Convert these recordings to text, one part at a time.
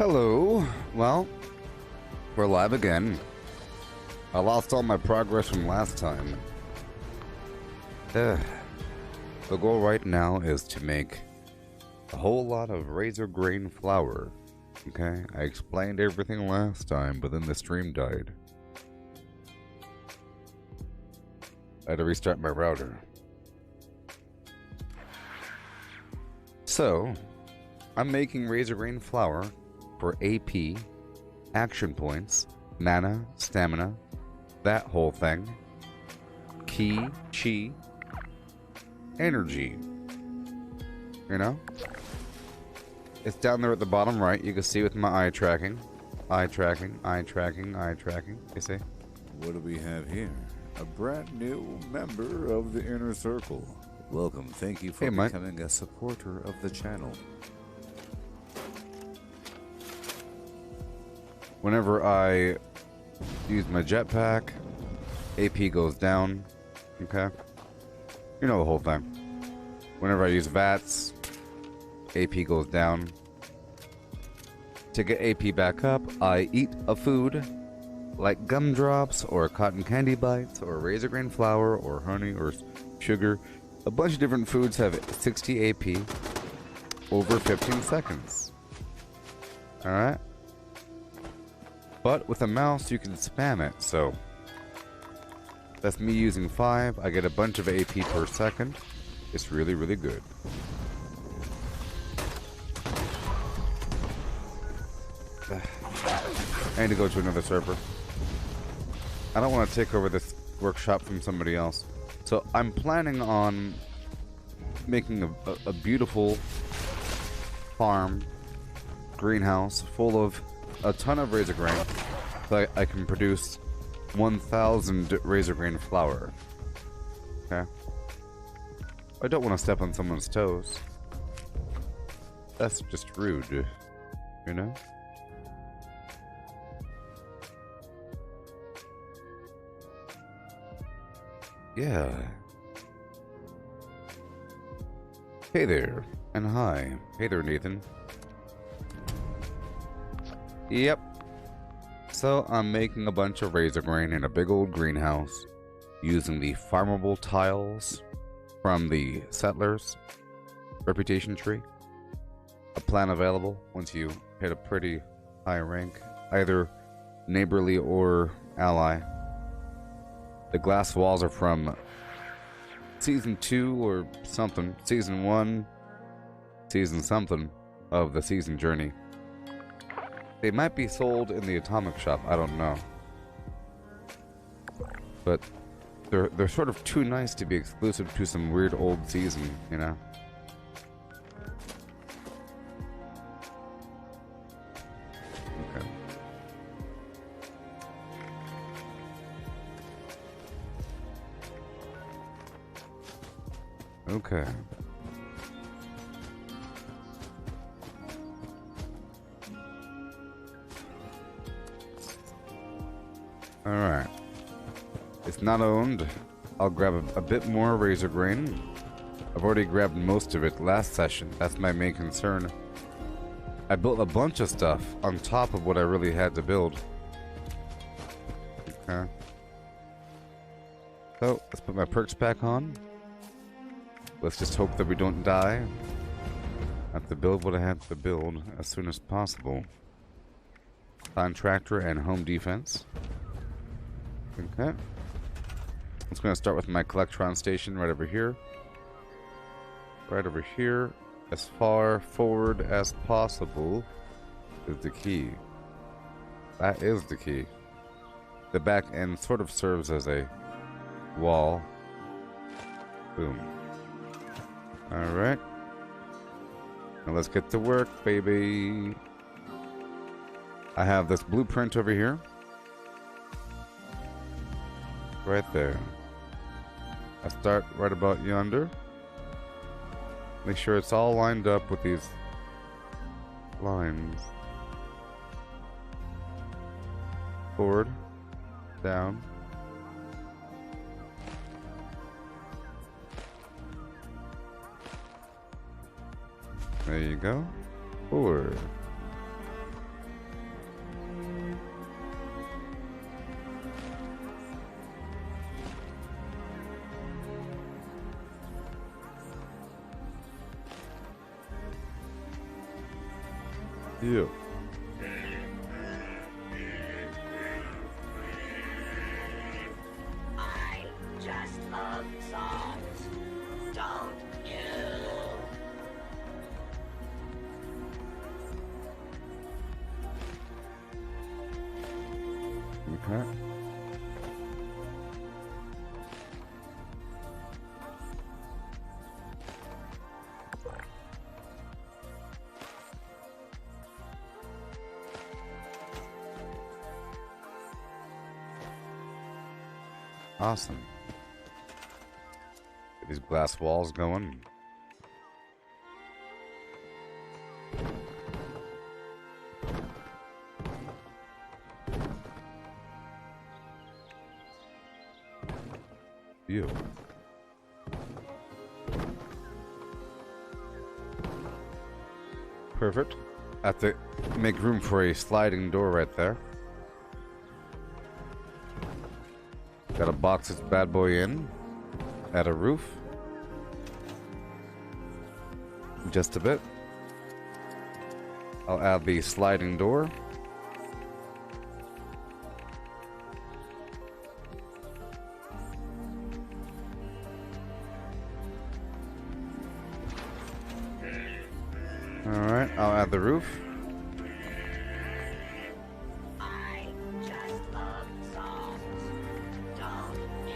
Hello. Well, we're live again. I lost all my progress from last time. The goal right now is to make a whole lot of Razorgrain flour. Okay, I explained everything last time, but then the stream died. I had to restart my router. So, I'm making Razorgrain flour for AP, action points, mana, stamina, that whole thing, ki, chi, energy. You know? It's down there at the bottom right. You can see with my eye tracking. Eye tracking, eye tracking, eye tracking. You see? What do we have here? A brand new member of the Inner Circle. Welcome. Thank you for becoming a supporter of the channel. Whenever I use my jetpack, AP goes down. Okay? You know the whole thing. Whenever I use VATS, AP goes down. To get AP back up, I eat a food like gumdrops or cotton candy bites or Razorgrain flour or honey or sugar. A bunch of different foods have 60 AP over 15 seconds. Alright? But with a mouse, you can spam it, so that's me using 5. I get a bunch of AP per second. It's really, really good. I need to go to another server. I don't want to take over this workshop from somebody else. So I'm planning on making a beautiful farm, greenhouse, full of a ton of Razorgrain, so I can produce 1,000 Razorgrain flour. Okay? I don't want to step on someone's toes. That's just rude, you know? Yeah. Hey there, and hi. Hey there, Nathan. Yep. So I'm making a bunch of Razorgrain in a big old greenhouse using the farmable tiles from the settlers reputation tree. A plan available once you hit a pretty high rank, either neighborly or ally. The glass walls are from season 2 or something, season 1, season something of the season journey. They might be sold in the atomic shop, I don't know. But they're sort of too nice to be exclusive to some weird old season, you know? Okay. Okay. Alright. It's not owned. I'll grab a bit more Razorgrain. I've already grabbed most of it last session. That's my main concern. I built a bunch of stuff on top of what I really had to build. Okay. So, let's put my perks back on. Let's just hope that we don't die. I have to build what I have to build as soon as possible. Contractor and home defense. Okay. I'm just going to start with my Collectron station right over here. Right over here. As far forward as possible is the key. That is the key. The back end sort of serves as a wall. Boom. Alright. Now let's get to work, baby. I have this blueprint over here. Right there. I start right about yonder. Make sure it's all lined up with these lines. Forward, down. There you go. Forward. Yeah. I just love songs, don't you? Okay. Awesome. Get these glass walls going. View. Perfect. I have to make room for a sliding door right there. Gotta box this bad boy in. Add a roof. Just a bit. I'll add the sliding door. Alright, I'll add the roof. I just love songs, don't you?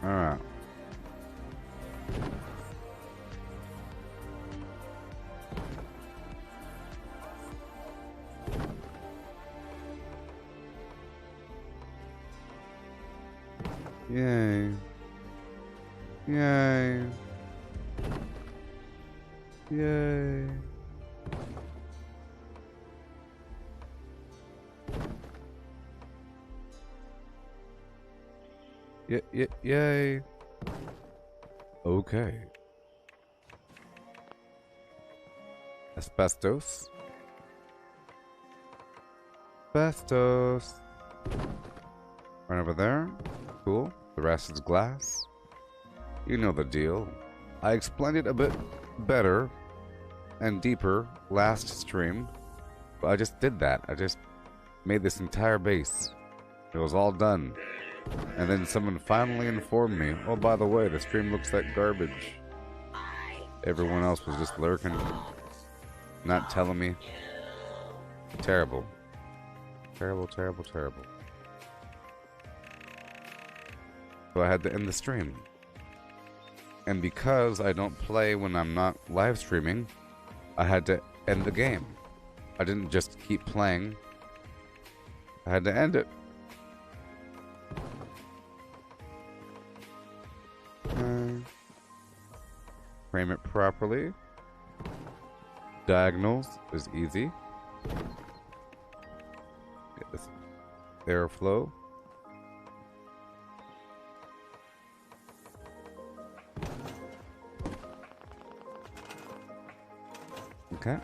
Alright. Yay. Yay. Yay. Yay. Okay. Asbestos. Asbestos. Right over there. Cool. The rest is glass. You know the deal. I explained it a bit better and deeper last stream, but I just did that. I just made this entire base. It was all done. And then someone finally informed me, oh, by the way, the stream looks like garbage. Everyone else was just lurking, not telling me. Terrible. Terrible, terrible, terrible. So I had to end the stream. And because I don't play when I'm not live streaming, I had to end the game. I didn't just keep playing. I had to end it. Frame it properly. Diagonals is easy. Get this airflow. Okay.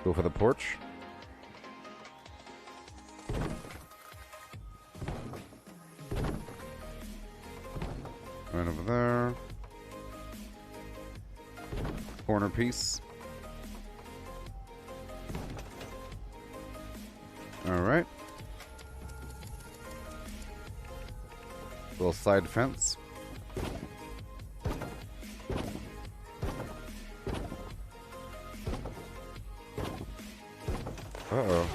Go for the porch. Right over there. Corner piece. Alright. Little side fence. Uh-oh.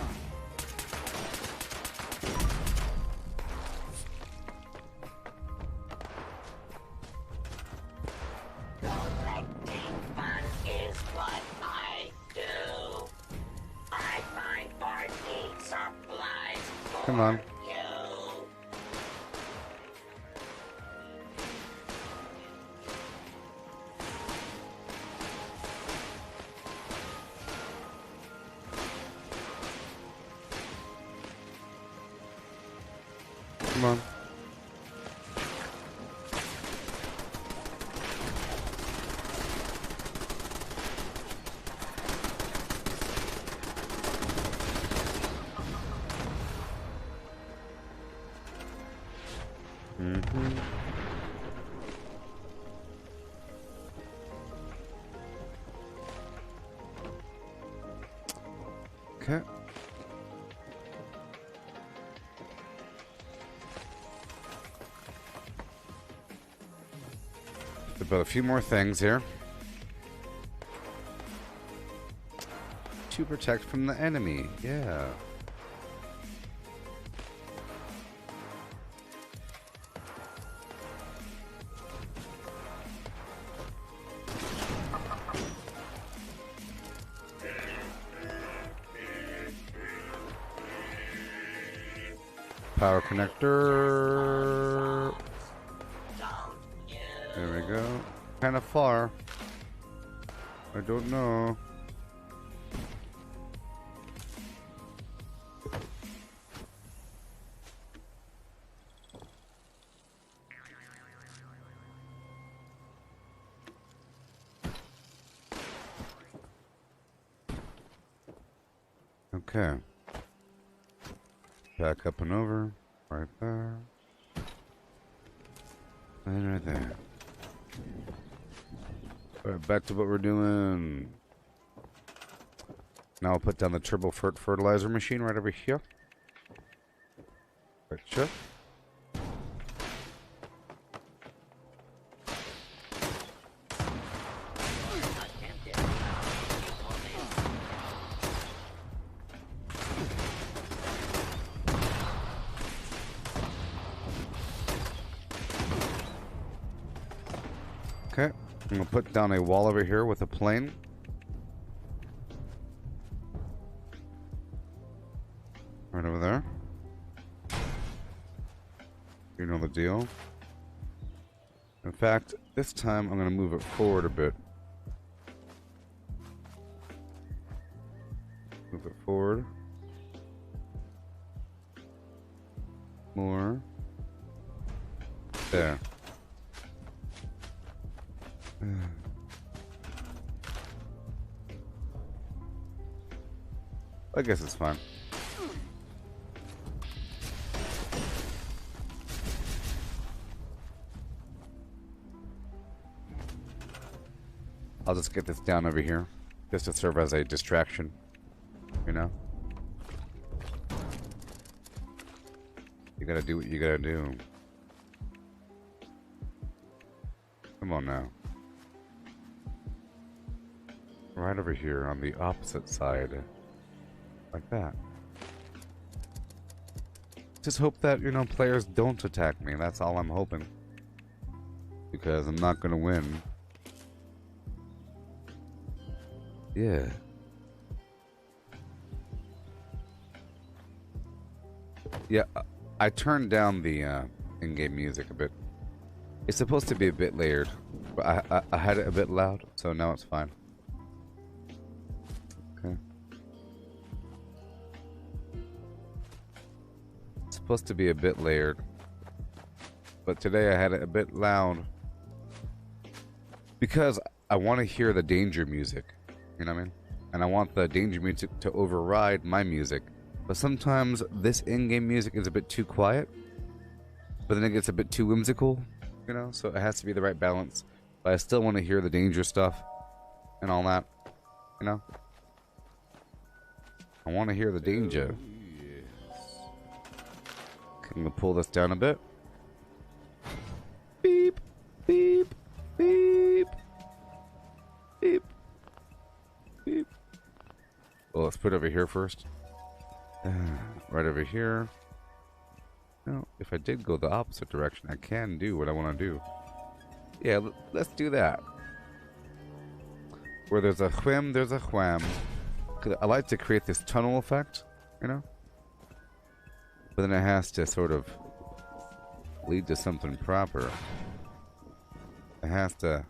Collecting fun is what I do. I find party supplies for Come on. you. Come on. to build a few more things here to protect from the enemy. Yeah. Power connector. There we go. Kind of far. I don't know. Okay. Back up and over. Right there. And right there. Alright, back to what we're doing. Now I'll put down the turbo fertilizer machine right over here. Right here. Okay, I'm gonna put down a wall over here with a plane. Right over there. You know the deal. In fact, this time I'm gonna move it forward a bit. Move it forward. More. There. I guess it's fine. I'll just get this down over here, just to serve as a distraction, you know? You gotta do what you gotta do. Come on now. Right over here on the opposite side. Like that. Just hope that, you know, players don't attack me. That's all I'm hoping. Because I'm not gonna win. Yeah. Yeah, I turned down the in-game music a bit. It's supposed to be a bit layered, but I had it a bit loud, so now it's fine. Okay. It's supposed to be a bit layered, but today I had it a bit loud because I want to hear the danger music, you know what I mean? And I want the danger music to override my music. But sometimes this in-game music is a bit too quiet, but then it gets a bit too whimsical, you know? So it has to be the right balance. But I still want to hear the danger stuff and all that, you know? I want to hear the danger. Okay, I'm going to pull this down a bit. Beep, beep, beep, beep, beep. Well, let's put it over here first. Right over here. Now, if I did go the opposite direction, I can do what I want to do. Yeah, let's do that. Where there's a whim, there's a wham. 'Cause I like to create this tunnel effect, you know? But then it has to sort of lead to something proper. It has to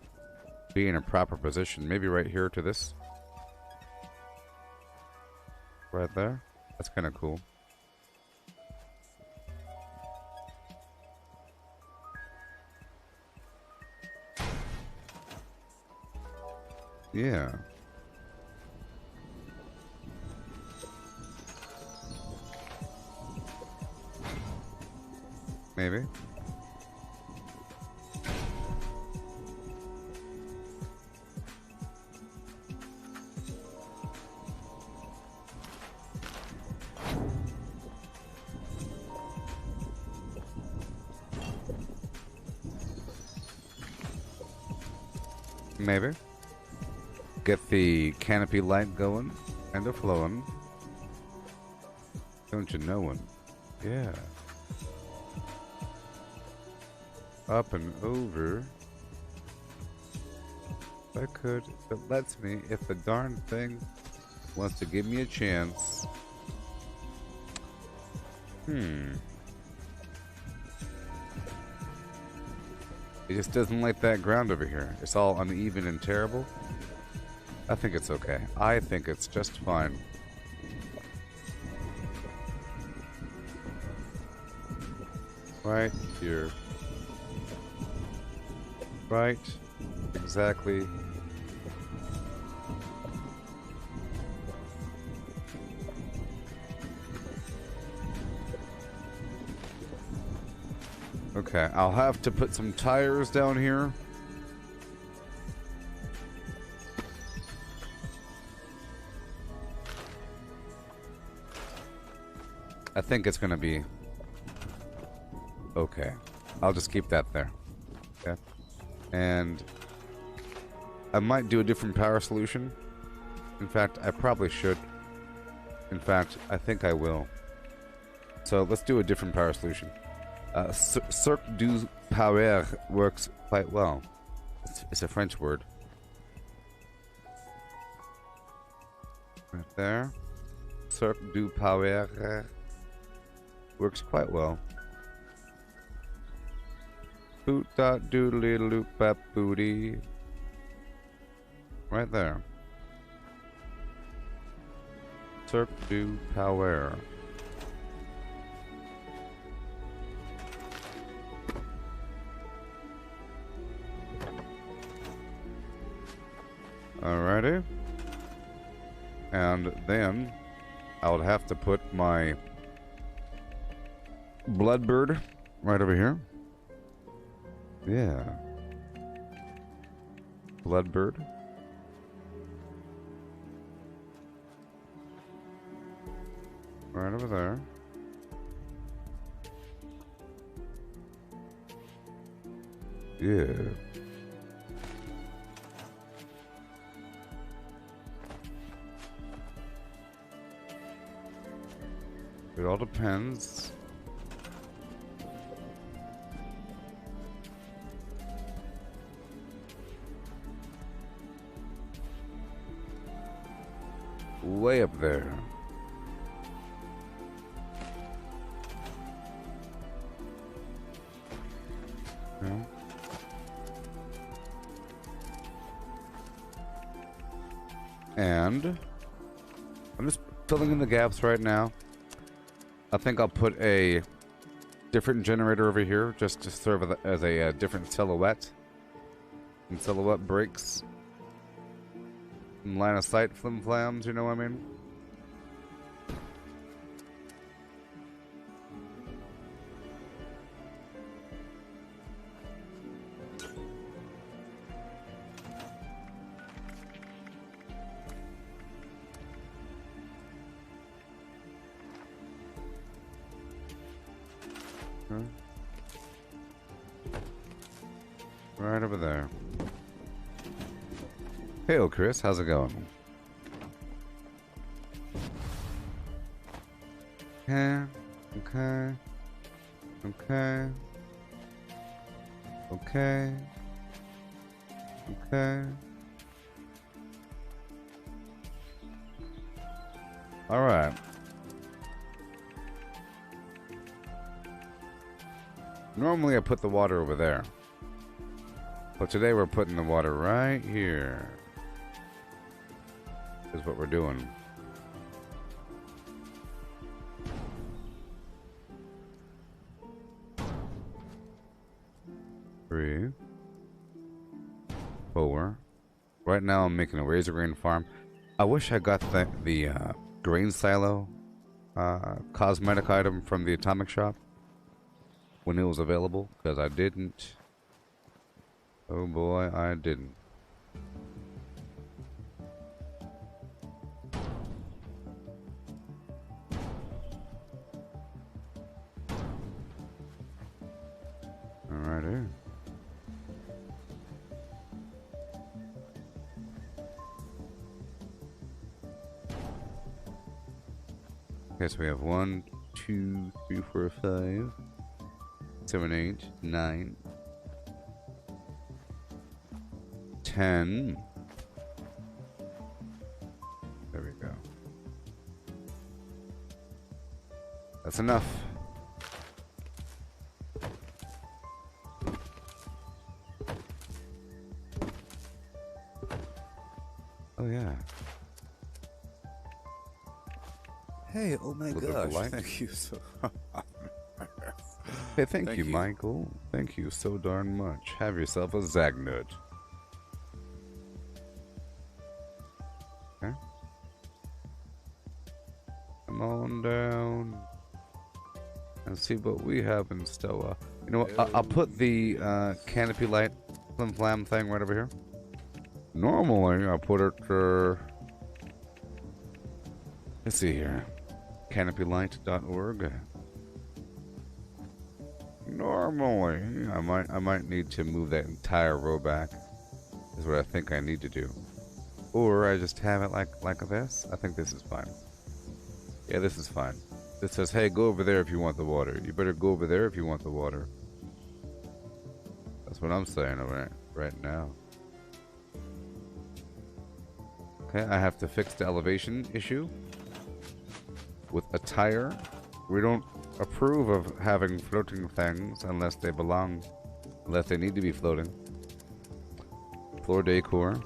be in a proper position. Maybe right here to this. Right there. That's kind of cool. Yeah. Maybe. Maybe. Get the canopy light going and a flowing. Don't you know one? Yeah. Up and over. If I could, it lets me, if the darn thing wants to give me a chance. It just doesn't like that ground over here. It's all uneven and terrible. I think it's okay. I think it's just fine. Right here. Right. Exactly. Okay, I'll have to put some tires down here. I think it's gonna be okay. I'll just keep that there. Okay. And I might do a different power solution. In fact, I probably should. In fact, I think I will. So let's do a different power solution. Cirque du Power works quite well. It's a French word. Right there. Cirque du Power works quite well. Boot dot doodly loop bap booty. Right there. Cirque du Power. Alrighty. And then I would have to put my Bloodbird right over here. Yeah. Bloodbird. Right over there. Yeah. It all depends. Way up there. Yeah. And I'm just filling in the gaps right now. I think I'll put a different generator over here just to serve as a different silhouette. And silhouette breaks. And line of sight flim-flams, you know what I mean? Right over there. Hey, Chris, how's it going? Okay, okay, okay, okay, okay. All right. Normally I put the water over there. But today we're putting the water right here. Is what we're doing. Three. 4. Right now I'm making a Razorgrain farm. I wish I got the grain silo cosmetic item from the atomic shop when it was available, because I didn't. Oh boy, I didn't. Alrighty. Okay, so we have 1, 2, 3, 4, 5, 7, 8, 9, 10. There we go. That's enough. Oh yeah. Hey, oh my gosh, light. thank you so Hey, thank you, you. Michael. Thank you so darn much. Have yourself a Zagnut. Okay. Come on down and see what we have in store. You know what? I'll put the canopy light flim flam thing right over here. Normally, I'll put it. Let's see here. Canopylight.org. Normally, I might need to move that entire row back. Is what I think I need to do. Or I just have it like this. I think this is fine. Yeah, this is fine. This says, hey, go over there if you want the water. You better go over there if you want the water. That's what I'm saying right now. Okay, I have to fix the elevation issue with a tire. We don't approve of having floating things unless they need to be floating. Floor decor.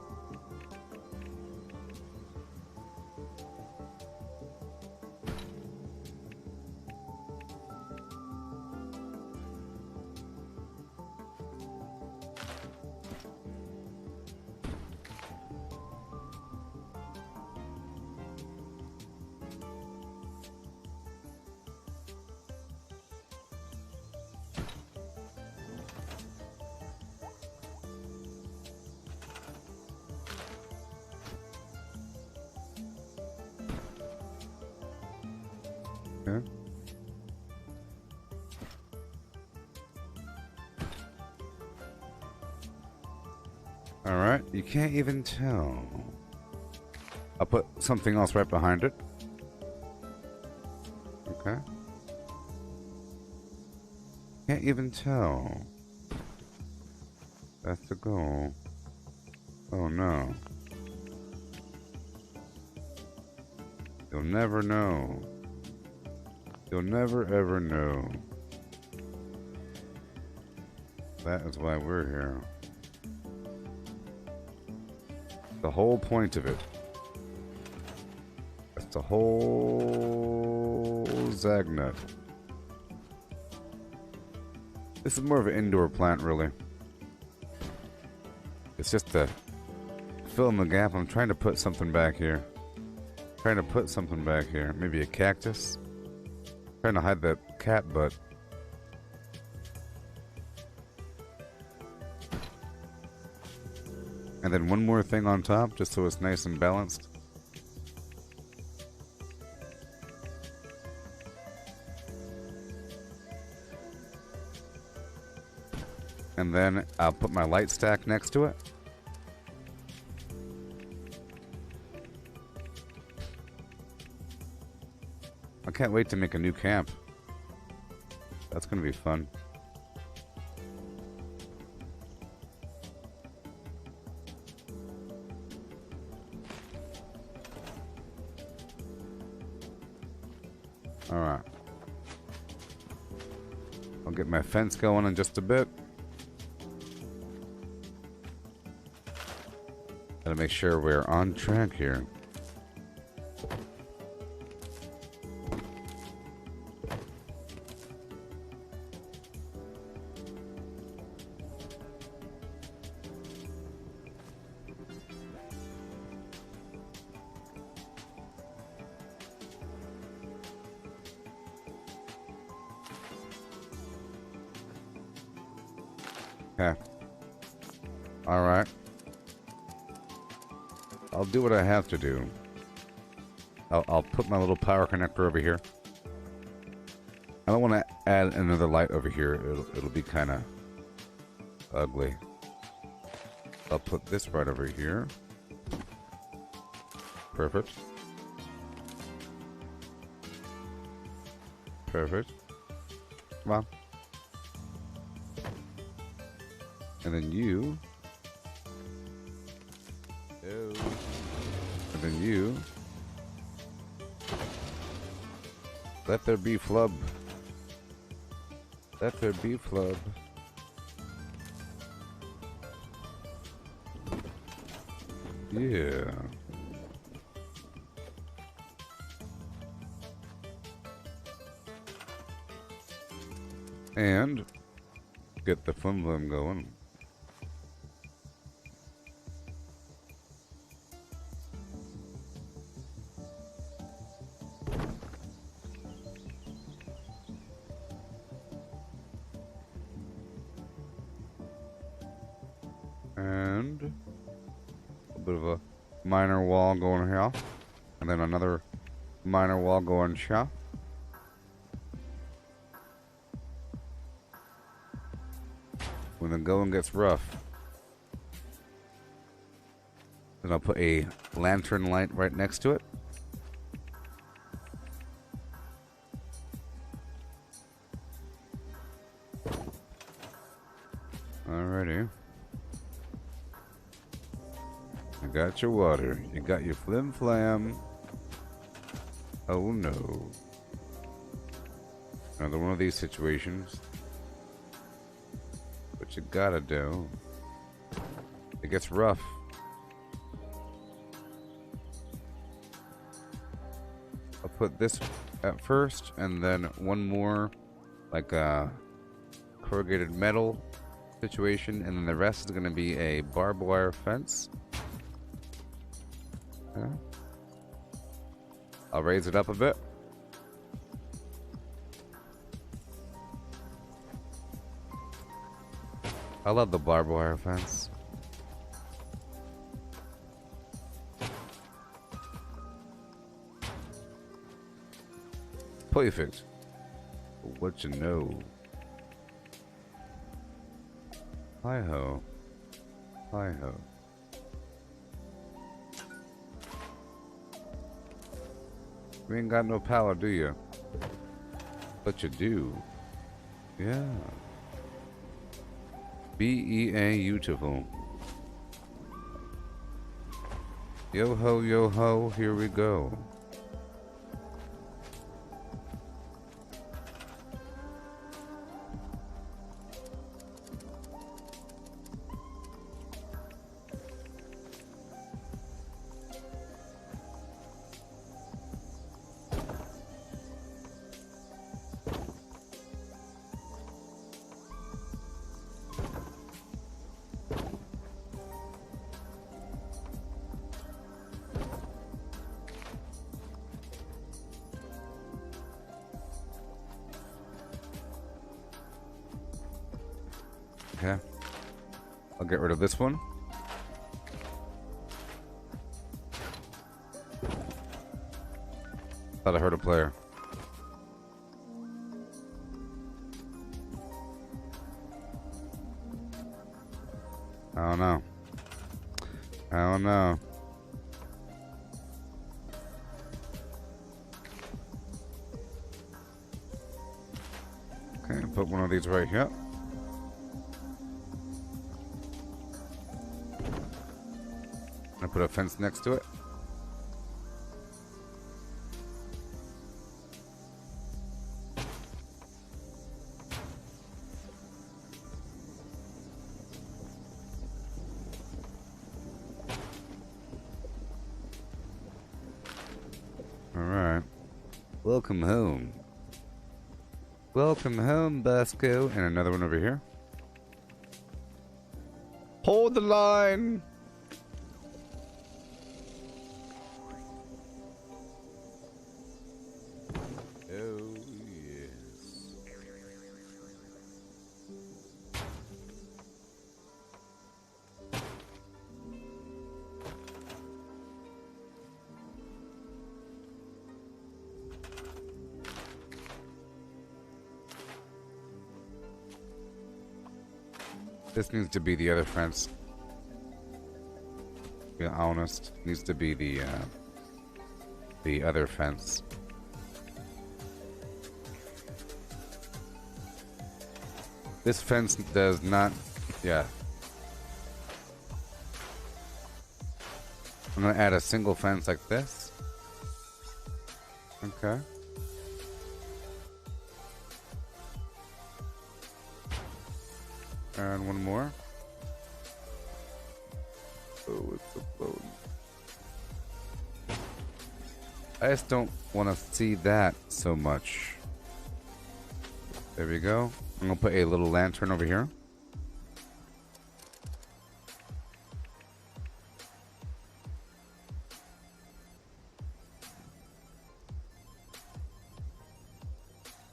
Okay. Alright, you can't even tell. I'll put something else right behind it. Okay. Can't even tell. That's the goal. Oh no. You'll never know. You'll never ever know. That is why we're here. The whole point of it. That's the whole Zagnut. This is more of an indoor plant, really. It's just to fill in the gap. I'm trying to put something back here. Maybe a cactus. Trying to hide that cat butt. And then one more thing on top, just so it's nice and balanced. And then I'll put my light stack next to it. I can't wait to make a new camp. That's gonna be fun. Alright. I'll get my fence going in just a bit. Gotta make sure we're on track here. Okay. Alright. I'll do what I have to do. I'll put my little power connector over here. I don't want to add another light over here. It'll be kind of ugly. I'll put this right over here. Perfect. Come on. And then you. Oh. And then you. Let there be flub. Let there be flub. Yeah. And get the flim flam going. And a bit of a minor wall going here. And then another minor wall going here. When the going gets rough, then I'll put a lantern light right next to it. Alrighty. You got your water. You got your flim flam. Oh no. Another one of these situations. What you gotta do. It gets rough. I'll put this at first and then one more like a corrugated metal situation, and then the rest is gonna be a barbed wire fence. Okay. I'll raise it up a bit. I love the barbed wire fence. Perfect. What you know? Hi ho. Hi ho. You ain't got no power, do you? But you do. Yeah. Beautiful. Yo ho, here we go. Okay. I'll get rid of this one. Thought I heard a player. I don't know. I don't know. Okay, put one of these right here. I put a fence next to it. All right. Welcome home. Welcome home, Basco. And another one over here. Hold the line. This needs to be the other fence. To be honest, needs to be the other fence. This fence does not... Yeah. I'm gonna add a single fence like this. Okay. And one more. Oh, it's exploding. I just don't want to see that so much. There we go. I'm gonna put a little lantern over here.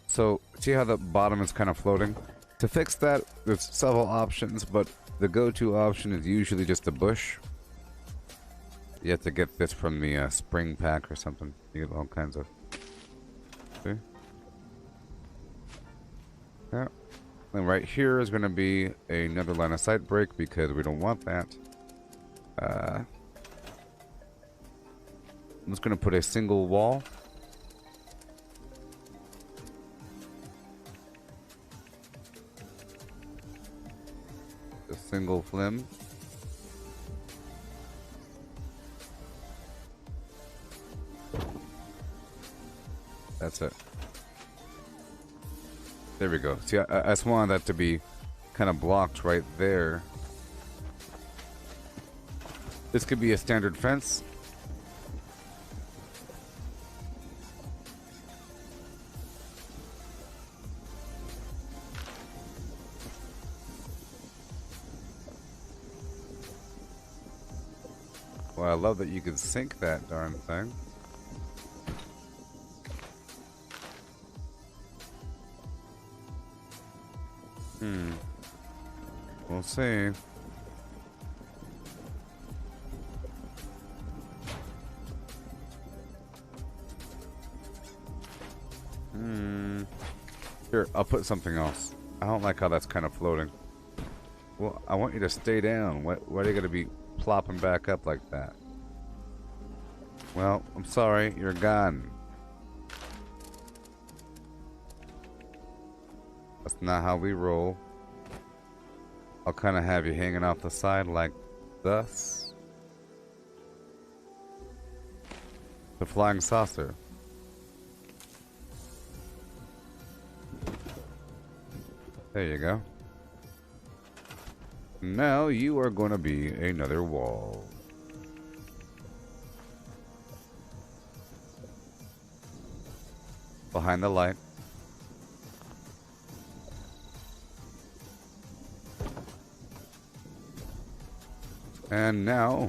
So, see how the bottom is kind of floating? To fix that, there's several options, but the go-to option is usually just a bush. You have to get this from the spring pack or something. You get all kinds of... See? Yeah. And right here is going to be another line of sight break because we don't want that. I'm just going to put a single wall. A single flim. That's it. There we go. See, I just wanted that to be kind of blocked right there. This could be a standard fence. Well, I love that you can sink that darn thing. We'll see. Here, I'll put something else. I don't like how that's kind of floating. Well, I want you to stay down. Why are you going to be plopping back up like that? Well, I'm sorry. You're gone. That's not how we roll. I'll kind of have you hanging off the side like thus. The flying saucer. There you go. Now you are going to be another wall. Behind the light. And now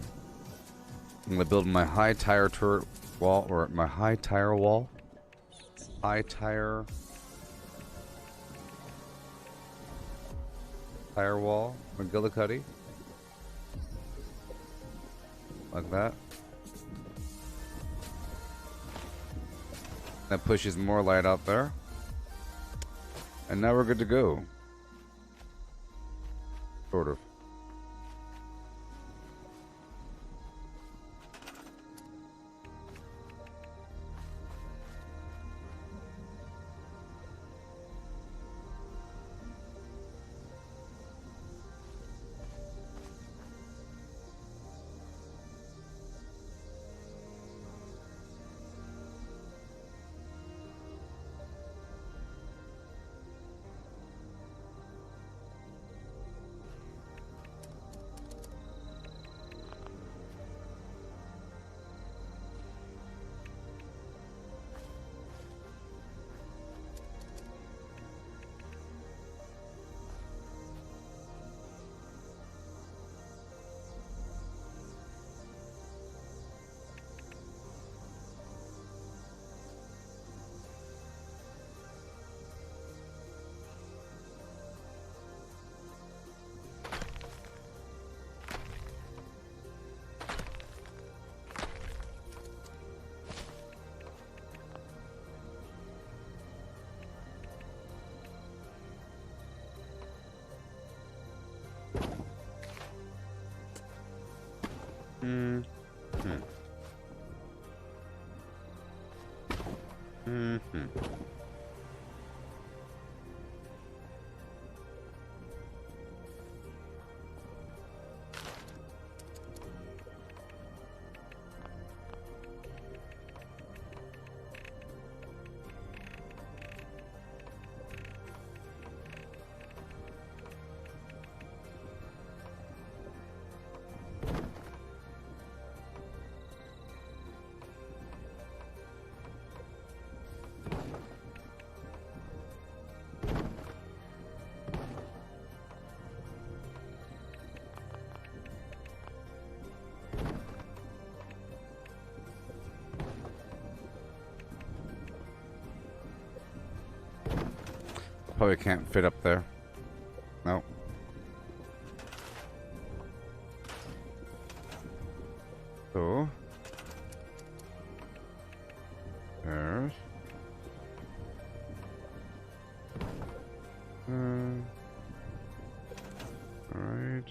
I'm going to build my high tire turret wall, or my high tire wall. High tire wall, McGillicuddy. Like that. That pushes more light out there. And now we're good to go. Sort of. Probably can't fit up there. Nope. So there's all right.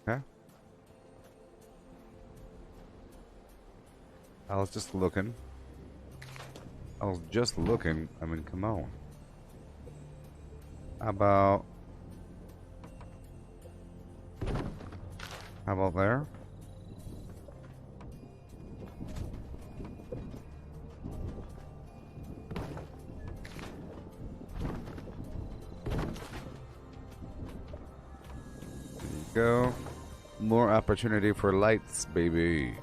Okay. I was just looking. I mean, come on. How about there? There you go. More opportunity for lights, baby.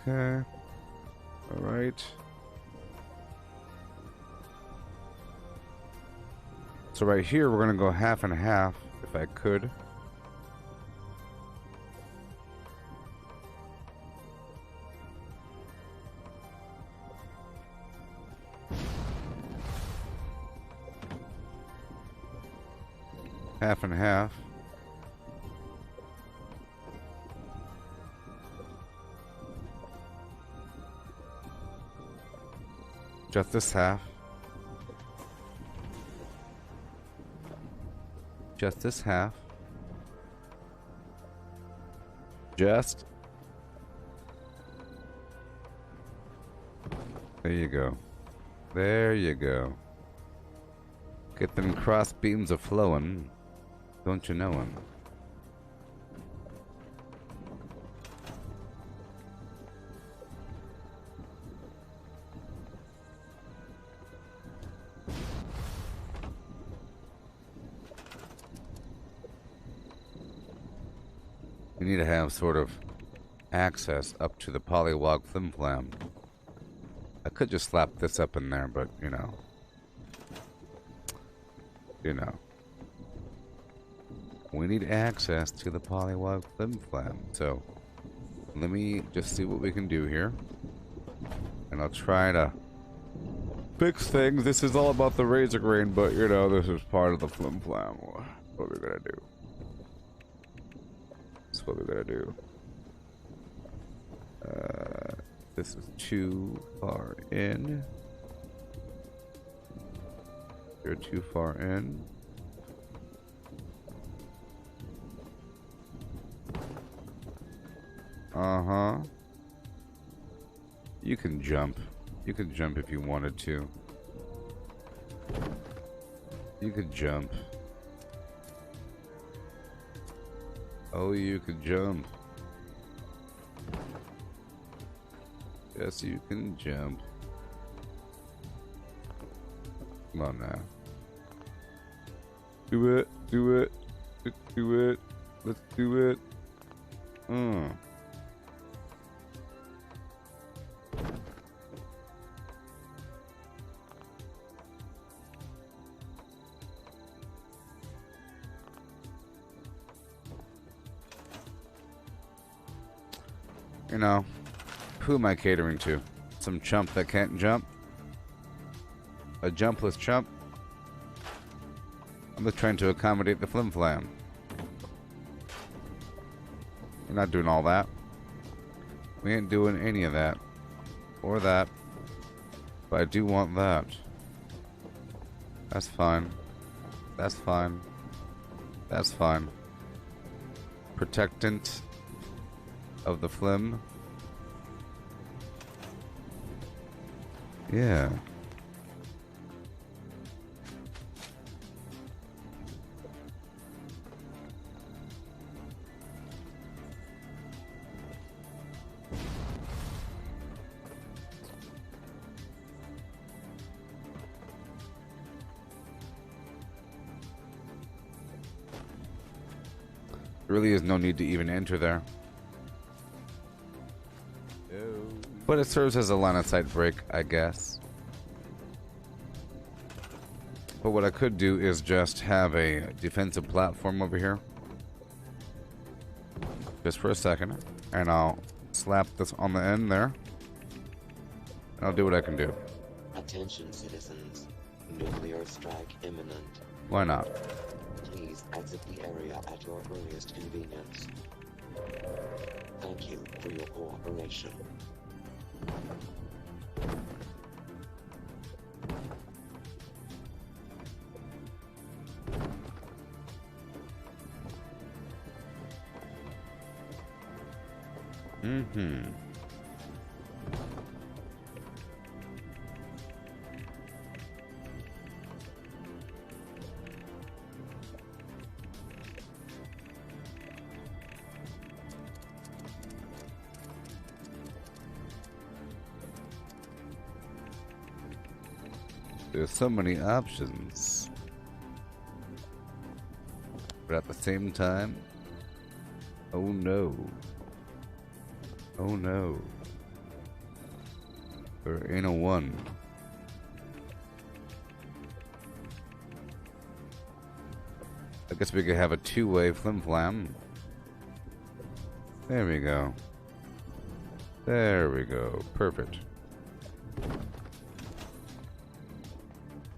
Okay. All right. So right here, we're gonna go half and half, if I could. Half and half. Just this half. Just this half. Just. There you go. There you go. Get them cross beams a flowing. Don't you know him? You need to have sort of access up to the polywog flimflam. I could just slap this up in there, but you know. We need access to the polywog flimflam. So let me just see what we can do here. And I'll try to fix things. This is all about the Razorgrain, but you know, this is part of the flimflam. What we're gonna do. That's what we're gonna do. This is too far in. You're too far in. Uh-huh. You can jump. You could jump if you wanted to. You could jump. Oh, you could jump. Yes, you can jump. Come on now. Do it. Do it. Do it. Let's do it. You know, who am I catering to? Some chump that can't jump? A jumpless chump? I'm just trying to accommodate the flimflam. We're not doing all that. We ain't doing any of that. Or that. But I do want that. That's fine. That's fine. That's fine. Protectant of the flim. Yeah. There really is no need to even enter there. But it serves as a line of sight break, I guess. But what I could do is just have a defensive platform over here. Just for a second. And I'll slap this on the end there. And I'll do what I can do. Attention citizens. Nuclear strike imminent. Why not? Please exit the area at your earliest convenience. Thank you for your cooperation. Mm-hmm. There's so many options. But at the same time, oh no. Oh no. There ain't a one. I guess we could have a two-way flim-flam. There we go. There we go. Perfect.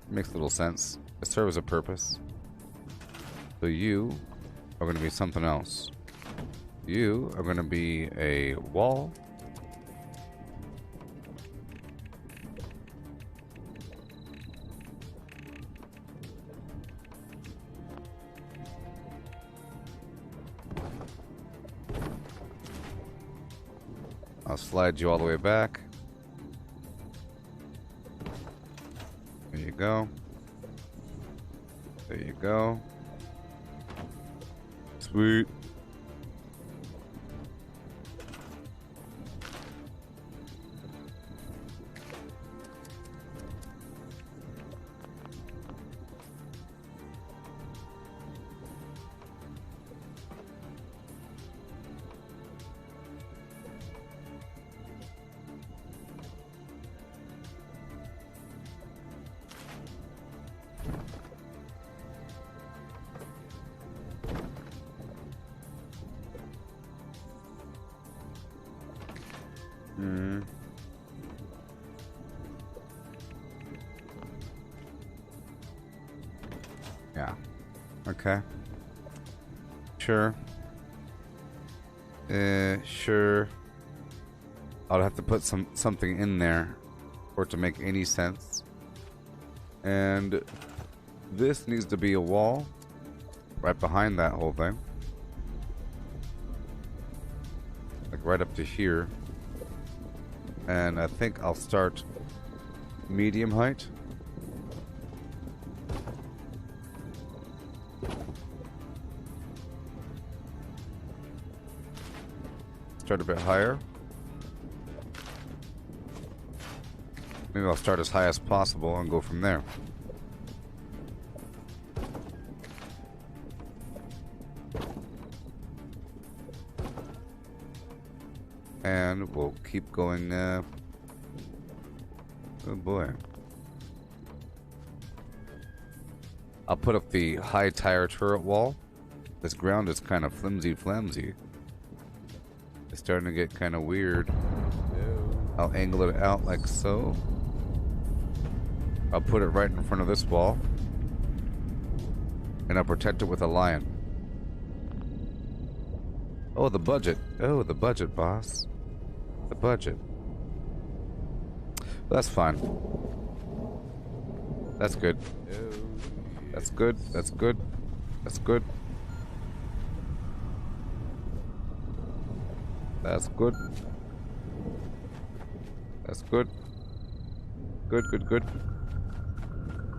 Makes a little sense. It serves a purpose. So you are going to be something else. You are going to be a wall. I'll slide you all the way back. There you go. There you go. Sweet. Yeah. Okay. Sure. Sure. I'll have to put something in there for it to make any sense. And this needs to be a wall right behind that whole thing. Like right up to here. And I think I'll start medium height. Start a bit higher. Maybe I'll start as high as possible and go from there. And we'll keep going. Oh boy. I'll put up the high tire turret wall. This ground is kind of flimsy. It's starting to get kind of weird. I'll angle it out like so. I'll put it right in front of this wall. And I'll protect it with a lion. Oh, the budget. Oh, the budget, boss. The budget. That's fine. That's good. That's good. That's good. That's good. That's good. That's good. Good.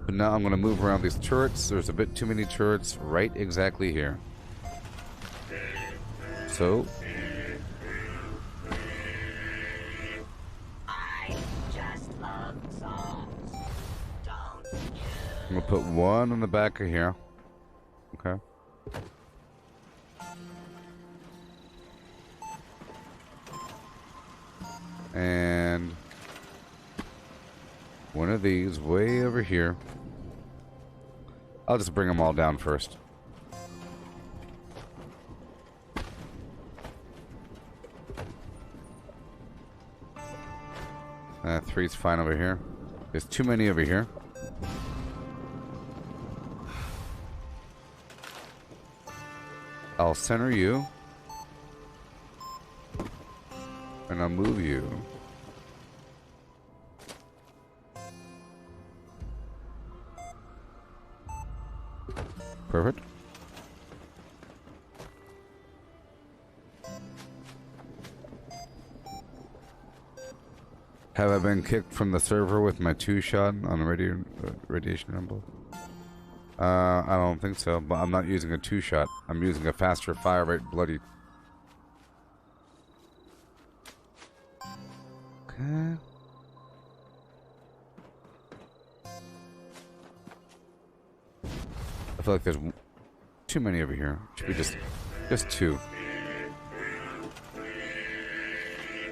But now I'm going to move around these turrets. There's a bit too many turrets right exactly here. So. I just love songs. Don't you? I'm going to put one on the back of here. Okay. And one of these way over here. I'll just bring them all down first. Three's fine over here. There's too many over here. I'll center you. And I'll move you. Perfect. Have I been kicked from the server with my 2-shot on radiation rumble? I don't think so, but I'm not using a 2-shot. I'm using a faster fire rate bloody. Okay. I feel like there's too many over here. Should be just 2.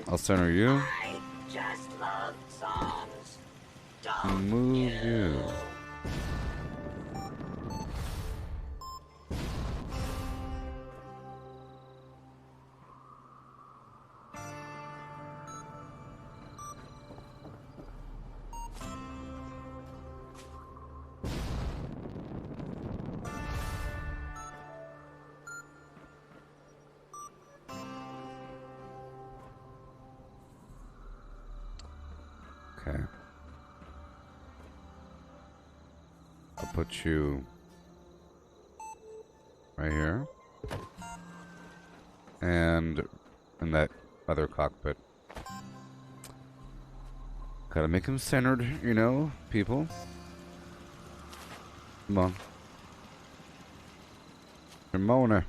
I'll center you. I just love songs. Don't Move you. Okay. I'll put you right here. And in that other cockpit. Gotta make him centered, you know, people. Come on. Ramona.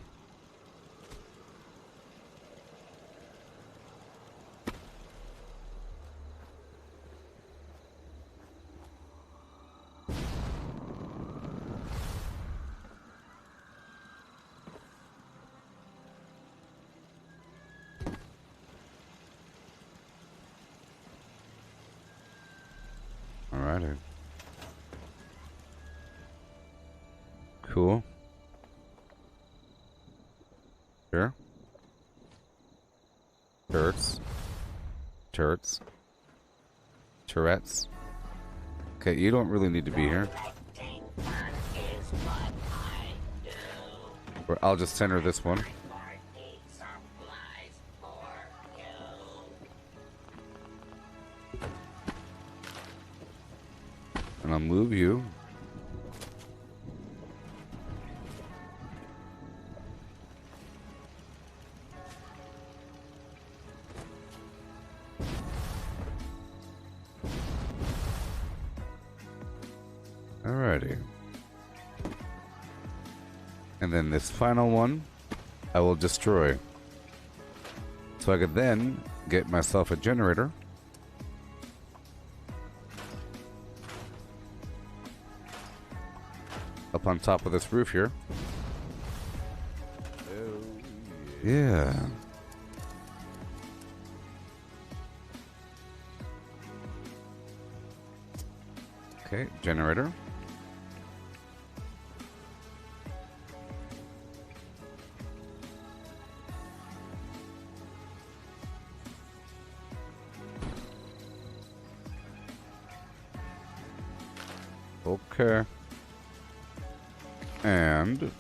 Alrighty. Cool. Sure. Turrets. Turrets. Tourettes. Okay, you don't really need to be here. collecting fun is what I do. Or I'll just center this one. Party supplies for you. And I'll move you. Alrighty. And then this final one, I will destroy. So I could then get myself a generator. Up on top of this roof here. Yeah. Okay, generator. Okay. And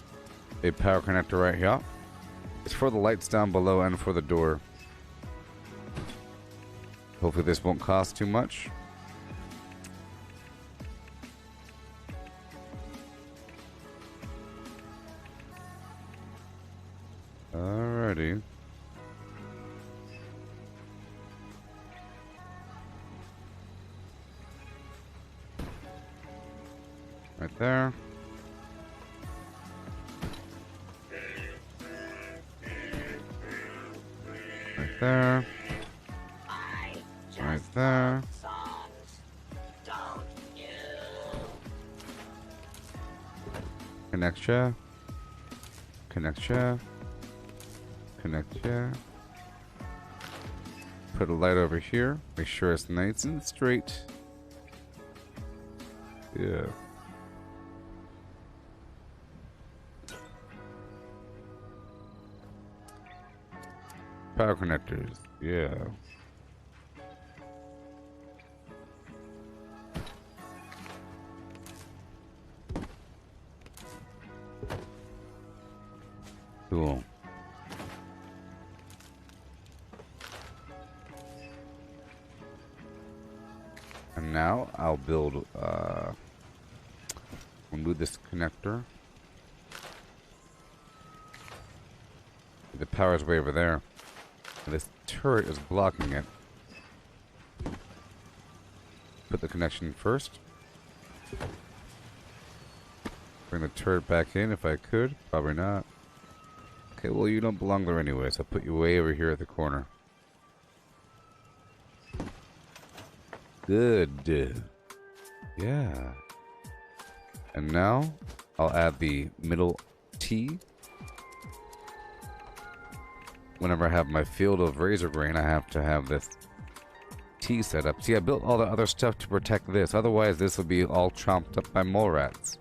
a power connector right here. It's for the lights down below and for the door. Hopefully this won't cost too much. Alrighty. Right there. Right there. I just Right there. songs. Don't you? Connect ya. Connect ya. Connect ya. Put a light over here. Make sure it's nice and straight. Yeah. Power connectors. Yeah. Cool. And now I'll build, remove this connector. The power's way over there. And this turret is blocking it. Put the connection first. Bring the turret back in if I could. Probably not. Okay, well, you don't belong there anyway, so I'll put you way over here at the corner. Good. Yeah. And now, I'll add the middle T. Whenever I have my field of Razorgrain, I have to have this T set up. See, I built all the other stuff to protect this. Otherwise, this would be all chomped up by mole rats.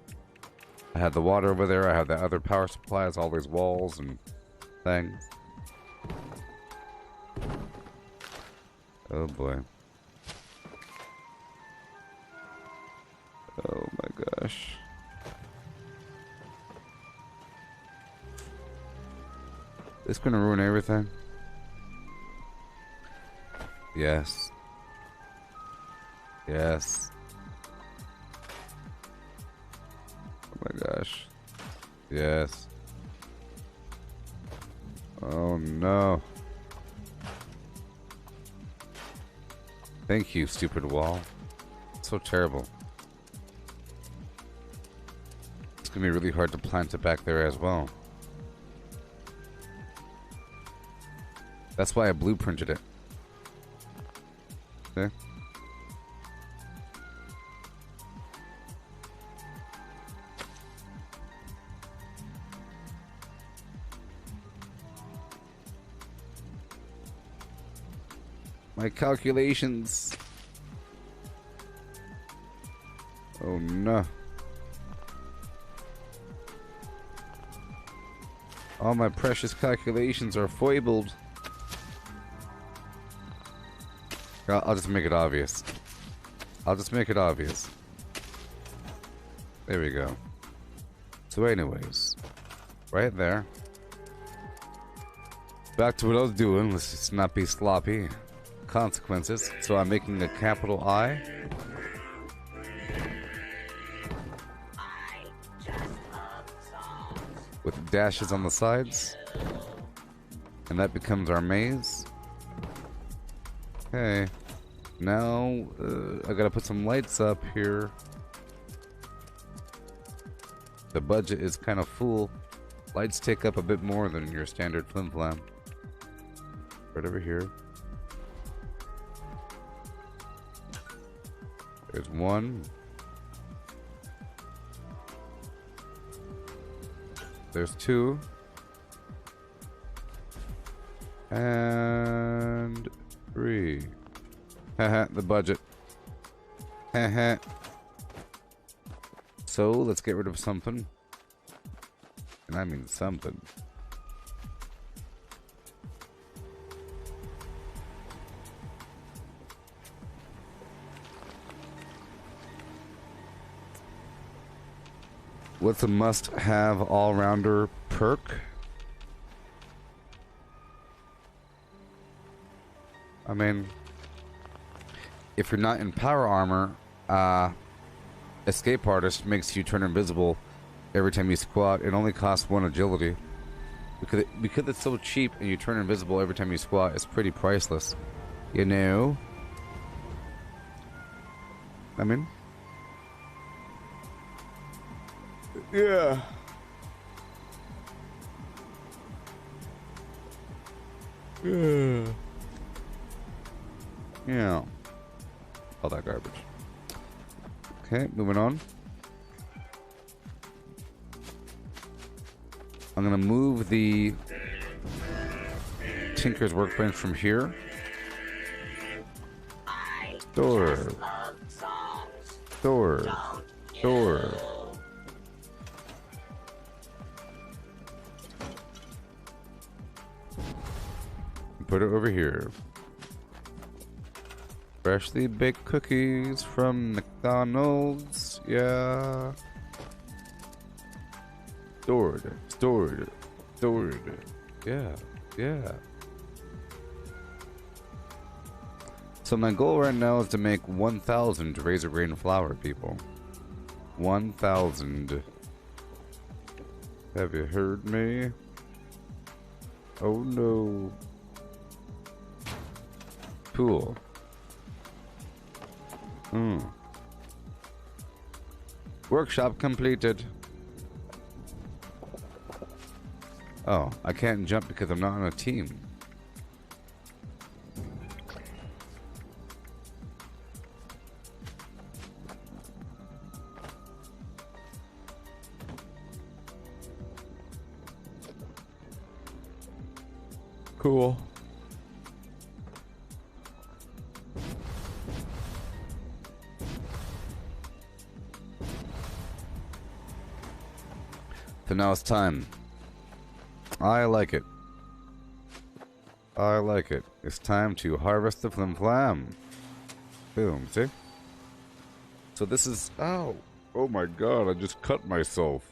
I had the water over there. I have the other power supplies, all these walls and things. Oh boy. Oh my gosh. This gonna ruin everything? Yes. Yes. Oh my gosh. Yes. Oh no. Thank you, stupid wall. It's so terrible. It's gonna be really hard to plant it back there as well. That's why I blueprinted it. Okay. My calculations. Oh no. All my precious calculations are foibled. I'll just make it obvious. I'll just make it obvious. There we go. So anyways, right there. Back to what I was doing. Let's just not be sloppy. Consequences. So I'm making a capital I. With dashes on the sides. And that becomes our maze. Okay. Now, I gotta put some lights up here. The budget is kind of full. Lights take up a bit more than your standard flim flam. Right over here. There's one. There's two. And three. Haha, the budget. Haha. So, let's get rid of something. And I mean something. What's a must-have all-rounder perk? I mean, if you're not in power armor, Escape Artist makes you turn invisible every time you squat. It only costs 1 agility. Because it's so cheap and you turn invisible every time you squat, it's pretty priceless. You know? I mean... yeah. Yeah. Yeah. All that garbage. Okay, moving on. I'm gonna move the Tinker's Workbench from here Door. Door. Door. Put it over here. Freshly baked cookies from McDonald's. Yeah. Stored. Stored. Stored. Yeah. Yeah. So my goal right now is to make 1,000 Razorgrain flour, people. 1,000. Have you heard me? Oh no. Cool. Workshop completed. Oh, I can't jump because I'm not on a team. Cool. So now it's time. I like it. I like it. It's time to harvest the flim flam. Boom, see? So this is... Ow! Oh my god, I just cut myself.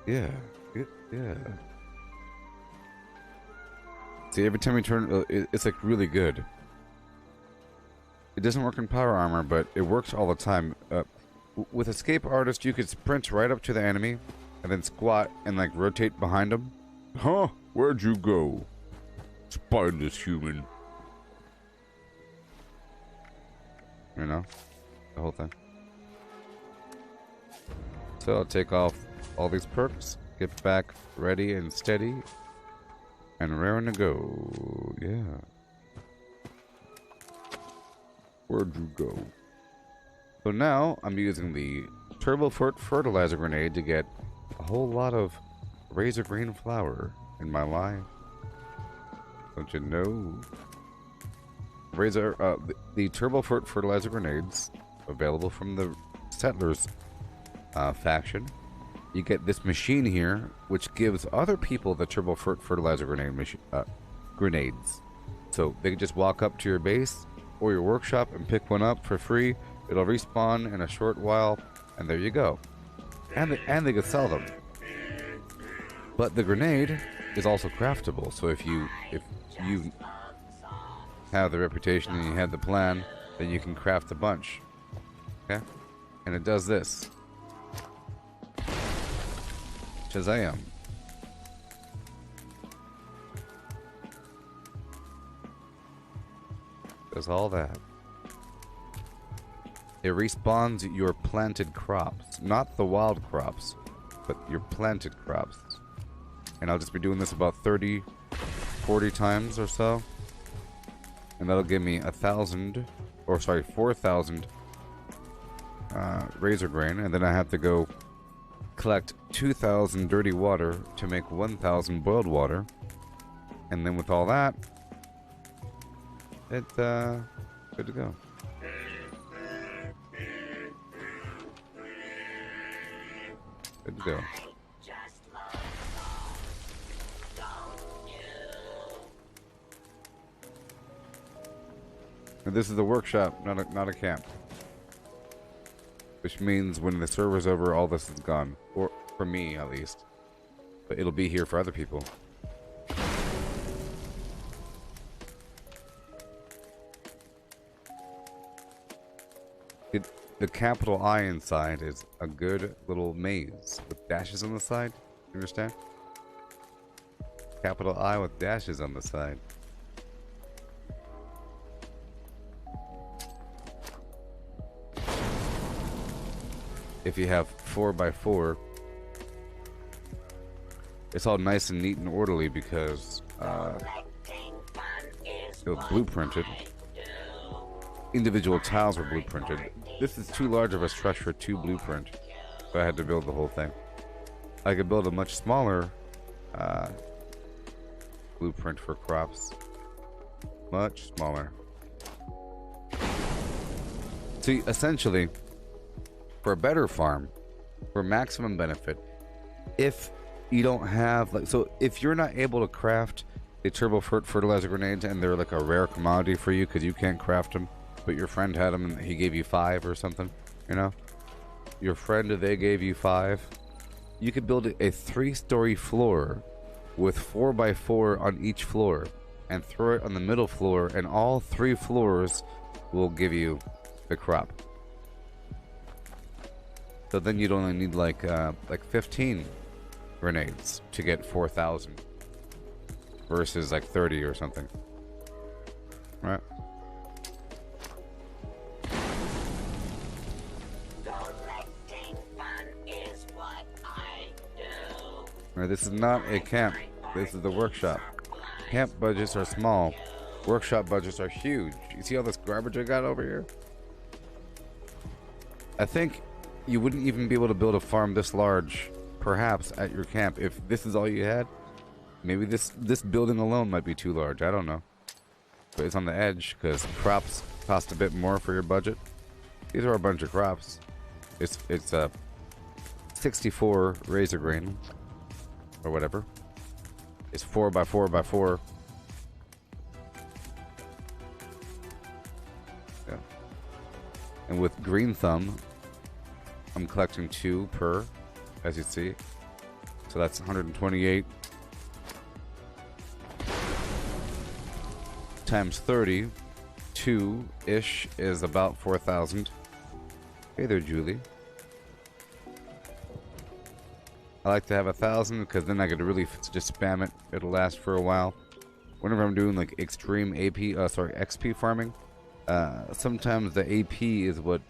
Yeah. Yeah. See, every time you turn... it's like really good. It doesn't work in power armor, but it works all the time. With Escape Artist, you could sprint right up to the enemy, and then squat and like rotate behind them. Huh? Where'd you go? Spineless human. You know? The whole thing. So I'll take off all these perks, get back ready and steady, and raring to go. Yeah. Where'd you go? So now I'm using the Turbo Fertilizer Grenade to get a whole lot of Razorgrain flour in my life. Don't you know? The Turbo Fertilizer Grenades available from the Settlers faction. You get this machine here, which gives other people the Turbo Fertilizer grenades. So they can just walk up to your base or your workshop and pick one up for free. It'll respawn in a short while, and there you go. And they can sell them. But the grenade is also craftable. So if you have the reputation and you have the plan, then you can craft a bunch. Okay? And it does this. Shazam. Does all that. It respawns your planted crops. Not the wild crops, but your planted crops. And I'll just be doing this about 30, 40 times or so. And that'll give me 4,000 Razorgrain. And then I have to go collect 2,000 dirty water to make 1,000 boiled water. And then with all that, it's good to go. Good to go. And this is a workshop, not a camp. Which means when the server's over, all this is gone. Or for me, at least. But it'll be here for other people. The capital I inside is a good little maze with dashes on the side. You understand? Capital I with dashes on the side. If you have 4x4, it's all nice and neat and orderly because it was blueprinted. Individual tiles were blueprinted. This is too large of a structure to blueprint, so I had to build the whole thing. I could build a much smaller blueprint for crops. Much smaller. See, essentially, for a better farm, for maximum benefit, if you don't have, like, so if you're not able to craft the turbo fertilizer grenades and they're like a rare commodity for you because you can't craft them, but your friend had them and he gave you 5 or something, you know? Your friend, they gave you 5. You could build a 3-story floor with 4x4 on each floor and throw it on the middle floor, and all 3 floors will give you the crop. So then you'd only need like 15 grenades to get 4,000 versus like 30 or something, right? Collecting fun is what I do. Right, this is not a camp. This is the workshop. Camp budgets are small. Workshop budgets are huge. You see all this garbage I got over here? I think you wouldn't even be able to build a farm this large, perhaps, at your camp if this is all you had. Maybe this building alone might be too large. I don't know. But it's on the edge because crops cost a bit more for your budget. These are a bunch of crops. It's 64 Razorgrain or whatever. It's 4x4x4. Yeah. And with Green Thumb, I'm collecting 2 per, as you see. So that's 128 times 30. 2-ish is about 4,000. Hey there, Julie. I like to have 1,000 because then I could really just spam it. It'll last for a while. Whenever I'm doing like extreme XP farming, sometimes the AP is what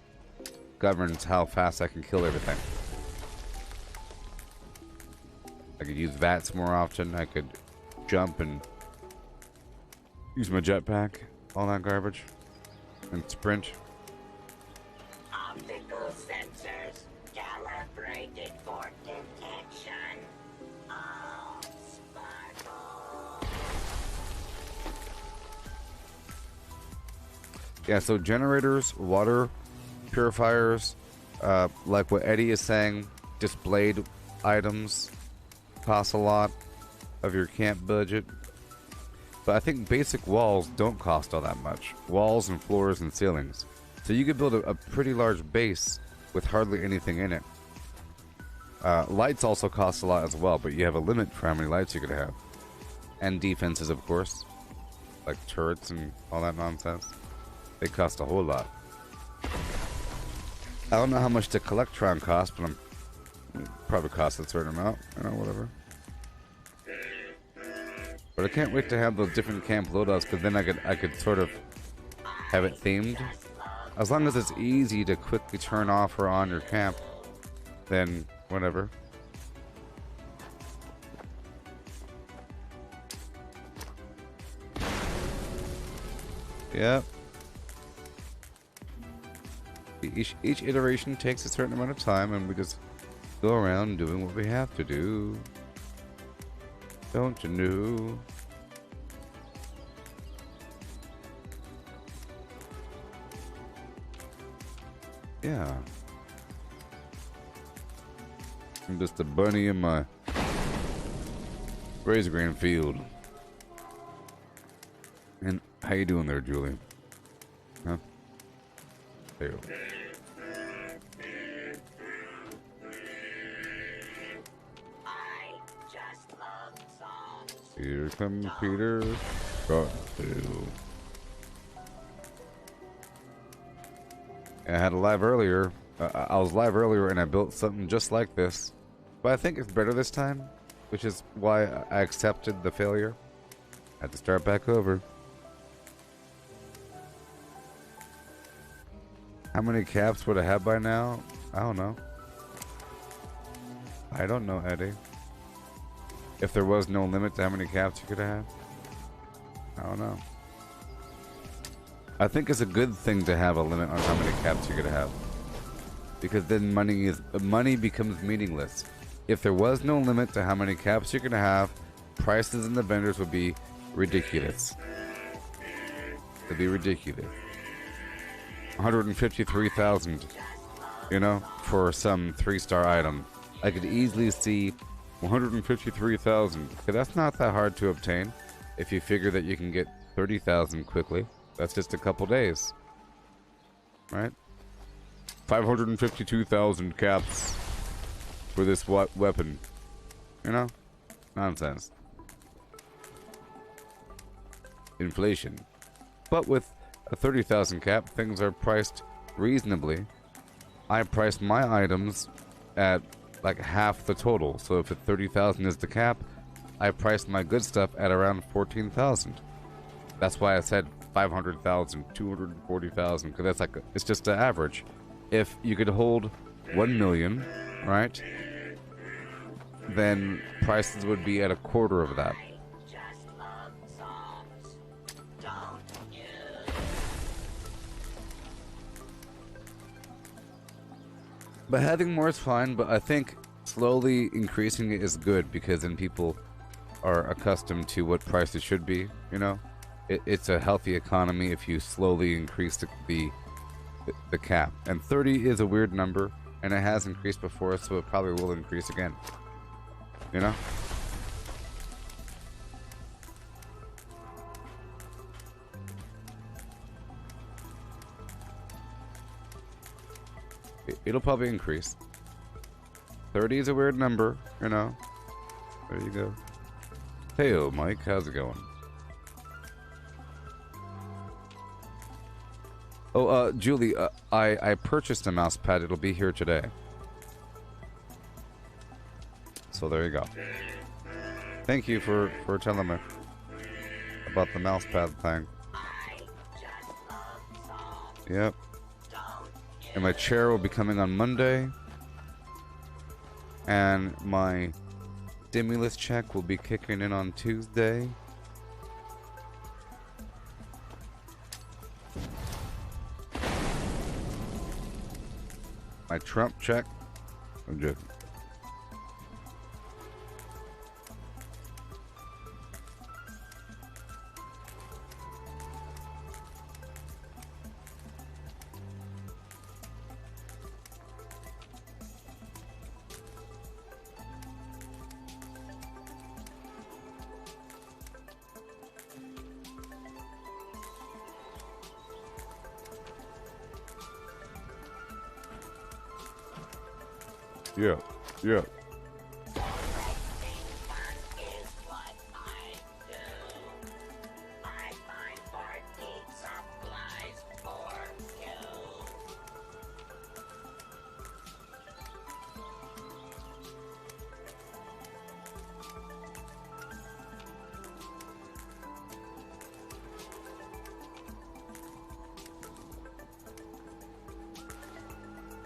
governs how fast I can kill everything. I could use VATS more often. I could jump and use my jetpack, all that garbage, and sprint. Optical sensors calibrated for detection. Oh, sparkle. Yeah, so generators, water purifiers, like what Eddie is saying, displayed items cost a lot of your camp budget. But I think basic walls don't cost all that much. Walls and floors and ceilings. So you could build a pretty large base with hardly anything in it. Lights also cost a lot as well, but you have a limit for how many lights you could have. And defenses, of course. Like turrets and all that nonsense. They cost a whole lot. I don't know how much the Collectron costs, but probably cost a certain amount. You know, whatever. But I can't wait to have those different camp loadouts, because then I could sort of have it themed. As long as it's easy to quickly turn off or on your camp, then whatever. Yep. Each iteration takes a certain amount of time, and we just go around doing what we have to do. Don't you know? Yeah. I'm just a bunny in my Razorgrain field. And how you doing there, Julie? Huh? There you go. Here comes Peter. Got to. I had a live earlier. I was live earlier and I built something just like this. But I think it's better this time, which is why I accepted the failure. I had to start back over. How many caps would I have by now? I don't know. I don't know, Eddie. If there was no limit to how many caps you could have? I don't know. I think it's a good thing to have a limit on how many caps you could have. Because then money becomes meaningless. If there was no limit to how many caps you could have, prices in the vendors would be ridiculous. It'd be ridiculous. 153,000, you know, for some 3-star item. I could easily see 153,000. Okay, that's not that hard to obtain if you figure that you can get 30,000 quickly. That's just a couple days, right? 552,000 caps for this weapon. You know? Nonsense. Inflation. But with a 30,000 cap, things are priced reasonably. I priced my items at like half the total. So if 30,000 is the cap, I priced my good stuff at around 14,000. That's why I said 500,000, 240,000, because that's like, it's just the average. If you could hold 1 million, right, then prices would be at a quarter of that. But having more is fine, but I think slowly increasing it is good, because then people are accustomed to what prices should be, you know? It's a healthy economy if you slowly increase the cap. And 30 is a weird number, and it has increased before, so it probably will increase again. You know? It'll probably increase. 30 is a weird number, you know? There you go. Hey, Mike, how's it going? Oh, Julie, I purchased a mouse pad. It'll be here today. So there you go. Thank you for telling me about the mouse pad thing. Yep. And my chair will be coming on Monday. And my stimulus check will be kicking in on Tuesday. My Trump check. I'm joking. Yeah, yeah.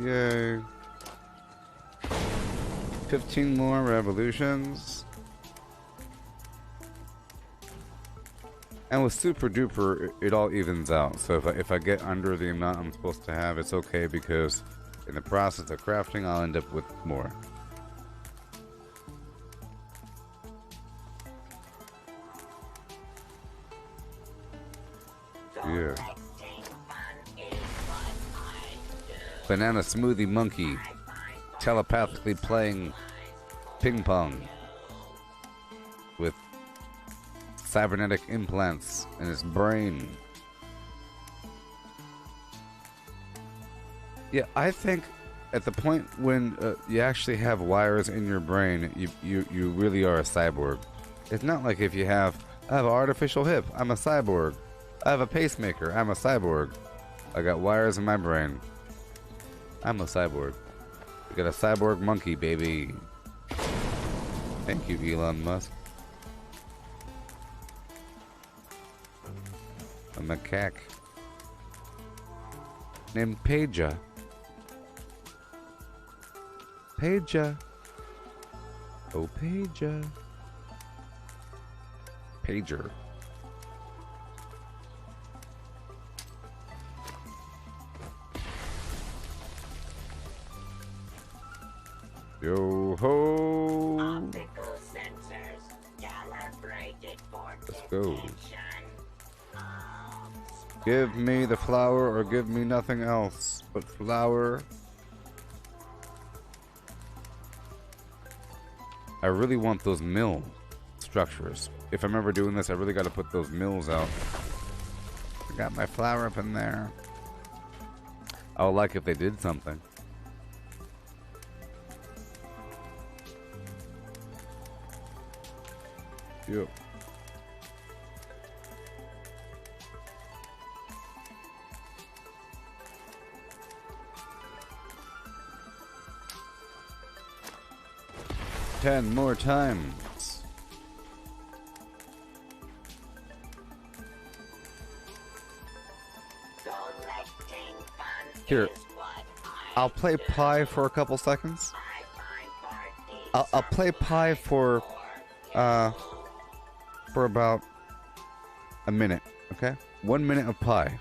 Yay. 15 more revolutions. And with Super Duper, it all evens out. So if I get under the amount I'm supposed to have, it's okay, because in the process of crafting, I'll end up with more. Yeah. Banana Smoothie Monkey telepathically playing ping pong with cybernetic implants in his brain. Yeah, I think at the point when you actually have wires in your brain, you really are a cyborg. It's not like if I have an artificial hip, I'm a cyborg. I have a pacemaker, I'm a cyborg. I got wires in my brain. I'm a cyborg. We got a cyborg monkey, baby. Thank you, Elon Musk. A macaque named Paja. Paja. Oh, Paja. Pager. Yo ho! Optical sensors, galaxy Let's go. Give me the flour or give me nothing else but flour. I really want those mill structures. If I'm ever doing this, I really got to put those mills out. I got my flour up in there. I would like if they did something. Yep. Ten more times. Here, I'll play Pi for a couple seconds. I'll play Pi for about a minute, okay? 1 minute of Pi.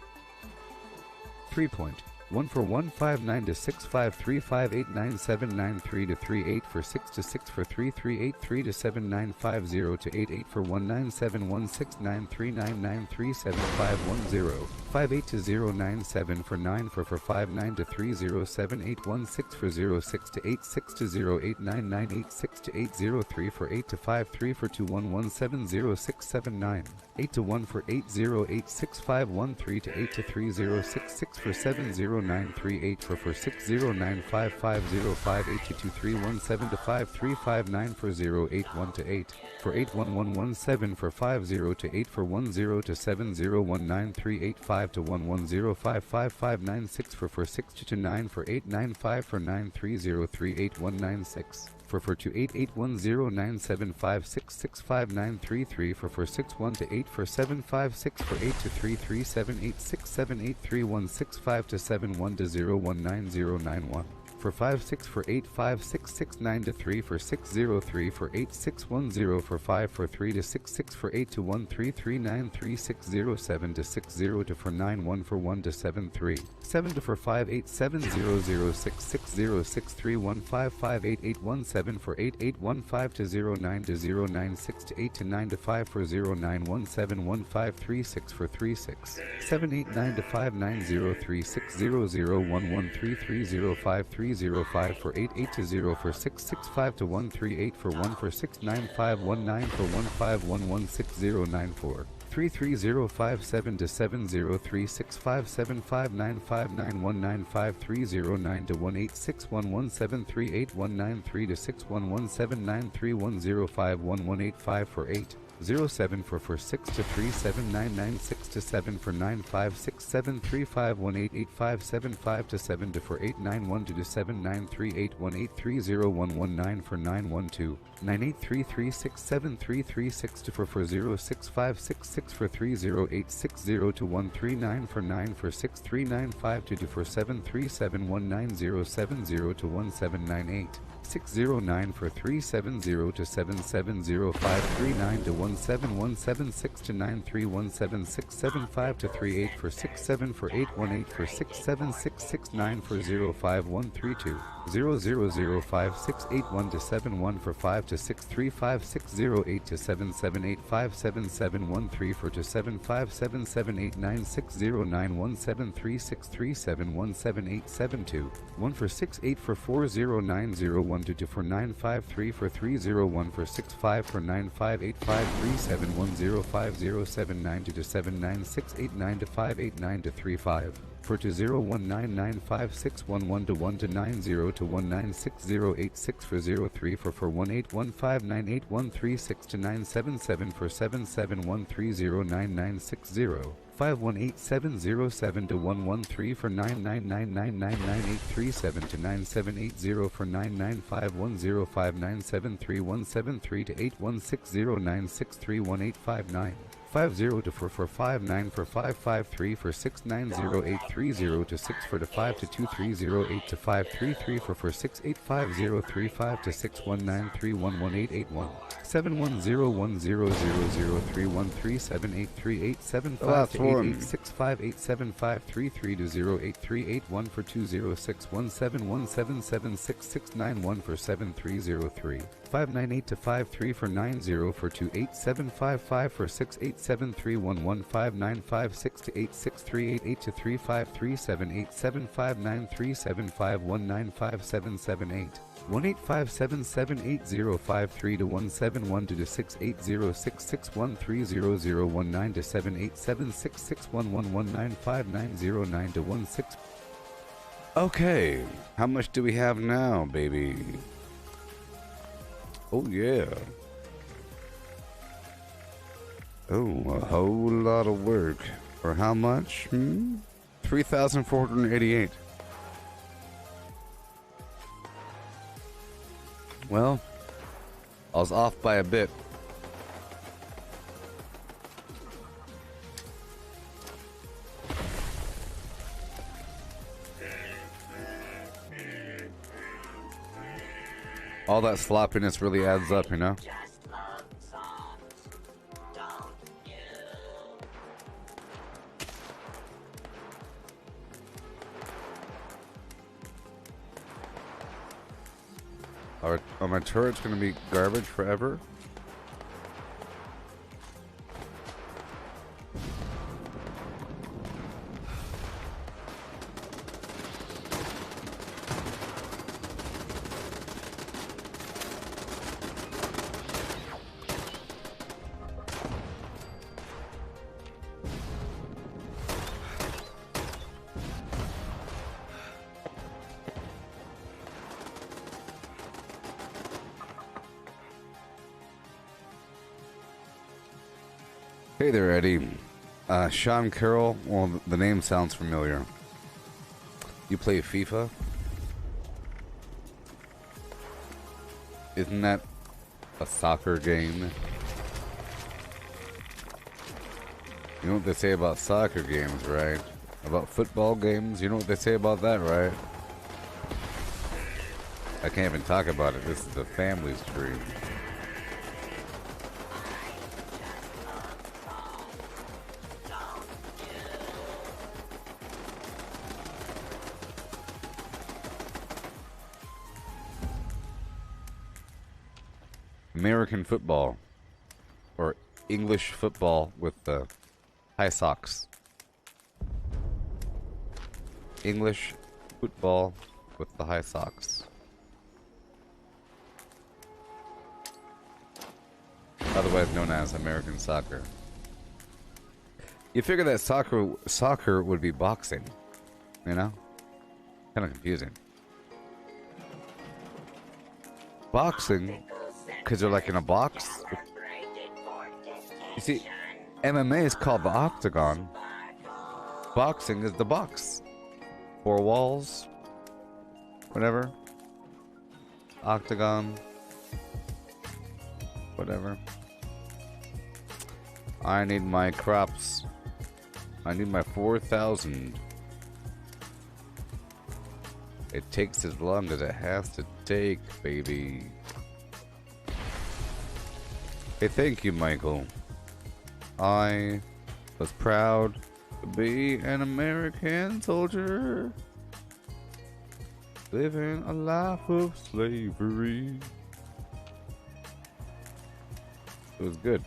3 point. 1 for 159 to 65358979 to 38 for 6 to 6 for 3383 to 7950 to 88 for 1971693993751 58 to 097 for 9 for 59 to 307816 for 06 to 86 to 089986 to 803 for 8 to 53 for 21170679 8 to 1 for 808651 to 8 to 3066 for 70938 for 6095505 8 to 2317 to 5359 for 081 to 8 for 81117 for 50 to 8 for 10 to 7019385 to 11055596 for 60 to 9 for 895 for 930389196 for 281097566593 for 61 to 8 for 756 for 8 to 33786783165 to 71 to 019091 for 56 for 85669 to 3 for 603 for 8610 for 5 for 3 to 66 for 8 to 13393607 to 60 to for 91 for 1 to 73 7 to for 587006606315588817 for 8815 to 09 to 096 to 8 to 9 to 5 for 09171536 for 36 789 to 5903600113305305 for 88 to 0 for 665 to 138 for 1 for 69519 for 15116094 33057 to 703657595919530 to 18611738193 to 6117931051185 for 8 07 for 6 to 37996 to 7 for 9567351888575 to 7 to for 891 to 793818301119 for 912 983367336 to for 06566 for 30860 to 139 for 9 for 6395 to for 7371970 to 1798 609 for 370 to 7705939 to 17176 to 9317675 to 38 for 67 for 818 for 67669 for 05132 0005681 to 71 for 5 to 6350608 to 7785771 for to 7577960917363717872 1 for 68 for 40901 to for 953 for 301 for 65 for 95853710507 to 79689 to 589 to 35 for to 0199561 to 1 to 90 to 196086 for 03 for 18159813 to 977 for 77130990 518707 to 113 for 999999837 to 9780 for 99510597317 to 8160963185 50 to 4 for 59 for 553 for 690830 to 6 for to 5 to 2308 to 533 for 685035 to 6193111881 1 for 206 171776691 for 7303 598 to 53 for 90 for 28755 for 687311 5956 to 86388 to 353787593751957778 185778053 to 171 to 68066130019 to 7876611195909 to 16. Okay, how much do we have now, baby? Oh yeah. Oh, a whole lot of work. For how much? 3,488. Well, I was off by a bit. All that sloppiness really adds up, you know? Are my turrets gonna be garbage forever? Hey there, Eddie. Sean Carroll. Well, the name sounds familiar. You play FIFA? Isn't that a soccer game? You know what they say about soccer games, right? About football games? You know what they say about that, right? I can't even talk about it. This is a family stream. American football, or English football with the high socks. English football with the high socks. Otherwise known as American soccer. You figure that soccer would be boxing, you know? Kind of confusing. Boxing, because they're like in a box. You see, MMA is called the octagon. Boxing is the box. 4 walls. Whatever. Octagon. Whatever. I need my crops. I need my 4,000. It takes as long as it has to take, baby. Hey, thank you, Michael. I was proud to be an American soldier, living a life of slavery. It was good.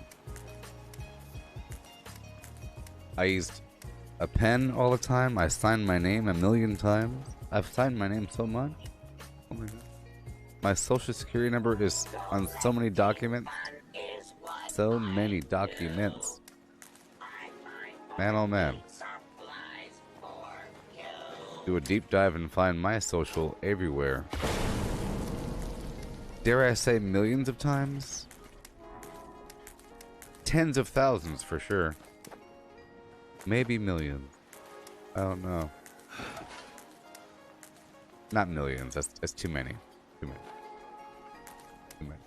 I used a pen all the time. I signed my name 1,000,000 times. I've signed my name so much. Oh my god. My social security number is on so many documents. So many documents. Man, oh man. Do a deep dive and find my social everywhere. Dare I say millions of times? Tens of thousands for sure. Maybe millions. I don't know. Not millions. That's too many. Too many. Too many.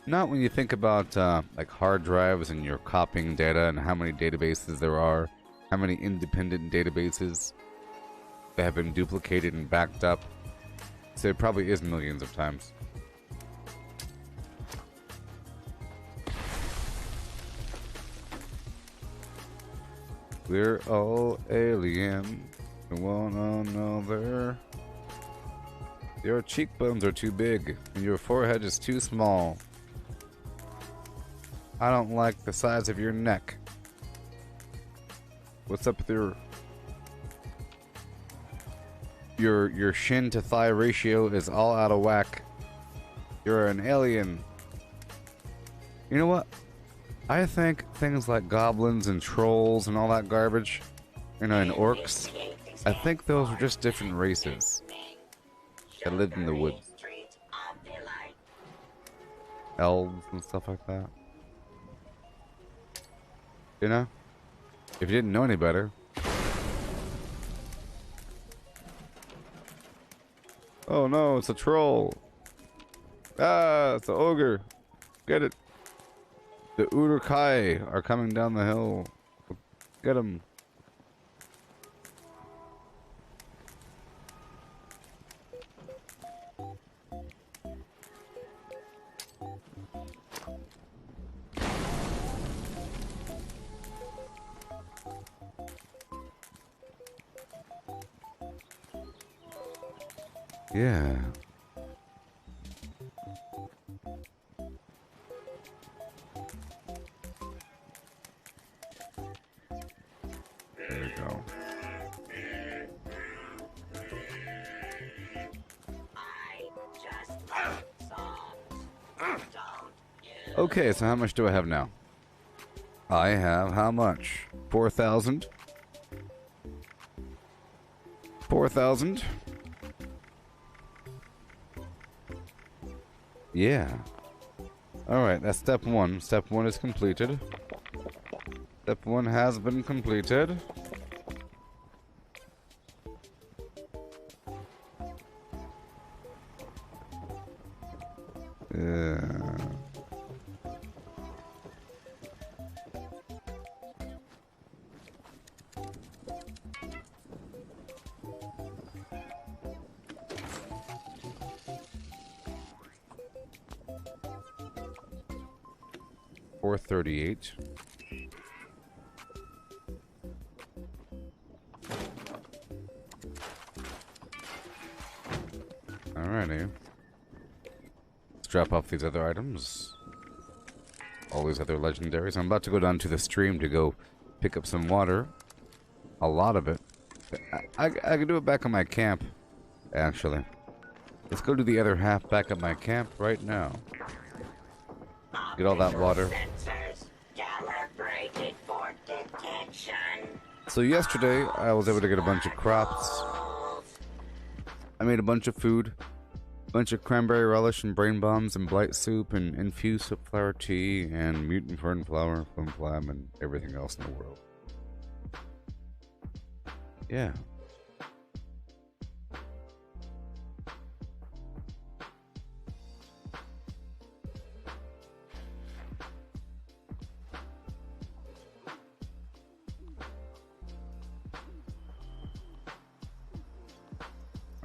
Not when you think about like hard drives and you're copying data and how many databases there are, how many independent databases. that have been duplicated and backed up. So it probably is millions of times. We're all alien to one another. Your cheekbones are too big and your forehead is too small. I don't like the size of your neck. What's up with your shin to thigh ratio is all out of whack. You're an alien. You know what? I think things like goblins and trolls and all that garbage, you know, and orcs, I think those were just different races that lived in the woods. Elves and stuff like that. You know? If you didn't know any better. Oh no, it's a troll. Ah, it's an ogre. Get it. The Uruk-hai are coming down the hill. Get them. Yeah. There we go. Okay, so how much do I have now? I have how much? 4,000? 4,000? Yeah. Alright, that's step one. Step one is completed. Step one has been completed. Yeah. $438. Alrighty. Let's drop off these other items. All these other legendaries. I'm about to go down to the stream to go pick up some water. A lot of it. I can do it back at my camp, actually. Let's go do the other half back at my camp right now. Get all that water. So yesterday, I was able to get a bunch of crops. I made a bunch of food. A bunch of cranberry relish and brain bombs and blight soup and infused flower tea and mutant fern flower, flim flam, and everything else in the world. Yeah.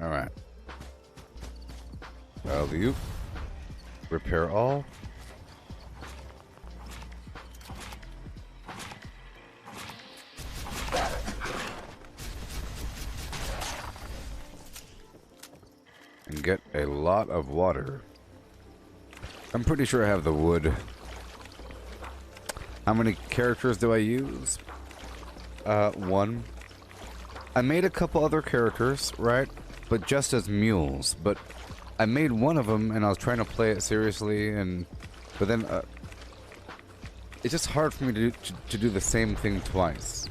Alright. Value. Repair all. And get a lot of water. I'm pretty sure I have the wood. How many characters do I use? One. I made a couple other characters, right? But just as mules. But I made one of them and I was trying to play it seriously, but then it's just hard for me to do the same thing twice.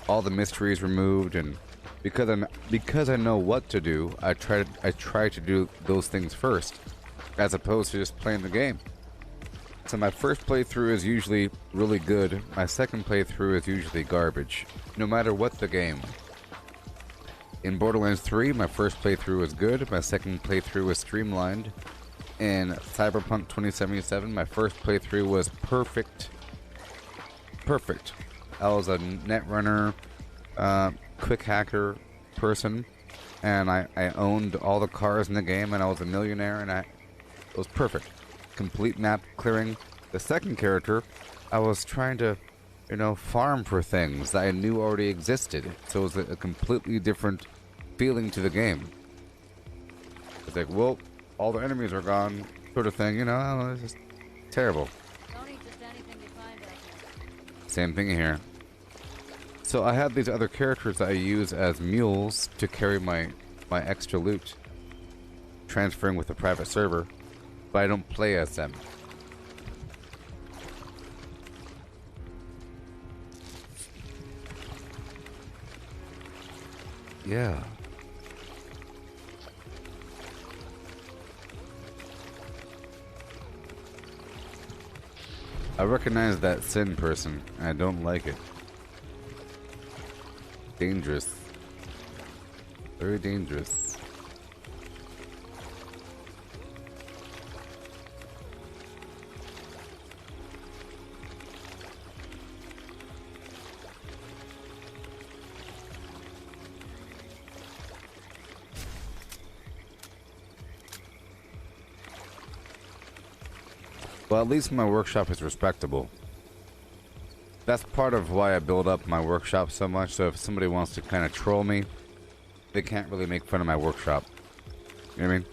All the mysteries removed, and because I know what to do, I try to do those things first, as opposed to just playing the game. So my first playthrough is usually really good. My second playthrough is usually garbage, no matter what the game. In Borderlands 3, my first playthrough was good. My second playthrough was streamlined. In Cyberpunk 2077, my first playthrough was perfect. Perfect. I was a netrunner, quick hacker, person, and I owned all the cars in the game, and I was a millionaire, and it was perfect. Complete map clearing. The second character, I was trying to, you know, farm for things that I knew already existed. So it was a completely different feeling to the game. It's like, well, all the enemies are gone, sort of thing, you know, it's just terrible. Don't eat just anything you find out there. Same thing here. So I have these other characters that I use as mules to carry my extra loot, transferring with the private server, but I don't play as them. Yeah. I recognize that sin person. I don't like it. Dangerous. Very dangerous. Well, at least my workshop is respectable. That's part of why I build up my workshop so much, so if somebody wants to kind of troll me, they can't really make fun of my workshop. You know what I mean?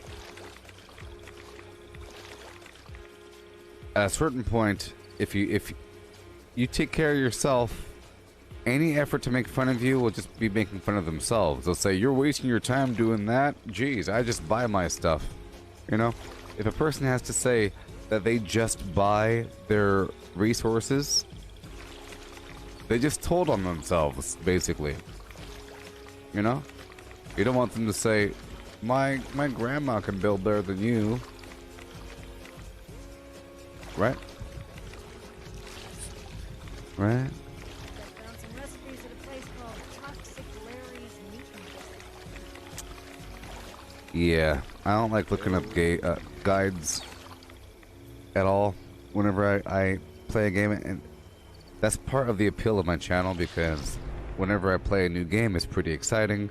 At a certain point, if you take care of yourself, any effort to make fun of you will just be making fun of themselves. They'll say, you're wasting your time doing that? Geez, I just buy my stuff. You know? If a person has to say that they just buy their resources, they just told on themselves, basically. You know? You don't want them to say, my grandma can build better than you. Right? Right? I found some recipes at a place called Toxic Larry's Meat and Dairy. Yeah, I don't like looking up guides at all whenever I play a game, and that's part of the appeal of my channel, because whenever I play a new game, it's pretty exciting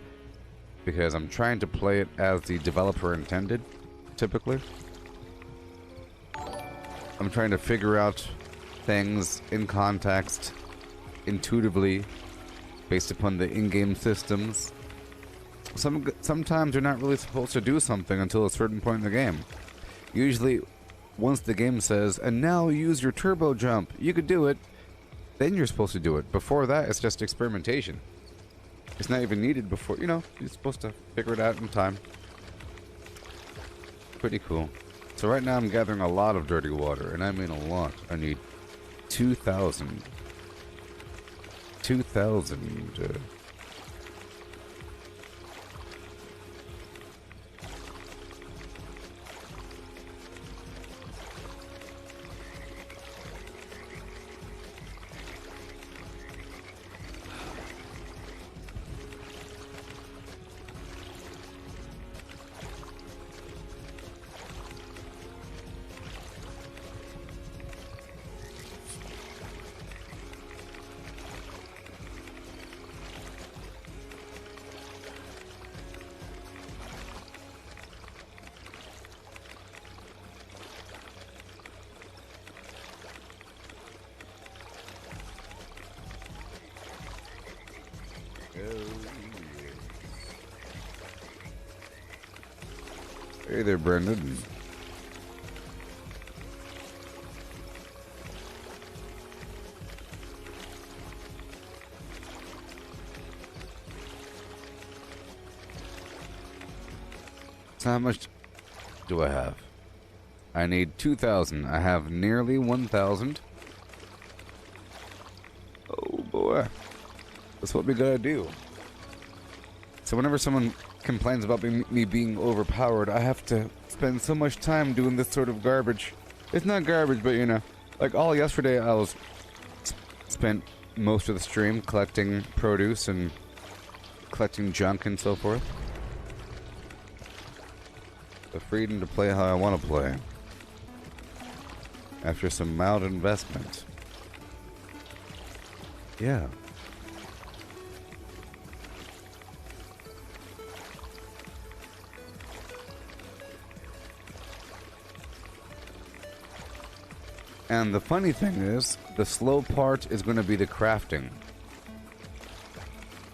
because I'm trying to play it as the developer intended, typically. I'm trying to figure out things in context, intuitively, based upon the in-game systems. Sometimes you're not really supposed to do something until a certain point in the game. Usually, once the game says, and now use your turbo jump, you could do it, then you're supposed to do it. Before that, it's just experimentation. It's not even needed before, you know, you're supposed to figure it out in time. Pretty cool. So right now I'm gathering a lot of dirty water, and I mean a lot. I need 2,000. 2,000. Hey there, Brendan. So how much do I have? I need 2,000. I have nearly 1,000. Oh boy. That's what we gotta do. So whenever someone complains about me being overpowered, I have to spend so much time doing this sort of garbage. It's not garbage, but you know, like all yesterday I was spent most of the stream collecting produce and collecting junk and so forth. The freedom to play how I want to play. After some mild investment. Yeah. And the funny thing is, the slow part is going to be the crafting.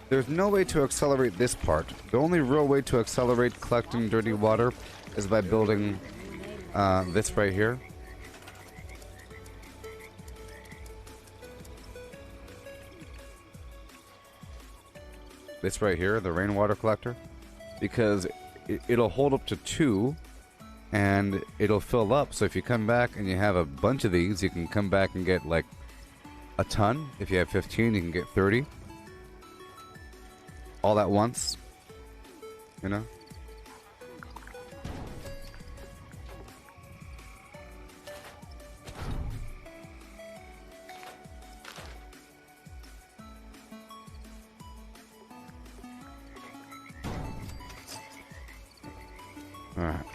There's no way to accelerate this part. The only real way to accelerate collecting dirty water is by building this right here. This right here, the rainwater collector. Because it'll hold up to 2 and it'll fill up. So if you come back and you have a bunch of these, you can come back and get like a ton. If you have 15, you can get 30. All at once, you know? Alright.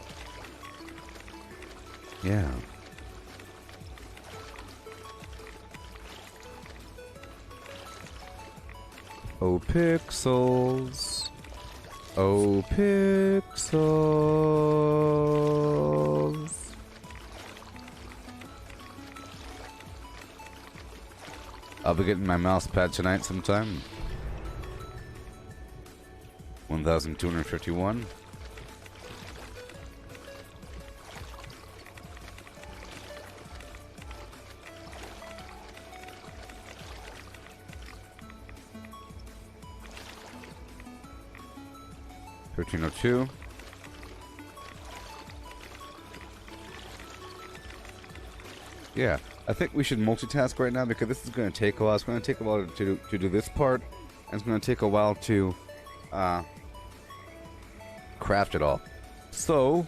Yeah. Oh, pixels. Oh, pixels. I'll be getting my mouse pad tonight sometime. 1251. $13.02. Yeah, I think we should multitask right now because this is going to take a while. It's going to take a while to do this part, and it's going to take a while to craft it all. So,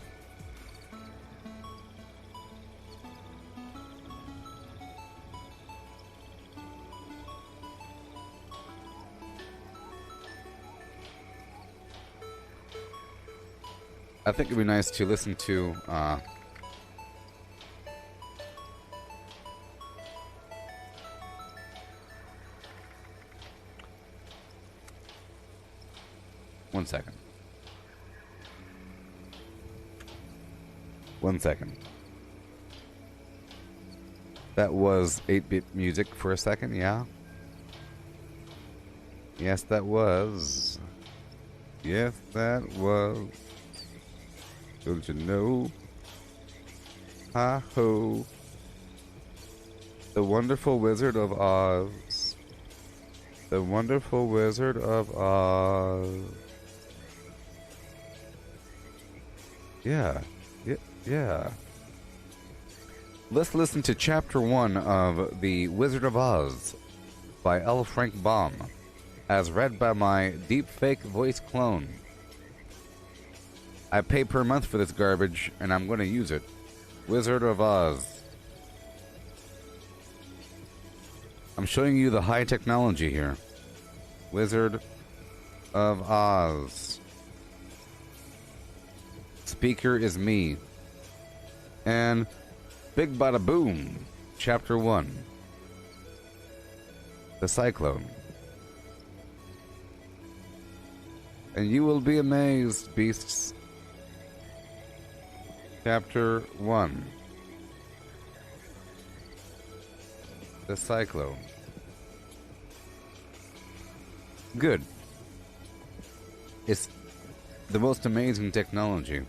I think it'd be nice to listen to one second. That was 8-bit music for a second, yeah? Yes, that was. Yes, that was. Don't you know? Ha-ho. The Wonderful Wizard of Oz. The Wonderful Wizard of Oz. Yeah. Yeah. Let's listen to Chapter 1 of The Wizard of Oz by L. Frank Baum, as read by my deepfake voice clone. I pay per month for this garbage, and I'm going to use it. Wizard of Oz. I'm showing you the high technology here. Wizard of Oz. Speaker is me. And Big Bada Boom, Chapter 1. The Cyclone. And you will be amazed, beasts. Chapter 1. The Cyclone. Good. It's the most amazing technology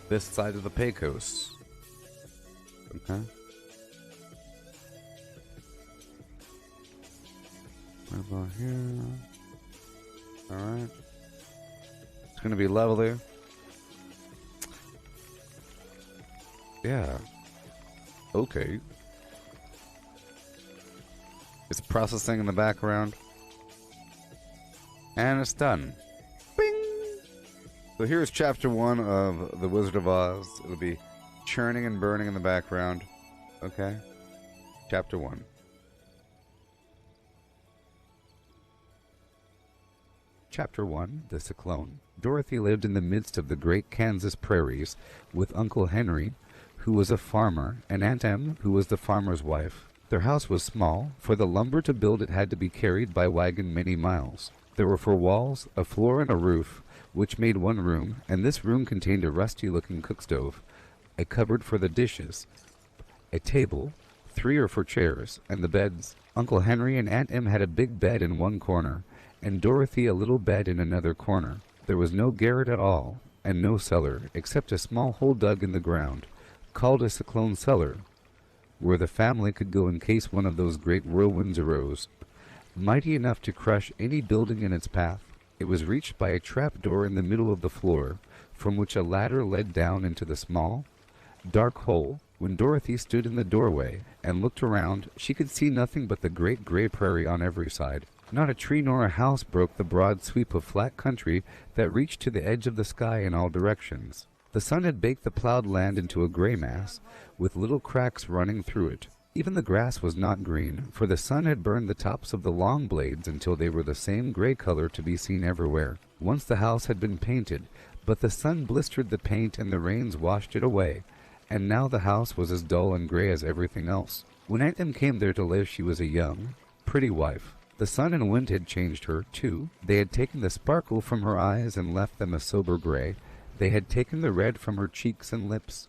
this side of the Pecos. Okay. What about here? Alright. It's gonna be lovely. Yeah. Okay. It's processing in the background. And it's done. Bing! So here's Chapter 1 of The Wizard of Oz. It'll be churning and burning in the background. Okay? Chapter 1. Chapter 1, The Cyclone. Dorothy lived in the midst of the great Kansas prairies with Uncle Henry, who was a farmer, and Aunt Em, who was the farmer's wife. Their house was small, for the lumber to build it had to be carried by wagon many miles. There were 4 walls, a floor, and a roof, which made one room, and this room contained a rusty-looking cook stove, a cupboard for the dishes, a table, 3 or 4 chairs, and the beds. Uncle Henry and Aunt Em had a big bed in one corner, and Dorothy a little bed in another corner. There was no garret at all, and no cellar, except a small hole dug in the ground, called a cyclone cellar, where the family could go in case one of those great whirlwinds arose, mighty enough to crush any building in its path. It was reached by a trap door in the middle of the floor, from which a ladder led down into the small, dark hole. When Dorothy stood in the doorway and looked around, she could see nothing but the great gray prairie on every side. Not a tree nor a house broke the broad sweep of flat country that reached to the edge of the sky in all directions. The sun had baked the plowed land into a gray mass, with little cracks running through it. Even the grass was not green, for the sun had burned the tops of the long blades until they were the same gray color to be seen everywhere. Once the house had been painted, but the sun blistered the paint and the rains washed it away, and now the house was as dull and gray as everything else. When Aunt Em came there to live, she was a young, pretty wife. The sun and wind had changed her, too. They had taken the sparkle from her eyes and left them a sober gray. They had taken the red from her cheeks and lips,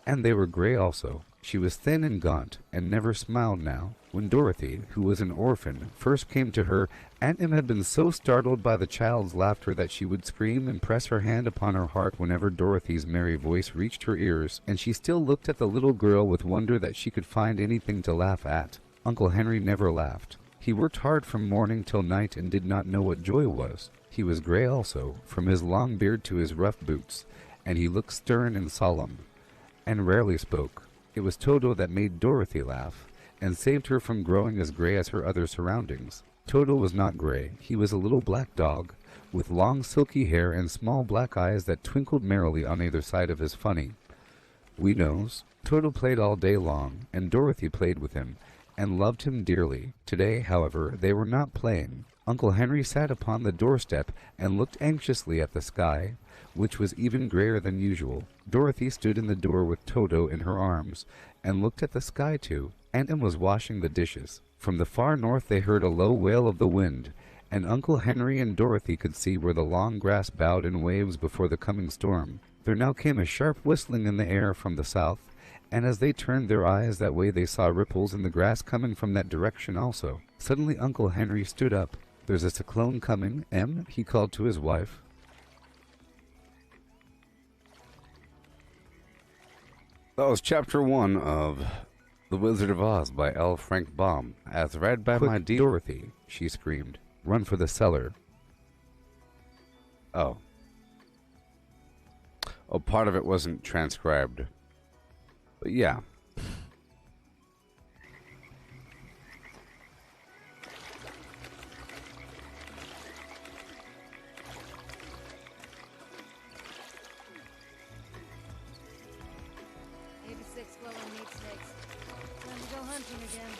and they were gray also. She was thin and gaunt, and never smiled now. When Dorothy, who was an orphan, first came to her, Aunt Em had been so startled by the child's laughter that she would scream and press her hand upon her heart whenever Dorothy's merry voice reached her ears, and she still looked at the little girl with wonder that she could find anything to laugh at. Uncle Henry never laughed. He worked hard from morning till night and did not know what joy was. He was gray also, from his long beard to his rough boots, and he looked stern and solemn, and rarely spoke. It was Toto that made Dorothy laugh, and saved her from growing as gray as her other surroundings. Toto was not gray. He was a little black dog, with long silky hair and small black eyes that twinkled merrily on either side of his funny wee nose. Toto played all day long, and Dorothy played with him, and loved him dearly. Today, however, they were not playing. Uncle Henry sat upon the doorstep and looked anxiously at the sky, which was even grayer than usual. Dorothy stood in the door with Toto in her arms, and looked at the sky too. Aunt Em was washing the dishes. From the far north they heard a low wail of the wind, and Uncle Henry and Dorothy could see where the long grass bowed in waves before the coming storm. There now came a sharp whistling in the air from the south, and as they turned their eyes that way they saw ripples in the grass coming from that direction also. Suddenly Uncle Henry stood up. "There's a cyclone coming, Em," he called to his wife. That was Chapter 1 of The Wizard of Oz by L. Frank Baum, as read by "Quick, my dear Dorothy," she screamed. "Run for the cellar." Oh, part of it wasn't transcribed. But yeah. Glowing meat snakes. Time to go hunting again.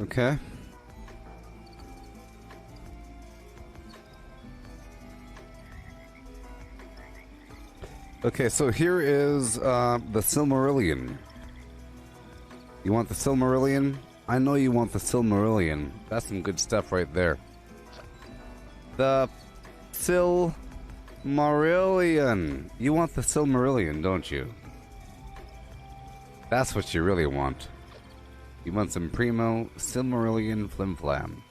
Okay. Okay, so here is the Silmarillion. You want the Silmarillion? I know you want the Silmarillion. That's some good stuff right there. The Silmarillion. You want the Silmarillion, don't you? That's what you really want. You want some primo Silmarillion flimflam.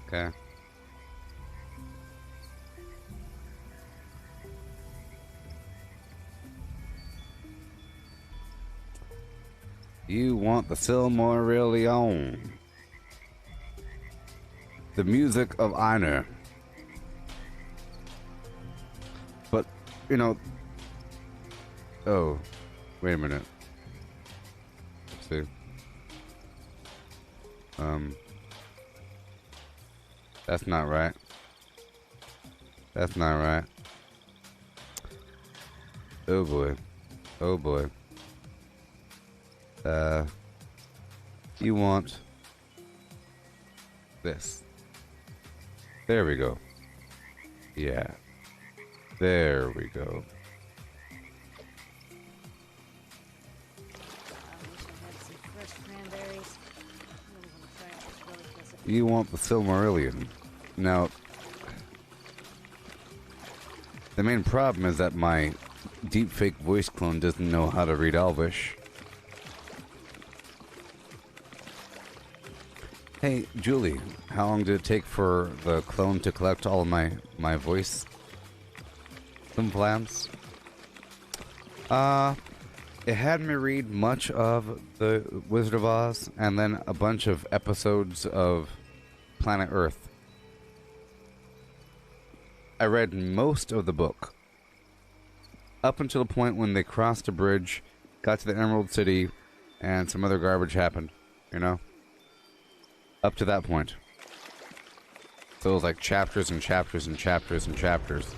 Okay. You want the Silmarillion. The music of honor. But, you know... Oh, wait a minute. Let's see. That's not right. That's not right. Oh boy. Oh boy. You want this. There we go. Yeah. There we go. I wish I had some fresh cranberries. Really want to try out this relic recipe. You want the Silmarillion. Now, the main problem is that my deepfake voice clone doesn't know how to read Elvish. Hey, Julie, how long did it take for the clone to collect all of my voice? Some plans? It had me read much of the Wizard of Oz and then a bunch of episodes of Planet Earth. I read most of the book up until the point when they crossed a bridge, got to the Emerald City, and some other garbage happened, you know? Up to that point. So it was like chapters and chapters and chapters and chapters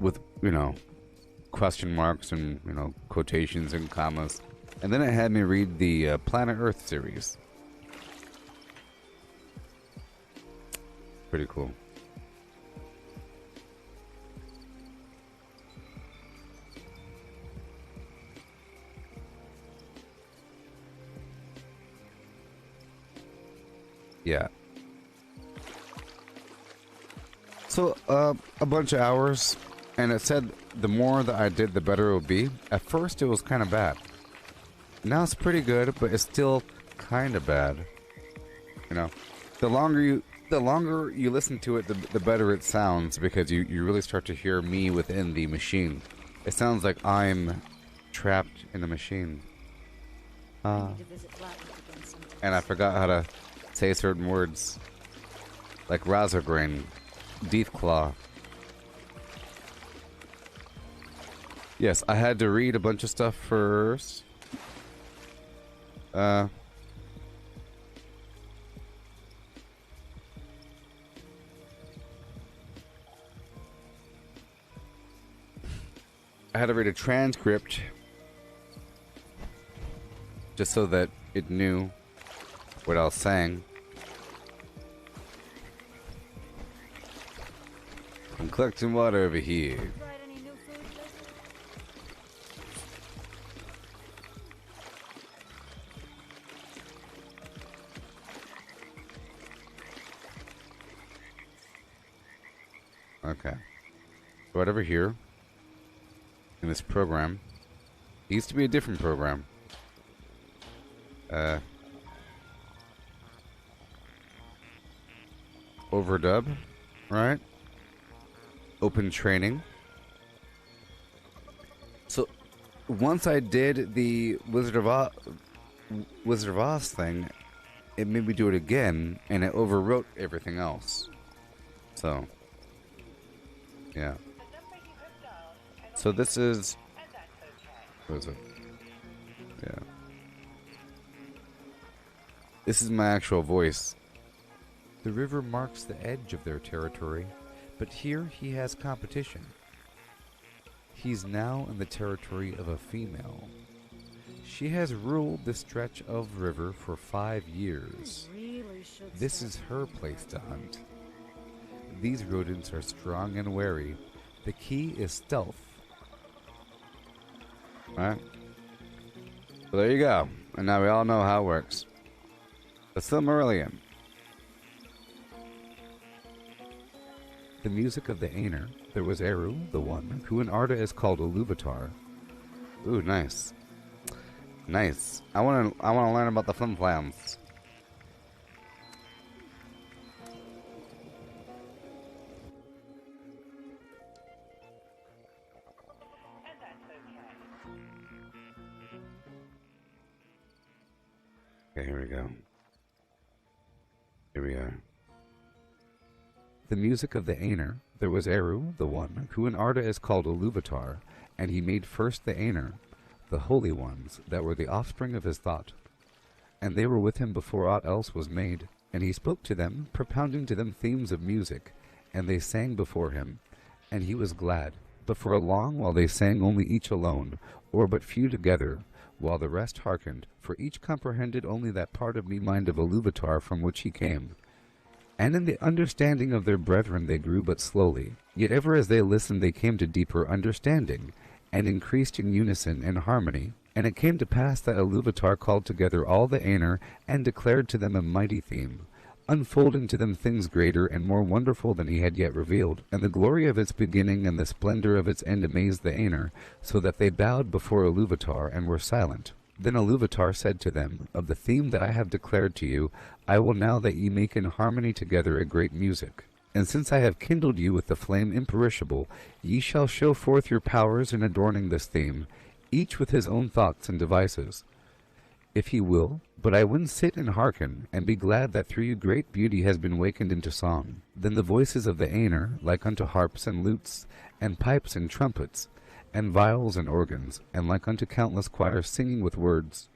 with, you know, question marks and, you know, quotations and commas. And then it had me read the Planet Earth series. Pretty cool. Yeah. So, a bunch of hours, and it said the more that I did, the better it would be. At first, it was kind of bad. Now it's pretty good, but it's still kind of bad. You know, the longer you listen to it, the better it sounds, because you really start to hear me within the machine. It sounds like I'm trapped in a machine. I need to visit Flatland again sometime. And I forgot how to say certain words, like Razorgrain, Deathclaw. Yes, I had to read a bunch of stuff first. I had to read a transcript just so that it knew what I was saying. I'm collecting water over here. Tried any new food lately? Okay. So right over here, in this program, it used to be a different program. Overdub, right? Open training. So once I did the Wizard of Oz thing, it made me do it again, and it overwrote everything else. So, yeah. So this is... What is it? Yeah. This is my actual voice. The river marks the edge of their territory, but here he has competition. He's now in the territory of a female. She has ruled this stretch of river for 5 years. Really should This start is her place to hunt. These rodents are strong and wary. The key is stealth. Alright? So there you go. And now we all know how it works. The Silmarillion. The music of the Aner. There was Eru, the one, who in Arda is called Iluvatar. Ooh, nice. Nice. I wanna learn about the flimflams. Okay, here we go. Here we are. The music of the Aner. There was Eru, the one, who in Arda is called Iluvatar, and he made first the Aner, the holy ones, that were the offspring of his thought. And they were with him before aught else was made, and he spoke to them, propounding to them themes of music, and they sang before him, and he was glad, But for a long while they sang only each alone, or but few together, while the rest hearkened, for each comprehended only that part of me mind of Iluvatar from which he came. And in the understanding of their brethren they grew but slowly, yet ever as they listened they came to deeper understanding, and increased in unison and harmony. And it came to pass that Iluvatar called together all the Aenir, and declared to them a mighty theme, unfolding to them things greater and more wonderful than he had yet revealed. And the glory of its beginning and the splendor of its end amazed the Aenir, so that they bowed before Iluvatar and were silent. Then Iluvatar said to them, Of the theme that I have declared to you, I will now that ye make in harmony together a great music. And since I have kindled you with the flame imperishable, ye shall show forth your powers in adorning this theme, each with his own thoughts and devices, if he will. But I would sit and hearken, and be glad that through you great beauty has been wakened into song. Then the voices of the Aenir, like unto harps and lutes, and pipes and trumpets, and viols and organs, and like unto countless choirs singing with words,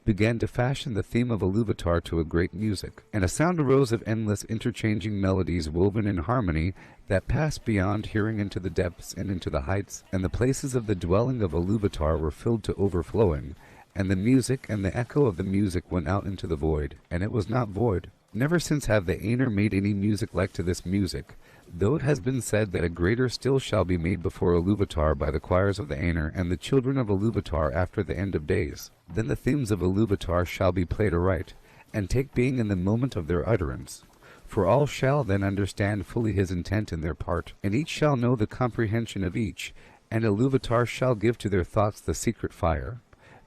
began to fashion the theme of Iluvatar to a great music. And a sound arose of endless interchanging melodies woven in harmony that passed beyond hearing into the depths and into the heights, and the places of the dwelling of Iluvatar were filled to overflowing, and the music and the echo of the music went out into the void, and it was not void. Never since have the Aenir made any music like to this music, though it has been said that a greater still shall be made before Iluvatar by the choirs of the Aenir and the children of Iluvatar after the end of days. Then the themes of Iluvatar shall be played aright, and take being in the moment of their utterance. For all shall then understand fully his intent in their part, and each shall know the comprehension of each, and Iluvatar shall give to their thoughts the secret fire,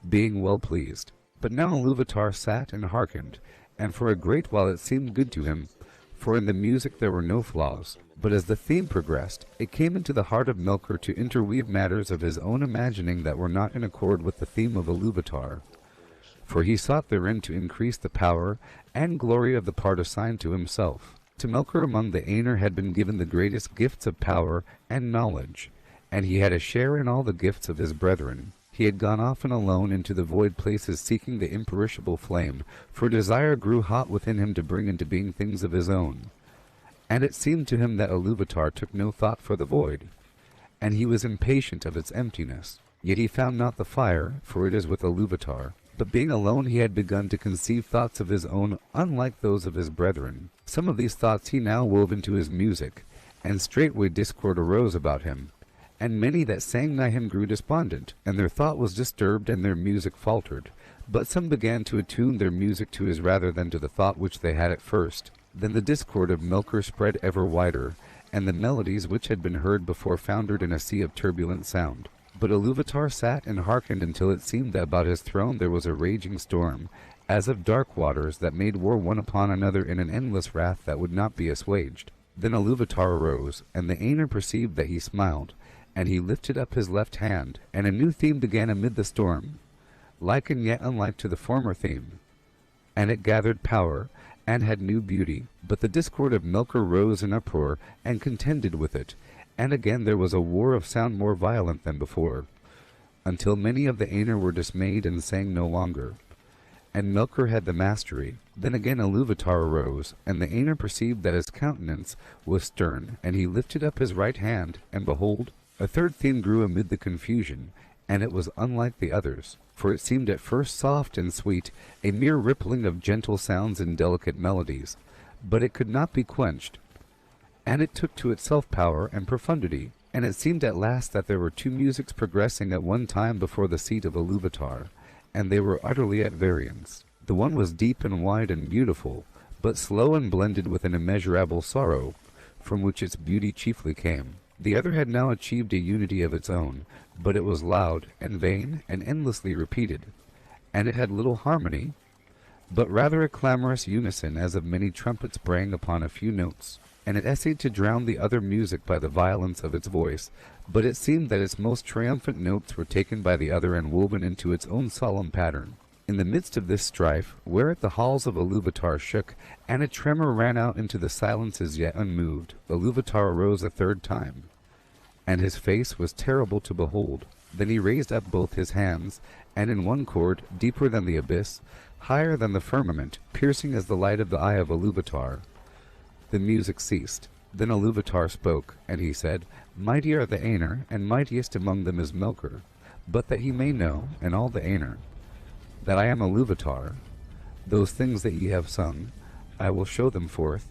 being well pleased. But now Iluvatar sat and hearkened, and for a great while it seemed good to him, for in the music there were no flaws. But as the theme progressed, it came into the heart of Melkor to interweave matters of his own imagining that were not in accord with the theme of Iluvatar, for he sought therein to increase the power and glory of the part assigned to himself. To Melkor among the Aenir had been given the greatest gifts of power and knowledge, and he had a share in all the gifts of his brethren. He had gone often alone into the void places seeking the imperishable flame, for desire grew hot within him to bring into being things of his own. And it seemed to him that Iluvatar took no thought for the void, and he was impatient of its emptiness. Yet he found not the fire, for it is with Iluvatar. But being alone he had begun to conceive thoughts of his own, unlike those of his brethren. Some of these thoughts he now wove into his music, and straightway discord arose about him. And many that sang nigh him grew despondent, and their thought was disturbed, and their music faltered. But some began to attune their music to his rather than to the thought which they had at first. Then the discord of Melkor spread ever wider, and the melodies which had been heard before foundered in a sea of turbulent sound. But Iluvatar sat and hearkened until it seemed that about his throne there was a raging storm, as of dark waters that made war one upon another in an endless wrath that would not be assuaged. Then Iluvatar arose, and the Aenir perceived that he smiled, and he lifted up his left hand, and a new theme began amid the storm, like and yet unlike to the former theme. And it gathered power, and had new beauty. But the discord of Melkor rose in uproar, and contended with it, and again there was a war of sound more violent than before, until many of the Aenir were dismayed and sang no longer. And Melkor had the mastery. Then again Iluvatar arose, and the Aenir perceived that his countenance was stern, and he lifted up his right hand, and behold, a third theme grew amid the confusion, and it was unlike the others, for it seemed at first soft and sweet, a mere rippling of gentle sounds and delicate melodies, but it could not be quenched, and it took to itself power and profundity, and it seemed at last that there were two musics progressing at one time before the seat of Iluvatar, and they were utterly at variance. The one was deep and wide and beautiful, but slow and blended with an immeasurable sorrow, from which its beauty chiefly came. The other had now achieved a unity of its own, but it was loud and vain and endlessly repeated, and it had little harmony, but rather a clamorous unison as of many trumpets braying upon a few notes, and it essayed to drown the other music by the violence of its voice, but it seemed that its most triumphant notes were taken by the other and woven into its own solemn pattern. In the midst of this strife, whereat the halls of Iluvatar shook, and a tremor ran out into the silences yet unmoved, Iluvatar arose a third time, and his face was terrible to behold. Then he raised up both his hands, and in one chord, deeper than the abyss, higher than the firmament, piercing as the light of the eye of Iluvatar, the music ceased. Then Iluvatar spoke, and he said, Mighty are the Aenir, and mightiest among them is Melkor, but that he may know, and all the Aenir, that I am Iluvatar. Those things that ye have sung, I will show them forth,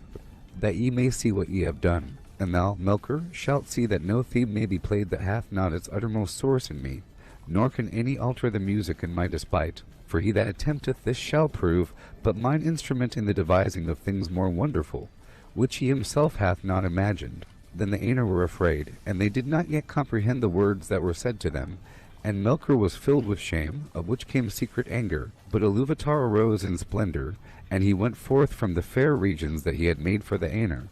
that ye may see what ye have done. And thou, Melkor, shalt see that no theme may be played that hath not its uttermost source in me, nor can any alter the music in my despite. For he that attempteth this shall prove but mine instrument in the devising of things more wonderful, which he himself hath not imagined. Then the Aenir were afraid, and they did not yet comprehend the words that were said to them. And Melkor was filled with shame, of which came secret anger. But Iluvatar arose in splendor, and he went forth from the fair regions that he had made for the Aenir.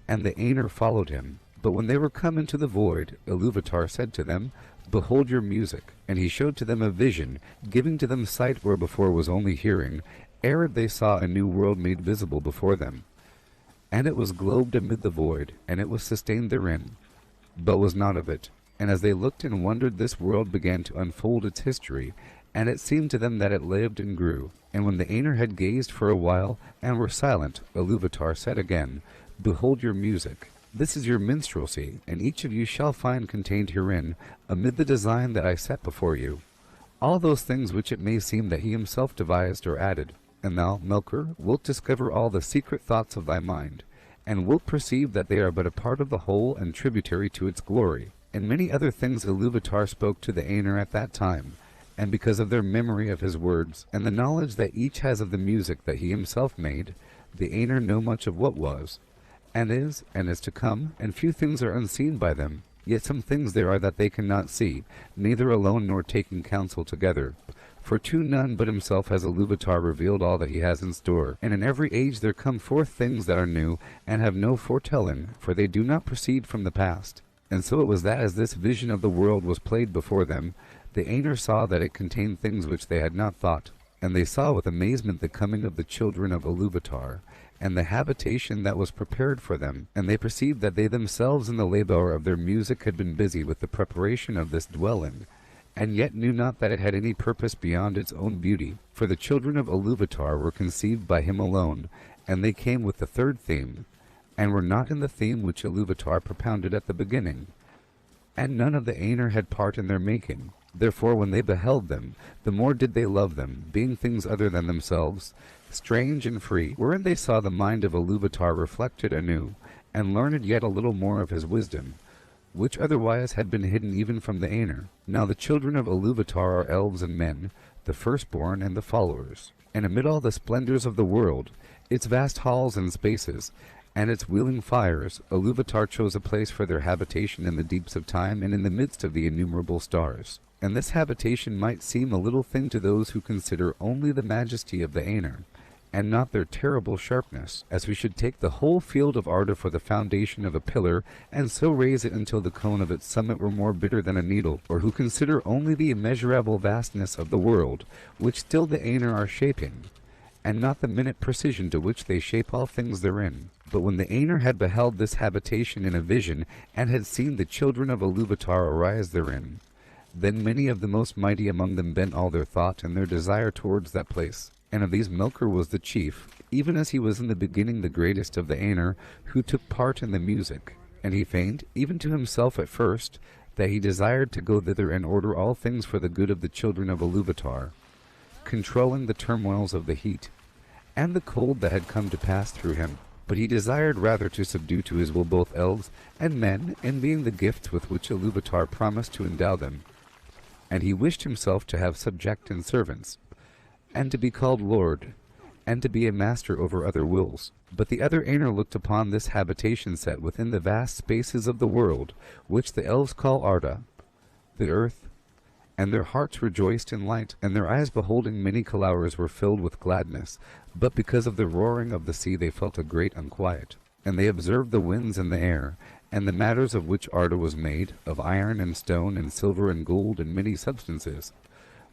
And the Aenir followed him. But when they were come into the void, Iluvatar said to them, Behold your music. And he showed to them a vision, giving to them sight where before was only hearing, ere they saw a new world made visible before them. And it was globed amid the void, and it was sustained therein, but was not of it. And as they looked and wondered, this world began to unfold its history, and it seemed to them that it lived and grew. And when the Aenir had gazed for a while, and were silent, Iluvatar said again, Behold your music. This is your minstrelsy, and each of you shall find contained herein, amid the design that I set before you, all those things which it may seem that he himself devised or added. And thou, Melkor, wilt discover all the secret thoughts of thy mind, and wilt perceive that they are but a part of the whole and tributary to its glory. And many other things Iluvatar spoke to the Aenir at that time, and because of their memory of his words, and the knowledge that each has of the music that he himself made, the Aenir know much of what was, and is to come, and few things are unseen by them. Yet some things there are that they cannot see, neither alone nor taking counsel together. For to none but himself has Iluvatar revealed all that he has in store. And in every age there come forth things that are new, and have no foretelling, for they do not proceed from the past. And so it was that as this vision of the world was played before them, the Aenir saw that it contained things which they had not thought. And they saw with amazement the coming of the children of Iluvatar, and the habitation that was prepared for them. And they perceived that they themselves in the labour of their music had been busy with the preparation of this dwelling, and yet knew not that it had any purpose beyond its own beauty. For the children of Iluvatar were conceived by him alone, and they came with the third theme, and were not in the theme which Iluvatar propounded at the beginning. And none of the Aenir had part in their making. Therefore when they beheld them, the more did they love them, being things other than themselves, strange and free, wherein they saw the mind of Iluvatar reflected anew, and learned yet a little more of his wisdom, which otherwise had been hidden even from the Aenir. Now the children of Iluvatar are elves and men, the firstborn and the followers. And amid all the splendors of the world, its vast halls and spaces, and its wheeling fires, Iluvatar chose a place for their habitation in the deeps of time and in the midst of the innumerable stars. And this habitation might seem a little thing to those who consider only the majesty of the Aenir, and not their terrible sharpness, as we should take the whole field of Arda for the foundation of a pillar, and so raise it until the cone of its summit were more bitter than a needle, or who consider only the immeasurable vastness of the world, which still the Aenir are shaping, and not the minute precision to which they shape all things therein. But when the Aenir had beheld this habitation in a vision, and had seen the children of Iluvatar arise therein, then many of the most mighty among them bent all their thought and their desire towards that place. And of these Melkor was the chief, even as he was in the beginning the greatest of the Aenir, who took part in the music. And he feigned, even to himself at first, that he desired to go thither and order all things for the good of the children of Iluvatar, controlling the turmoils of the heat, and the cold that had come to pass through him. But he desired rather to subdue to his will both elves and men, envying the gifts with which Iluvatar promised to endow them. And he wished himself to have subject and servants, and to be called Lord, and to be a master over other wills. But the other Aenir looked upon this habitation set within the vast spaces of the world, which the elves call Arda, the earth, and their hearts rejoiced in light, and their eyes beholding many Calowers were filled with gladness. But because of the roaring of the sea they felt a great unquiet. And they observed the winds and the air, and the matters of which Arda was made, of iron and stone and silver and gold and many substances.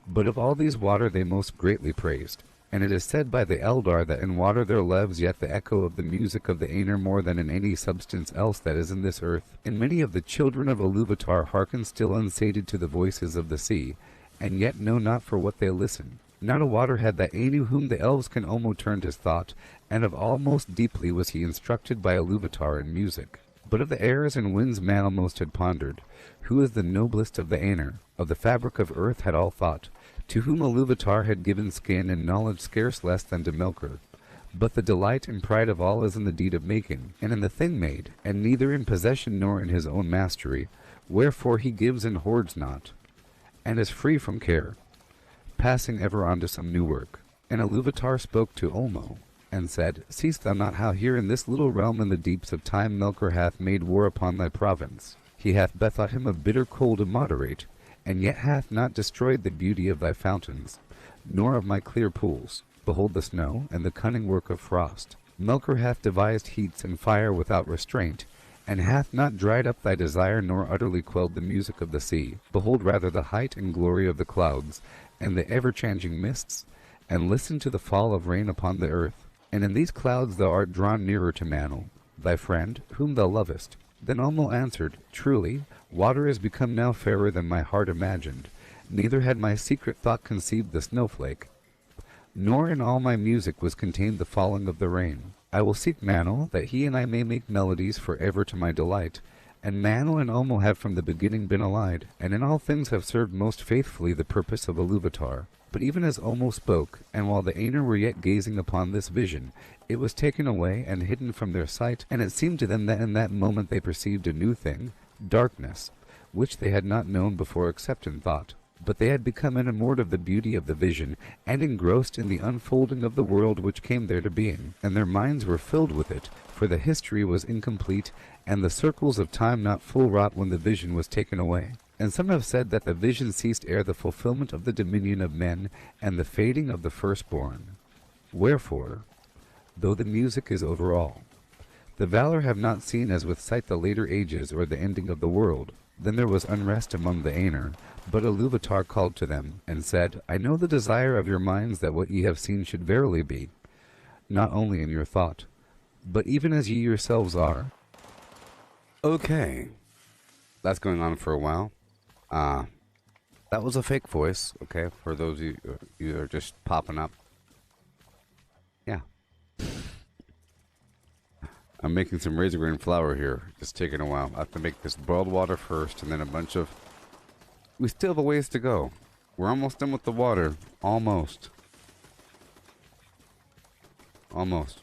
But of all these water they most greatly praised. And it is said by the Eldar that in water there lives yet the echo of the music of the Aenir more than in any substance else that is in this earth. And many of the children of Iluvatar hearken still unsated to the voices of the sea, and yet know not for what they listen. not a waterhead that any whom the elves can almost turned his thought, and of all most deeply was he instructed by Iluvatar in music. But of the airs and winds man almost had pondered, who is the noblest of the Aener, of the fabric of earth had all thought, to whom Iluvatar had given skin and knowledge scarce less than to Melkor. But the delight and pride of all is in the deed of making, and in the thing made, and neither in possession nor in his own mastery, wherefore he gives and hoards not, and is free from care, passing ever on to some new work. And Iluvatar spoke to Olmo, and said, Seest thou not how here in this little realm in the deeps of time Melkor hath made war upon thy province? He hath bethought him of bitter cold to moderate, and yet hath not destroyed the beauty of thy fountains, nor of my clear pools. Behold the snow, and the cunning work of frost. Melkor hath devised heats and fire without restraint, and hath not dried up thy desire, nor utterly quelled the music of the sea. Behold rather the height and glory of the clouds, and the ever-changing mists, and listen to the fall of rain upon the earth. And in these clouds thou art drawn nearer to Manel, thy friend, whom thou lovest. Then Olmo answered, Truly, water is become now fairer than my heart imagined. Neither had my secret thought conceived the snowflake, nor in all my music was contained the falling of the rain. I will seek Manel, that he and I may make melodies for ever to my delight. And Manel and Olmo have from the beginning been allied, and in all things have served most faithfully the purpose of Iluvatar. But even as Olmo spoke, and while the Aener were yet gazing upon this vision, it was taken away and hidden from their sight, and it seemed to them that in that moment they perceived a new thing, darkness, which they had not known before except in thought. But they had become enamored of the beauty of the vision, and engrossed in the unfolding of the world which came there to being, and their minds were filled with it, for the history was incomplete, and the circles of time not full wrought when the vision was taken away. And some have said that the vision ceased ere the fulfillment of the dominion of men, and the fading of the firstborn. Wherefore, though the music is over all, the valor have not seen as with sight the later ages, or the ending of the world. Then there was unrest among the Aener, but Iluvatar called to them, and said, I know the desire of your minds that what ye have seen should verily be, not only in your thought, but even as ye yourselves are. Okay. That's going on for a while. That was a fake voice, okay, for those of you that are just popping up. Yeah. I'm making some Razorgrain flour here. Just taking a while. I have to make this boiled water first, and then a bunch of... We still have a ways to go. We're almost done with the water. Almost. Almost.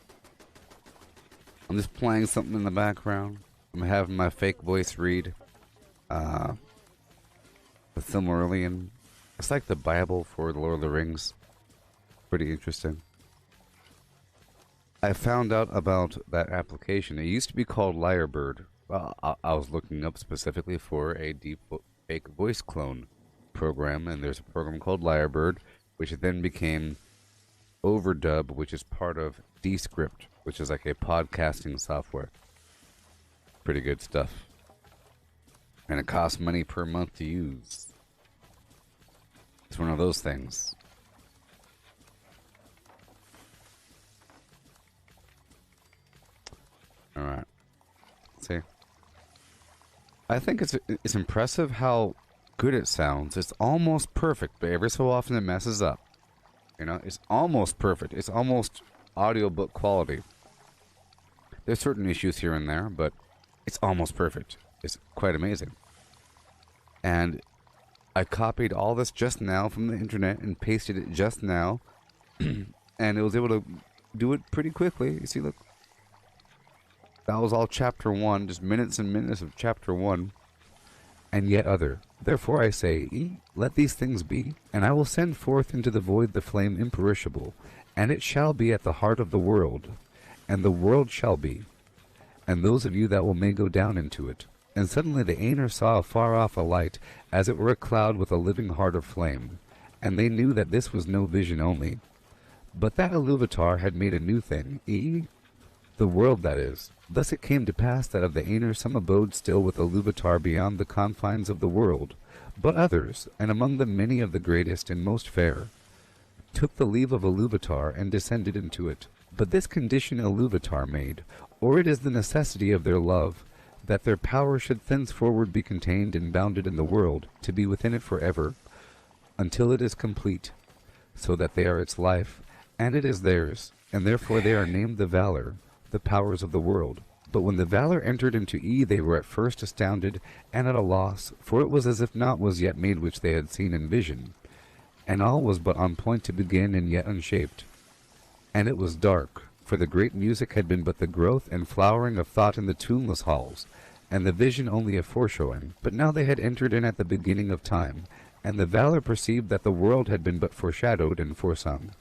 I'm just playing something in the background. I'm having my fake voice read. The Silmarillion. It's like the Bible for the Lord of the Rings. Pretty interesting. I found out about that application. It used to be called Lyrebird. Well, I was looking up specifically for a deep fake voice clone program, and there's a program called Lyrebird, which then became Overdub, which is part of Descript, which is like a podcasting software. Pretty good stuff. And it costs money per month to use. It's one of those things. Alright. See? I think it's impressive how good it sounds. It's almost perfect, but every so often it messes up. You know, it's almost perfect. It's almost audiobook quality. There's certain issues here and there, but it's almost perfect. It's quite amazing. And I copied all this just now from the internet and pasted it just now. And it was able to do it pretty quickly. You see, look. That was all chapter 1, just minutes and minutes of chapter 1, and yet other. Therefore I say, let these things be, and I will send forth into the void the flame imperishable, and it shall be at the heart of the world, and the world shall be, and those of you that will may go down into it. And suddenly the Aener saw afar off a light, as it were a cloud with a living heart of flame, and they knew that this was no vision only, but that Iluvatar had made a new thing, the world, that is. Thus it came to pass that of the Aener some abode still with Iluvatar beyond the confines of the world, but others, and among them many of the greatest and most fair, took the leave of Iluvatar and descended into it. But this condition Iluvatar made, or it is the necessity of their love, that their power should thenceforward be contained and bounded in the world, to be within it for ever, until it is complete. so that they are its life, and it is theirs, and therefore they are named the Valor, the powers of the world. But when the Valor entered into E, they were at first astounded and at a loss, for it was as if naught was yet made which they had seen in vision, and all was but on point to begin and yet unshaped. And it was dark, for the great music had been but the growth and flowering of thought in the tuneless halls, and the vision only a foreshowing. But now they had entered in at the beginning of time, and the Valor perceived that the world had been but foreshadowed and foresung,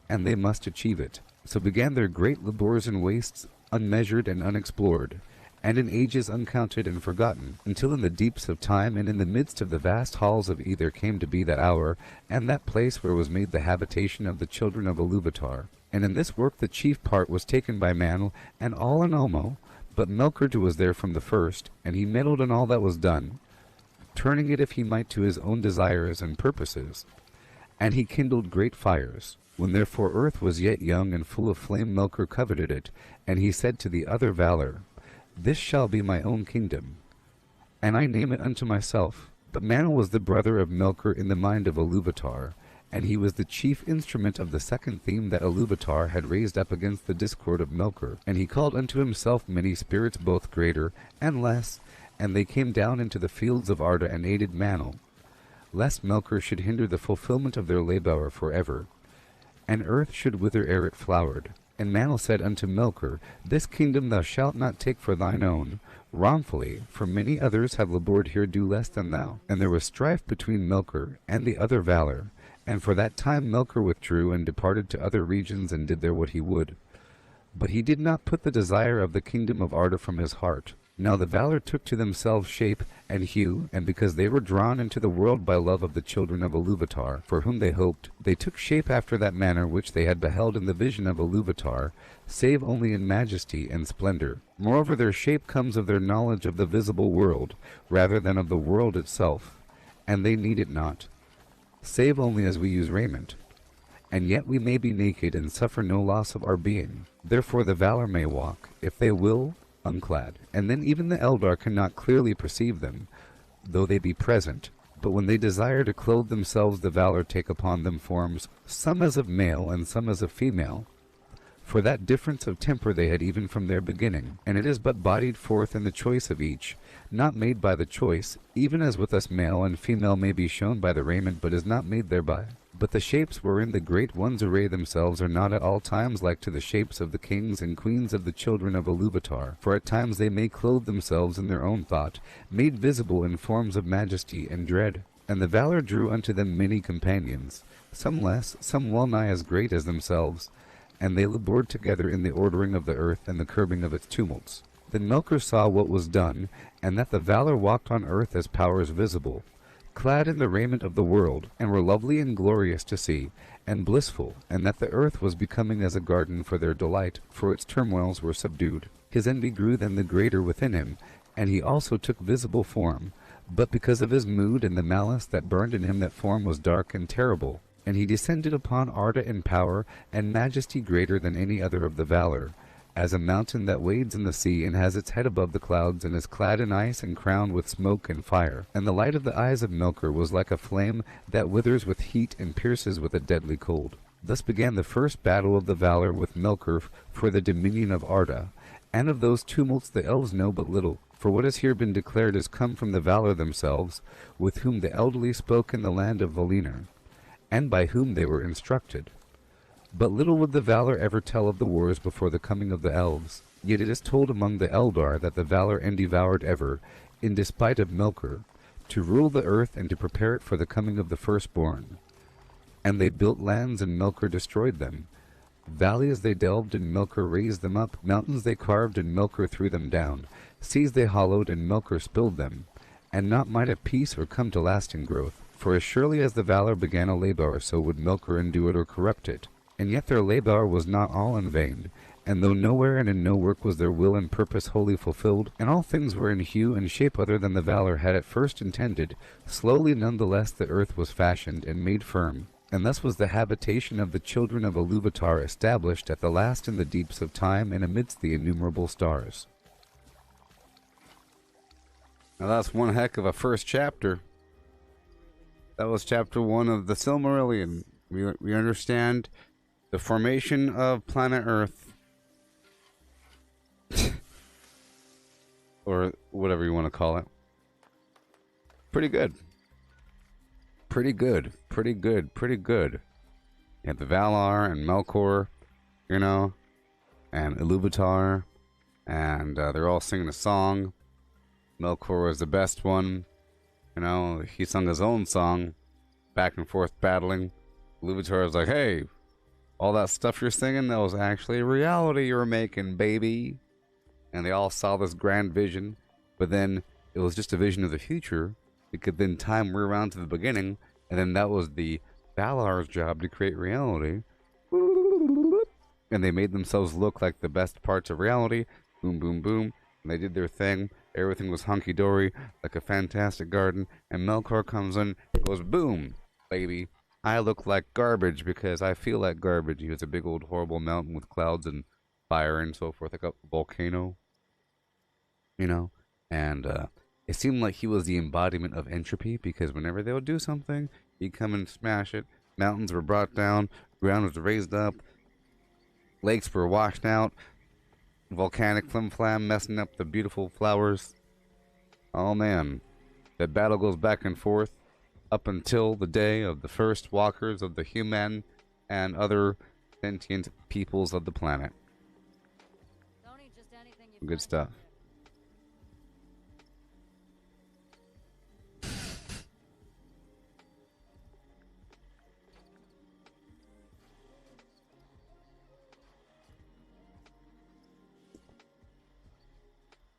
and they must achieve it. So began their great labours in wastes unmeasured and unexplored, and in ages uncounted and forgotten, until in the deeps of time and in the midst of the vast halls of E there came to be that hour, and that place where was made the habitation of the children of Iluvatar. And in this work the chief part was taken by Manel and all in Olmo, but Melkert was there from the first, and he meddled in all that was done, turning it if he might to his own desires and purposes. And he kindled great fires. When therefore earth was yet young and full of flame, Melkert coveted it, and he said to the other Valor, This shall be my own kingdom, and I name it unto myself. But Manel was the brother of Melkert in the mind of Iluvatar, and he was the chief instrument of the second theme that Iluvatar had raised up against the discord of Melkert. And he called unto himself many spirits both greater and less, and they came down into the fields of Arda and aided Manel, lest Melkert should hinder the fulfillment of their labour forever, and earth should wither ere it flowered. And Manel said unto Melkert, This kingdom thou shalt not take for thine own, wrongfully, for many others have laboured here do less than thou. And there was strife between Melkert and the other Valor, and for that time Melkert withdrew and departed to other regions and did there what he would. But he did not put the desire of the kingdom of Arda from his heart. Now the Valor took to themselves shape and hue, and because they were drawn into the world by love of the children of Iluvatar, for whom they hoped, they took shape after that manner which they had beheld in the vision of Iluvatar, save only in majesty and splendor. Moreover, their shape comes of their knowledge of the visible world, rather than of the world itself, and they need it not, save only as we use raiment. And yet we may be naked and suffer no loss of our being. Therefore the Valor may walk, if they will, unclad, and then even the Eldar cannot clearly perceive them, though they be present. But when they desire to clothe themselves, the Valor take upon them forms, some as of male and some as of female, for that difference of temper they had even from their beginning, and it is but bodied forth in the choice of each, not made by the choice, even as with us male and female may be shown by the raiment, but is not made thereby. But the shapes wherein the great ones array themselves are not at all times like to the shapes of the kings and queens of the children of Iluvatar, for at times they may clothe themselves in their own thought, made visible in forms of majesty and dread. And the Valor drew unto them many companions, some less, some well nigh as great as themselves, and they laboured together in the ordering of the earth and the curbing of its tumults. Then Melkert saw what was done, and that the Valor walked on earth as powers visible, clad in the raiment of the world, and were lovely and glorious to see, and blissful, and that the earth was becoming as a garden for their delight, for its turmoils were subdued. His envy grew then the greater within him, and he also took visible form, but because of his mood and the malice that burned in him that form was dark and terrible. And he descended upon Arda in power and majesty greater than any other of the Valor, as a mountain that wades in the sea and has its head above the clouds and is clad in ice and crowned with smoke and fire. And the light of the eyes of Melkert was like a flame that withers with heat and pierces with a deadly cold. Thus began the first battle of the Valor with Melkert for the dominion of Arda, and of those tumults the elves know but little, for what has here been declared has come from the Valor themselves, with whom the elderly spoke in the land of Valinor, and by whom they were instructed. But little would the Valor ever tell of the wars before the coming of the elves. Yet it is told among the Eldar that the Valor endevoured ever, in despite of Melkert, to rule the earth and to prepare it for the coming of the firstborn. And they built lands, and Melkert destroyed them. Valleys they delved, and Melkert raised them up. Mountains they carved, and Melkert threw them down. Seas they hollowed, and Melkert spilled them. And not might have peace or come to lasting growth. For as surely as the Valor began a labour, so would Melkert undo it or corrupt it. And yet their labour was not all in vain, and though nowhere and in no work was their will and purpose wholly fulfilled, and all things were in hue and shape other than the Valor had at first intended, slowly none the less the earth was fashioned and made firm, and thus was the habitation of the children of Iluvatar established at the last in the deeps of time and amidst the innumerable stars. Now that's one heck of a first chapter. That was chapter 1 of the Silmarillion. We understand the formation of planet Earth, or whatever you want to call it. Pretty good. Pretty good. Pretty good. Pretty good. You have the Valar and Melkor, you know, and Iluvatar, and they're all singing a song. Melkor was the best one. You know, he sung his own song, back and forth battling. Iluvatar was like, hey, all that stuff you're singing, that was actually a reality you were making, baby. And they all saw this grand vision, but then it was just a vision of the future. It could then time rewound to the beginning, and then that was the Valar's job to create reality. And they made themselves look like the best parts of reality. Boom, boom, boom. And they did their thing. Everything was hunky-dory, like a fantastic garden. And Melkor comes in and goes, boom, baby. I look like garbage because I feel like garbage. He was a big old horrible mountain with clouds and fire and so forth, like a volcano. You know? And it seemed like he was the embodiment of entropy because whenever they would do something, he'd come and smash it. Mountains were brought down, ground was raised up, lakes were washed out, volcanic flim-flam messing up the beautiful flowers. Oh man, that battle goes back and forth up until the day of the first walkers of the human and other sentient peoples of the planet. Don't eat just anything you Good find stuff. out there.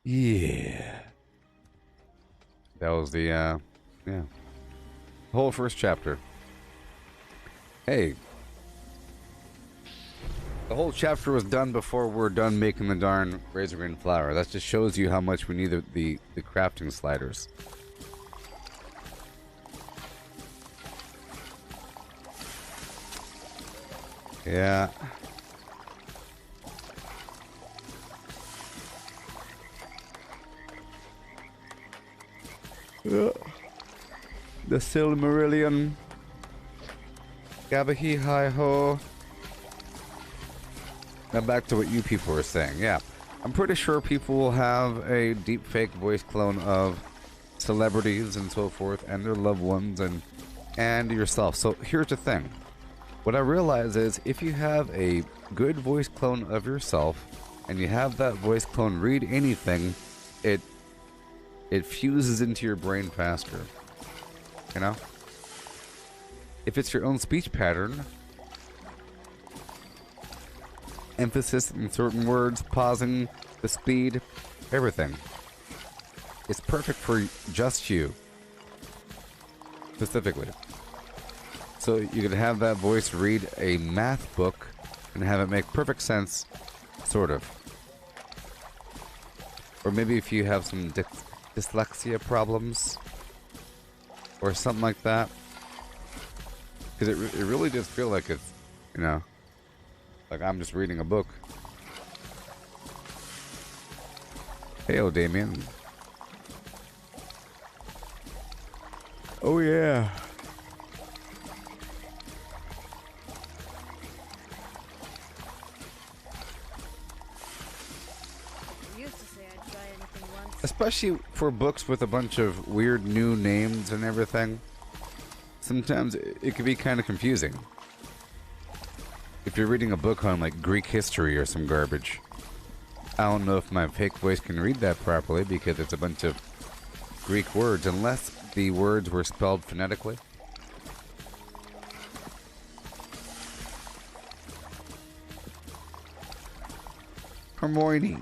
Yeah. That was the, yeah. The whole first chapter. Hey. The whole chapter was done before we're done making the darn Razorgrain flower. That just shows you how much we need the crafting sliders. Yeah. The Silmarillion. Gabahi hi ho. Now back to what you people were saying. Yeah, I'm pretty sure people will have a deep fake voice clone of celebrities and so forth, and their loved ones, and yourself. So here's the thing. What I realize is if you have a good voice clone of yourself, and you have that voice clone read anything, it fuses into your brain faster. You know? If it's your own speech pattern, emphasis in certain words, pausing, the speed, everything. It's perfect for just you. Specifically. So you could have that voice read a math book and have it make perfect sense, sort of. Or maybe if you have some dyslexia problems or something like that. Because it really does feel like it's, you know, like I'm just reading a book. Hey, Damien. Oh, yeah. I used to say I'd try anything once. Especially for books with a bunch of weird new names and everything. Sometimes it can be kind of confusing. If you're reading a book on like Greek history or some garbage. I don't know if my fake voice can read that properly because it's a bunch of Greek words, unless the words were spelled phonetically. Hermione.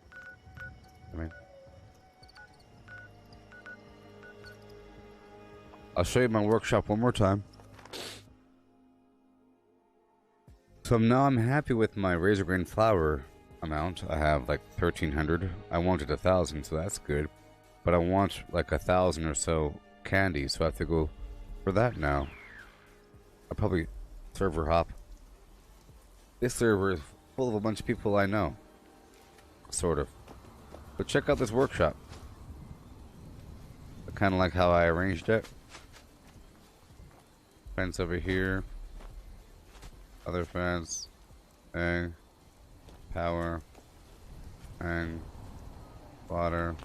I mean, I'll show you my workshop one more time. So now I'm happy with my Razorgrain flour amount. I have like 1,300. I wanted 1,000, so that's good. But I want like 1,000 or so candy, so I have to go for that now. I'll probably server hop. This server is full of a bunch of people I know. Sort of. But check out this workshop. I kind of like how I arranged it. Fence over here. Other fence. And power. And water.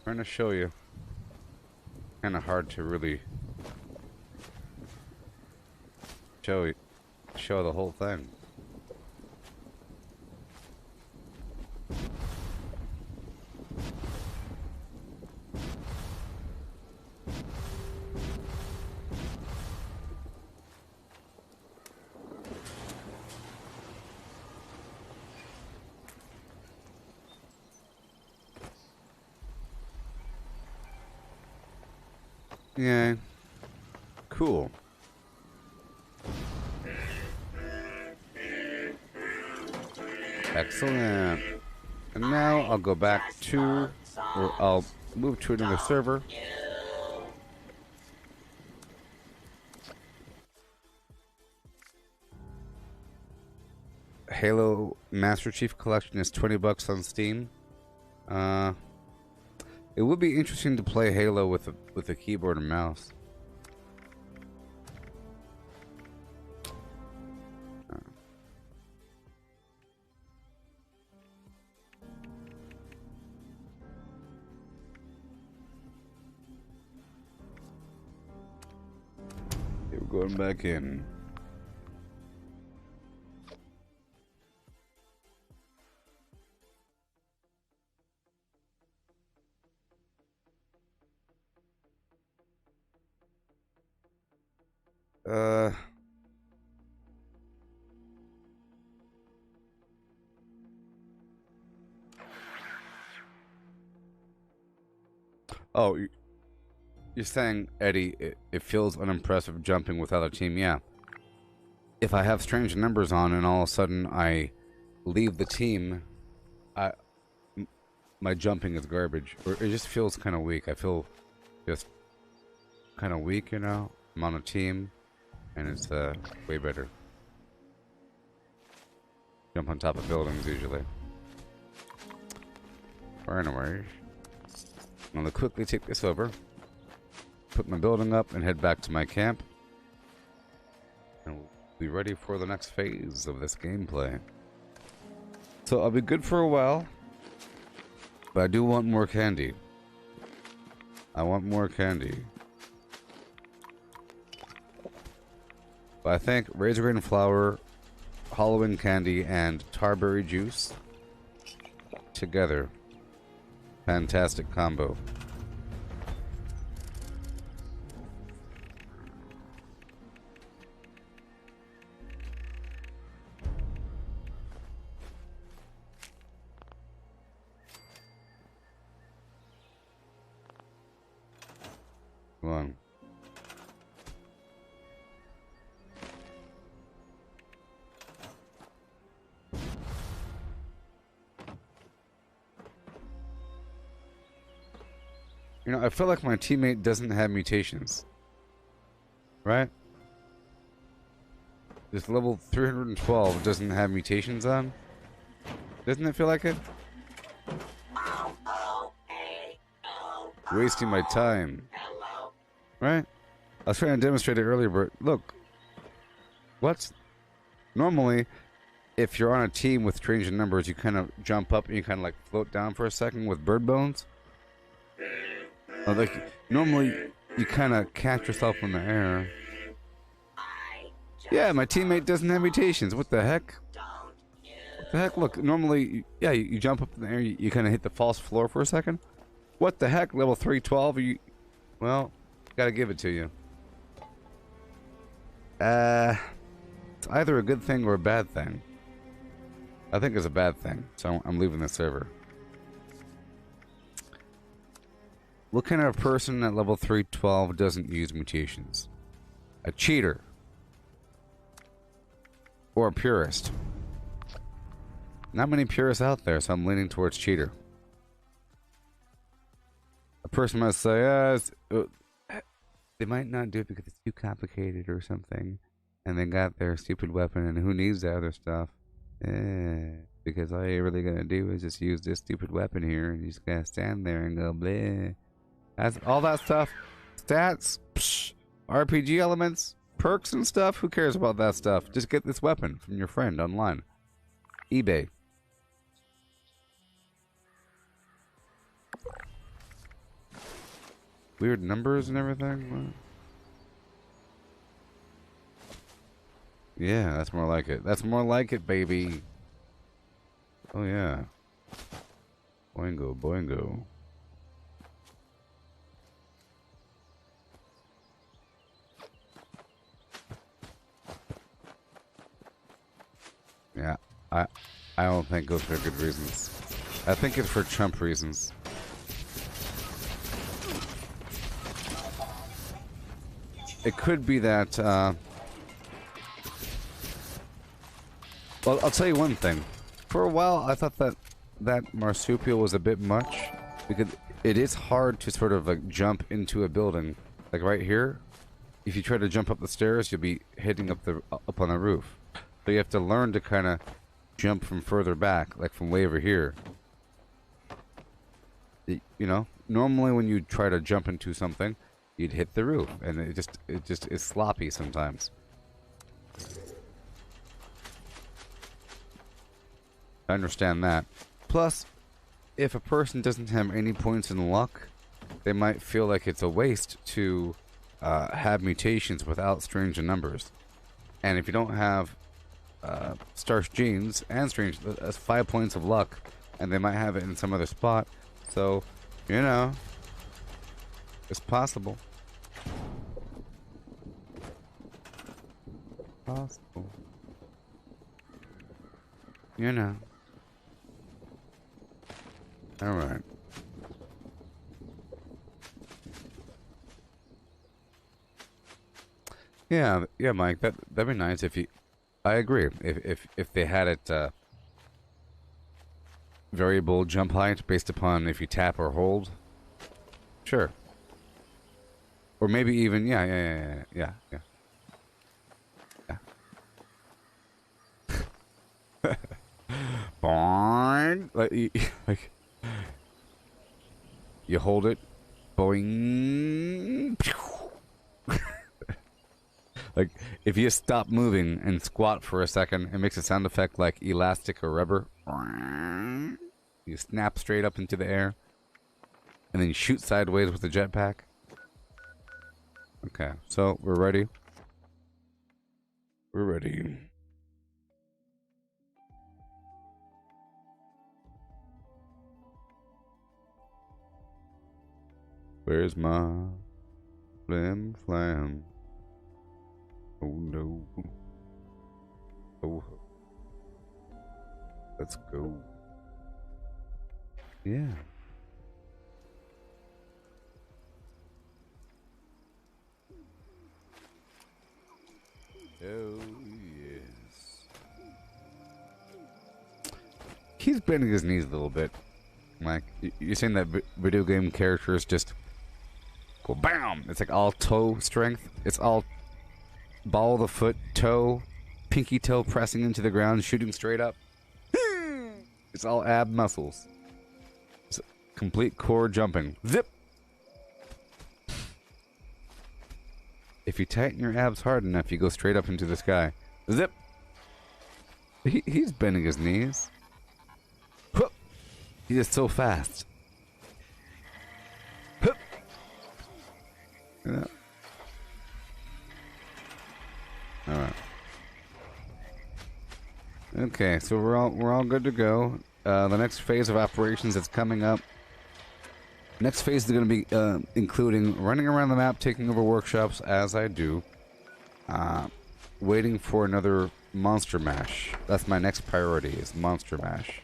Trying to show you. Kind of hard to really show the whole thing. Yeah. Cool. Excellent. And now I'll go back to, or I'll move to another server. Halo Master Chief Collection is $20 on Steam. It would be interesting to play Halo with a keyboard and mouse. Okay, we're going back in. Oh, you're saying, Eddie, it feels unimpressive jumping without a team. Yeah. If I have strange numbers on and all of a sudden I leave the team, my jumping is garbage. Or it just feels kind of weak. I feel just kind of weak, you know? I'm on a team, and it's way better. Jump on top of buildings, usually. Or anyways. I'm gonna quickly take this over, put my building up, and head back to my camp. And we'll be ready for the next phase of this gameplay. So I'll be good for a while, but I do want more candy. I want more candy. But I think Razorgrain flour, Halloween candy, and tarberry juice together. Fantastic combo. Come on. You know, I feel like my teammate doesn't have mutations. Right? This level 312 doesn't have mutations on. Doesn't it feel like it? Wasting my time. Right? I was trying to demonstrate it earlier, but look. What's... Normally, if you're on a team with strange numbers, you kind of jump up and you kind of like float down for a second with bird bones. Like normally, you kind of catch yourself in the air. Yeah, my teammate doesn't have mutations. What the heck? What the heck? Look, normally, yeah, you jump up in the air, you kind of hit the false floor for a second. What the heck? Level 312? You, well, gotta give it to you. It's either a good thing or a bad thing. I think it's a bad thing, so I'm leaving the server. What kind of person at level 312 doesn't use mutations? A cheater. Or a purist. Not many purists out there, so I'm leaning towards cheater. A person might say, they might not do it because it's too complicated or something. And they got their stupid weapon, and who needs the other stuff? Because all you're really gonna do is just use this stupid weapon here, and you just gotta stand there and go, bleh. That's all that stuff. Stats, psh, RPG elements, perks and stuff. Who cares about that stuff? Just get this weapon from your friend online. eBay. Weird numbers and everything. Yeah, that's more like it. That's more like it, baby. Oh yeah. Boingo, boingo. Yeah, I don't think those are good reasons. I think it's for Trump reasons. It could be that, well, I'll tell you one thing. For a while, I thought that marsupial was a bit much, because it is hard to sort of like jump into a building. Like right here, if you try to jump up the stairs, you'll be hitting up on the roof. So you have to learn to kind of jump from further back, like from way over here. You know, normally when you try to jump into something, you'd hit the roof, and it just is sloppy sometimes. I understand that. Plus, if a person doesn't have any points in luck, they might feel like it's a waste to have mutations without strange numbers. And if you don't have starch genes and strange, that's 5 points of luck, and they might have it in some other spot. So, you know, it's possible. Possible. You know. All right. Yeah, yeah, Mike. That'd be nice if you. I agree. If they had it variable jump height based upon if you tap or hold. Sure. Or maybe even yeah. Boing. Like you hold it. Boing. Like, if you stop moving and squat for a second, it makes a sound effect like elastic or rubber. You snap straight up into the air, and then you shoot sideways with the jetpack. Okay, so we're ready. We're ready. Where's my flim flam? Oh no. Oh. Let's go. Yeah. Oh yes. He's bending his knees a little bit. Like, you're saying that video game characters just go BAM! It's like all toe strength. It's all ball of the foot, toe, pinky toe pressing into the ground, shooting straight up. It's all ab muscles. It's complete core jumping. Zip! If you tighten your abs hard enough, you go straight up into the sky. Zip! He's bending his knees. Hup. He is so fast. Hup. Yeah. Alright. Okay, so we're all good to go. The next phase of operations that's coming up. Next phase is going to be including running around the map, taking over workshops as I do. Waiting for another monster mash. That's my next priority, is monster mash.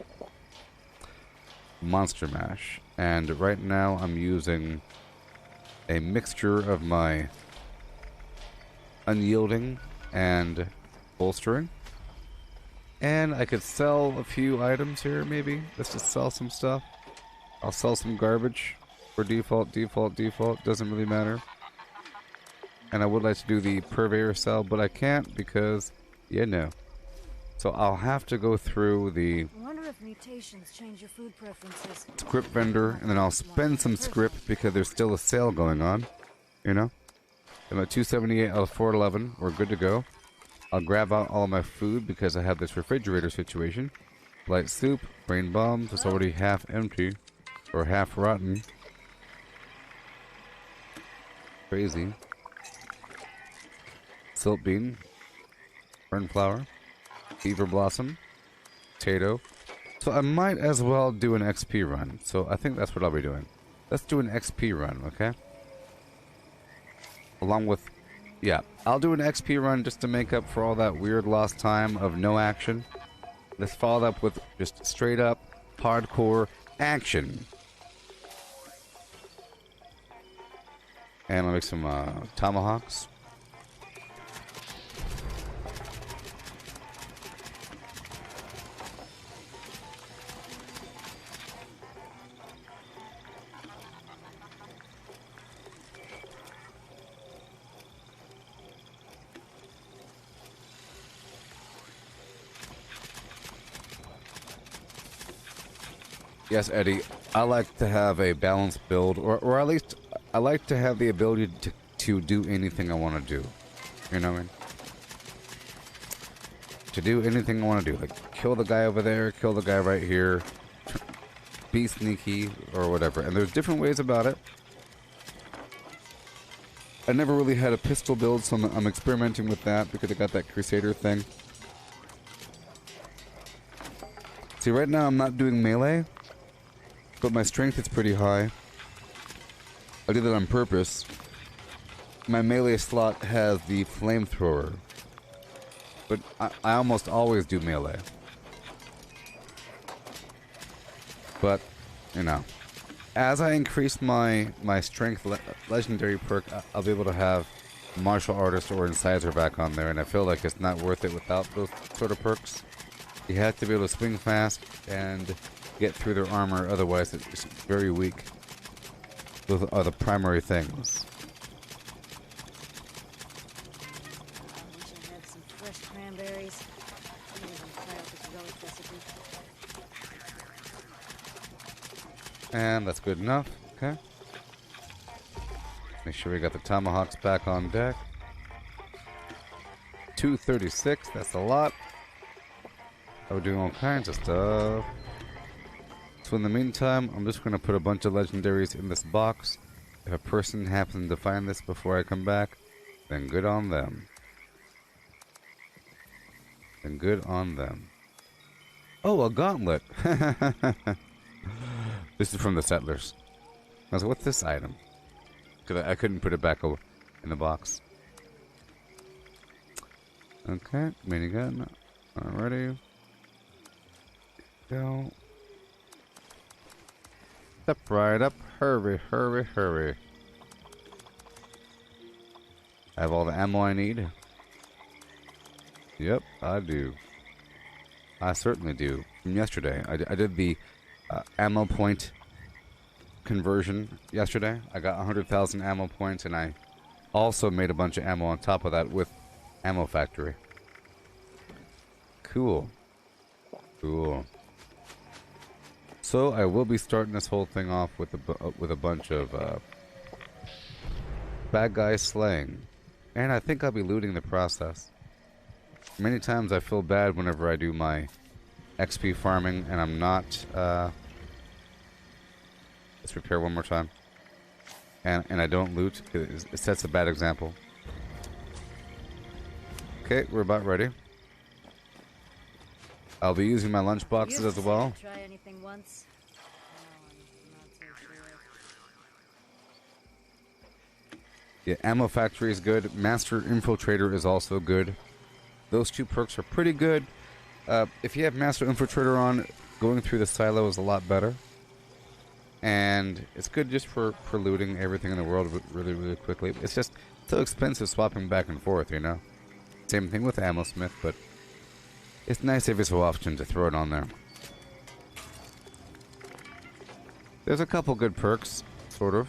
Monster mash. And right now I'm using a mixture of my unyielding and bolstering. And I could sell a few items here, maybe. Let's just sell some stuff. I'll sell some garbage for default. Doesn't really matter. And I would like to do the purveyor sell, but I can't because, yeah, no. So I'll have to go through the I wonder if mutations change your food preferences. script vendor, and then I'll spend some script because there's still a sale going on. You know? I'm at 278 out of 411. We're good to go. I'll grab out all my food because I have this refrigerator situation. Light soup, brain bombs, it's already half empty. Or half rotten. Crazy. Silt bean. Fern flower. Beaver blossom. Potato. So I might as well do an XP run. So I think that's what I'll be doing. Let's do an XP run, okay? Along with... yeah, I'll do an XP run just to make up for all that weird lost time of no action. Let's follow that up with just straight up, hardcore action. And I'll make some tomahawks. Yes, Eddie, I like to have a balanced build, or at least I like to have the ability to do anything I want to do. You know what I mean? To do anything I want to do. Like, kill the guy over there, kill the guy right here, be sneaky, or whatever. And there's different ways about it. I never really had a pistol build, so I'm experimenting with that because I got that Crusader thing. See, right now I'm not doing melee. But my strength is pretty high. I did that on purpose. My melee slot has the flamethrower. But I almost always do melee. But, you know. As I increase my strength legendary perk, I'll be able to have martial artist or incisor back on there. And I feel like it's not worth it without those sort of perks. You have to be able to swing fast and get through their armor, otherwise it's very weak. Those are the primary things. I wish I had some fresh cranberries. I'm gonna try out this relic recipe. And that's good enough. Okay. Make sure we got the tomahawks back on deck. 236, that's a lot. We're doing all kinds of stuff. So in the meantime, I'm just going to put a bunch of legendaries in this box. If a person happens to find this before I come back, then good on them. Then good on them. Oh, a gauntlet! This is from the settlers. I was like, what's this item? Because I couldn't put it back in the box. Okay, minigun. Alrighty. Go. Step right up. Hurry, hurry, hurry. I have all the ammo I need. Yep, I do. I certainly do. From yesterday. I did the ammo point conversion yesterday. I got 100,000 ammo points, and I also made a bunch of ammo on top of that with Ammo Factory. Cool. Cool. So I will be starting this whole thing off with a bunch of bad guy slaying, and I think I'll be looting the process. Many times I feel bad whenever I do my XP farming and I'm not, let's repair one more time. And I don't loot. It sets a bad example. Okay, we're about ready. I'll be using my lunch boxes as well. Try anything once? No, I'm not so sure. Yeah, Ammo Factory is good. Master Infiltrator is also good. Those two perks are pretty good. If you have Master Infiltrator on, going through the silo is a lot better. And it's good just for looting everything in the world really, really quickly. It's just so expensive swapping back and forth, you know? Same thing with Ammo Smith, but it's nice every so often to throw it on there. There's a couple good perks, sort of.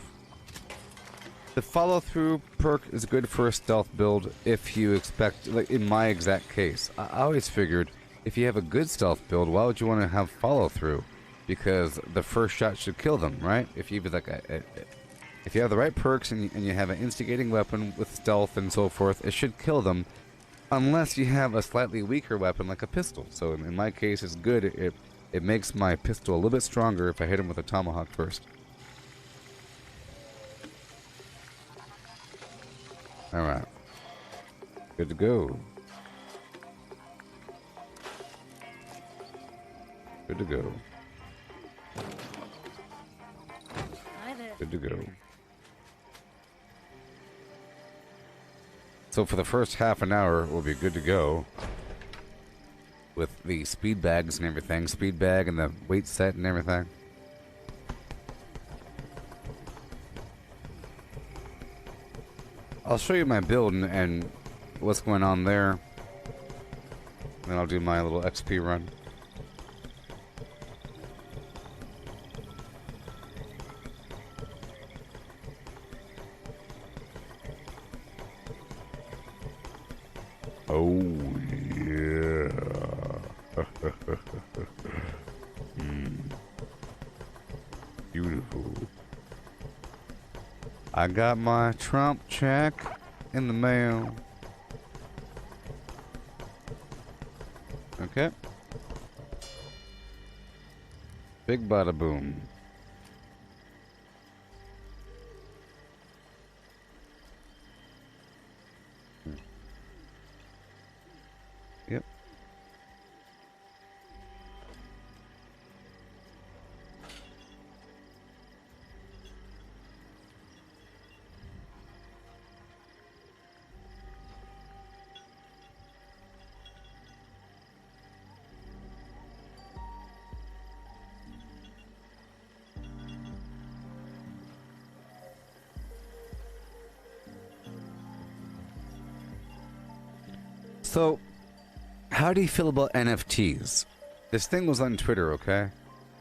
The follow-through perk is good for a stealth build if you expect, like in my exact case. I always figured if you have a good stealth build, why would you want to have follow-through? Because the first shot should kill them, right? If you have like if you have the right perks and you have an instigating weapon with stealth and so forth, it should kill them, unless you have a slightly weaker weapon like a pistol. So in my case, it's good. It makes my pistol a little bit stronger if I hit him with a tomahawk first. All right, good to go. Good to go. Hi there. Good to go. So for the first half an hour, we'll be good to go. With the speed bags and everything. Speed bag and the weight set and everything. I'll show you my build and what's going on there. Then I'll do my little XP run. Oh, yeah. Beautiful. I got my Trump check in the mail. Okay. Big bada boom. Yep. So, how do you feel about NFTs? This thing was on Twitter, okay?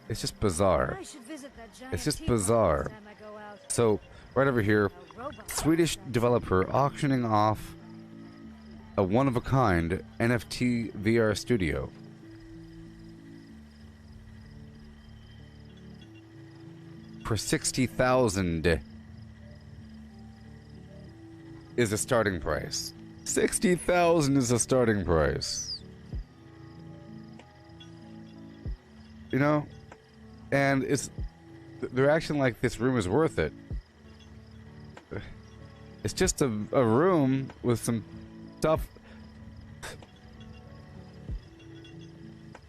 It's just bizarre. I should visit that giant It's just tea party bizarre. next time I go out. So, right over here, A robot. Swedish developer auctioning off a one-of-a-kind NFT VR studio. For 60,000 is a starting price. 60,000 is a starting price. You know? And they're acting like this room is worth it. It's just a room with some stuff.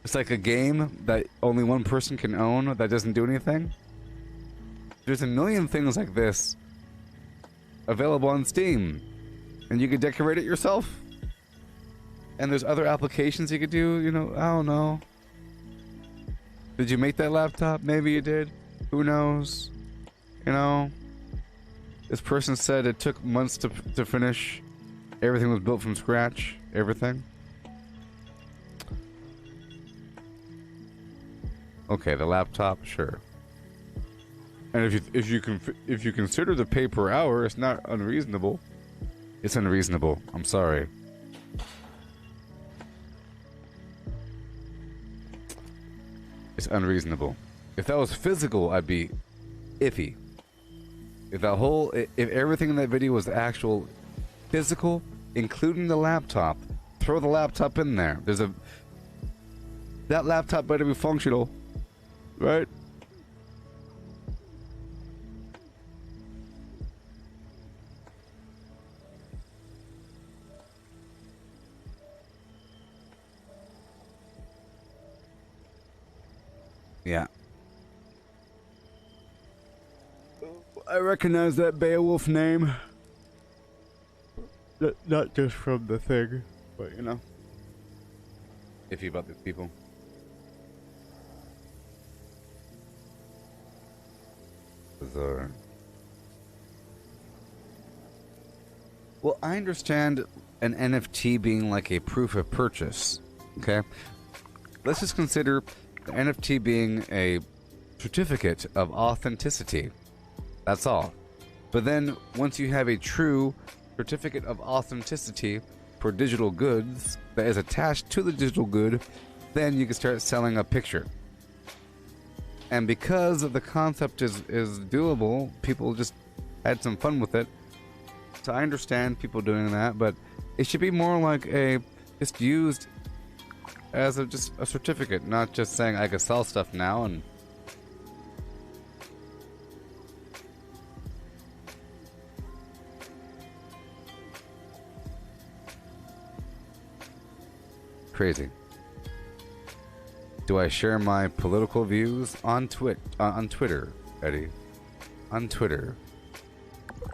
It's like a game that only one person can own that doesn't do anything. There's a million things like this available on Steam, and you could decorate it yourself. And there's other applications you could do, you know, I don't know. Did you make that laptop? Maybe you did. Who knows? You know? This person said it took months to finish. Everything was built from scratch. Everything. Okay, the laptop, sure. And if you consider the pay per hour, it's not unreasonable. It's unreasonable. I'm sorry. It's unreasonable. If that was physical, I'd be iffy. If everything in that video was actual physical, including the laptop, throw the laptop in there. That laptop better be functional, right? Yeah. I recognize that Beowulf name. Not just from the thing, but you know. Iffy about these people. Bizarre. Well, I understand an NFT being like a proof of purchase. Okay? Let's just consider the NFT being a certificate of authenticity. That's all. But then, once you have a true certificate of authenticity for digital goods that is attached to the digital good, then you can start selling a picture. And because the concept is doable, people just had some fun with it. So I understand people doing that, but it should be more like just used as just a certificate, not just saying I can sell stuff now and crazy. Do I share my political views on Twitter, Eddie? On Twitter.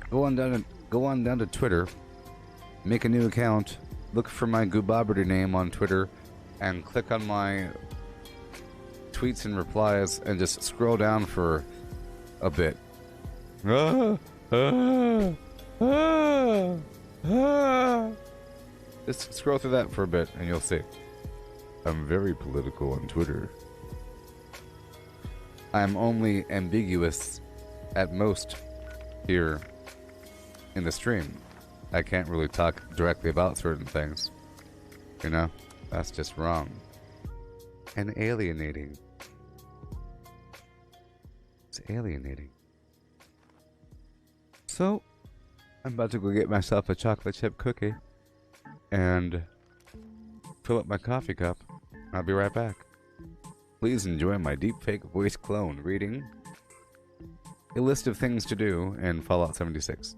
Go on down to Twitter, make a new account, look for my Gooboberti name on Twitter, and click on my tweets and replies, and just scroll down for a bit. Just scroll through that for a bit, and you'll see. I'm very political on Twitter. I'm only ambiguous at most here in the stream. I can't really talk directly about certain things. You know? That's just wrong. And alienating. It's alienating. So, I'm about to go get myself a chocolate chip cookie and fill up my coffee cup. I'll be right back. Please enjoy my deepfake voice clone reading a list of things to do in Fallout 76.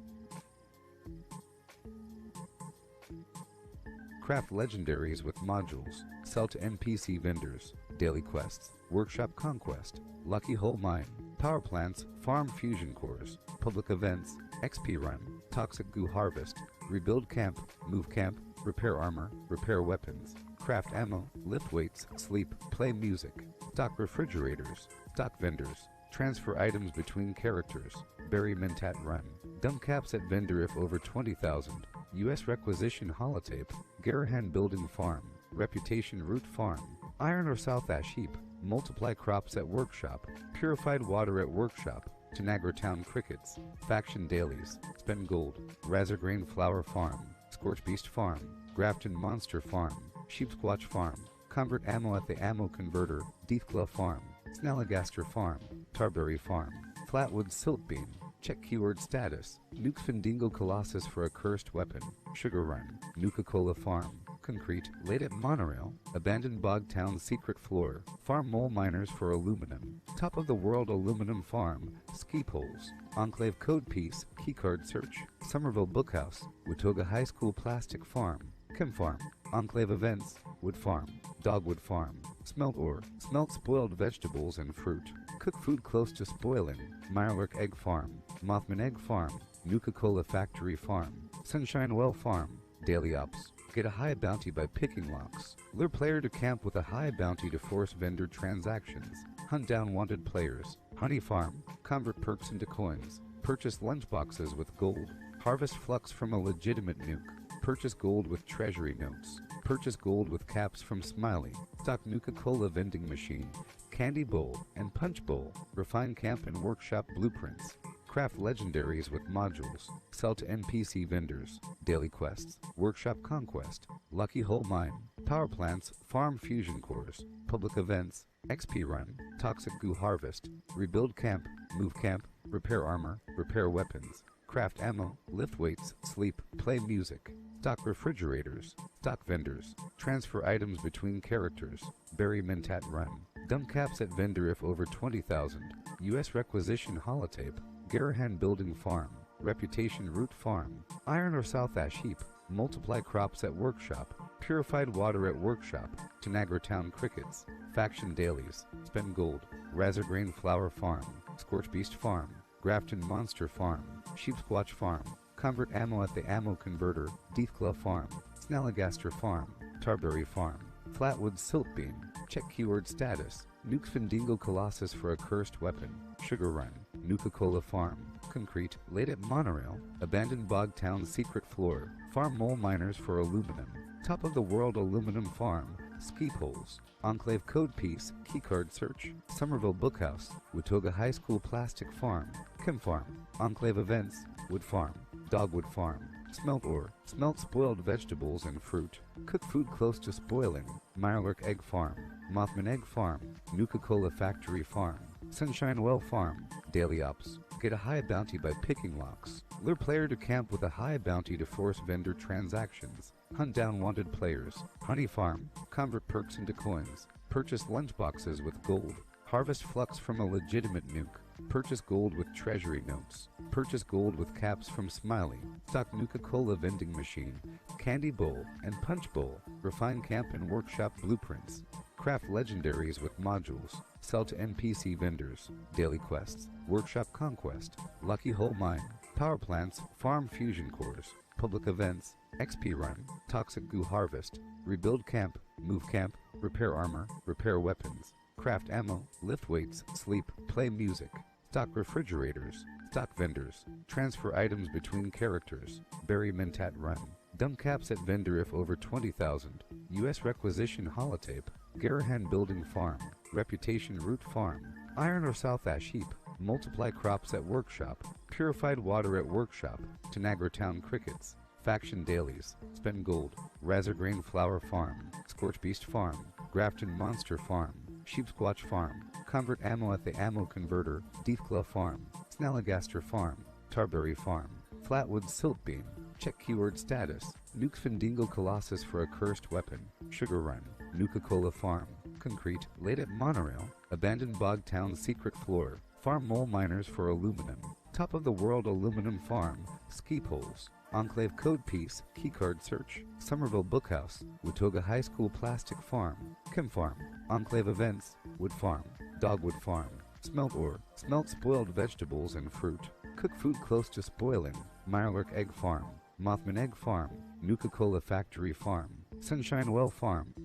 Craft legendaries with modules. Sell to NPC vendors. Daily quests. Workshop conquest. Lucky hole mine. Power plants. Farm fusion cores. Public events. XP run. Toxic goo harvest. Rebuild camp. Move camp. Repair armor. Repair weapons. Craft ammo. Lift weights. Sleep. Play music. Stock refrigerators. Stock vendors. Transfer items between characters. Bury Mentat run. Dump caps at vendor if over 20,000. U.S. requisition holotape. Garahan building farm. Reputation root farm. Iron or South Ash heap. Multiply crops at workshop. Purified water at workshop. Tanagra Town crickets. Faction dailies. Spend gold. Razorgrain flower farm. Scorch beast farm. Grafton monster farm. Sheepsquatch farm. Convert ammo at the ammo converter. Deathglove farm. Snalligaster farm. Tarberry farm. Flatwood siltbeam. Check keyword status. Nuke Findingo Colossus for a cursed weapon. Sugar Run. Nuka-Cola Farm. Concrete. Late at Monorail. Abandoned Bog Town secret floor. Farm mole miners for aluminum. Top of the world aluminum farm. Ski poles. Enclave code piece. Keycard search. Somerville Bookhouse. Watoga High School plastic farm. Chem farm. Enclave events. Wood farm. Dogwood farm. Smelt ore. Smelt spoiled vegetables and fruit. Cook food close to spoiling. Mirelurk egg farm. Mothman egg farm. Nuka-Cola factory farm. Sunshine well farm. Daily ops. Get a high bounty by picking locks. Lure player to camp with a high bounty to force vendor transactions. Hunt down wanted players. Honey farm. Convert perks into coins. Purchase lunchboxes with gold. Harvest flux from a legitimate nuke. Purchase gold with treasury notes. Purchase gold with caps from Smiley. Stock Nuka-Cola vending machine. Candy bowl and punch bowl. Refine camp and workshop blueprints. Craft legendaries with modules. Sell to NPC vendors. Daily quests. Workshop conquest. Lucky hole mine. Power plants. Farm fusion cores. Public events. XP run. Toxic goo harvest. Rebuild camp. Move camp. Repair armor. Repair weapons. craft ammo, lift weights, sleep, play music, stock refrigerators, stock vendors, transfer items between characters, bury Mentat Run, dump caps at vendor if over 20,000, U.S. requisition holotape, Garahan Building Farm, Reputation Root Farm, Iron or South Ash Heap, multiply crops at workshop, purified water at workshop, Tanagra Town Crickets, faction dailies, spend gold, Razorgrain Flower Farm, Scorch Beast Farm, Grafton Monster Farm, Sheep Squatch Farm, convert ammo at the ammo converter, Deathclaw Farm, Snalligaster Farm, Tarberry Farm, Flatwood Siltbeam, check keyword status, Nuke Findingo Colossus for a cursed weapon, Sugar Run, Nuka-Cola Farm, Concrete, Late at Monorail, Abandoned Bog Town Secret Floor, Farm Mole Miners for Aluminum, Top of the World Aluminum Farm, Ski Poles, Enclave Code Piece, Keycard Search, Somerville Bookhouse, Watoga High School Plastic Farm, Chem Farm, Enclave Events, Wood Farm, Dogwood Farm, Smelt Ore, Smelt Spoiled Vegetables and Fruit, Cook Food Close to Spoiling, Mirelurk Egg Farm, Mothman Egg Farm, Nuka-Cola Factory Farm, Sunshine Well Farm, Daily Ops, get a high bounty by picking locks, lure player to camp with a high bounty to force vendor transactions, hunt down wanted players, Honey Farm, convert perks into coins, purchase lunchboxes with gold, harvest flux from a legitimate nuke, purchase gold with treasury notes, purchase gold with caps from Smiley, stock Nuka-Cola vending machine, candy bowl and punch bowl, refine camp and workshop blueprints, craft legendaries with modules, sell to NPC vendors, daily quests, workshop conquest, lucky hole mine, power plants, farm fusion cores, public events, XP run, toxic goo harvest, rebuild camp, move camp, repair armor, repair weapons, craft ammo, lift weights, sleep, play music, stock refrigerators, stock vendors, transfer items between characters, bury Mentat Run, dump caps at vendor if over 20,000, U.S. requisition holotape, Garahan Building Farm, Reputation Root Farm, Iron or South Ash Heap, multiply crops at workshop, purified water at workshop, Tanagra Town Crickets, faction dailies, spend gold, Razorgrain Flower Farm, Scorch Beast Farm, Grafton Monster Farm, Sheep Squatch Farm, convert ammo at the ammo converter, Deathclaw Farm, Snalligaster Farm, Tarberry Farm, Flatwood Siltbeam, check keyword status, Nuke Findingo Colossus for a cursed weapon, Sugar Run, Nuka-Cola Farm, Concrete, Late at Monorail, Abandoned Bog Town Secret Floor, Farm Mole Miners for Aluminum, Top of the World Aluminum Farm, Ski Poles, Enclave Code Piece, Keycard Search, Somerville Bookhouse, Watoga High School Plastic Farm, Chem Farm, Enclave Events, Wood Farm, Dogwood Farm, Smelt Ore, Smelt Spoiled Vegetables and Fruit, Cook Food Close to Spoiling, Mirelurk Egg Farm, Mothman Egg Farm, Nuka-Cola Factory Farm, Sunshine Well Farm.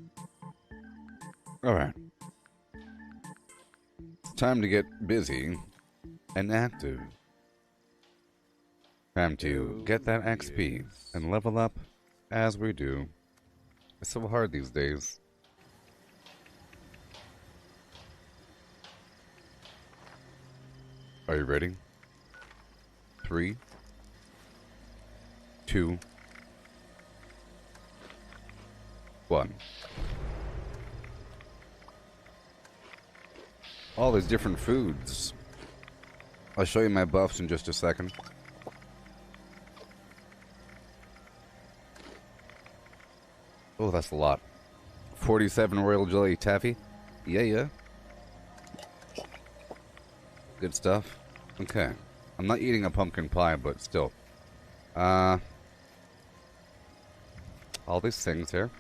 Alright. It's time to get busy and active. Time to get that XP and level up as we do. It's so hard these days. Are you ready? 3, 2, 1. All these different foods. I'll show you my buffs in just a second. Oh, that's a lot. 47 royal jelly taffy. Yeah. Good stuff. Okay. I'm not eating a pumpkin pie, but still. All these things here.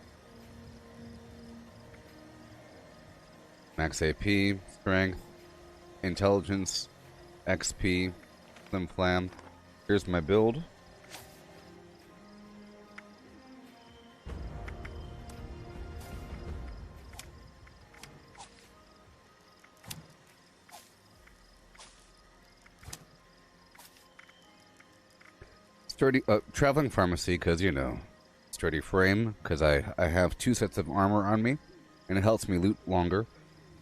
Max AP, strength, intelligence, XP, Slim Flam. Here's my build. Sturdy, traveling pharmacy, because, you know, sturdy frame, because I have 2 sets of armor on me, and it helps me loot longer.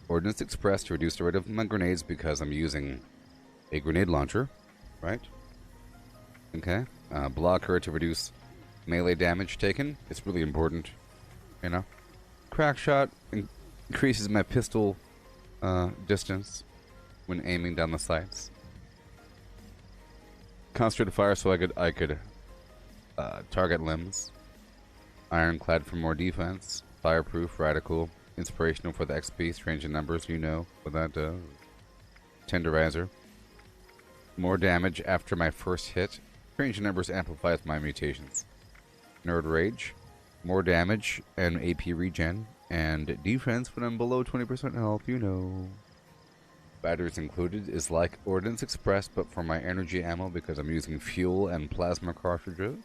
Ordnance Express to reduce the rate of my grenades, because I'm using a grenade launcher, right? Okay. Blocker to reduce melee damage taken. It's really important, you know. Crack shot increases my pistol distance when aiming down the sights. Concentrated fire so I could target limbs. Ironclad for more defense. Fireproof, radical, inspirational for the XP. Strange in numbers, you know what that does. Tenderizer. More damage after my first hit. Strange in numbers amplifies my mutations. Nerd Rage. More damage and AP regen. And defense when I'm below 20% health, you know. Batteries included is like Ordnance Express, but for my energy ammo because I'm using fuel and plasma cartridges.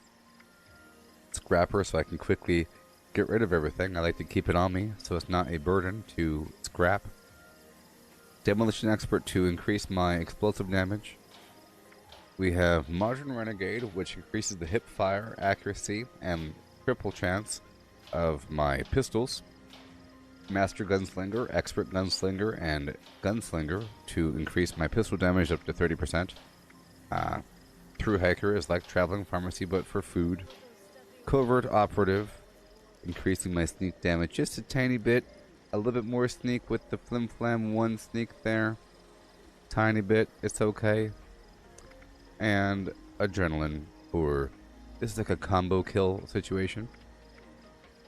Scrapper so I can quickly get rid of everything. I like to keep it on me so it's not a burden to scrap. Demolition Expert to increase my explosive damage. We have Modern Renegade, which increases the hip fire, accuracy, and triple chance of my pistols. Master Gunslinger, Expert Gunslinger, and Gunslinger to increase my pistol damage up to 30%. True Hiker is like Traveling Pharmacy but for food. Covert Operative, increasing my sneak damage just a tiny bit. A little bit more sneak with the Flim Flam 1 sneak there. Tiny bit, it's okay. And Adrenaline for, this is like a combo kill situation.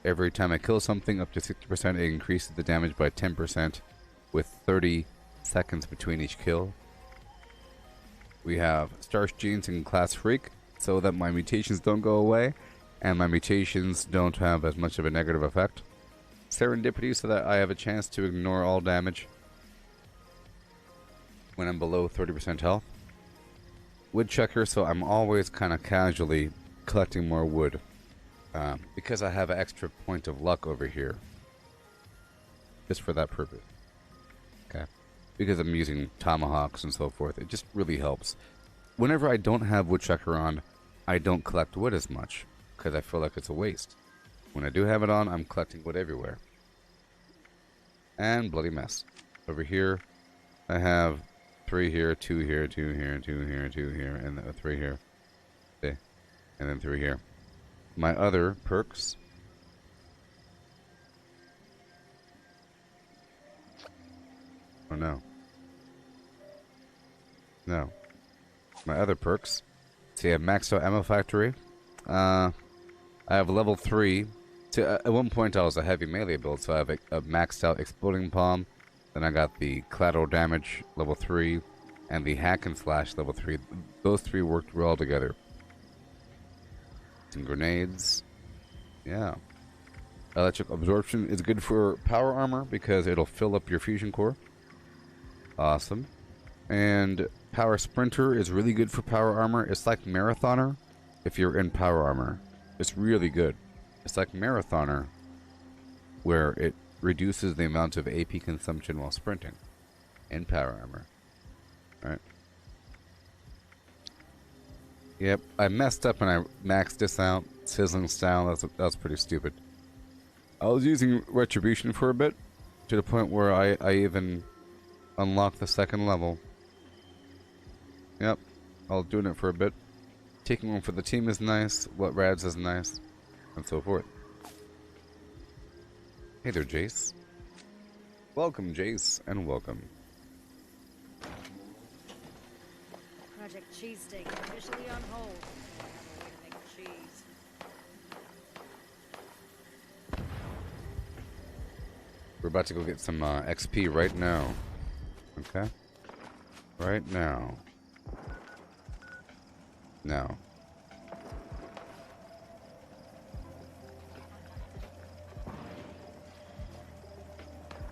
Every time I kill something up to 60%, it increases the damage by 10% with 30 seconds between each kill. We have Starch Genes and Class Freak so that my mutations don't go away and my mutations don't have as much of a negative effect. Serendipity so that I have a chance to ignore all damage when I'm below 30% health. Woodchucker so I'm always kind of casually collecting more wood. Because I have an extra point of luck over here. Just for that purpose. Okay. Because I'm using tomahawks and so forth. It just really helps. Whenever I don't have Woodchucker on, I don't collect wood as much. Because I feel like it's a waste. When I do have it on, I'm collecting wood everywhere. And Bloody Mess. Over here, I have 3 here, 2 here, 2 here, 2 here, 2 here, and 3 here. Okay. And then 3 here. My other perks. Oh no. No. My other perks. See, I have maxed out Ammo Factory. I have level 3. See, at one point I was a heavy melee build, so I have a maxed out Exploding Palm. Then I got the Collateral Damage level 3 and the Hack and Slash level 3. Those 3 worked well together. Some grenades. Yeah. Electric Absorption is good for power armor because it'll fill up your fusion core. Awesome. And Power Sprinter is really good for power armor. It's like Marathoner if you're in power armor. It's really good. It's like Marathoner where it reduces the amount of AP consumption while sprinting in power armor. Alright. Yep, I messed up and I maxed this out. Sizzling Style, that was pretty stupid. I was using Retribution for a bit, to the point where I even unlocked the 2nd level. Yep, I was doing it for a bit. Taking one for the team is nice, what rads is nice, and so forth. Hey there, Jace. Welcome, Jace, and welcome. Project Cheesesteak officially on hold. I have a way to make cheese. We're about to go get some XP right now. Okay? Right now. Now.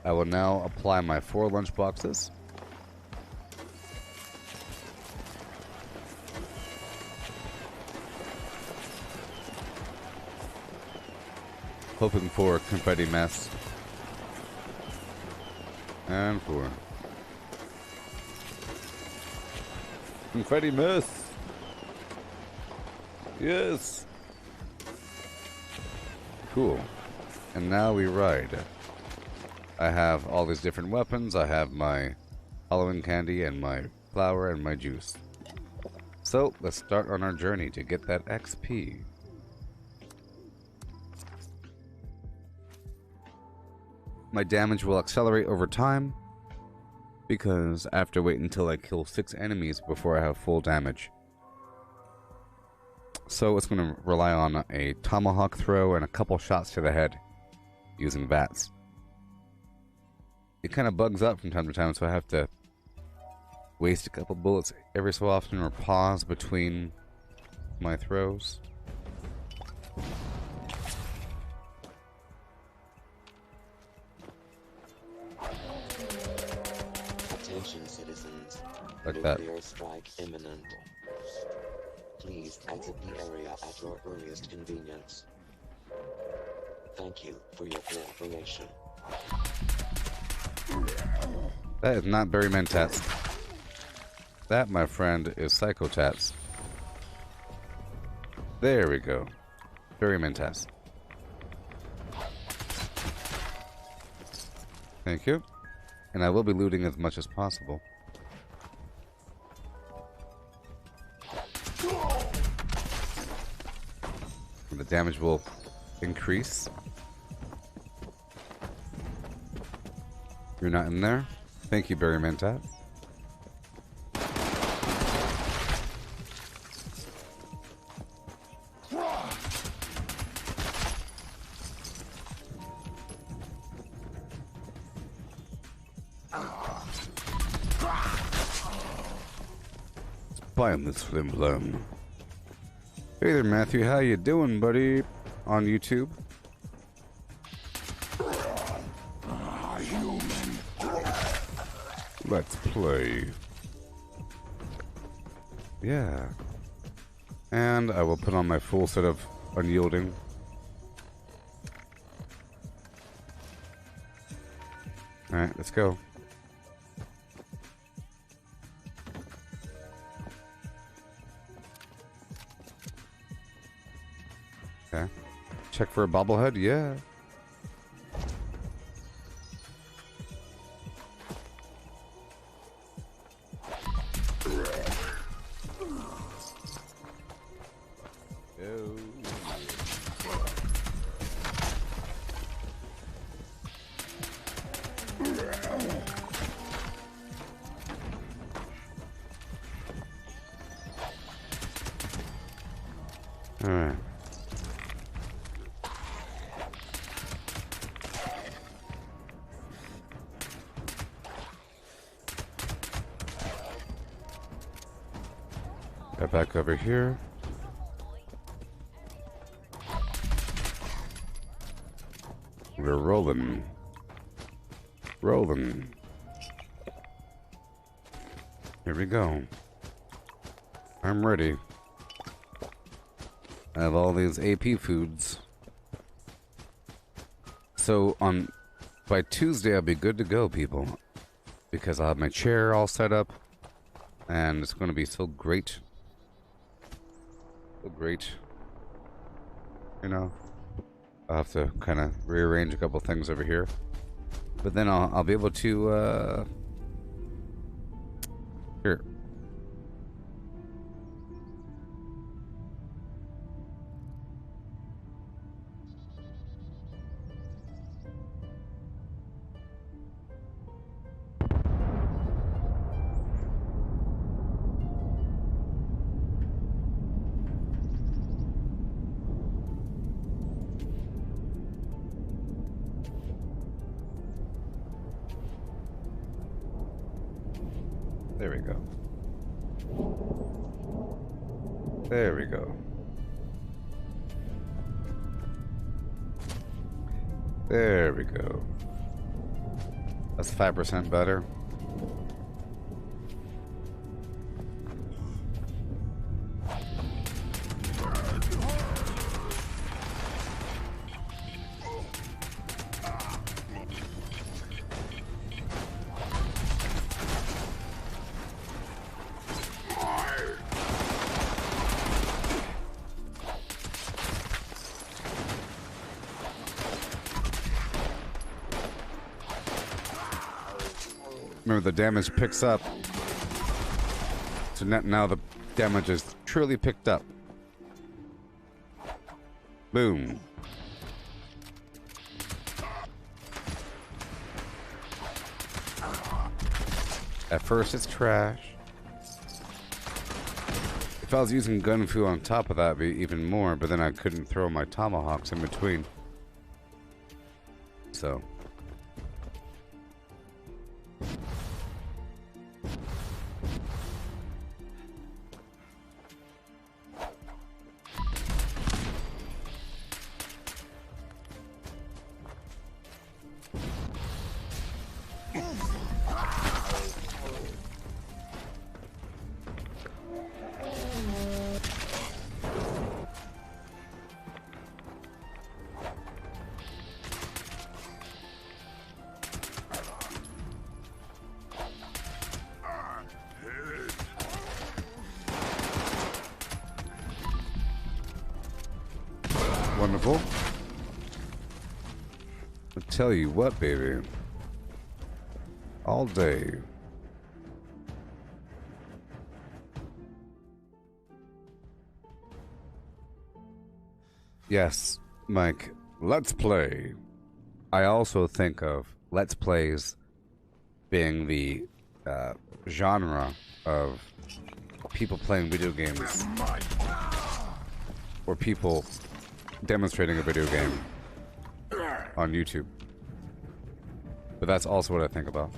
I will now apply my 4 lunch boxes. Hoping for confetti mess. And 4. Confetti mess! Yes! Cool. And now we ride. I have all these different weapons. I have my Halloween candy and my flour and my juice. So, let's start on our journey to get that XP. My damage will accelerate over time because I have to wait until I kill 6 enemies before I have full damage. So it's going to rely on a tomahawk throw and a couple shots to the head using VATS. It kind of bugs up from time to time, so I have to waste a couple bullets every so often or pause between my throws. Attention citizens. Like that. Nuclear strike imminent. Please exit the area at your earliest convenience. Thank you for your cooperation. That is not Barry Mentats. That, my friend, is Psychotats. There we go. Barry Mentats. Thank you. And I will be looting as much as possible. And the damage will increase. You're not in there? Thank you, Barry Mentat. Buying this flim blum. Hey there, Matthew. How you doing, buddy? On YouTube. Let's play. Yeah. And I will put on my full set of unyielding. Alright, let's go. Okay. Check for a bobblehead? Yeah. Alright. Got back over here. We're rolling. Rolling. Here we go. I'm ready. I have all these AP foods. So by Tuesday I'll be good to go, people. Because I'll have my chair all set up. And it's going to be so great. So great. You know. I'll have to kind of rearrange a couple things over here. But then I'll be able to, here. There we go. There we go. There we go. That's 5% better. Remember, the damage picks up. So now the damage is truly picked up. Boom. At first it's trash. If If I was using gunfu on top of that, it'd be even more, but then I couldn't throw my tomahawks in between. So. Wonderful. I'll tell you what, baby. All day. Yes, Mike, let's play. I also think of let's plays being the genre of people playing video games or people demonstrating a video game on YouTube. But that's also what I think about.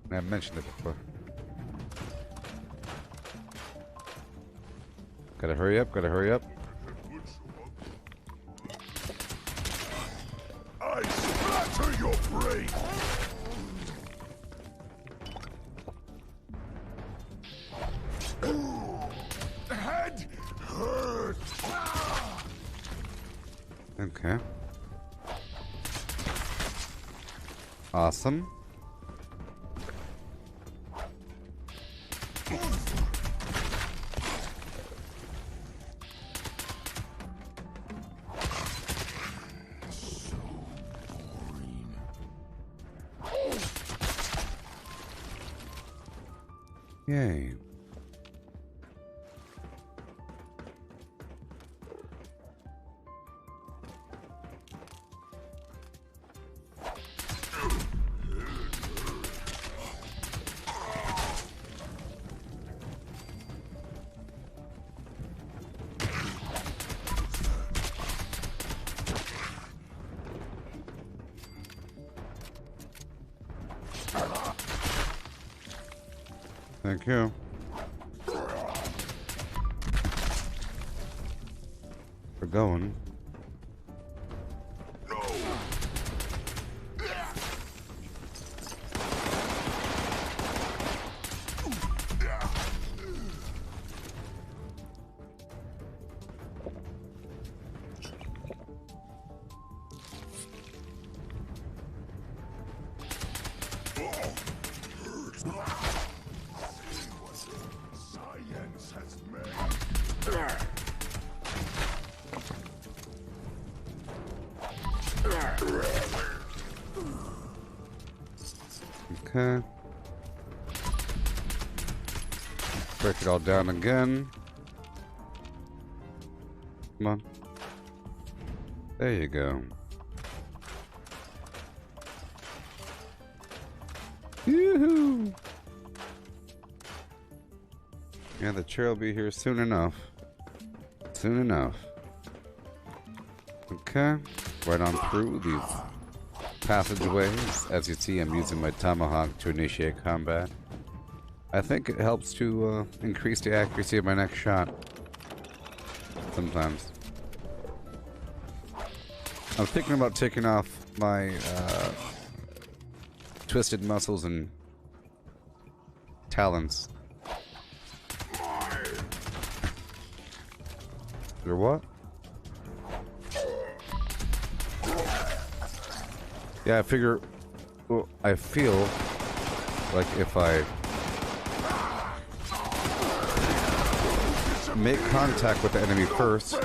And I've mentioned it before. Gotta hurry up, gotta hurry up. I splatter your brain! Head hurts! Okay. Awesome. Yay. Thank you. For going. Science has made. Okay. Break it all down again. Come on. There you go. Yoo-hoo! Yeah, the chair will be here soon enough. Soon enough. Okay. Right on through these passageways. As you see, I'm using my tomahawk to initiate combat. I think it helps to increase the accuracy of my next shot. Sometimes. I'm thinking about taking off my twisted muscles and talons. Or what? Yeah, I figure. Well, I feel like if I make contact with the enemy first,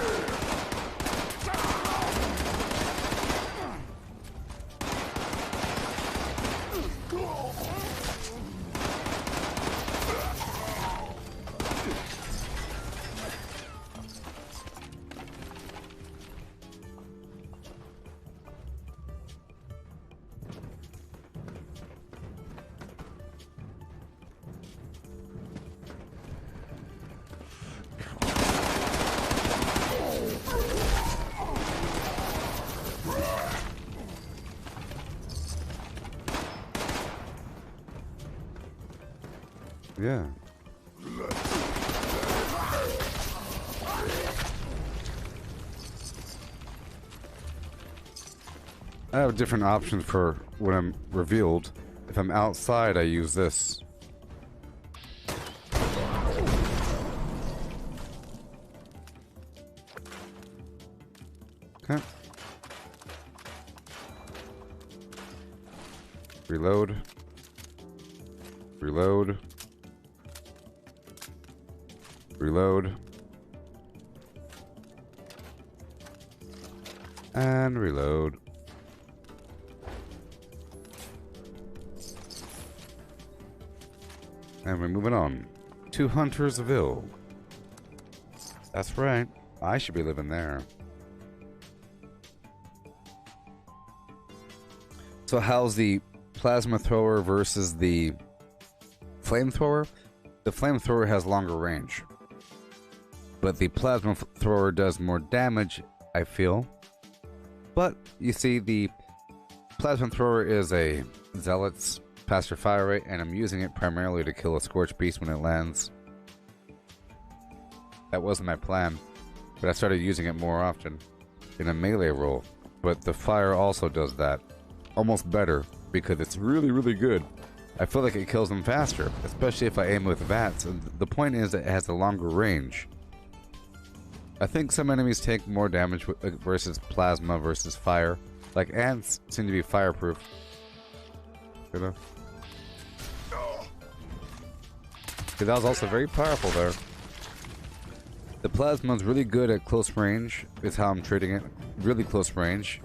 Yeah. I have different options for when I'm revealed. If I'm outside, I use this. Okay. Reload. Reload. Reload. And reload. And we're moving on to Huntersville. That's right. I should be living there. So how's the plasma thrower versus the flamethrower? The flamethrower has longer range, but the plasma thrower does more damage, I feel. But you see, the plasma thrower is a zealot's faster fire rate, and I'm using it primarily to kill a scorched beast when it lands. That wasn't my plan, but I started using it more often in a melee role. But the fire also does that. Almost better, because it's really, really good. I feel like it kills them faster, especially if I aim with VATS. And the point is that it has a longer range. I think some enemies take more damage versus plasma versus fire. Like ants seem to be fireproof. You know? See, that was also very powerful there. The plasma's really good at close range, is how I'm treating it. Really close range.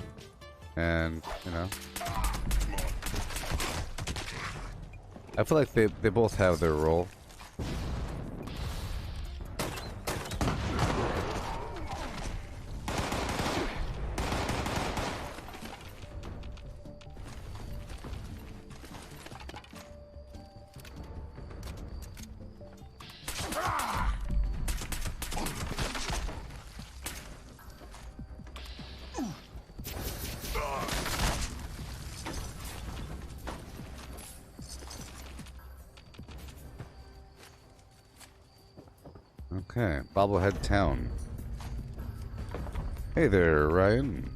And, you know. I feel like they both have their role. Okay, Bobblehead Town. Hey there, Ryan.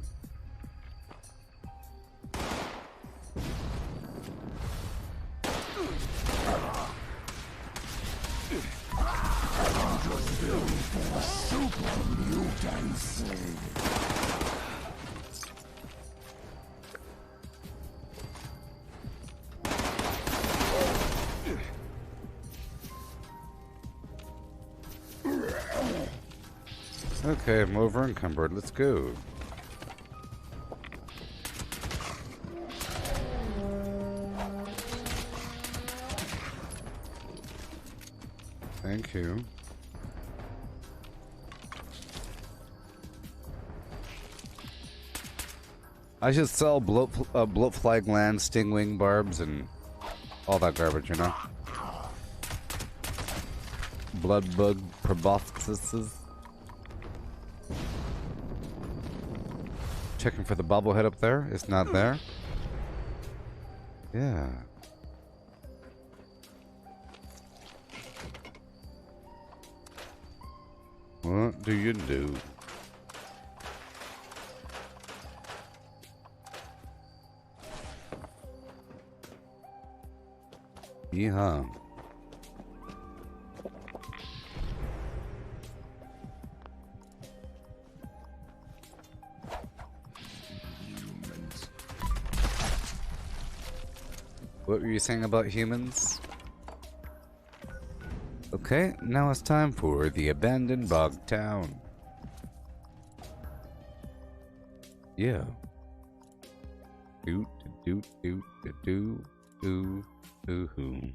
Okay, I'm over encumbered. Let's go. Thank you. I should sell bloatfly glands, stingwing barbs, and all that garbage, you know? Blood bug proboscises. Checking for the bobblehead up there. It's not there. Yeah. What do you do? Yeehaw. What were you saying about humans? Okay, now it's time for the abandoned bog town. Yeah. Doot doot doot doot doot doot.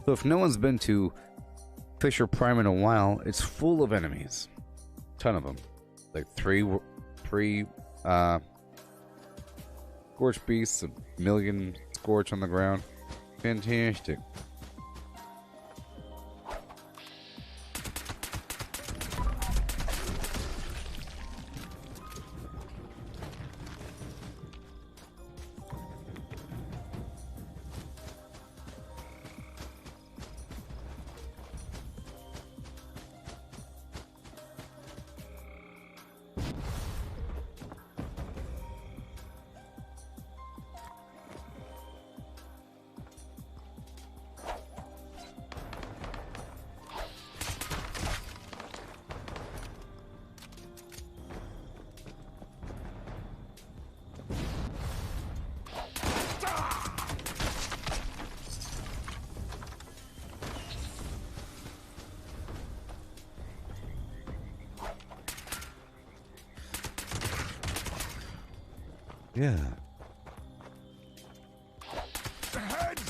So if no one's been to Fisher Prime in a while, it's full of enemies. Ton of them. Like three scorched beasts, a million scorch on the ground. Fantastic. Yeah. Head!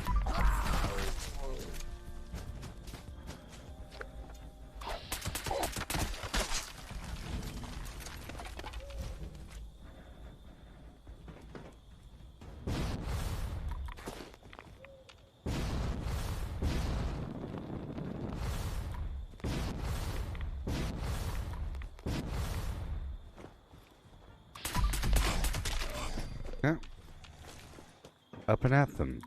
Yeah. Up and at them.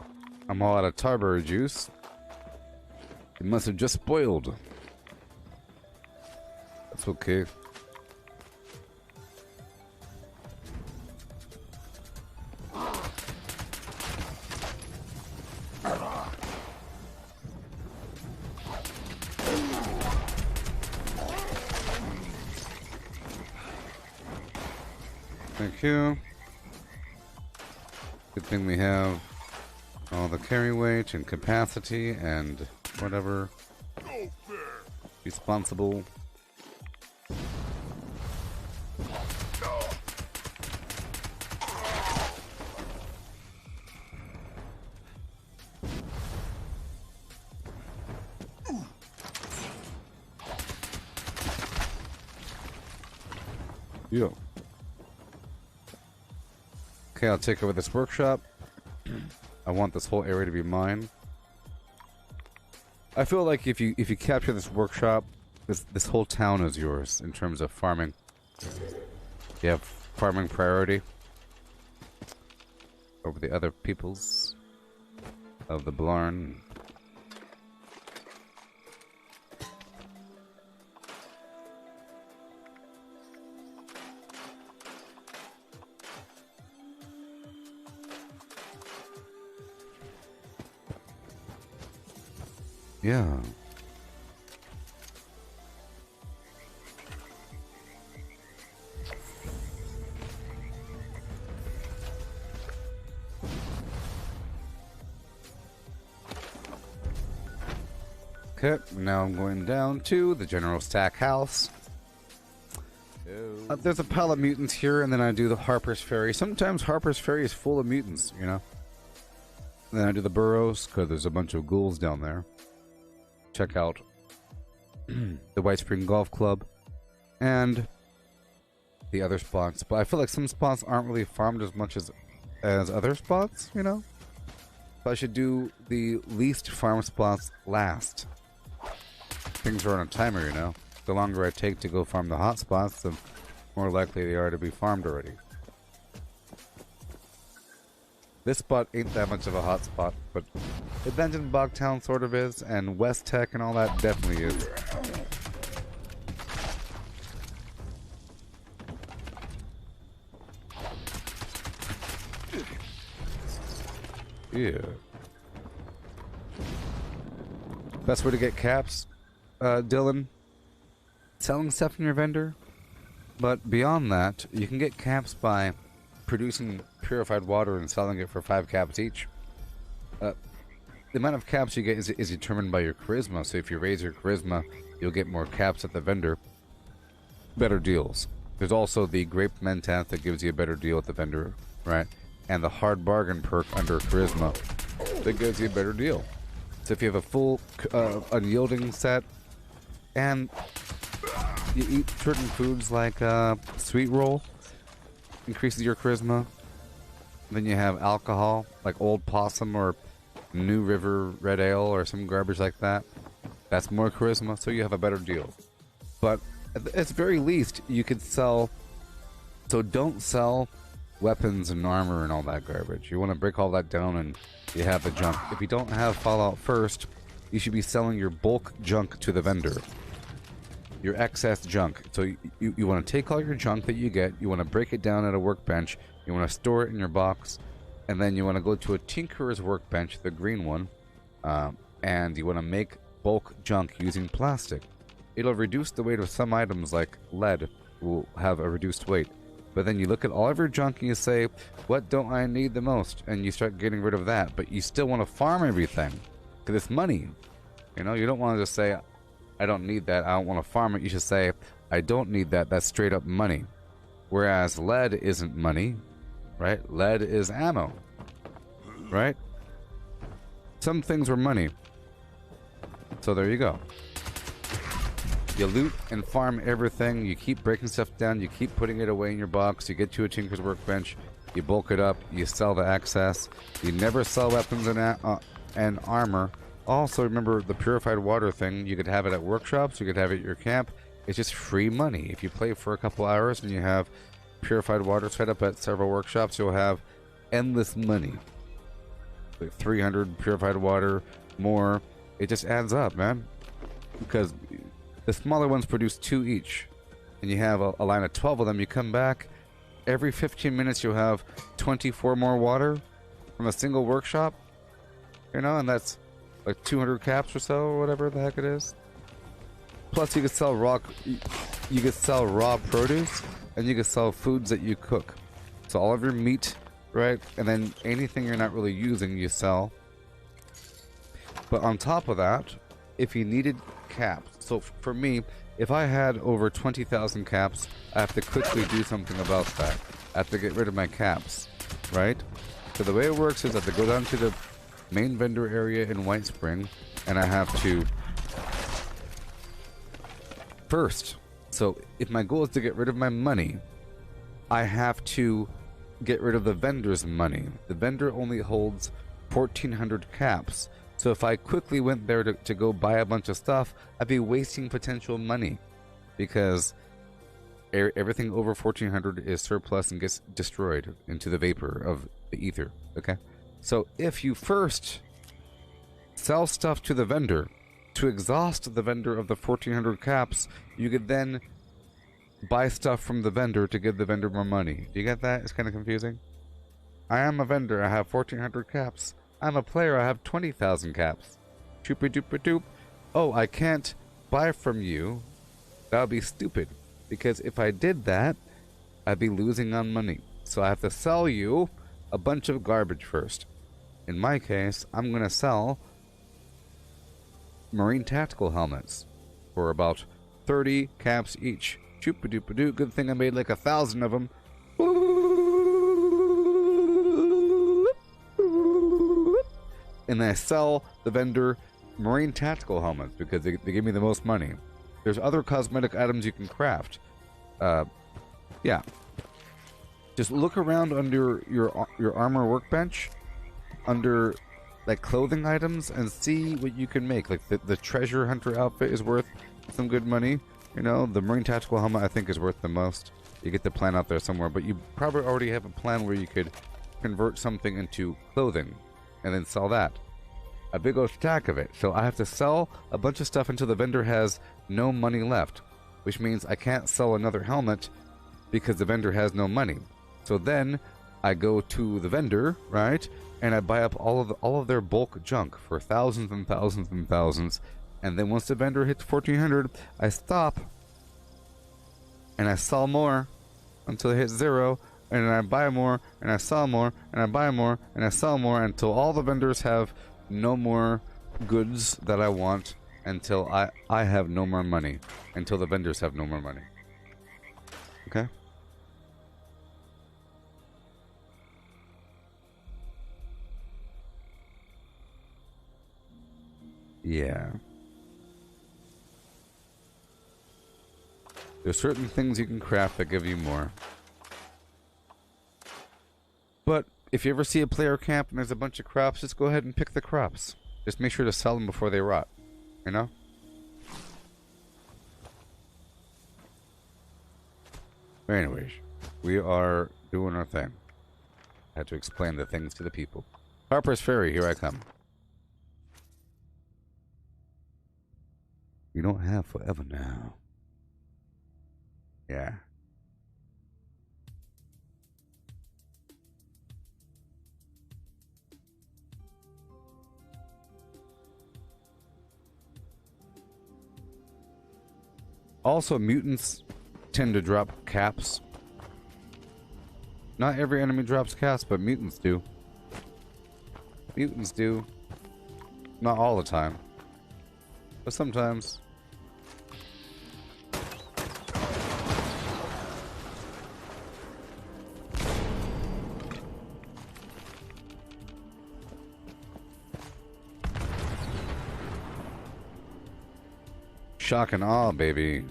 I'm all out of tarberry juice. It must have just spoiled. That's okay. Thank you. Good thing we have all the carry weight and capacity and whatever. Go there! Responsible. Yeah. Okay, I'll take over this workshop. I want this whole area to be mine. I feel like if you capture this workshop, this whole town is yours in terms of farming. You have farming priority over the other peoples of the Blarn. Yeah. Okay, now I'm going down to the General Stack House. There's a pile of mutants here, and then I do the Harper's Ferry. Sometimes Harper's Ferry is full of mutants, you know? Then I do the burrows, because there's a bunch of ghouls down there. Check out the White Spring Golf Club and the other spots. But I feel like some spots aren't really farmed as much as other spots, you know? So I should do the least farm spots last. Things are on a timer, you know? The longer I take to go farm the hot spots, the more likely they are to be farmed already. This spot ain't that much of a hot spot, but the Dungeon Bogtown sort of is, and West Tech and all that definitely is. Yeah. Best way to get caps, Dylan? Selling stuff in your vendor. But beyond that, you can get caps by producing purified water and selling it for 5 caps each. The amount of caps you get is determined by your charisma, so if you raise your charisma, you'll get more caps at the vendor. Better deals. There's also the Grape Mentat that gives you a better deal at the vendor, right? And the Hard Bargain perk under charisma that gives you a better deal. So if you have a full unyielding set, and you eat certain foods like sweet roll, increases your charisma. Then you have alcohol, like Old Possum or New River Red Ale or some garbage like that. That's more charisma, so you have a better deal. But at the very least, you could sell... So don't sell weapons and armor and all that garbage. You want to break all that down and you have the junk. If you don't have Fallout First, you should be selling your bulk junk to the vendor. Your excess junk. So you want to take all your junk that you get, you want to break it down at a workbench, you want to store it in your box, and then you want to go to a tinkerer's workbench, the green one, and you want to make bulk junk using plastic. It'll reduce the weight of some items like lead will have a reduced weight. But then you look at all of your junk and you say, what don't I need the most? And you start getting rid of that, but you still want to farm everything because it's money. You know, you don't want to just say, I don't need that, I don't want to farm it. You should say, I don't need that, that's straight up money. Whereas lead isn't money. right? Lead is ammo, right? Some things were money. So there you go. You loot and farm everything. You keep breaking stuff down. You keep putting it away in your box. You get to a tinker's workbench. You bulk it up. You sell the excess. You never sell weapons and armor. Also, remember the purified water thing. You could have it at workshops. You could have it at your camp. It's just free money. If you play for a couple hours and you have purified water set up at several workshops, you'll have endless money. Like 300 purified water, more. It just adds up, man. Because the smaller ones produce 2 each. And you have a line of 12 of them. You come back, every 15 minutes you'll have 24 more water from a single workshop. You know, and that's like 200 caps or so, or whatever the heck it is. Plus you could sell raw produce, and you could sell foods that you cook. So all of your meat, right? And then anything you're not really using, you sell. But on top of that, if you needed caps, so for me, if I had over 20,000 caps, I have to quickly do something about that. I have to get rid of my caps, right? So the way it works is I have to go down to the main vendor area in White Spring, and I have to first, so if my goal is to get rid of my money, I have to get rid of the vendor's money. The vendor only holds 1,400 caps. So if I quickly went there to go buy a bunch of stuff, I'd be wasting potential money, because everything over 1,400 is surplus and gets destroyed into the vapor of the ether. Okay, so if you first sell stuff to the vendor to exhaust the vendor of the 1,400 caps, you could then buy stuff from the vendor to give the vendor more money. Do you get that? It's kind of confusing. I am a vendor. I have 1,400 caps. I'm a player. I have 20,000 caps. Choopy doopy doop. Oh, I can't buy from you. That would be stupid. Because if I did that, I'd be losing on money. So I have to sell you a bunch of garbage first. In my case, I'm going to sell marine tactical helmets for about 30 caps each. Choopy doopy doo. Good thing I made like 1,000 of them. And I sell the vendor marine tactical helmets because they give me the most money. There's other cosmetic items you can craft. Yeah. Just look around under your armor workbench, under like clothing items, and see what you can make. Like the treasure hunter outfit is worth some good money. You know, the marine tactical helmet I think is worth the most. You get the plan out there somewhere, but you probably already have a plan where you could convert something into clothing and then sell that. A big old stack of it. So I have to sell a bunch of stuff until the vendor has no money left, which means I can't sell another helmet because the vendor has no money. So then I go to the vendor, right, and I buy up all of their bulk junk for thousands and thousands and thousands. And then once the vendor hits 1,400, I stop and I sell more until it hits 0. And then I buy more, and I sell more, and I buy more, and I sell more until all the vendors have no more goods that I want, until I have no more money, until the vendors have no more money. Okay? Yeah. There's certain things you can craft that give you more. But if you ever see a player camp and there's a bunch of crops, just go ahead and pick the crops. Just make sure to sell them before they rot. You know? But anyways, we are doing our thing. I had to explain the things to the people. Harper's Ferry, here I come. You don't have forever now. Yeah. Also, mutants tend to drop caps. Not every enemy drops caps, but mutants do. Mutants do. Not all the time. But sometimes. Shock and awe, baby.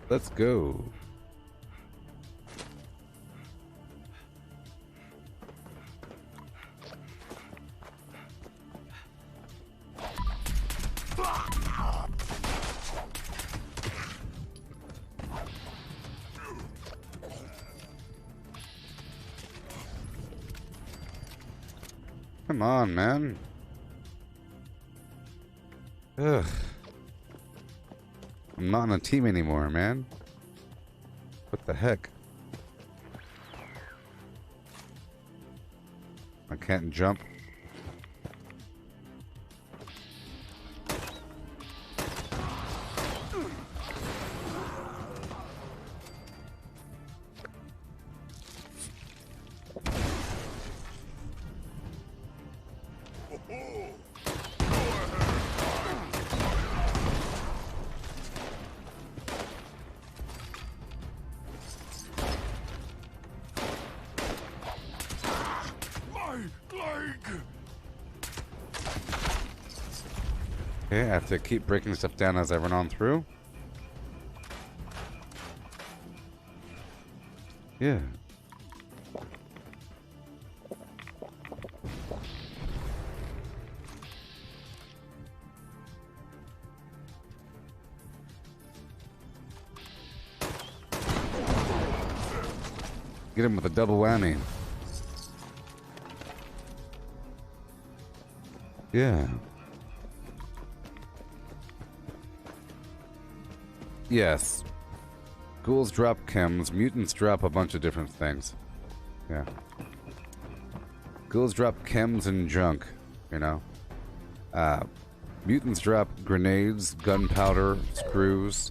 Let's go. Come on, man. Ugh. I'm not on a team anymore, man. What the heck? I can't jump. Okay, I have to keep breaking stuff down as I run on through. Yeah. Get him with a double whammy. Yeah. Yes. Ghouls drop chems, mutants drop a bunch of different things. Yeah. Ghouls drop chems and junk, you know. Mutants drop grenades, gunpowder, screws,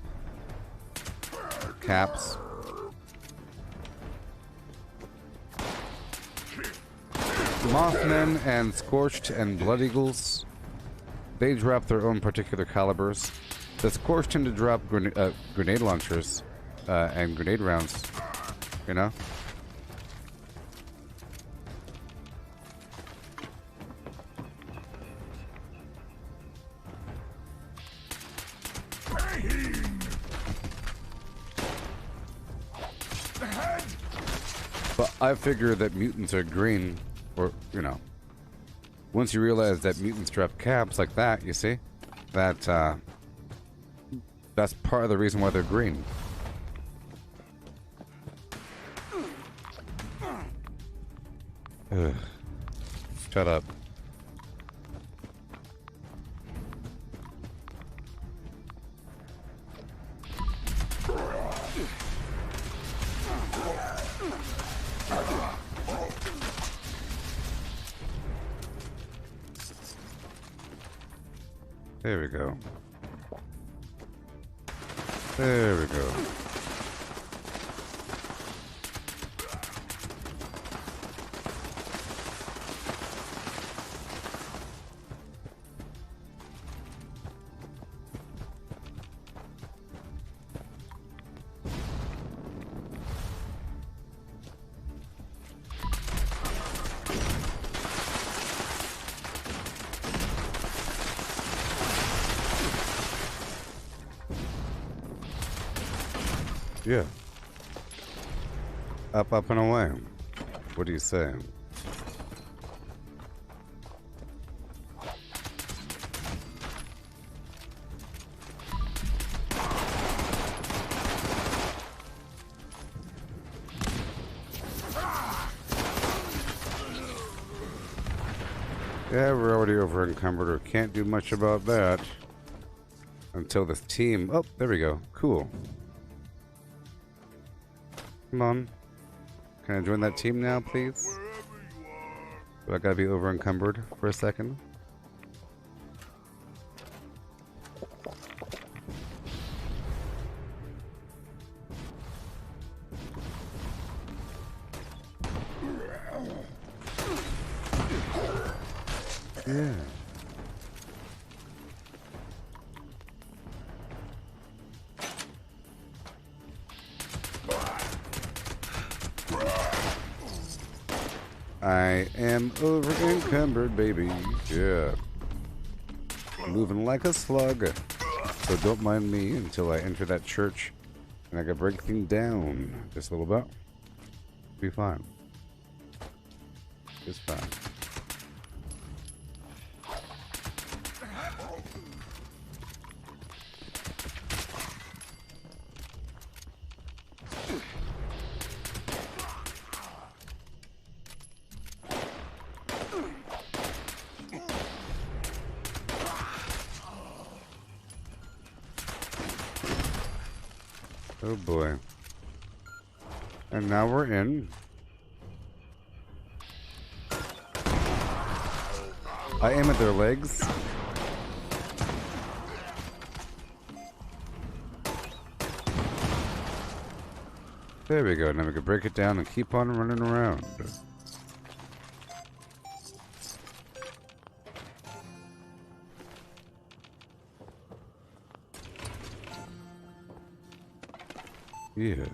caps. Mothmen and Scorched and Blood Eagles, they drop their own particular calibers. The Scorched tend to drop grenade launchers and grenade rounds, you know? But I figure that mutants are green, or, you know, once you realize that mutants drop caps like that, you see? That's part of the reason why they're green. Ugh. Shut up. There we go. There we go. Yeah. Up, up, and away. What do you say? Yeah, we're already over encumbered, or can't do much about that. Until this team... Oh, there we go. Cool. Come on. Can I join that team now, please? Do I gotta be over encumbered for a second? Yeah. I am over encumbered, baby. Yeah. Moving like a slug. So don't mind me until I enter that church and I can break things down just a little bit. Be fine. It's fine. Oh boy. And now we're in. I aim at their legs. There we go. Now we can break it down and keep on running around. Yeah.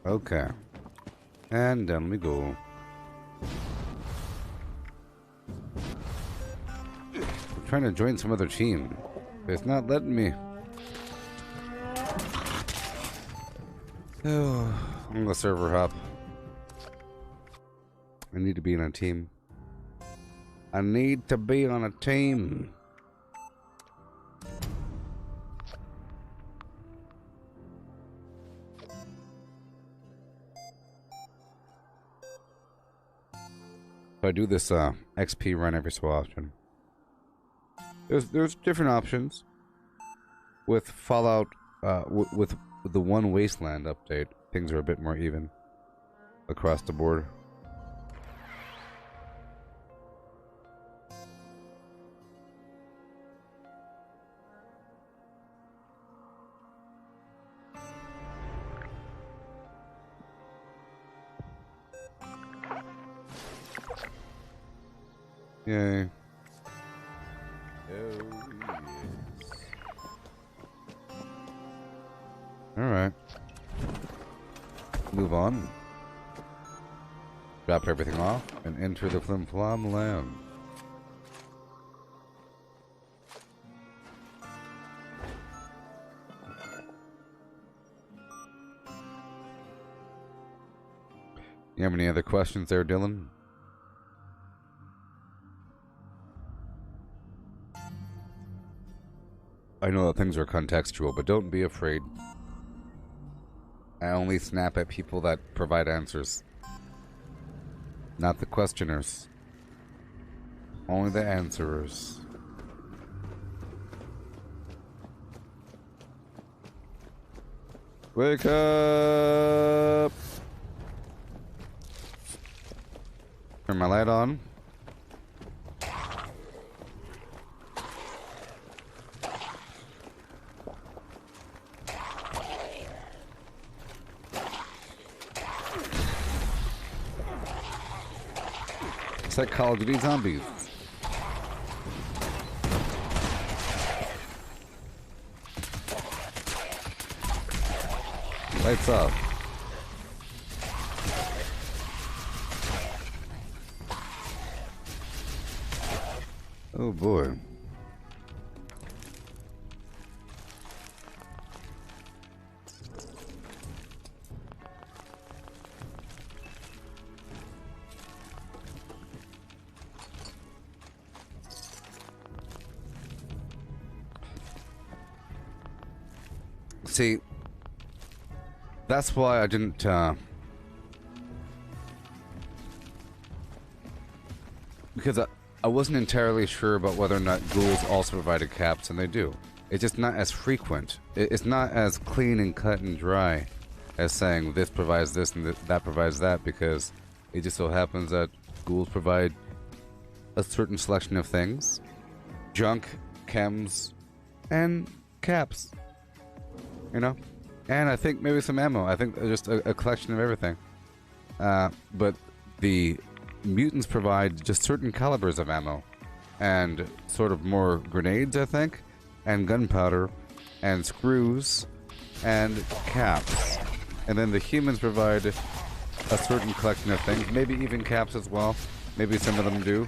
Okay. And down we go. I'm trying to join some other team. It's not letting me. Oh, I'm gonna server hop. I need to be on a team. I need to be on a team. So I do this XP run every so often. There's different options. With Fallout, with the one Wasteland update, things are a bit more even across the board. Yay. Oh, yes. Alright. Move on. Drop everything off and enter the Flim Flom land. You have any other questions there, Dylan? I know that things are contextual, but don't be afraid. I only snap at people that provide answers. Not the questioners. Only the answerers. Wake up! Turn my light on. It's like Call of Duty Zombies. Lights off. Oh boy. See, that's why I didn't, because I wasn't entirely sure about whether or not ghouls also provided caps, and they do. It's just not as frequent. It's not as clean and cut and dry as saying this provides this and that provides that, because it just so happens that ghouls provide a certain selection of things. Junk, chems, and caps. You know? And I think maybe some ammo. I think just a collection of everything. But the mutants provide just certain calibers of ammo, and sort of more grenades, I think, and gunpowder, and screws, and caps. And then the humans provide a certain collection of things, maybe even caps as well. Maybe some of them do.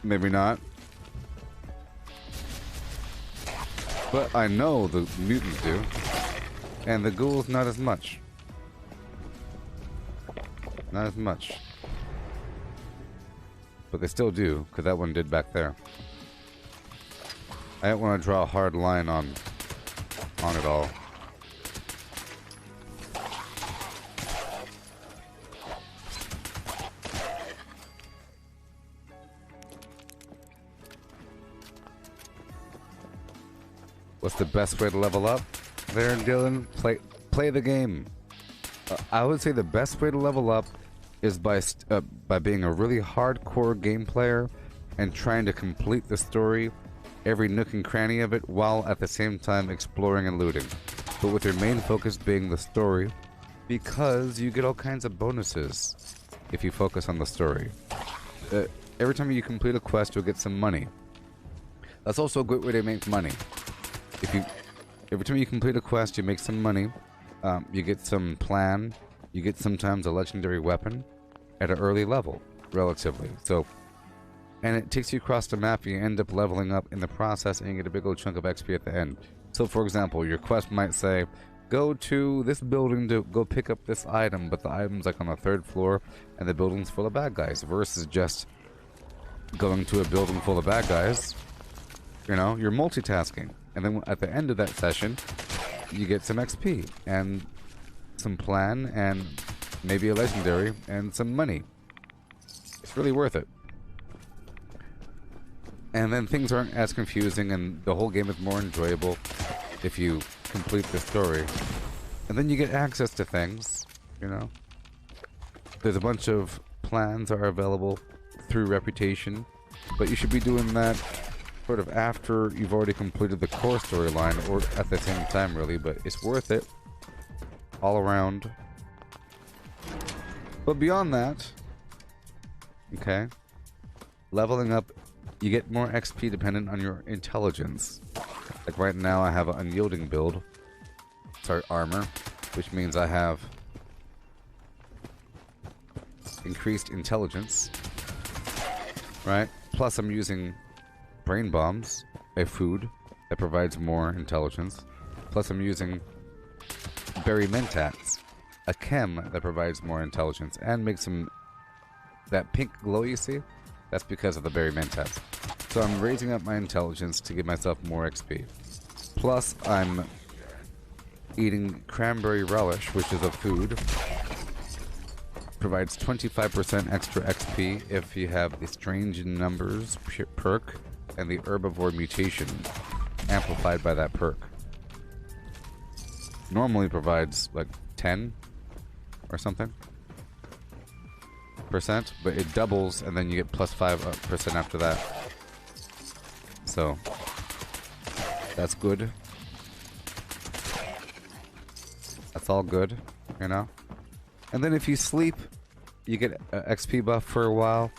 Maybe not. But I know the mutants do. And the ghouls not as much. Not as much. But they still do, because that one did back there. I don't want to draw a hard line on it all. What's the best way to level up? There, Dylan, play the game. I would say the best way to level up is by being a really hardcore game player and trying to complete the story, every nook and cranny of it, while at the same time exploring and looting. But with your main focus being the story, because you get all kinds of bonuses if you focus on the story. Every time you complete a quest, you'll get some money. That's also a great way to make money. Every time you complete a quest, you make some money. You get some plan. You get sometimes a legendary weapon at an early level, relatively. So, and it takes you across the map. You end up leveling up in the process, and you get a big old chunk of XP at the end. So, for example, your quest might say, go to this building to go pick up this item, but the item's like on the 3rd floor, and the building's full of bad guys. Versus just going to a building full of bad guys. You know, you're multitasking. And then at the end of that session, you get some XP and some plan and maybe a legendary and some money. It's really worth it. And then things aren't as confusing and the whole game is more enjoyable if you complete the story. And then you get access to things, you know. There's a bunch of plans that are available through reputation, but you should be doing that sort of after you've already completed the core storyline, or at the same time really, but it's worth it all around. But beyond that, okay, leveling up, you get more XP dependent on your intelligence. Like right now I have an unyielding build, sorry, armor, which means I have increased intelligence, right? Plus I'm using brain bombs, a food that provides more intelligence. Plus I'm using berry mentats, a chem that provides more intelligence and makes some that pink glow you see. That's because of the berry mentats. So I'm raising up my intelligence to give myself more XP. Plus I'm eating cranberry relish, which is a food. Provides 25% extra XP if you have the strange numbers perk and the herbivore mutation amplified by that perk. Normally provides like 10 or something %, but it doubles and then you get plus 5% after that. So that's good. That's all good, you know. And then if you sleep, you get an XP buff for a while.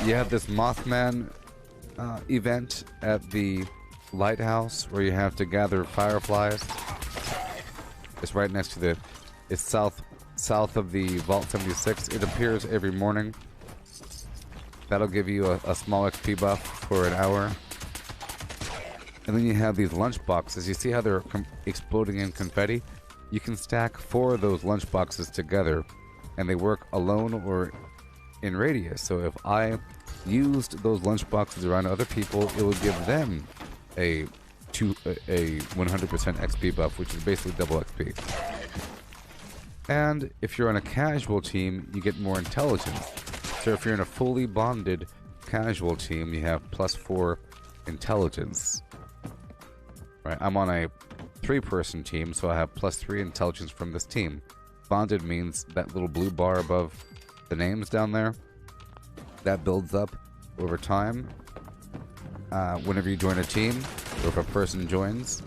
You have this Mothman event at the lighthouse where you have to gather fireflies. It's right next to it's south of the Vault 76. It appears every morning. That'll give you a small XP buff for an hour. And then you have these lunch boxes. You see how they're exploding in confetti? You can stack 4 of those lunch boxes together, and they work alone or in radius. So if I used those lunch boxes around other people, it would give them a 100% XP buff, which is basically double XP. And if you're on a casual team, you get more intelligence. So if you're in a fully bonded casual team, you have +4 intelligence. Right, I'm on a 3-person team, so I have +3 intelligence from this team. Bonded means that little blue bar above the names down there, that builds up over time. Whenever you join a team, or if a person joins,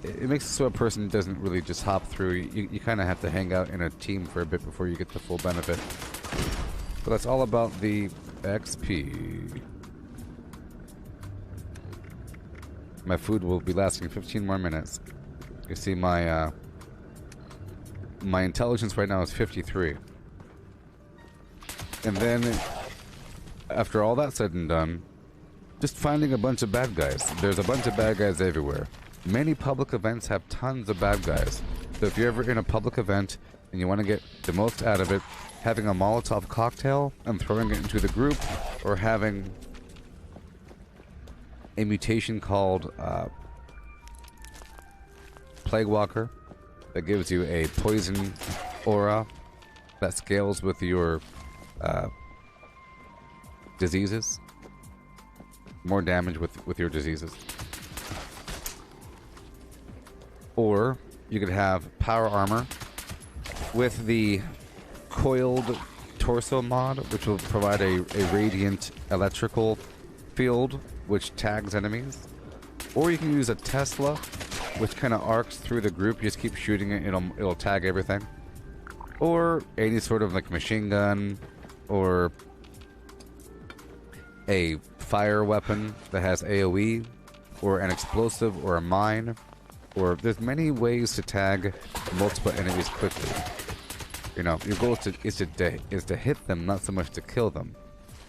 it makes it so a person doesn't really just hop through. You kind of have to hang out in a team for a bit before you get the full benefit. But that's all about the XP. My food will be lasting 15 more minutes. You see, my intelligence right now is 53. And then, after all that's said and done, just finding a bunch of bad guys. There's a bunch of bad guys everywhere. Many public events have tons of bad guys. So if you're ever in a public event and you want to get the most out of it, having a Molotov cocktail and throwing it into the group, or having a mutation called Plague Walker that gives you a poison aura that scales with your diseases. More damage with your diseases. Or you could have power armor with the coiled torso mod, which will provide a radiant electrical field which tags enemies. Or you can use a Tesla, which kind of arcs through the group. You just keep shooting it, it'll tag everything. Or any sort of like machine gun, or a fire weapon that has AoE, or an explosive, or a mine, or there's many ways to tag multiple enemies quickly. You know, your goal is to hit them, not so much to kill them,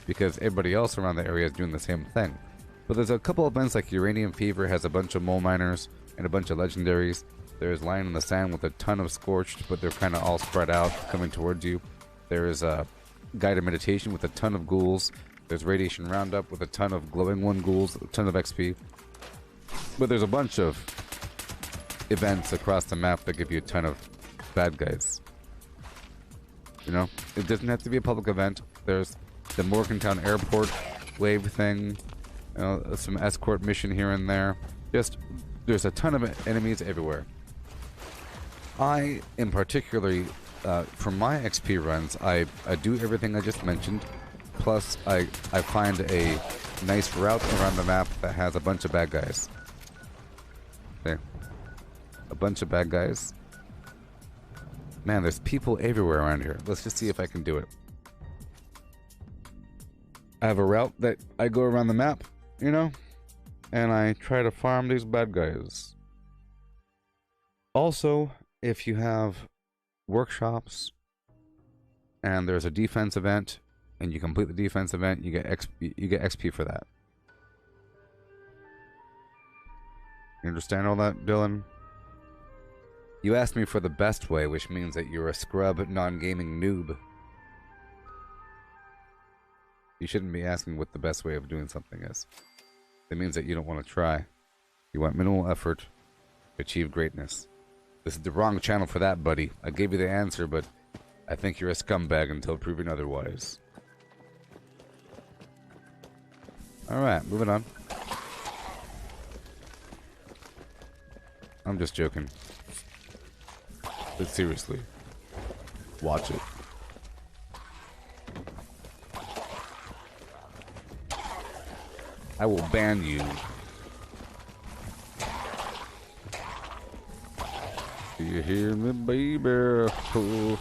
because everybody else around the area is doing the same thing. But there's a couple events like Uranium Fever has a bunch of mole miners and a bunch of legendaries. There's Lion in the Sand with a ton of Scorched, but they're kind of all spread out coming towards you. There's Guided Meditation with a ton of ghouls. There's Radiation Roundup with a ton of Glowing One ghouls, a ton of XP. But there's a bunch of events across the map that give you a ton of bad guys. You know, it doesn't have to be a public event. There's the Morgantown Airport wave thing, you know, some escort mission here and there. Just, there's a ton of enemies everywhere. I, in particularly, for my XP runs, I do everything I just mentioned. Plus, I find a nice route around the map that has a bunch of bad guys. There. A bunch of bad guys. Man, there's people everywhere around here. Let's just see if I can do it. I have a route that I go around the map, you know? And I try to farm these bad guys. Also, if you have workshops and there's a defense event and you complete the defense event, you get XP for that. You understand all that, Dylan? You asked me for the best way, which means that you're a scrub, non-gaming noob. You shouldn't be asking what the best way of doing something is. It means that you don't want to try. You want minimal effort to achieve greatness. This is the wrong channel for that, buddy. I gave you the answer, but I think you're a scumbag until proven otherwise. Alright, moving on. I'm just joking. But seriously, watch it. I will ban you. Do you hear me, baby? Oh.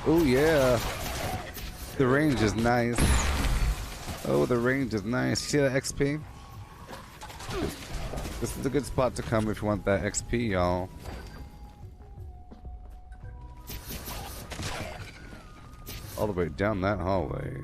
Oh yeah, the range is nice. Oh, the range is nice. See that XP? This is a good spot to come if you want that XP, y'all. All the way down that hallway.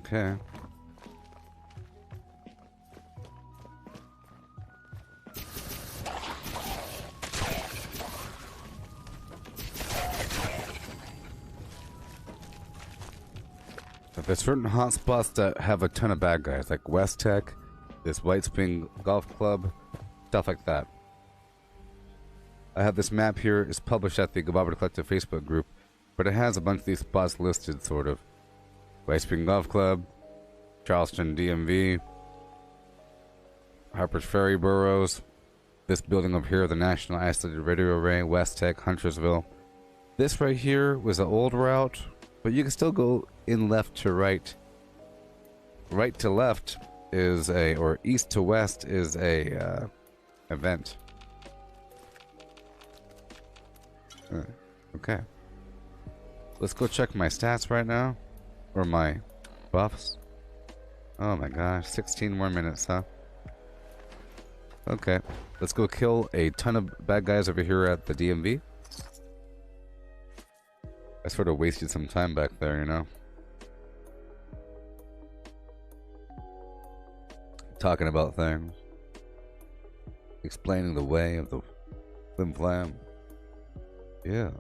Okay. there's certain hotspots that have a ton of bad guys, like West Tech, this White Spring Golf Club, stuff like that. I have this map here. It's published at the Gooboberti Collective Facebook group, but it has a bunch of these spots listed, sort of. White Spring Golf Club, Charleston DMV, Harper's Ferry Boroughs, this building over here, the National Isolated Radio Array, West Tech, Huntersville. This right here was an old route, but you can still go in left to right. Right to left is or east to west is a event. Okay. Let's go check my stats right now. Or my buffs. Oh my gosh, 16 more minutes, huh? Okay, let's go kill a ton of bad guys over here at the DMV. I sort of wasted some time back there, you know? Talking about things. Explaining the way of the flim flam. Yeah.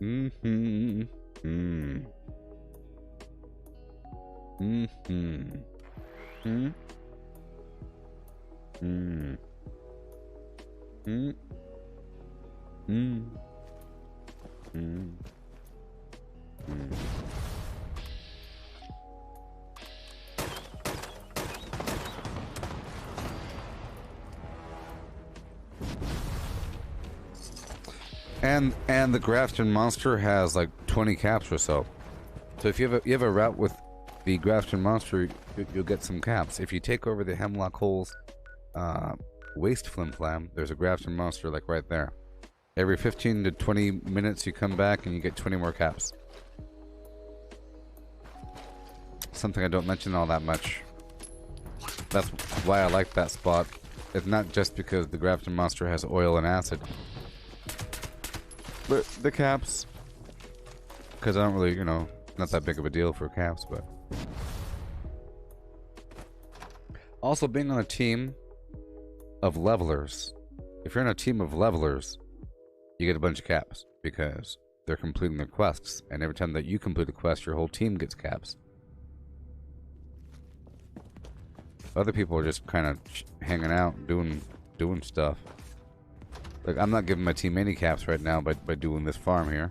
Mm-hmm. Mm. Mm-hmm. Mm. Mm. Mm. Mm. Mm. Mm. And the Grafton monster has like 20 caps or so. So if you have a route with the Grafton monster, you'll get some caps. If you take over the Hemlock Holes waste flim flam, there's a Grafton monster like right there. Every 15 to 20 minutes you come back and you get 20 more caps. Something I don't mention all that much. That's why I like that spot. It's not just because the Grafton monster has oil and acid, but the caps. Because I don't really, you know, not that big of a deal for caps, but also being on a team of levelers. If you're in a team of levelers, you get a bunch of caps because they're completing their quests, and every time that you complete a quest, your whole team gets caps. Other people are just kind of hanging out, doing stuff. Like, I'm not giving my team any caps right now by doing this farm here.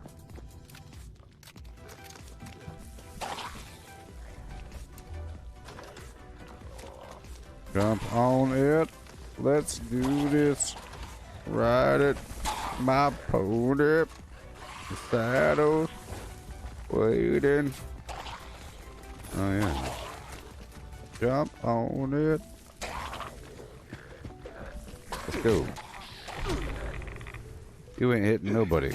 Jump on it. Let's do this. Ride it. My pony. The saddles. Waiting. Oh, yeah. Jump on it. Let's go. You ain't hitting nobody.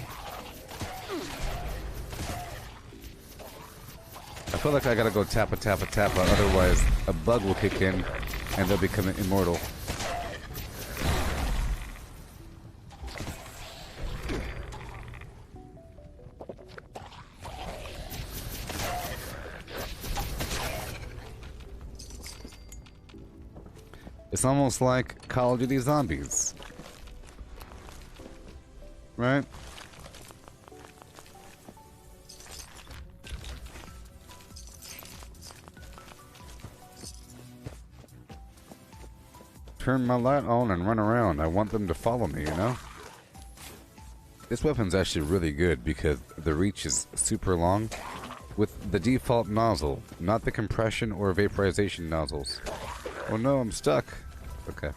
I feel like I gotta go tappa, otherwise a bug will kick in and they'll become immortal. It's almost like Call of Duty Zombies. Right? Turn my light on and run around. I want them to follow me, you know? This weapon's actually really good because the reach is super long with the default nozzle, not the compression or vaporization nozzles. Oh no, I'm stuck. Okay.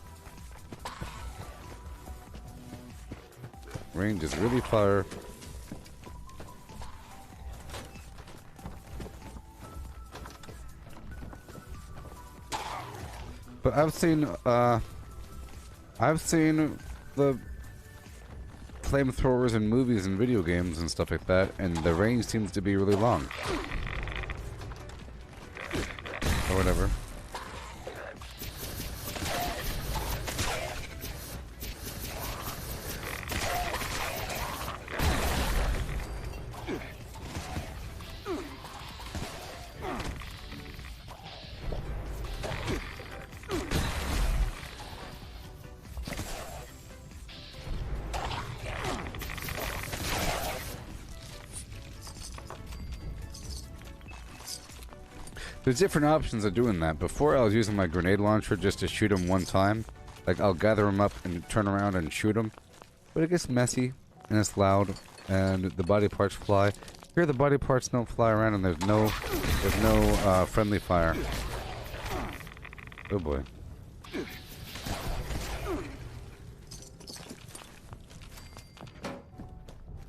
Range is really far. But I've seen the flamethrowers in movies and video games and stuff like that, and the range seems to be really long. Or whatever. There's different options of doing that. Before I was using my grenade launcher just to shoot them one time. Like I'll gather them up and turn around and shoot them. But it gets messy and it's loud and the body parts fly. Here the body parts don't fly around and there's no friendly fire. Oh boy.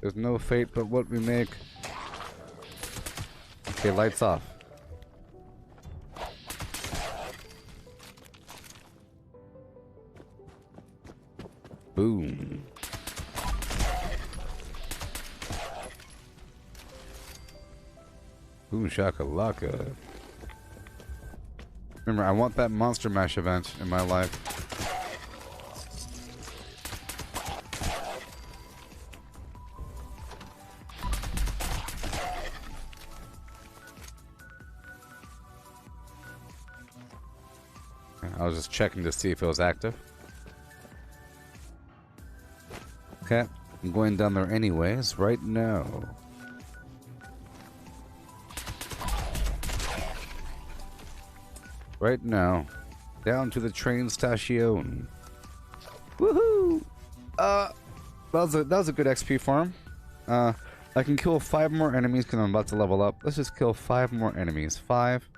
There's no fate but what we make. Okay, lights off. Boom. Boom shakalaka. Remember, I want that Monster Mash event in my life. I was just checking to see if it was active. Okay, I'm going down there anyways, right now. Right now. Down to the train station. Woohoo! That was a good XP farm. I can kill 5 more enemies because I'm about to level up. Let's just kill 5 more enemies. 5,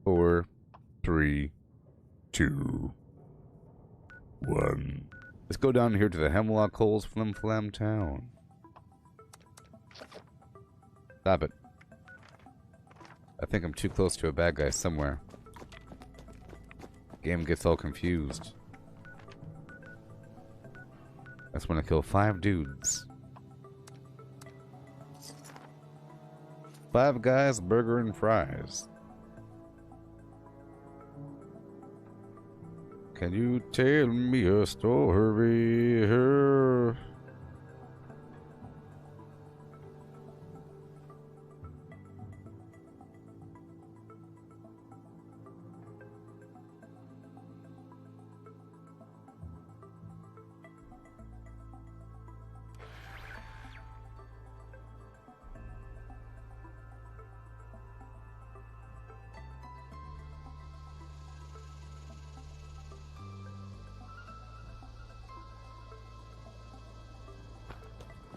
4, 3, 2, 1. Let's go down here to the Hemlock Holes Flim Flam Town. Stop it. I think I'm too close to a bad guy somewhere. Game gets all confused. I just want to kill 5 dudes. 5 guys, burger and fries. Can you tell me a story?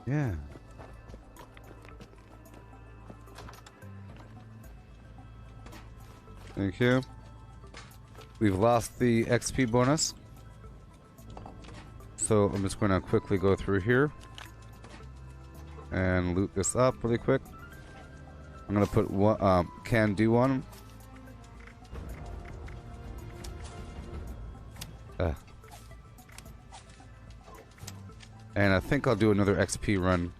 Yeah. Thank you. We've lost the XP bonus. So I'm just going to quickly go through here and loot this up really quick. I'm going to put one, can do on. And I think I'll do another XP run.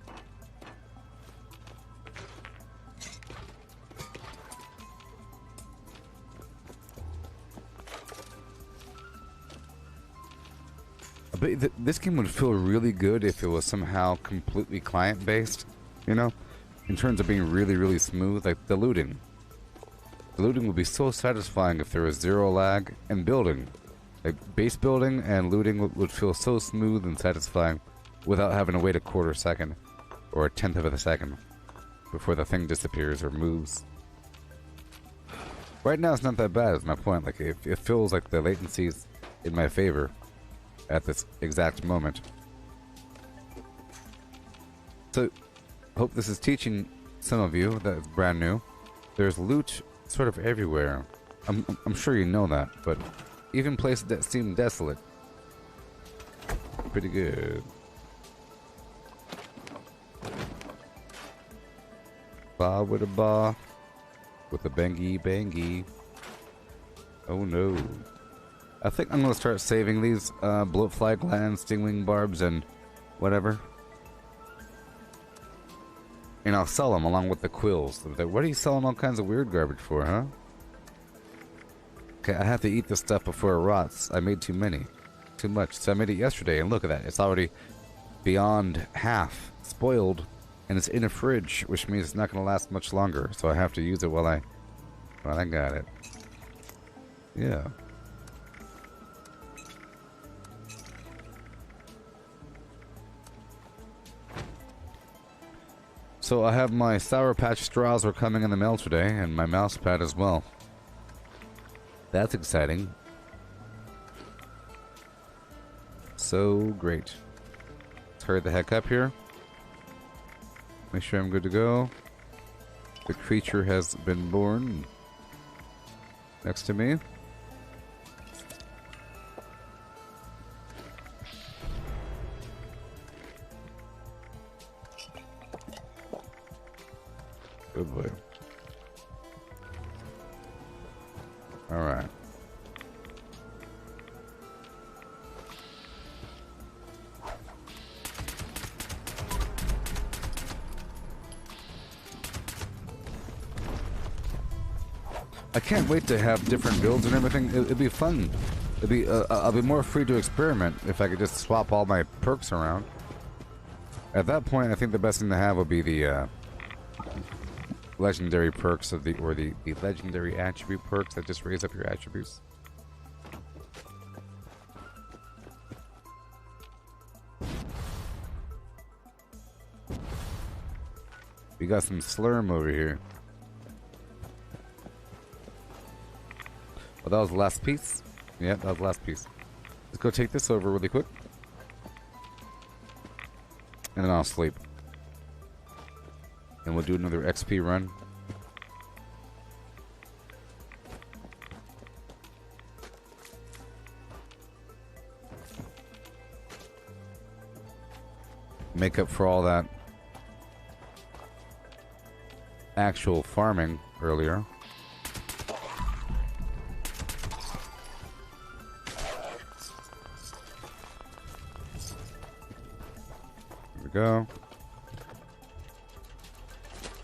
I bet this game would feel really good if it was somehow completely client-based, you know? In terms of being really, really smooth, like the looting. The looting would be so satisfying if there was 0 lag, and building. Like, base building and looting would feel so smooth and satisfying without having to wait a quarter second or a tenth of a second before the thing disappears or moves. Right now it's not that bad is my point. Like it feels like the latency's in my favor at this exact moment. So hope this is teaching some of you that is brand new. There's loot sort of everywhere. I'm sure you know that, but even places that seem desolate, pretty good. Ba with a ba, with a bangy bangy. Oh no. I think I'm gonna start saving these bloatfly glands, stingwing barbs, and whatever. And I'll sell them along with the quills. What are you selling all kinds of weird garbage for, huh? Okay, I have to eat this stuff before it rots. I made too many. Too much. So I made it yesterday, and look at that. It's already beyond half spoiled. And it's in a fridge, which means it's not going to last much longer. So I have to use it while I got it. Yeah. So I have my Sour Patch straws are coming in the mail today, and my mouse pad as well. That's exciting. So great. Let's hurry the heck up here. Make sure I'm good to go. The creature has been born next to me. Good boy. All right. I can't wait to have different builds and everything. It'd be fun. It'd be. I'll be more free to experiment if I could just swap all my perks around. At that point, I think the best thing to have would be the legendary perks of the legendary attribute perks that just raise up your attributes. We got some slurm over here. Oh, that was the last piece? Yeah, that was the last piece. Let's go take this over really quick. And then I'll sleep. And we'll do another XP run. Make up for all that actual farming earlier. Here we go.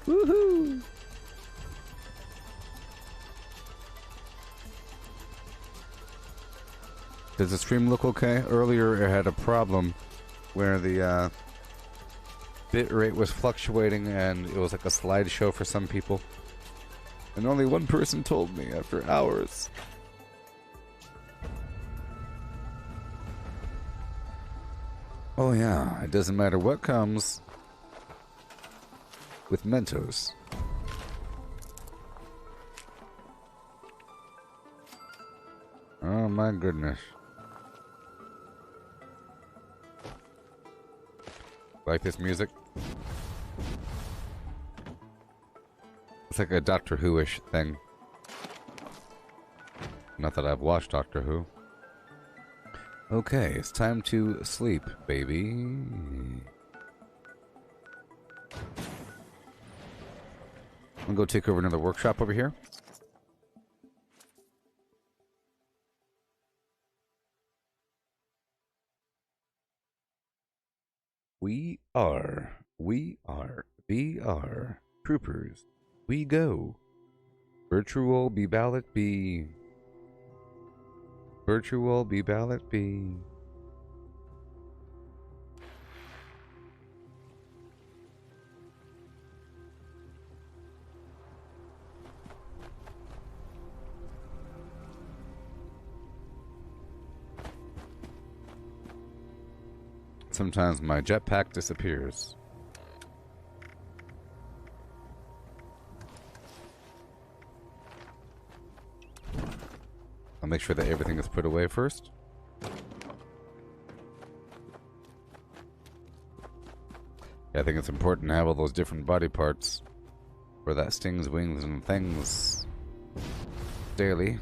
Woohoo! Does the stream look okay? Earlier it had a problem where the bit rate was fluctuating and it was like a slideshow for some people. And only one person told me after hours. Oh yeah, it doesn't matter what comes with Mentos. Oh my goodness. Like this music? It's like a Doctor Who-ish thing. Not that I've watched Doctor Who. Okay, it's time to sleep, baby. I'm gonna go take over another workshop over here. We are VR troopers. We go. Virtual be ballot be. Virtual be ballot be. Sometimes my jetpack disappears. I'll make sure that everything is put away first. Yeah, I think it's important to have all those different body parts for that stings, wings, and things daily.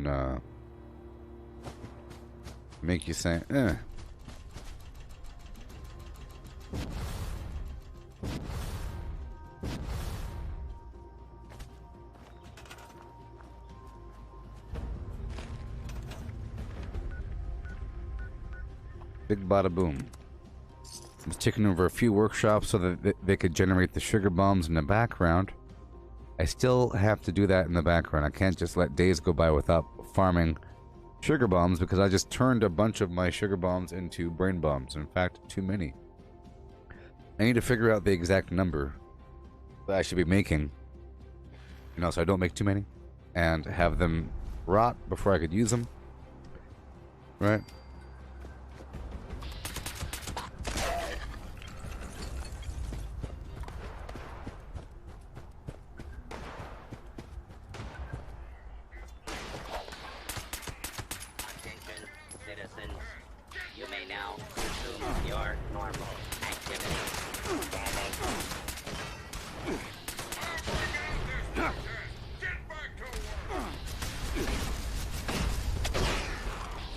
No. Make you say, Big bada boom. I was taking over a few workshops so that they could generate the sugar bombs in the background. I still have to do that in the background. I can't just let days go by without farming sugar bombs because I just turned a bunch of my sugar bombs into brain bombs. In fact, too many. I need to figure out the exact number that I should be making. You know, so I don't make too many. And have them rot before I could use them. Right? Attention, citizens. You may now resume your normal activity.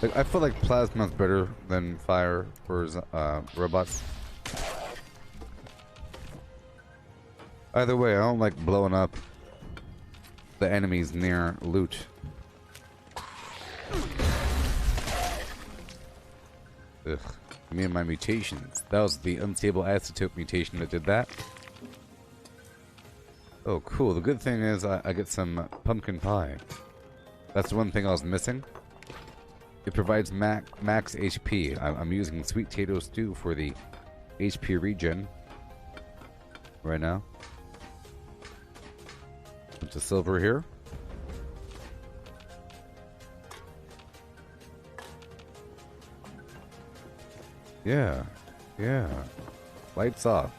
Like, I feel like plasma's better than fire for robots. Either way, I don't like blowing up the enemies near loot. Ugh. Me and my mutations. That was the unstable isotope mutation that did that. Oh, cool. The good thing is I get some pumpkin pie. That's the one thing I was missing. It provides max HP. I'm using sweet potato stew for the HP regen right now. Bunch of silver here. Yeah, yeah. Lights off.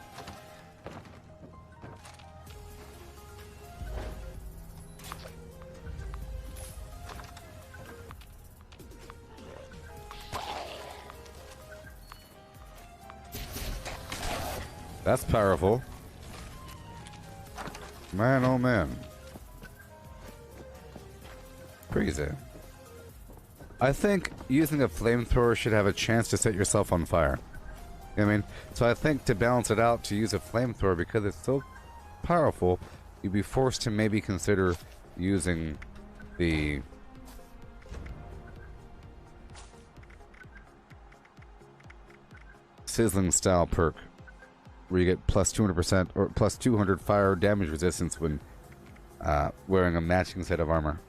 That's powerful. Man, oh man. Crazy. I think using a flamethrower should have a chance to set yourself on fire. You know what I mean? So I think to balance it out, to use a flamethrower, because it's so powerful, you'd be forced to maybe consider using the sizzling style perk, where you get plus 200% or plus 200 fire damage resistance when wearing a matching set of armor.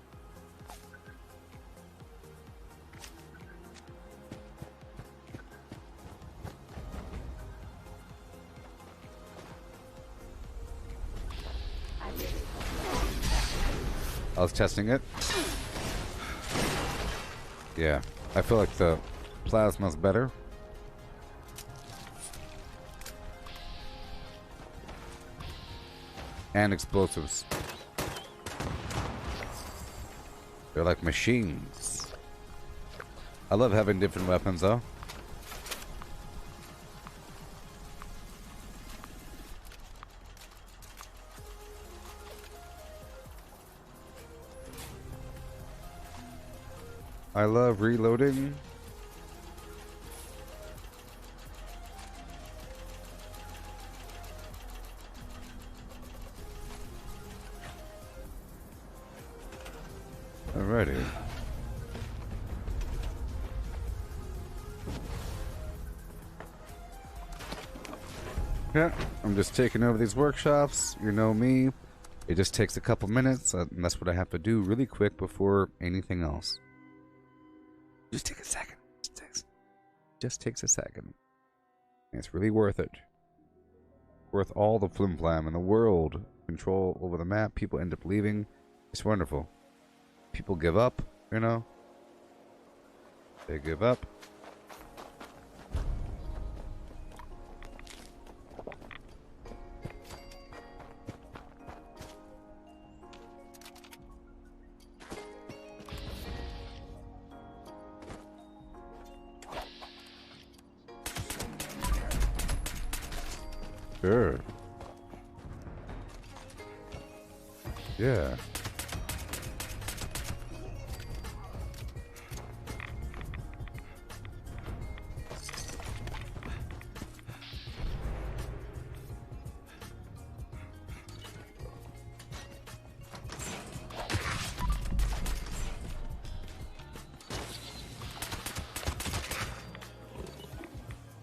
I was testing it. Yeah, I feel like the plasma's better. And explosives. They're like machines. I love having different weapons though. I love reloading. Alrighty. Yeah, I'm just taking over these workshops. You know me. It just takes a couple minutes, and that's what I have to do really quick before anything else. Just take a second. Just takes a second. And it's really worth it. Worth all the flim flam in the world. Control over the map. People end up leaving. It's wonderful. People give up, you know. They give up. Sure. Yeah.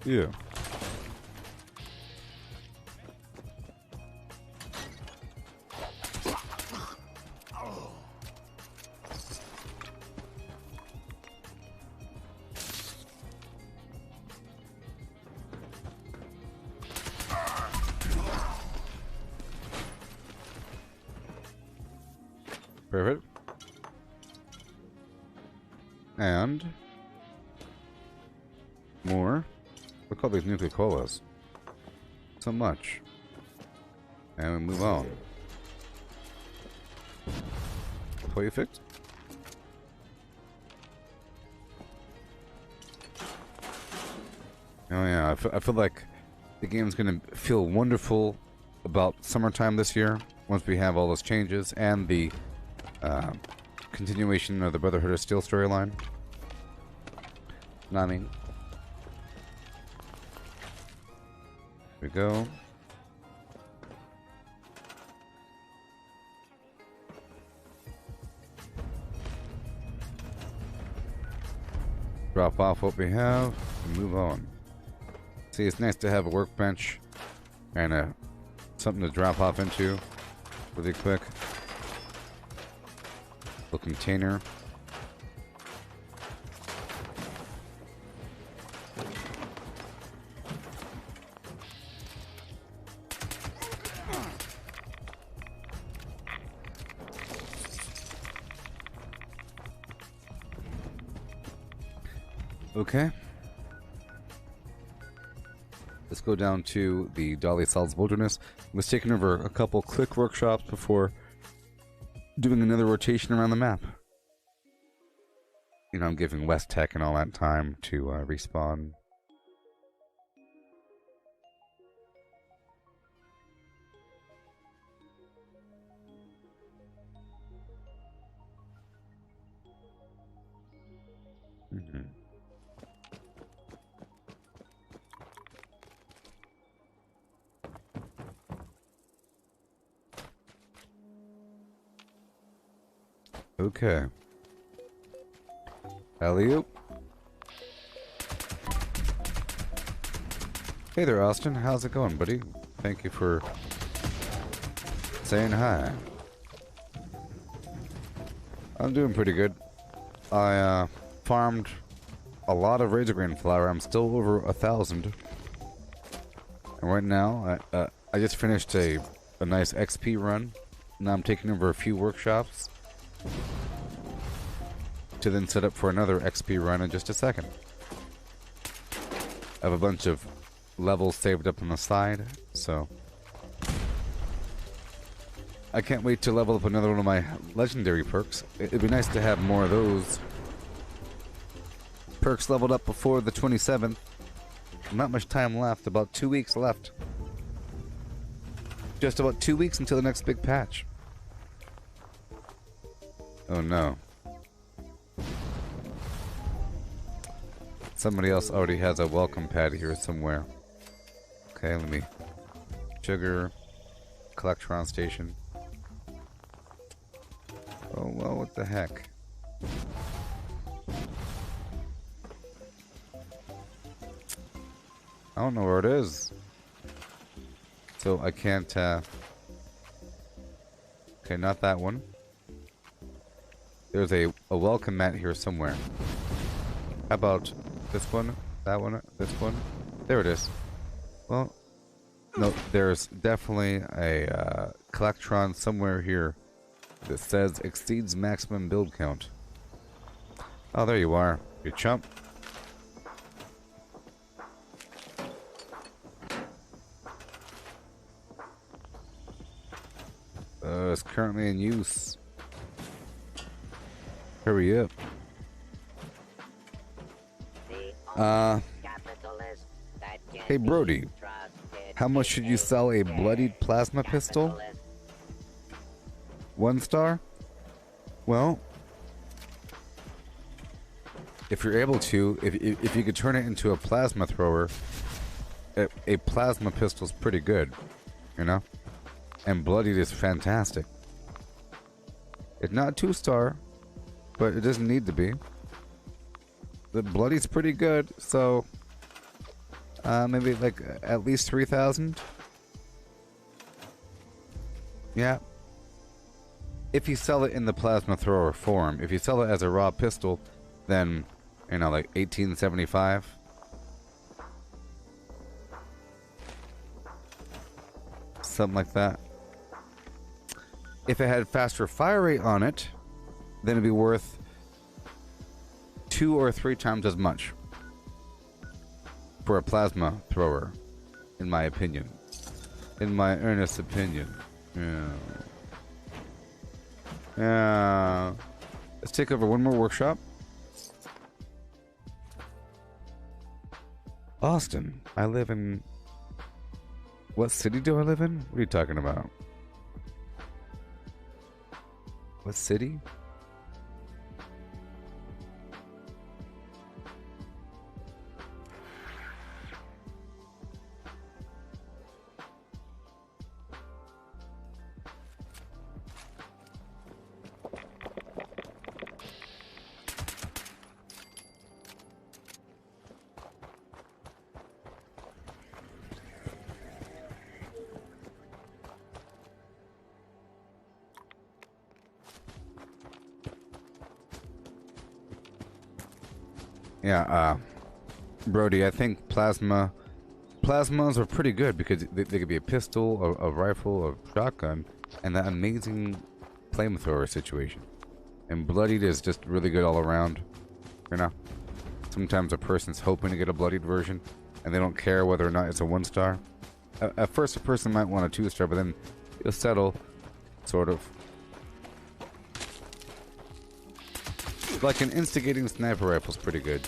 Yeah. Perfect. And more. Look at all these nuclear colas. So much. And we move on. Perfect. Oh yeah, I feel like the game's gonna feel wonderful about summertime this year once we have all those changes and the continuation of the Brotherhood of Steel storyline. I mean, here we go. Drop off what we have and move on. See, it's nice to have a workbench and something to drop off into really quick. Little container. Okay. Let's go down to the Dolly Sal's Wilderness. I was taking over a couple quick workshops before doing another rotation around the map. You know, I'm giving West Tech and all that time to respawn. Mm-hmm. Okay. Alley-oop. Hey there, Austin. How's it going, buddy? Thank you for saying hi. I'm doing pretty good. I farmed a lot of Razorgrain flour. I'm still over 1,000. And right now, I just finished a nice XP run. Now I'm taking over a few workshops to then set up for another XP run in just a second. I have a bunch of levels saved up on the side, so I can't wait to level up another one of my legendary perks. It'd be nice to have more of those perks leveled up before the 27th. Not much time left, about 2 weeks left. Just about 2 weeks until the next big patch. Oh no. Somebody else already has a welcome pad here somewhere. Okay, let me... Sugar. Collectron station. Oh well, what the heck. I don't know where it is. So I can't, Okay, not that one. There's a welcome mat here somewhere. How about this one, that one, this one? There it is. Well, no, there's definitely a collectron somewhere here that says exceeds maximum build count. Oh, there you are, you chump. It's currently in use. Hurry up. Hey Brody, how much should you sell a bloodied plasma pistol? 1 star? Well, if you're able to, if you could turn it into a plasma thrower, a plasma pistol's pretty good, you know? And bloodied is fantastic. It's not 2 star, but it doesn't need to be. The bloody's pretty good, so maybe like at least 3,000. Yeah. If you sell it in the plasma thrower form, if you sell it as a raw pistol, then you know, like 1875. Something like that. If it had faster fire rate on it, then it'd be worth 2 or 3 times as much for a plasma thrower, in my opinion. In my earnest opinion. Yeah. Let's take over one more workshop. Austin. I live in... What city do I live in? What are you talking about? What city? Yeah, Brody, I think plasmas are pretty good because they could be a pistol, a rifle, a shotgun, and that amazing flamethrower situation. And bloodied is just really good all around, you know? Sometimes a person's hoping to get a bloodied version, and they don't care whether or not it's a 1-star. At first, a person might want a 2-star, but then you'll settle, sort of. Like an instigating sniper rifle's pretty good.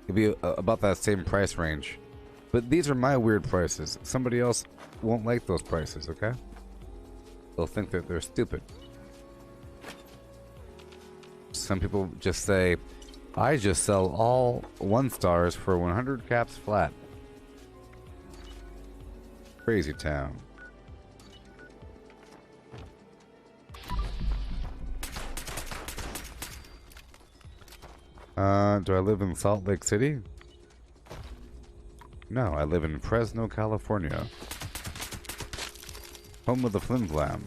It'd be about that same price range. But these are my weird prices. Somebody else won't like those prices, okay? They'll think that they're stupid. Some people just say, I just sell all 1-stars for 100 caps flat. Crazy town. Do I live in Salt Lake City? No, I live in Fresno, California. Home of the Flim Flam.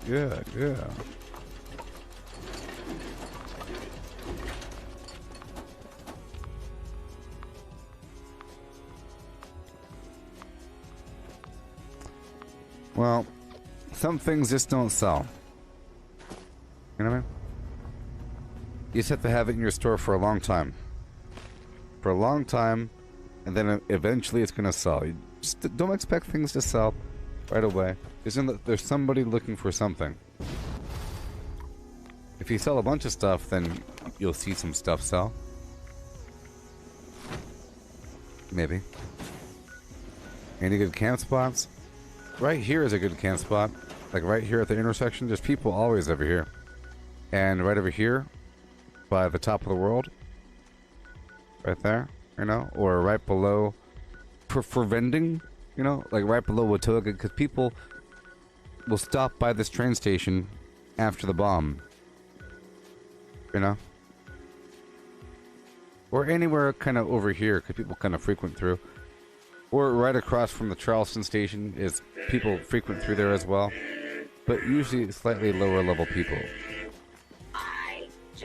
Yeah, yeah. Well, some things just don't sell. You know what I mean? You just have to have it in your store for a long time. For a long time, and then eventually it's going to sell. You just don't expect things to sell right away. There's somebody looking for something. If you sell a bunch of stuff, then you'll see some stuff sell. Maybe. Any good camp spots? Right here is a good camp spot. Like right here at the intersection, there's people always over here. And right over here, by the top of the world, right there, you know, or right below, for vending, you know, like right below Watoga, because people will stop by this train station after the bomb, you know, or anywhere kind of over here, because people kind of frequent through, or right across from the Charleston station is people frequent through there as well, but usually slightly lower level people.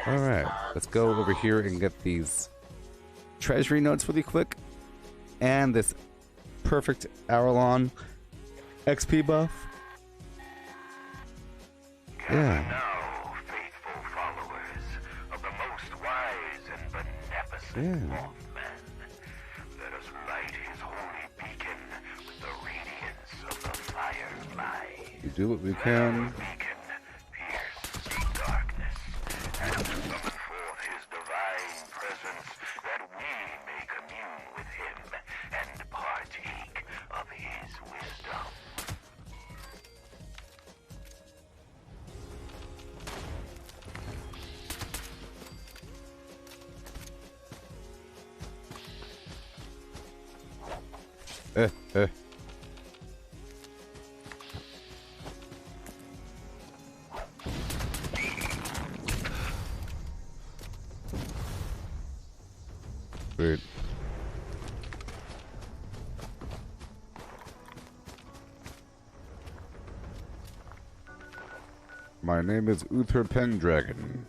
All right, let's go over here and get these treasury notes really quick, and this perfect hour-long XP buff. Yeah. Now, faithful followers of the most wise and beneficent of men, let us light his holy beacon with the radiance of the firefly. We do what we can. Beacon pierce darkness and summon forth his divine presence that we may commune with him and partake of his wisdom. Sweet. My name is Uther Pendragon.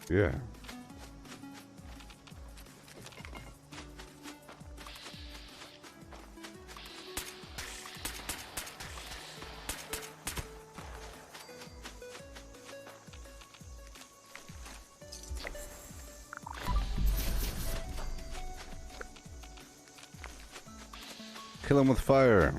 Yeah. Kill him with fire.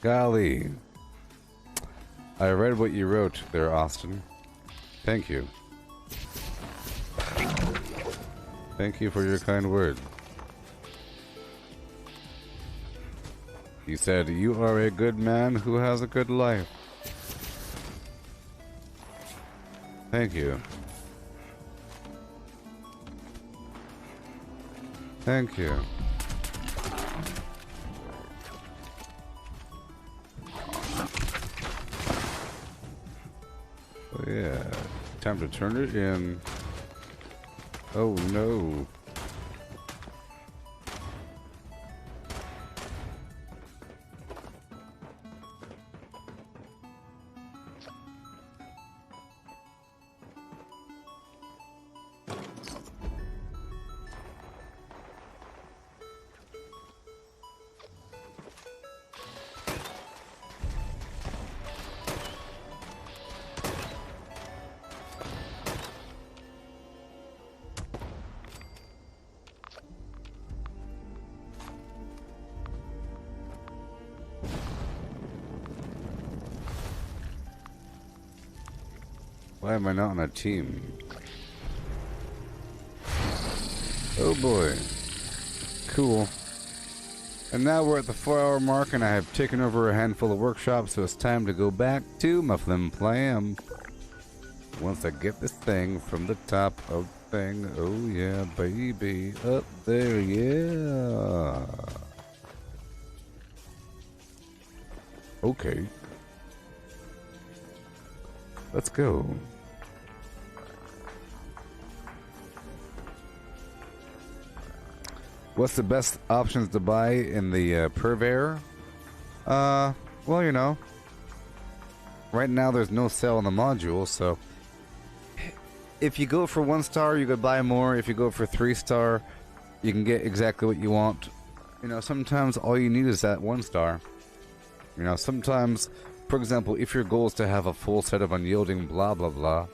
Golly. I read what you wrote there, Austin. Thank you. Thank you for your kind words. You said, you are a good man who has a good life. Thank you. Thank you. Oh yeah, time to turn it in. Oh no. Why am I not on a team? Oh boy. Cool. And now we're at the 4-hour mark and I have taken over a handful of workshops, so it's time to go back to my flim flam. Once I get this thing from the top of the thing, oh yeah, baby, up there, yeah. Okay. Let's go. What's the best options to buy in the purveyor? Well, you know, right now there's no sale on the module, so if you go for 1 star, you could buy more. If you go for 3 star, you can get exactly what you want. You know, sometimes all you need is that 1 star. You know, sometimes, for example, if your goal is to have a full set of unyielding blah blah blah,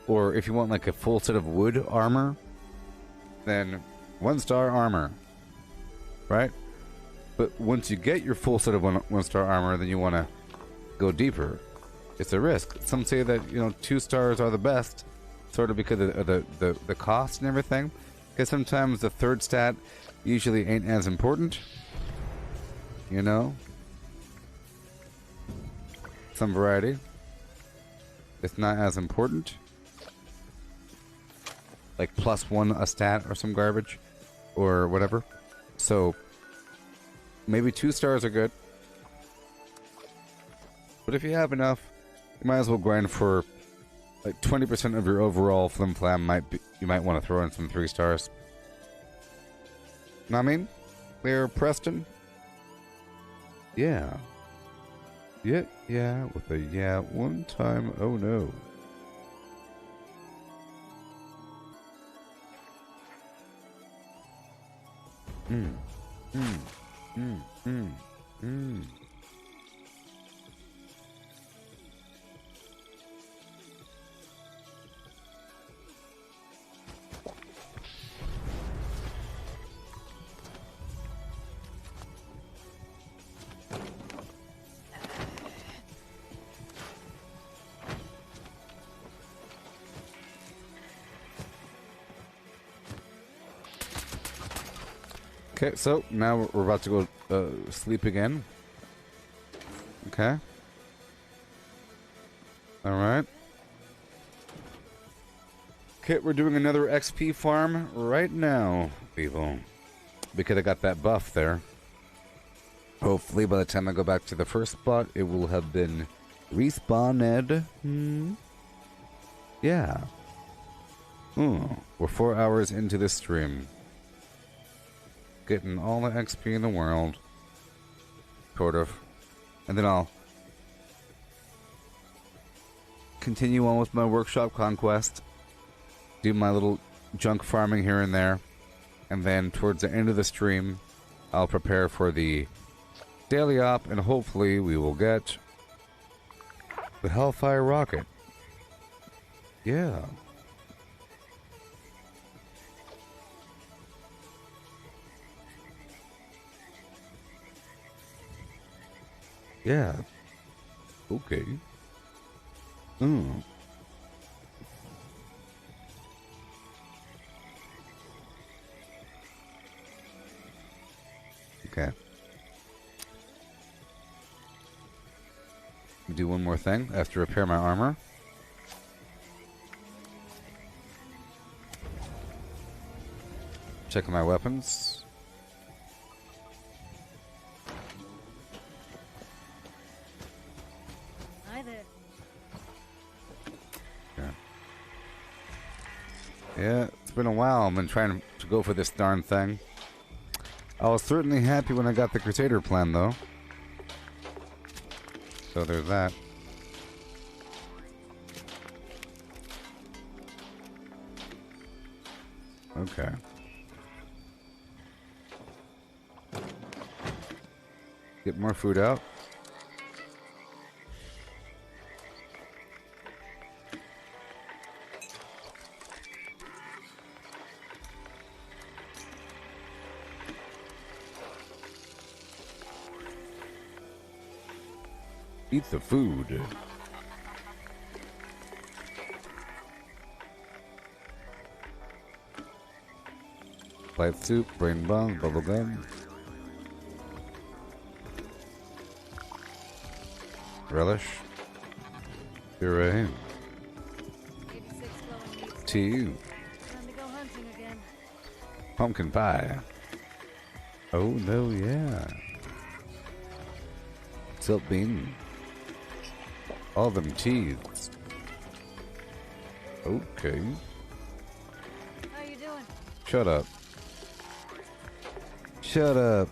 or if you want like a full set of wood armor, then 1 star armor, right? But once you get your full set of one star armor, then you want to go deeper. It's a risk. Some say that, you know, 2 stars are the best, sort of because of the cost and everything. Because sometimes the 3rd stat usually ain't as important, you know. Some variety. It's not as important. Like +1 a stat or some garbage. Or whatever. So maybe 2 stars are good. But if you have enough, You might as well grind for like 20% of your overall flim flam. You might want to throw in some 3 stars. Know what I mean? Clear Preston? Yeah. Yeah, with a yeah one time. Oh no. Okay, so now we're about to go sleep again. Okay. Alright. Okay, we're doing another XP farm right now, people. Because I got that buff there. Hopefully by the time I go back to the first spot, it will have been respawned. Yeah. We're 4 hours into this stream. Getting all the XP in the world. Sort of. And then I'll continue on with my workshop conquest. Do my little junk farming here and there. And then towards the end of the stream, I'll prepare for the daily op, and hopefully we will get the Hellfire Rocket. Yeah. Yeah. Okay. Okay. Do one more thing. I have to repair my armor. Check my weapons. Hi there. Yeah, it's been a while. I've been trying to go for this darn thing. I was certainly happy when I got the Crusader plan, though. So there's that. Okay. Get more food out. Eat the food. Light soup, brain bong, bubble gum. Relish. Puree. 86 glowing meats. Tea. Time to go hunting again. Pumpkin pie. Oh no, yeah. Silk bean. All them teas. Okay. How you doing? Shut up. Shut up.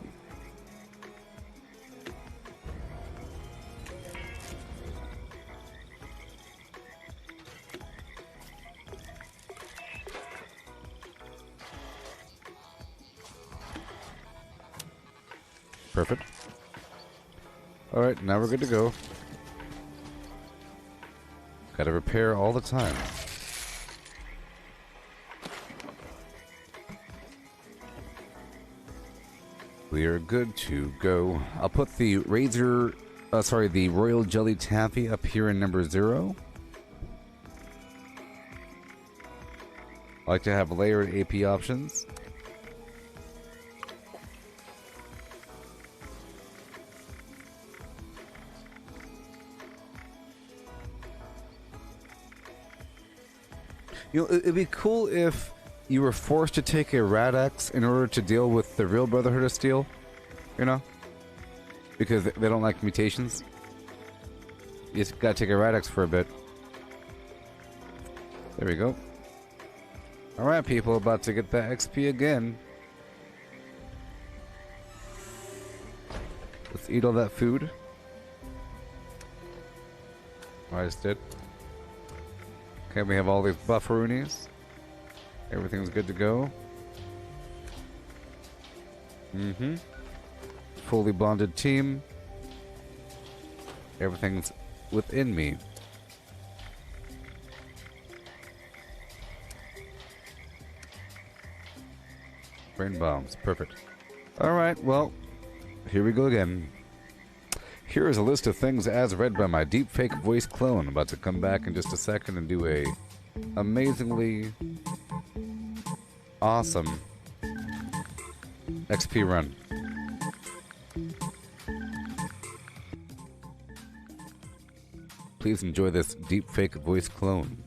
Perfect. Alright, now we're good to go. Gotta repair all the time. We are good to go. I'll put the the Royal Jelly Taffy up here in number 0. I like to have layered AP options. You know, it'd be cool if you were forced to take a Rad-X in order to deal with the real Brotherhood of Steel, you know? Because they don't like mutations. You just gotta take a Radix for a bit. There we go. Alright, people, about to get that XP again. Let's eat all that food. I just did. Okay, we have all these bufferoonies. Everything's good to go. Fully bonded team. Everything's within me. Brain bombs, perfect. Alright, well, here we go again. Here is a list of things as read by my deepfake voice clone. About to come back in just a second and do a amazingly awesome XP run. Please enjoy this deepfake voice clone.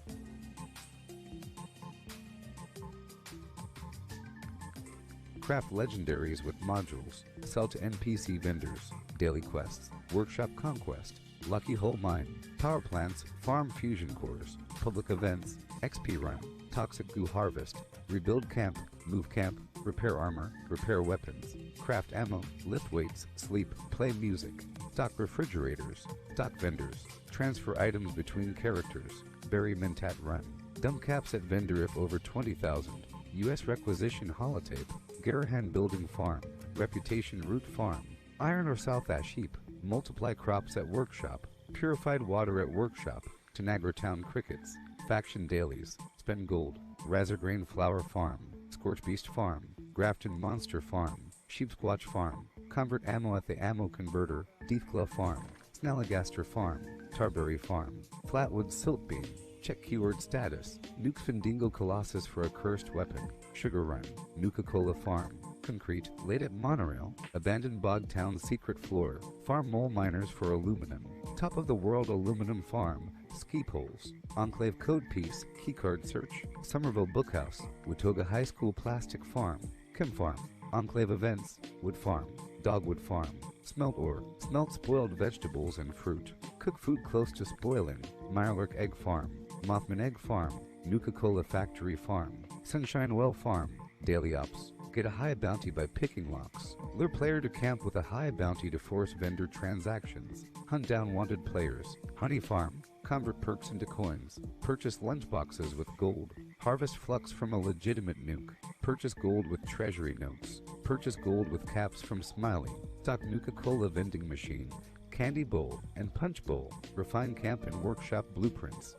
Craft legendaries with modules. Sell to NPC vendors. Daily quests. Workshop conquest. Lucky hole mine. Power plants. Farm fusion cores. Public events. XP run. Toxic goo harvest. Rebuild camp. Move camp. Repair armor. Repair weapons. Craft ammo. Lift weights. Sleep. Play music. Stock refrigerators. Stock vendors. Transfer items between characters. Bury Mentat run. Dump caps at vendor if over 20,000. U.S. requisition holotape. Garahan building farm. Reputation root farm. Iron or South Ash heap. Multiply crops at workshop. Purified water at workshop. Tanagra town crickets. Faction dailies. Spend gold. Razorgrain flower farm. Scorch beast farm. Grafton monster farm. Sheep squatch farm. Convert ammo at the ammo converter. Deathclaw farm. Snalligaster farm. Tarberry farm. Flatwood silt beam. Check keyword status. Nuke Findingo Colossus for a cursed weapon. Sugar Run. Nuka-Cola Farm. Concrete. Late at Monorail. Abandoned Bog Town secret floor. Farm mole miners for aluminum. Top of the world aluminum farm. Ski poles. Enclave code piece. Keycard search. Somerville Bookhouse. Watoga High School plastic farm. Chem farm. Enclave events. Wood farm. Dogwood farm. Smelt ore. Smelt spoiled vegetables and fruit. Cook food close to spoiling. Mirelurk egg farm. Mothman egg farm. Nuka-Cola factory farm. Sunshine Well farm. Daily ops. Get a high bounty by picking locks. Lure player to camp with a high bounty to force vendor transactions. Hunt down wanted players. Honey farm. Convert perks into coins. Purchase lunchboxes with gold. Harvest flux from a legitimate nuke. Purchase gold with treasury notes. Purchase gold with caps from Smiley. Stock Nuka-Cola vending machine. Candy bowl and punch bowl. Refine camp and workshop blueprints.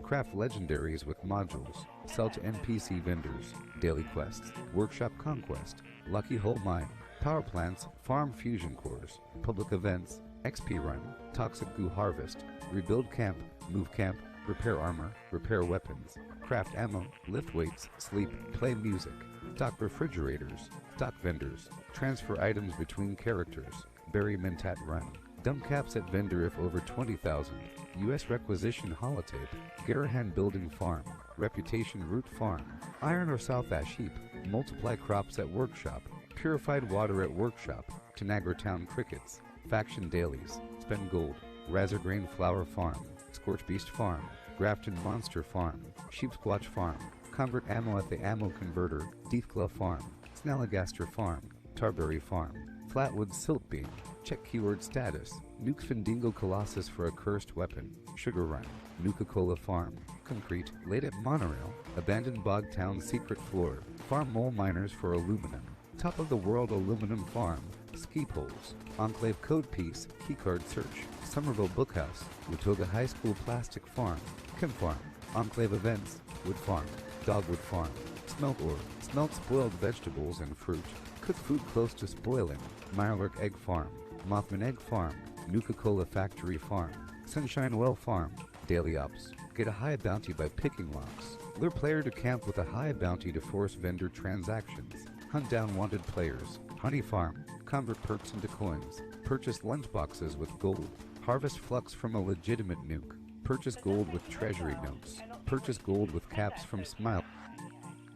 Craft legendaries with modules. Sell to NPC vendors. Daily quests. Workshop conquest. Lucky hole mine. Power plants. Farm fusion cores. Public events. XP run. Toxic goo harvest. Rebuild camp. Move camp. Repair armor. Repair weapons. Craft ammo. Lift weights. Sleep. Play music. Stock refrigerators. Stock vendors. Transfer items between characters. Bury Mentat run. Dump caps at vendor if over 20,000. U.S. requisition holotape. Garahan building farm. Reputation root farm. Iron or South Ash heap. Multiply crops at workshop. Purified water at workshop. Tanagra town crickets. Faction dailies. Spend gold. Razorgrain flower farm. Scorch beast farm. Grafton monster farm. Sheep squatch farm. Convert ammo at the ammo converter. Deathclaw farm. Snalligaster farm. Tarberry farm. Flatwood silt beam. Check keyword status. Nuke Findingo Colossus for a cursed weapon. Sugar Run. Nuka-Cola Farm. Concrete. Laid at Monorail. Abandoned Bog Town secret floor. Farm mole miners for aluminum. Top of the world aluminum farm. Ski poles. Enclave code piece. Keycard search. Somerville Bookhouse. Watoga High School plastic farm. Chem farm. Enclave events. Wood farm. Dogwood farm. Smelt ore. Smelt spoiled vegetables and fruit. Cook food close to spoiling. Mirelurk egg farm. Mothman egg farm. Nuka-Cola factory farm. Sunshine Well farm. Daily ops. Get a high bounty by picking locks. Lure player to camp with a high bounty to force vendor transactions. Hunt down wanted players. Honey farm. Convert perks into coins. Purchase lunchboxes with gold. Harvest flux from a legitimate nuke. Purchase gold with treasury notes. Purchase gold with caps from Smile.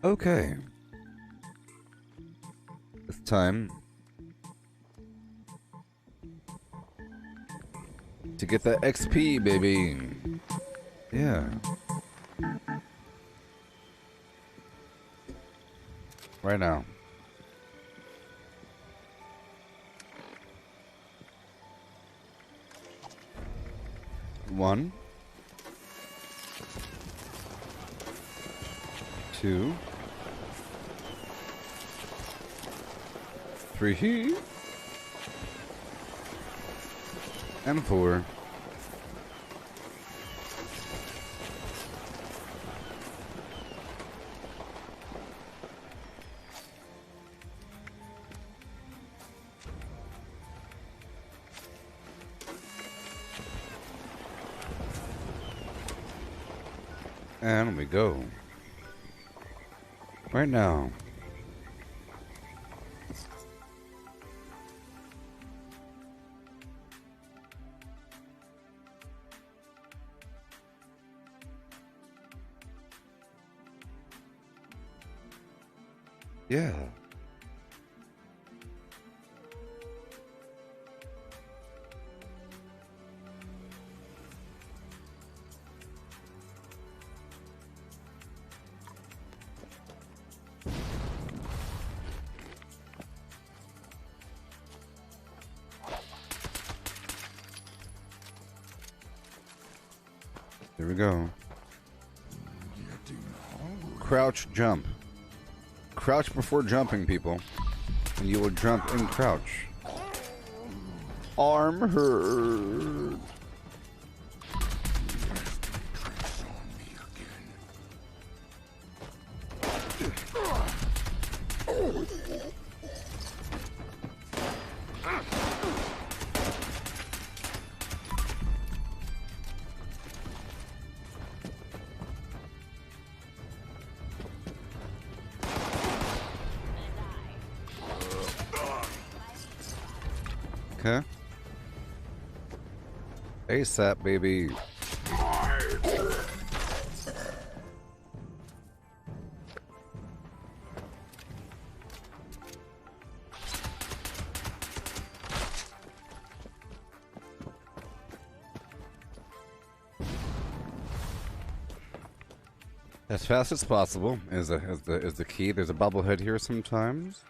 Okay. It's time to get that XP, baby. Yeah. Right now. One. 2. 3. And 4. And we go. Right now. Yeah. There we go. Crouch jump. Crouch before jumping, people. And you will jump and crouch. Arm hurt. Okay. ASAP, baby. As fast as possible is the key. There's a bobblehead here sometimes.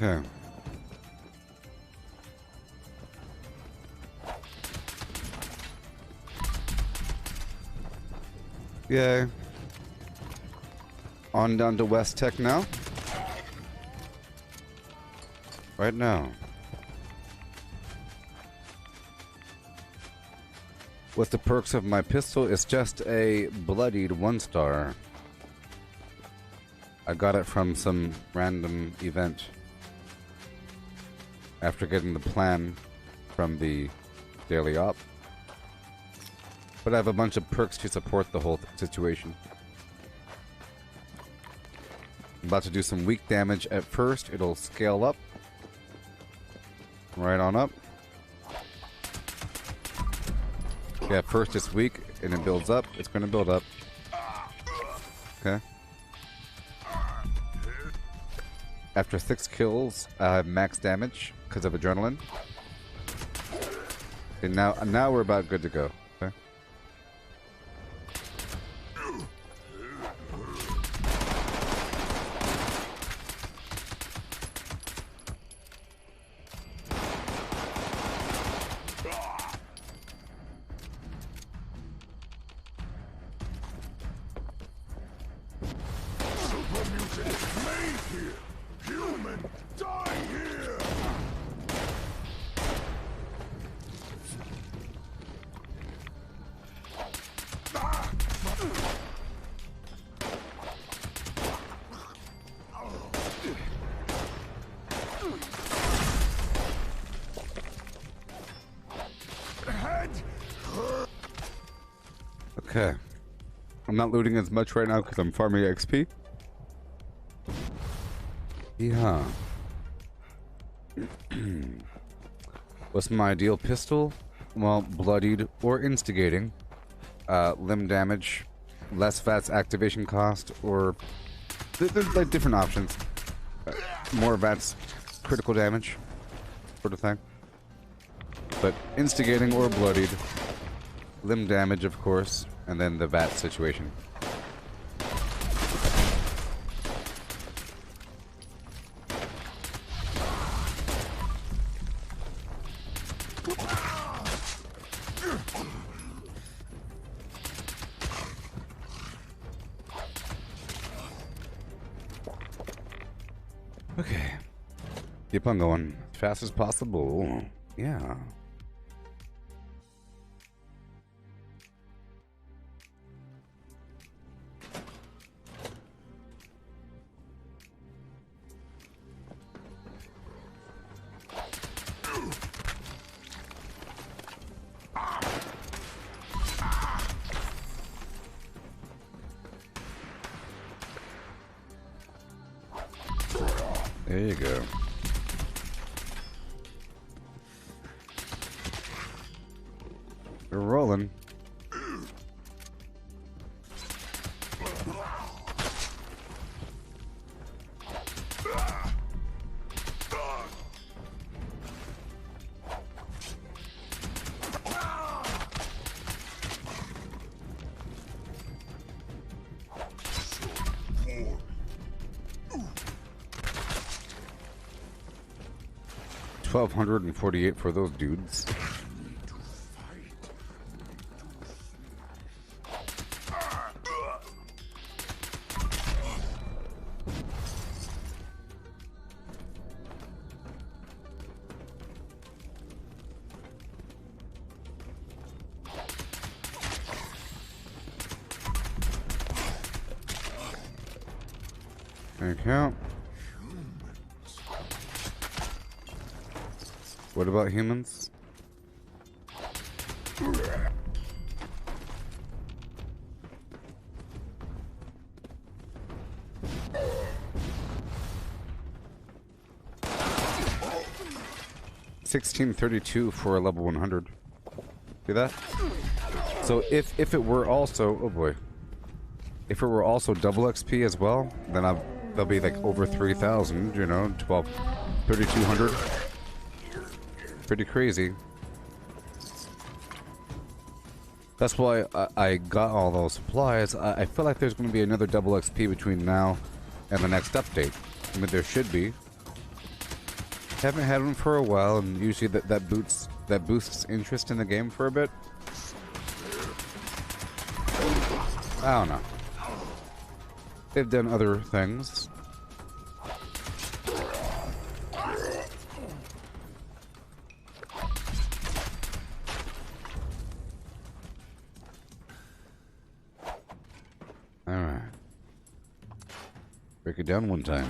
Okay. Yay. On down to West Tech now. Right now. With the perks of my pistol, it's just a bloodied 1-star. I got it from some random event after getting the plan from the daily op. But I have a bunch of perks to support the whole situation. I'm about to do some weak damage at first. It'll scale up. Right on up. Yeah, first it's weak and it builds up. It's going to build up. Okay. After 6 kills, I have max damage because of adrenaline. And now we're about good to go. Okay. Okay. I'm not looting as much right now because I'm farming XP. Yeah. What's my ideal pistol? Well, bloodied or instigating. Limb damage, less VATS activation cost, or there's like different options. More VATS critical damage, sort of thing. But instigating or bloodied, limb damage, of course, and then the VAT situation. Okay. Keep on going. As fast as possible. Yeah. There you go. We're rolling. $1,248 for those dudes. Okay. What about humans? $1632 for a level 100. See that? So if it were also, oh boy, if it were also double XP as well, then they'll be like over 3,000. You know, 3,200. Pretty crazy. That's why I got all those supplies. I feel like there's going to be another double XP between now and the next update. I mean, there should be. Haven't had one for a while, and usually that boosts interest in the game for a bit. I don't know. They've done other things. Alright. Break it down one time.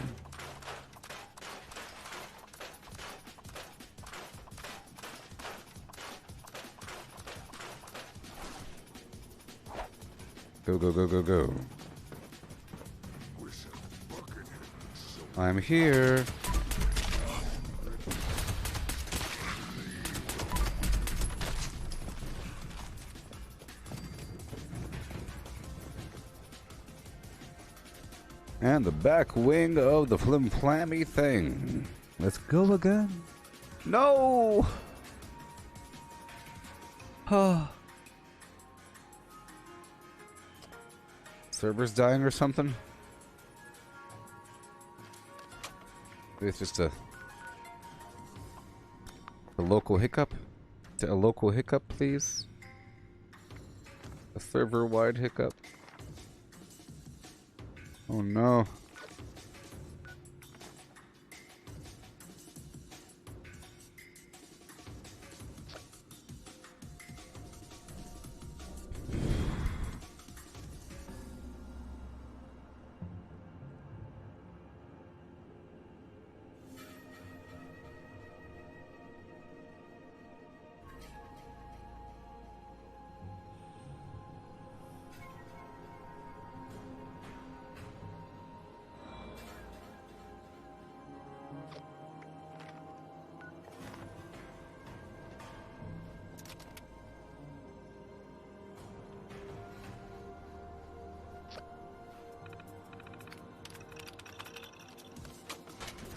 Go, go, go, go, go. I'm here. And the back wing of the flim-flammy thing. Let's go again. No! Server's dying or something? Maybe it's just a local hiccup? Is it a local hiccup, please? A server-wide hiccup? Oh no.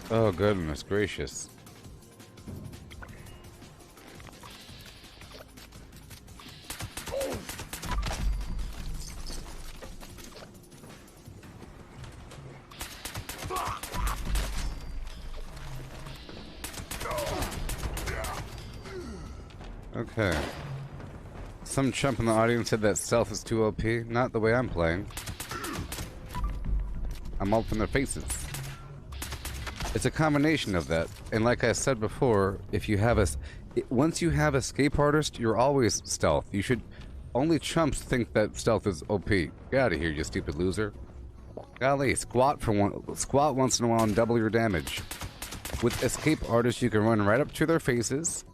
Oh, goodness gracious. Okay. Some chump in the audience said that stealth is too OP. Not the way I'm playing. I'm all in their faces. It's a combination of that, and like I said before, if you have once you have escape artist, you're always stealth. You should only chumps think that stealth is OP. Get out of here, you stupid loser. Golly, squat once in a while and double your damage. With escape artist, you can run right up to their faces,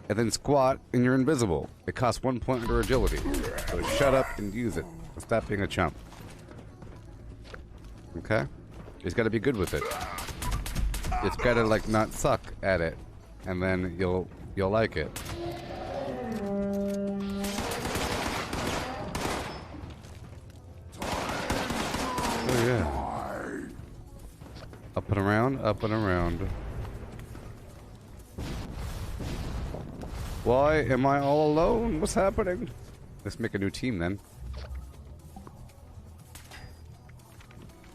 and then squat, and you're invisible. It costs 1 point under agility. So shut up and use it. Stop being a chump. Okay? You just gotta be good with it. It's gotta like not suck at it, and then you'll like it. Oh yeah. Up and around, up and around. Why am I all alone? What's happening? Let's make a new team then.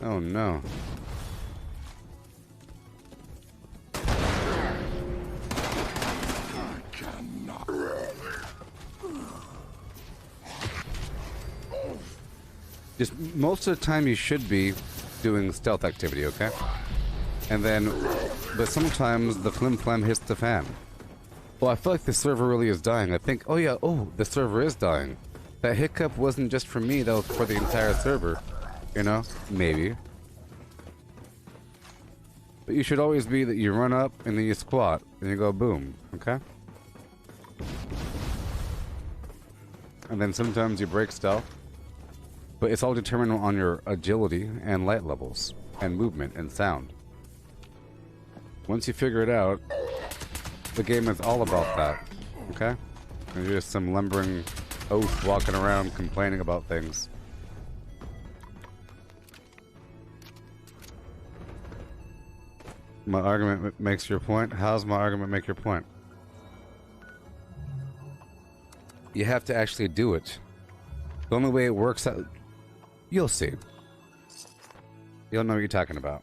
Oh no. Just most of the time you should be doing stealth activity, okay? And then, but sometimes the flim-flam hits the fan. Well, I feel like the server really is dying. I think, oh yeah, the server is dying. That hiccup wasn't just for me, that was for the entire server. You know? Maybe. But you should always be that you run up and then you squat and you go boom, okay? And then sometimes you break stealth. But it's all determined on your agility and light levels and movement and sound. Once you figure it out, the game is all about that, okay? And you're just some lumbering oaf walking around complaining about things. My argument makes your point? How's my argument make your point? You have to actually do it. The only way it works out... You'll see. You'll know what you're talking about.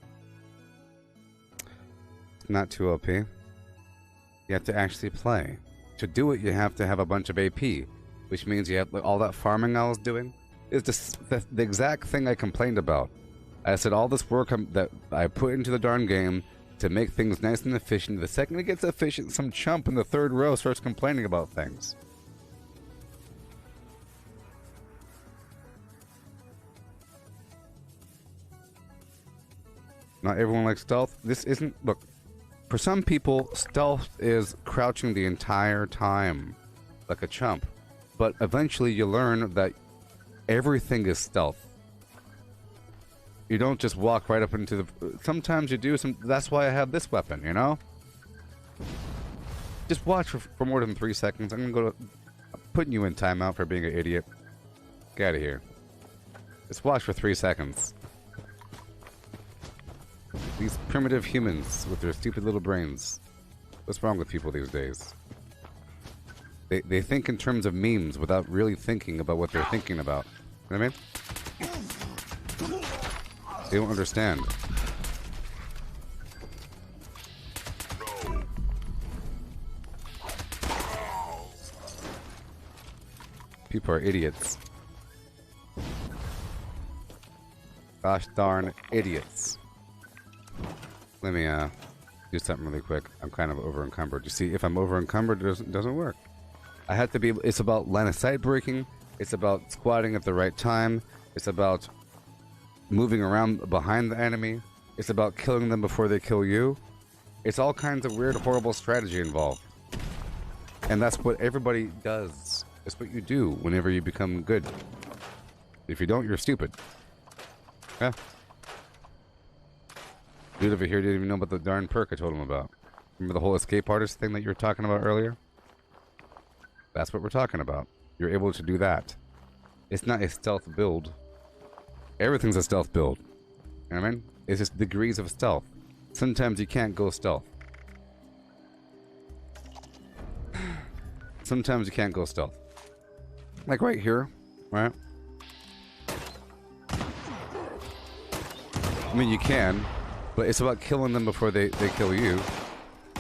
It's not too OP. You have to actually play. To do it, you have to have a bunch of AP, which means you have like, all that farming I was doing is the exact thing I complained about. I said all this work that I put into the darn game to make things nice and efficient. The second it gets efficient, some chump in the third row starts complaining about things. Not everyone likes stealth. This isn't... Look, for some people, stealth is crouching the entire time, like a chump. But eventually you learn that everything is stealth. You don't just walk right up into the... Sometimes you do. That's why I have this weapon, you know? Just watch for more than 3 seconds. I'm putting you in timeout for being an idiot. Get out of here. Just watch for 3 seconds. These primitive humans with their stupid little brains. What's wrong with people these days? They think in terms of memes without really thinking about what they're thinking about. You know what I mean? They don't understand. People are idiots. Gosh darn idiots. Let me do something really quick. I'm kind of over encumbered. You see, if I'm over encumbered, it doesn't work. I have to be. It's about line of sight breaking. It's about squatting at the right time. It's about moving around behind the enemy. It's about killing them before they kill you. It's all kinds of weird, horrible strategy involved. And that's what everybody does. It's what you do whenever you become good. If you don't, you're stupid. Yeah. Dude over here didn't even know about the darn perk I told him about. Remember the whole escape artist thing that you were talking about earlier? That's what we're talking about. You're able to do that. It's not a stealth build. Everything's a stealth build. You know what I mean? It's just degrees of stealth. Sometimes you can't go stealth. Sometimes you can't go stealth. Like right here, right? I mean, you can, but it's about killing them before they kill you.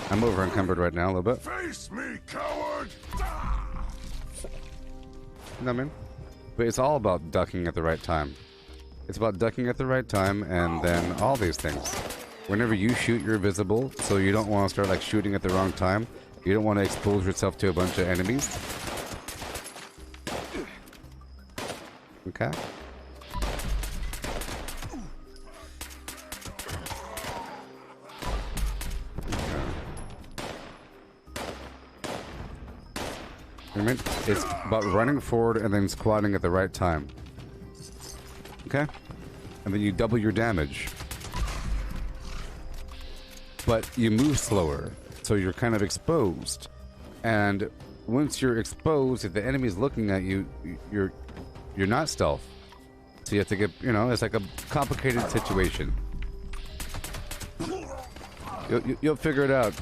I'm over encumbered right now a little bit. Face me, coward! You know what I mean? But it's all about ducking at the right time. It's about ducking at the right time and then all these things. Whenever you shoot, you're visible, so you don't want to start like shooting at the wrong time. You don't want to expose yourself to a bunch of enemies. Okay. It's about running forward and then squatting at the right time. Okay? And then you double your damage. But you move slower, so you're kind of exposed. And once you're exposed, if the enemy's looking at you, you're not stealth. So you have to get, you know, it's like a complicated situation. You'll figure it out.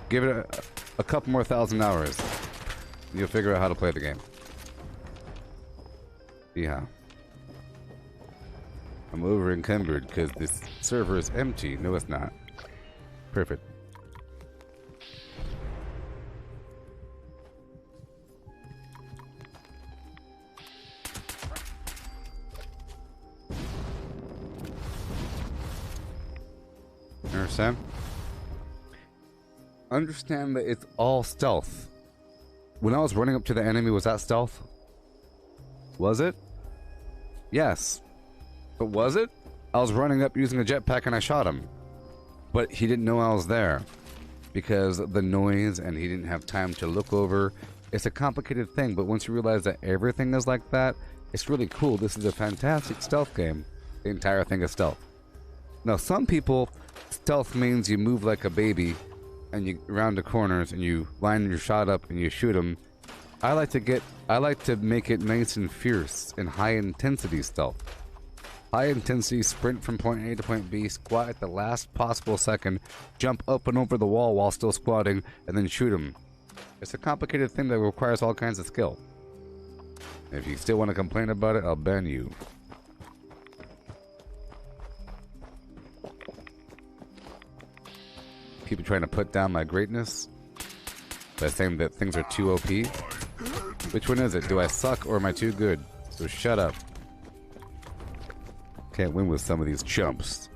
Give it a couple more 1,000 hours. You'll figure out how to play the game. Yeah. I'm over encumbered because this server is empty. No, it's not. Perfect. Understand? Understand that it's all stealth. When I was running up to the enemy, was that stealth? Was it? Yes. But was it? I was running up using a jetpack and I shot him. But he didn't know I was there. Because the noise and he didn't have time to look over. It's a complicated thing, but once you realize that everything is like that, it's really cool. This is a fantastic stealth game. The entire thing is stealth. Now, some people, stealth means you move like a baby and you round the corners and you line your shot up and you shoot them. I like to make it nice and fierce and high intensity stealth. High intensity sprint from point A to point B, squat at the last possible second, jump up and over the wall while still squatting, and then shoot them. It's a complicated thing that requires all kinds of skill. If you still want to complain about it, I'll ban you. keep trying to put down my greatness by saying that things are too OP. Which one is it? Do I suck or am I too good? So shut up. Can't win with some of these chumps.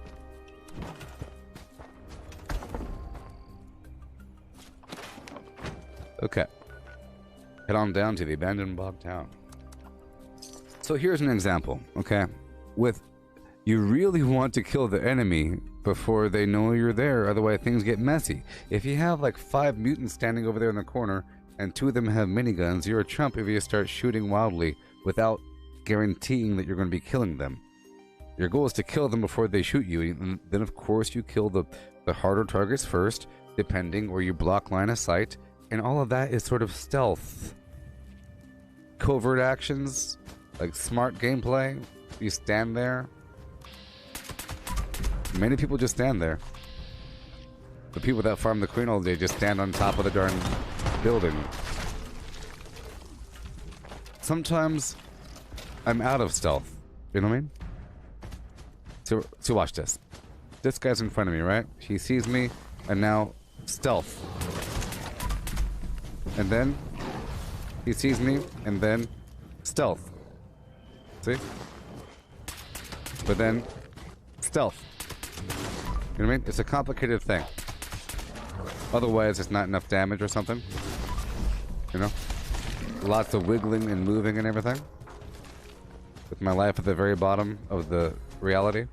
Okay. Head on down to the abandoned bog town. So here's an example, okay? You really want to kill the enemy before they know you're there, otherwise things get messy. If you have like 5 mutants standing over there in the corner, and 2 of them have miniguns, you're a chump if you start shooting wildly without guaranteeing that you're going to be killing them. Your goal is to kill them before they shoot you, and then of course you kill the harder targets first, depending, or you block line of sight, and all of that is sort of stealth. Covert actions, like smart gameplay, you stand there. Many people just stand there. The people that farm the queen all day just stand on top of the darn building. Sometimes I'm out of stealth. You know what I mean? So watch this. This guy's in front of me, right? He sees me, and now stealth. And then he sees me, and then stealth. See? But then stealth. You know what I mean? It's a complicated thing. Otherwise, it's not enough damage or something. You know? Lots of wiggling and moving and everything. With my life at the very bottom of the reality.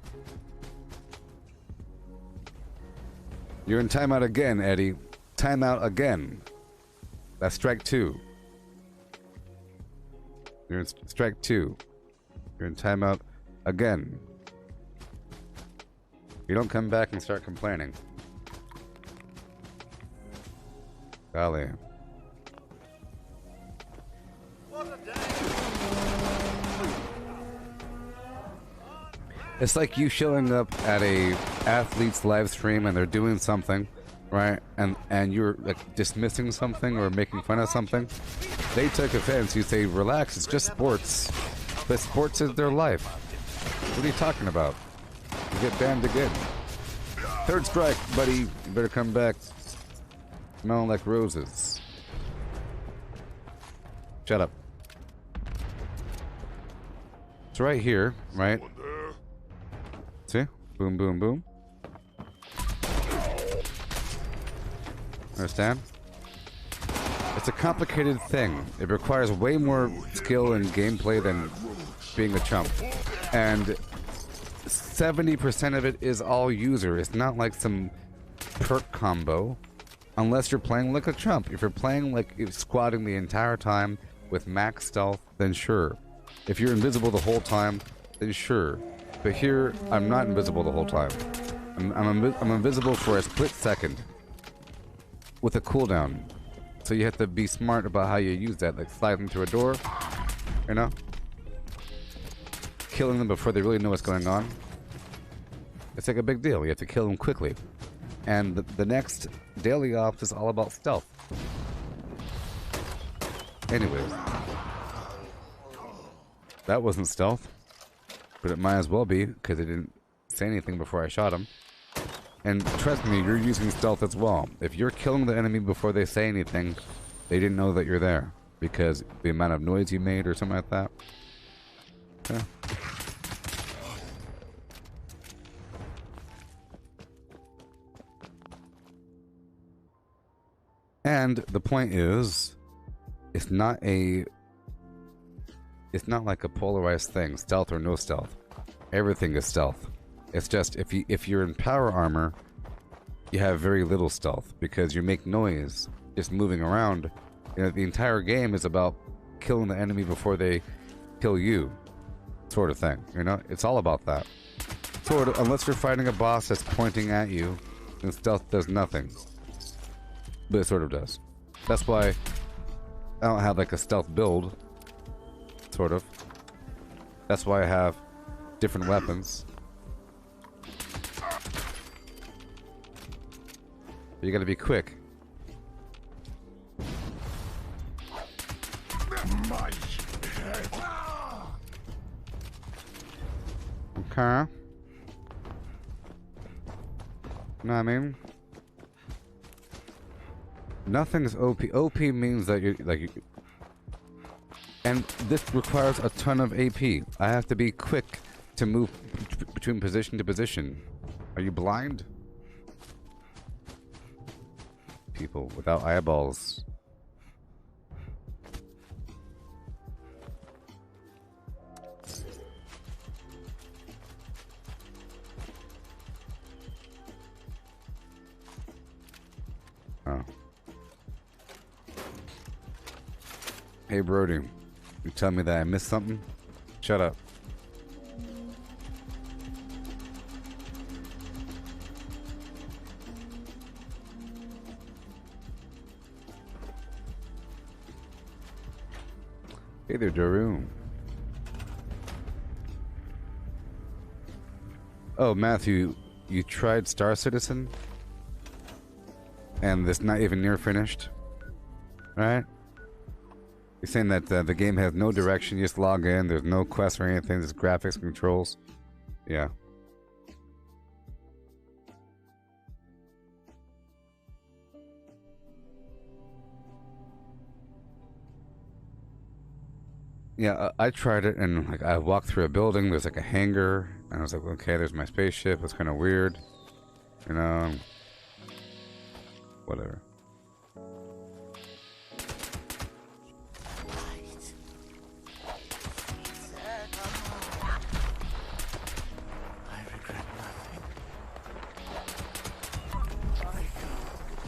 You're in timeout again, Eddie. Timeout again. That's strike 2. You're in strike 2. You're in timeout again. You don't come back and start complaining. Golly. It's like you showing up at a athlete's live stream and they're doing something, right? And you're like dismissing something or making fun of something. They take offense. You say, relax, it's just sports. But sports is their life. What are you talking about? You get banned again. 3rd strike, buddy. You better come back. Smelling like roses. Shut up. It's right here, right? See? Boom, boom, boom. Understand? It's a complicated thing. It requires way more skill and gameplay than being a chump. And 70% of it is all user. It's not like some perk combo. Unless you're playing like a chump. If you're playing like squatting the entire time with max stealth, then sure. If you're invisible the whole time, then sure. But here, I'm not invisible the whole time. I'm invisible for a split second. With a cooldown. So you have to be smart about how you use that. Like sliding through a door. You know? Killing them before they really know what's going on. It's like a big deal. You have to kill them quickly. And the next daily ops is all about stealth. Anyways. That wasn't stealth. But it might as well be, because it didn't say anything before I shot him. And trust me, you're using stealth as well. If you're killing the enemy before they say anything, they didn't know that you're there. Because the amount of noise you made or something like that. Yeah. And the point is, it's not like a polarized thing, stealth or no stealth. Everything is stealth. It's just if you're in power armor, you have very little stealth because you make noise just moving around. You know, the entire game is about killing the enemy before they kill you, sort of thing. You know, it's all about that. Sort of, unless you're fighting a boss that's pointing at you, then stealth does nothing. But it sort of does. That's why I don't have like a stealth build. Sort of. That's why I have different weapons. You gotta be quick. Okay. Know what I mean? Nothing's OP. OP means that you like. And this requires a ton of AP. I have to be quick to move between position to position. Are you blind? People without eyeballs. Oh. Hey Brody, you tell me that I missed something? Shut up. Hey there, Daru. Oh, Matthew, you tried Star Citizen? And it's not even near finished? Right? You're saying that the game has no direction, you just log in, there's no quests or anything, just graphics and controls? Yeah. Yeah, I tried it, and like I walked through a building. There's like a hangar, and I was like, okay, there's my spaceship. It's kind of weird, you know. Whatever.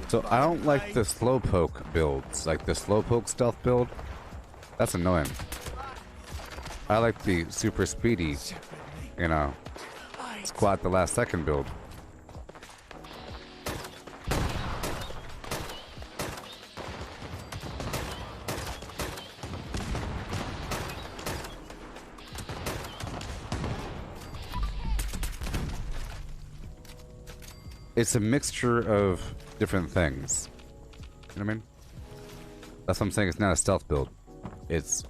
So I don't like the slowpoke builds, like the slowpoke stealth build. That's annoying. I like the super speedy, you know, squat the last second build. It's a mixture of different things. You know what I mean? That's what I'm saying. It's not a stealth build. It's...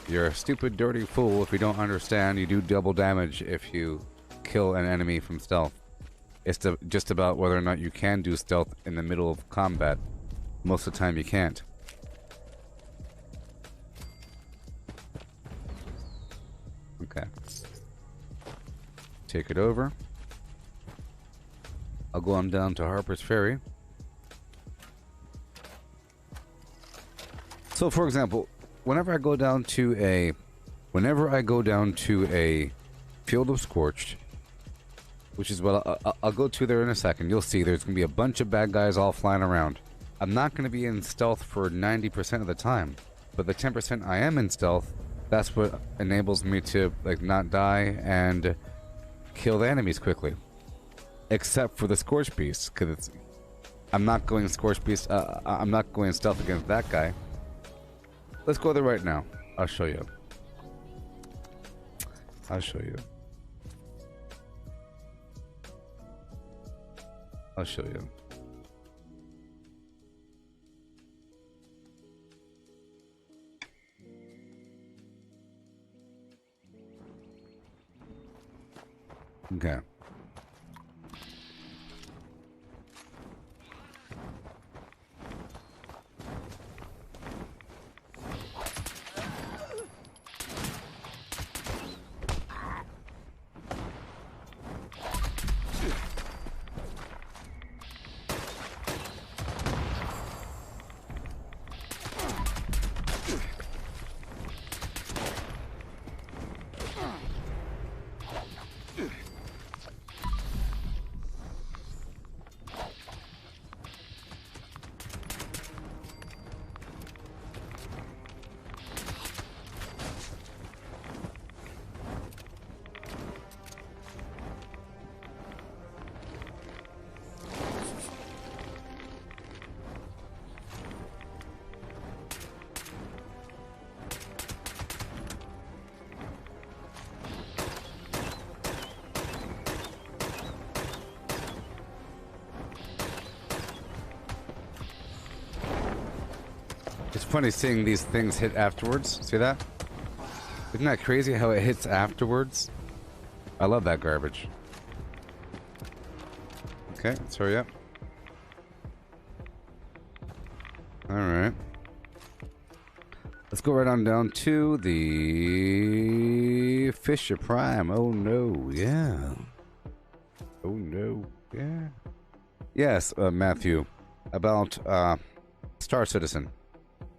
You're a stupid, dirty fool if you don't understand. You do double damage if you kill an enemy from stealth. It's just about whether or not you can do stealth in the middle of combat. Most of the time you can't. Okay. Take it over. I'll go on down to Harper's Ferry. So, for example, whenever I go down to a field of scorched, which is what I'll go to there in a second, you'll see there's gonna be a bunch of bad guys all flying around. I'm not gonna be in stealth for 90% of the time, but the 10% I am in stealth, that's what enables me to like not die and kill the enemies quickly. Except for the Scorch Beast, because I'm not going Scorch Beast. I'm not going stealth against that guy. Let's go there right now. I'll show you. I'll show you. I'll show you. Okay. It's funny seeing these things hit afterwards. See that? Isn't that crazy how it hits afterwards? I love that garbage. Okay, let's hurry up. Alright. Let's go right on down to the Fisher Prime. Oh no, yeah. Oh no, yeah. Yes, Matthew. About Star Citizen.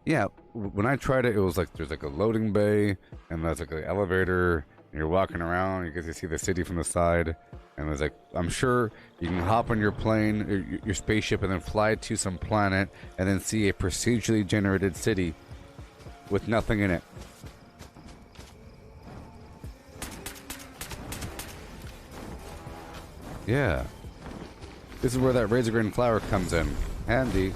Yeah, when I tried it, it was like there's like a loading bay, and there's like an elevator, and you're walking around, you get to see the city from the side, and there's like, I'm sure you can hop on your plane, your spaceship, and then fly to some planet, and then see a procedurally generated city with nothing in it. Yeah. This is where that Razorgrain flower comes in. Handy.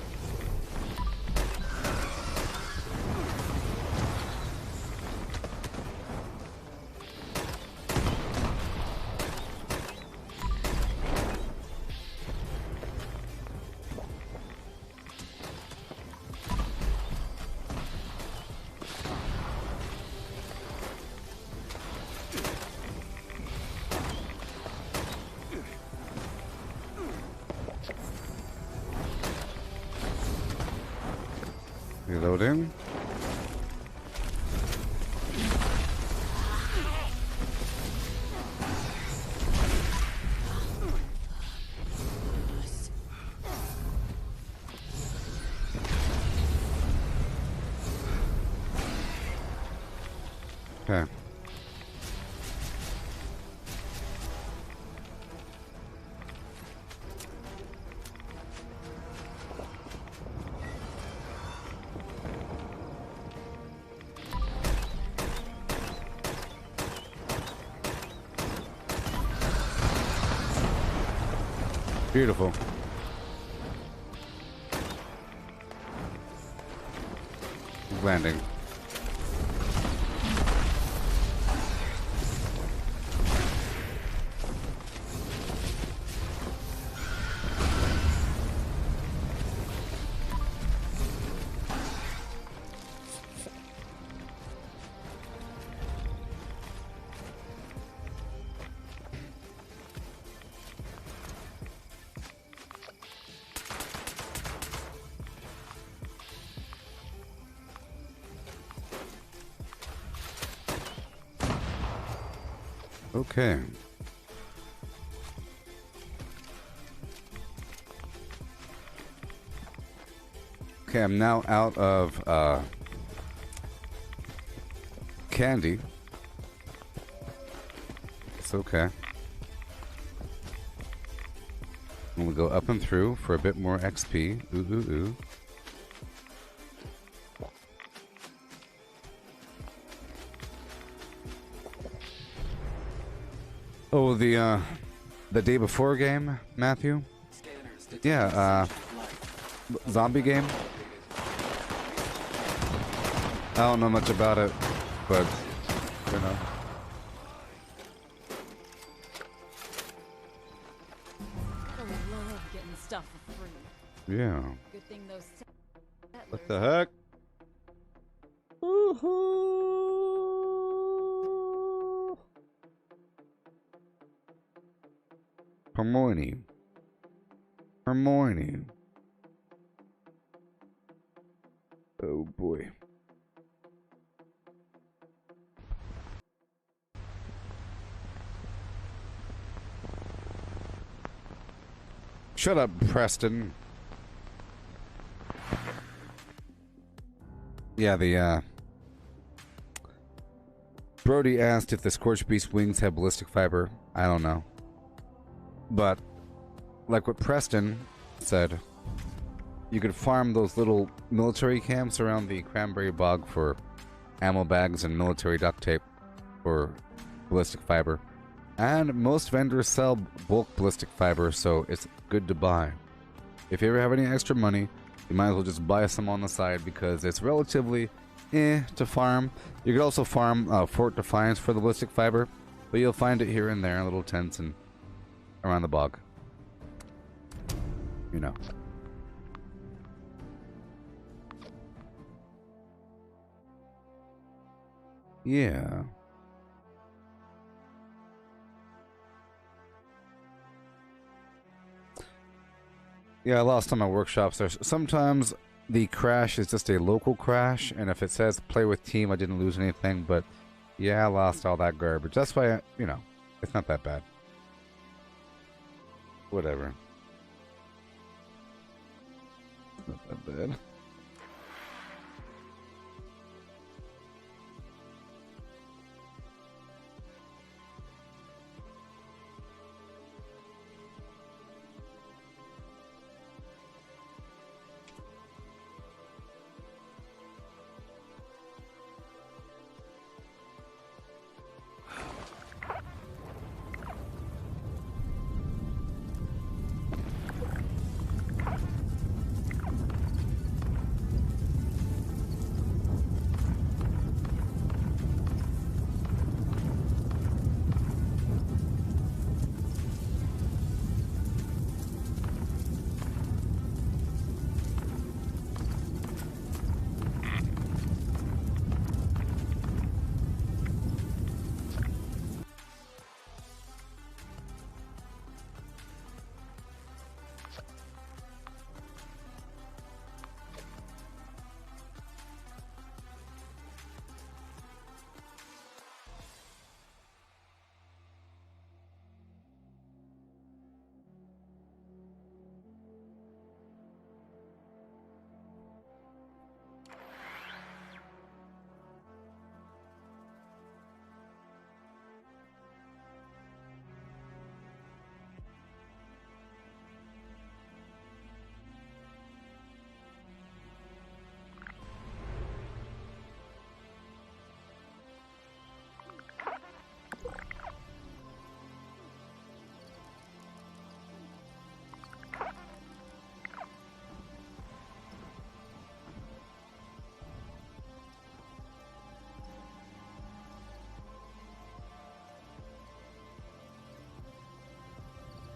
Reloading. Okay. Beautiful. Landing. Okay. Okay, I'm now out of candy. It's okay. And we'll go up and through for a bit more XP. Ooh, ooh, ooh. Oh, the day before game, Matthew? Yeah, zombie game? I don't know much about it, but, you know. I love getting stuff for free. Yeah. Good thing those What the heck? Woohoo! Hermione. Hermione. Oh boy. Shut up, Preston. Yeah, the Brody asked if the Scorched Beast wings have ballistic fiber. I don't know. But, like what Preston said, you could farm those little military camps around the Cranberry Bog for ammo bags and military duct tape for ballistic fiber. And most vendors sell bulk ballistic fiber, so it's good to buy. If you ever have any extra money, you might as well just buy some on the side because it's relatively to farm. You could also farm Fort Defiance for the ballistic fiber, but you'll find it here and there in little tents and around the bog. You know. Yeah. Yeah, I lost on my workshops there. Sometimes the crash is just a local crash, and if it says play with team, I didn't lose anything, but yeah, I lost all that garbage. That's why, you know, it's not that bad. Whatever. It's not that bad.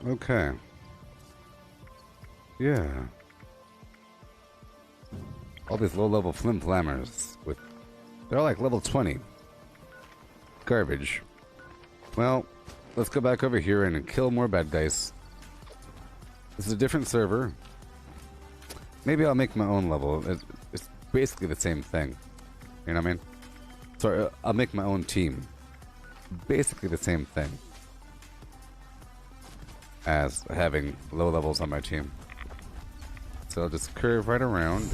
Okay. Yeah. All these low-level flim-flammers with... They're like level 20. Garbage. Well, let's go back over here and kill more bad guys. This is a different server. Maybe I'll make my own level. It's basically the same thing. You know what I mean? Sorry, I'll make my own team. Basically the same thing as having low levels on my team. So I'll just curve right around.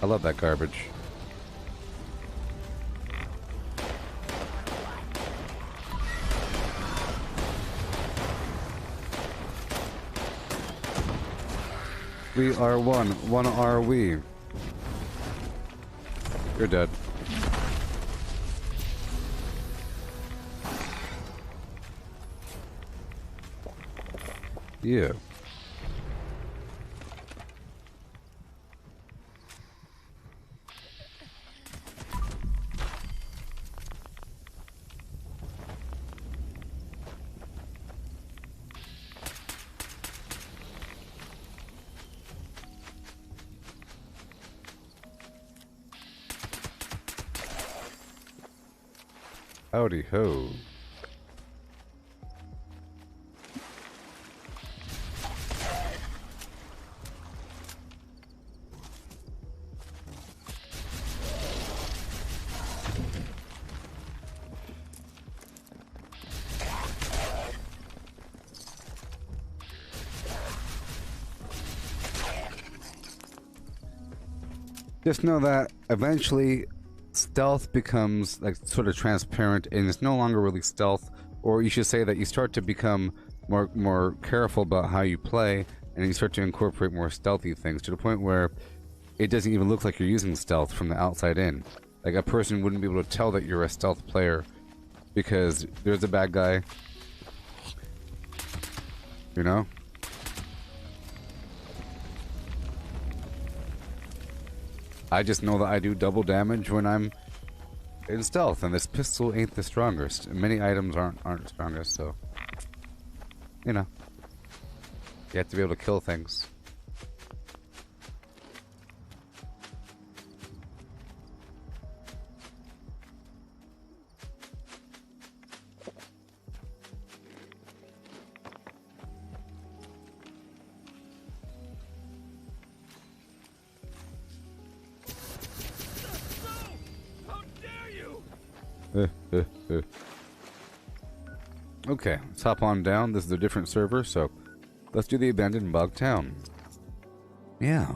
I love that garbage. We are one. One are we. You're dead. Yeah. Howdy ho. Just know that eventually stealth becomes like sort of transparent and it's no longer really stealth, or you should say that you start to become more careful about how you play, and you start to incorporate more stealthy things to the point where it doesn't even look like you're using stealth from the outside in. Like a person wouldn't be able to tell that you're a stealth player because there's a bad guy, you know? I just know that I do double damage when I'm in stealth, and this pistol ain't the strongest. Many items aren't strongest, so you know, you have to be able to kill things. Okay, let's hop on down. This is a different server, so let's do the abandoned bog town. Yeah.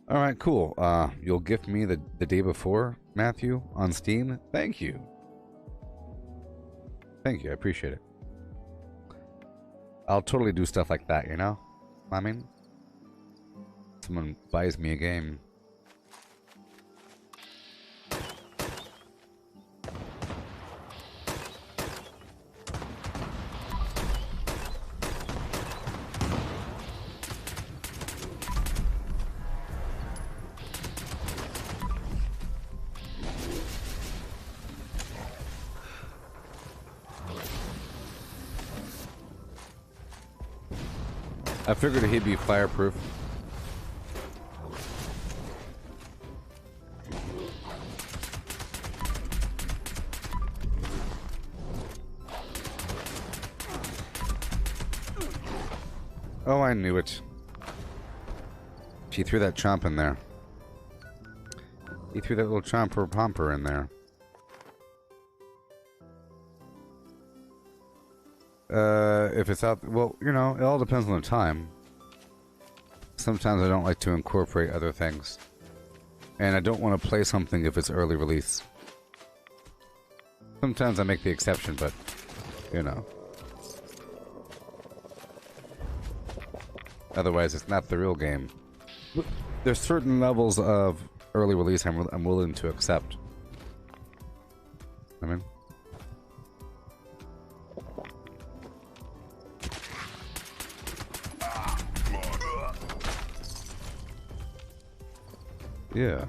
Alright, cool. You'll gift me the day before, Matthew, on Steam? Thank you. Thank you, I appreciate it. I'll totally do stuff like that, you know? I mean, someone buys me a game. I figured he'd be fireproof. Oh, I knew it. She threw that chomp in there. He threw that little chomper pomper in there. If it's out, well, you know, it all depends on the time. Sometimes I don't like to incorporate other things. And I don't want to play something if it's early release. Sometimes I make the exception, but, you know. Otherwise, it's not the real game. There's certain levels of early release I'm willing to accept. I mean... yeah.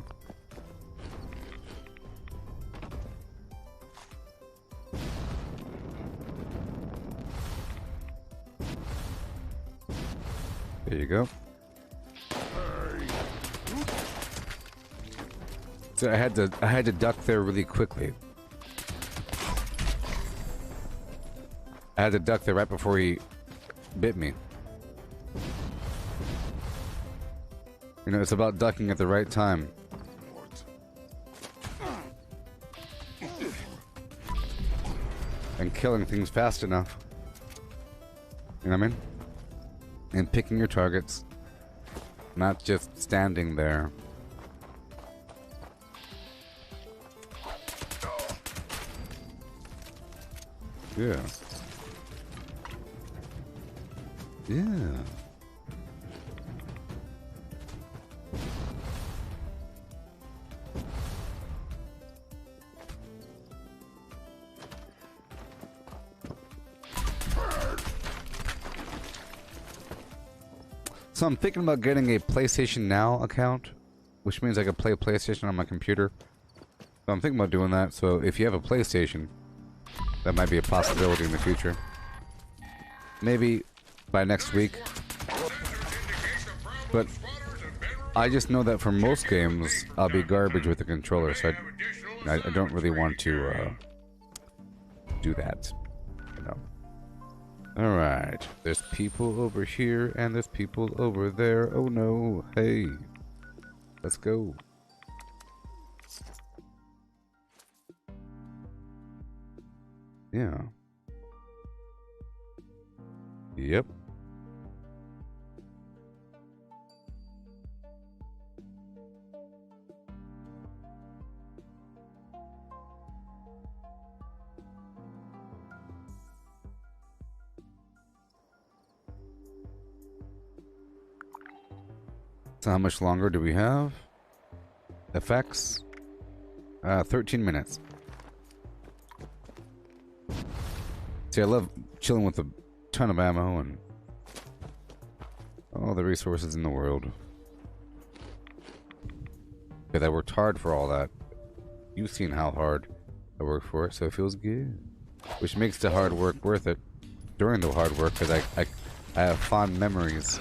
There you go. So I had to duck there really quickly. I had to duck there right before he bit me. You know, it's about ducking at the right time. And killing things fast enough. You know what I mean? And picking your targets. Not just standing there. Yeah. Yeah. So I'm thinking about getting a PlayStation Now account, which means I can play PlayStation on my computer. So I'm thinking about doing that. So if you have a PlayStation, that might be a possibility in the future. Maybe by next week. But I just know that for most games, I'll be garbage with the controller, so I don't really want to do that. You know. Alright, there's people over here and there's people over there. Oh no, hey, let's go. Yeah. Yep. So how much longer do we have? Effects? 13 minutes. See, I love chilling with a ton of ammo and All the resources in the world. Because I worked hard for all that. You've seen how hard I worked for it, so it feels good. Which makes the hard work worth it during the hard work, because I have fond memories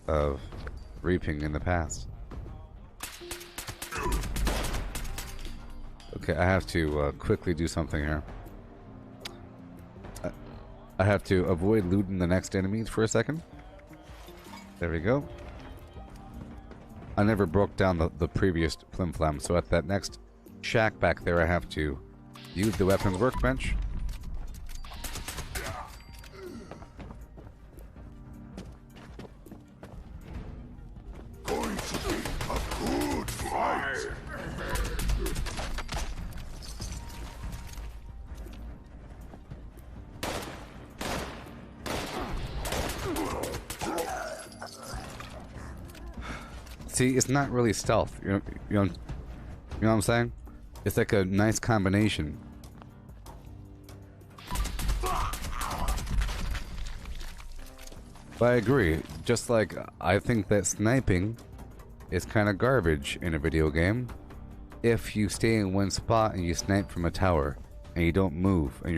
of reaping in the past. Okay, I have to quickly do something here. I have to avoid looting the next enemies for a second. There we go. I never broke down the previous flim-flam, so at that next shack back there I have to use the weapons workbench. Going to be a good fight. See, it's not really stealth. You know what I'm saying? It's like a nice combination. But I agree. Just like I think that sniping is kind of garbage in a video game. If you stay in one spot and you snipe from a tower and you don't move and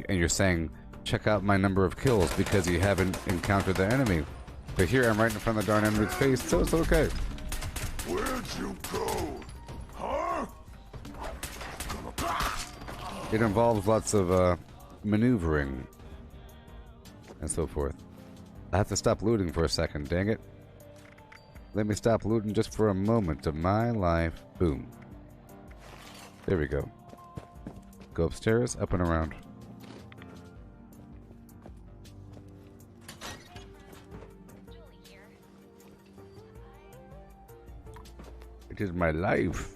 you're saying, check out my number of kills because you haven't encountered the enemy. But here I'm right in front of the darn enemy's face, so it's okay. Where'd you go? Huh? It involves lots of maneuvering and so forth. I have to stop looting for a second, dang it. Let me stop looting just for a moment of my life. Boom. There we go. Go upstairs, up and around. It is my life.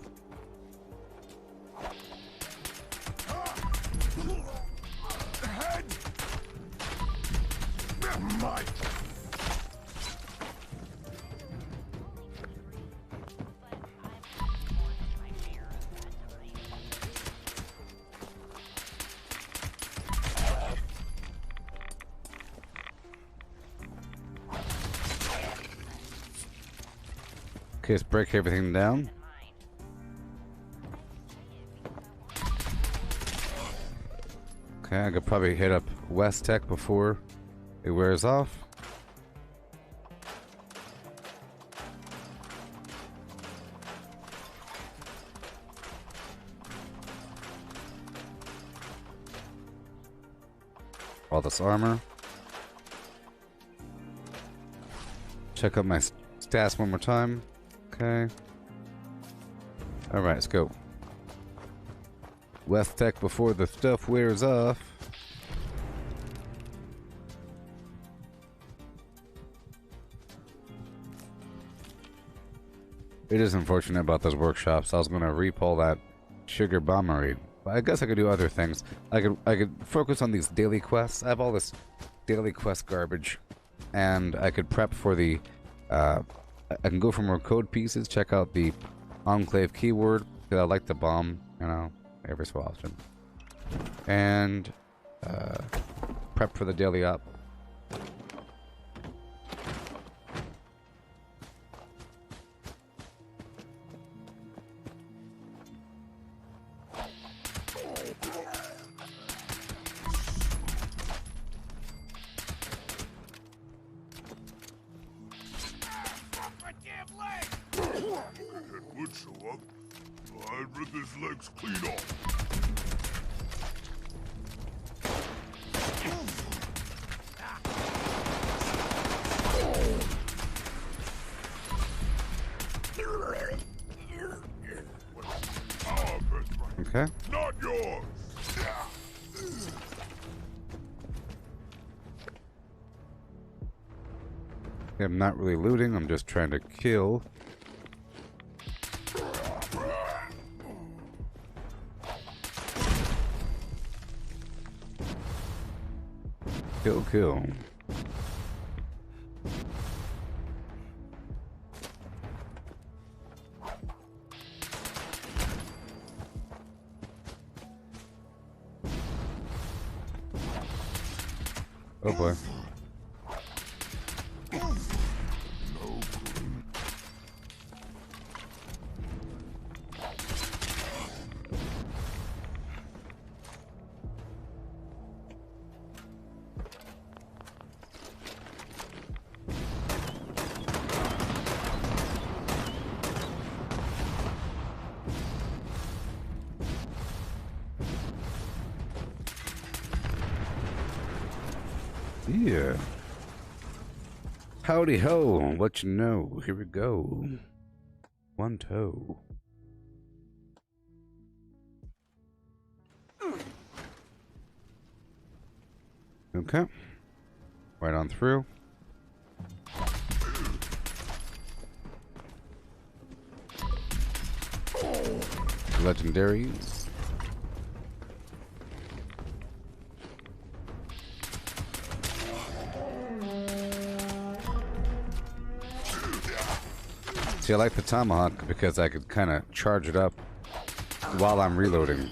Head. Might. Okay, let's break everything down. Okay, I could probably hit up West Tech before it wears off. All this armor. Check out my stats one more time. Okay. Alright, let's go. West Tech before the stuff wears off. It is unfortunate about those workshops. I was gonna reap all that sugar bombery. But I guess I could do other things. I could focus on these daily quests. I have all this daily quest garbage. And I could prep for the I can go for more code pieces, check out the Enclave keyword, because I like the bomb, you know, every so often. And prep for the daily up. Would show up. I'd rip his legs clean off. Okay. Not yours. I'm not really looting, I'm just trying to kill. Kill. Oh boy. Yeah. Howdy ho, what you know? Here we go. One toe. Okay. Right on through. Legendaries. See, I like the tomahawk because I could kind of charge it up while I'm reloading.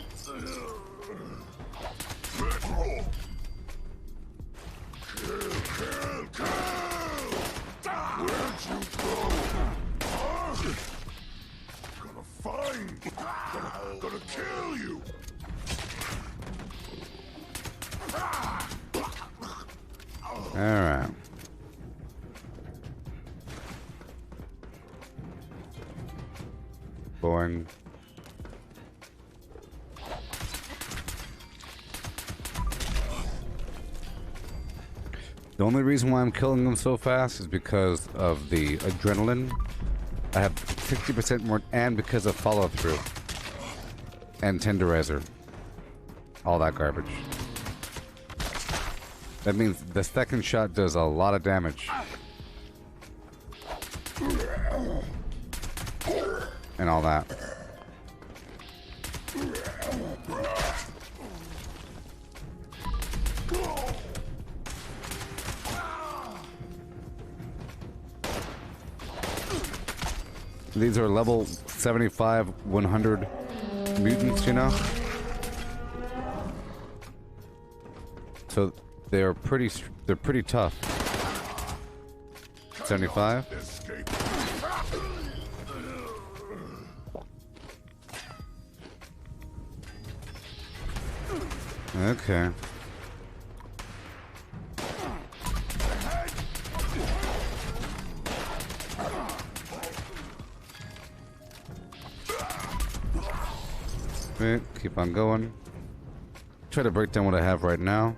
Gonna kill you! Alright. Boring. The only reason why I'm killing them so fast is because of the adrenaline. I have 60% more, and because of follow-through. And tenderizer. All that garbage. That means the second shot does a lot of damage. And all that. These are level 75, 100 mutants, you know? So they're pretty tough. 75? Okay. Right, keep on going. Try to break down what I have right now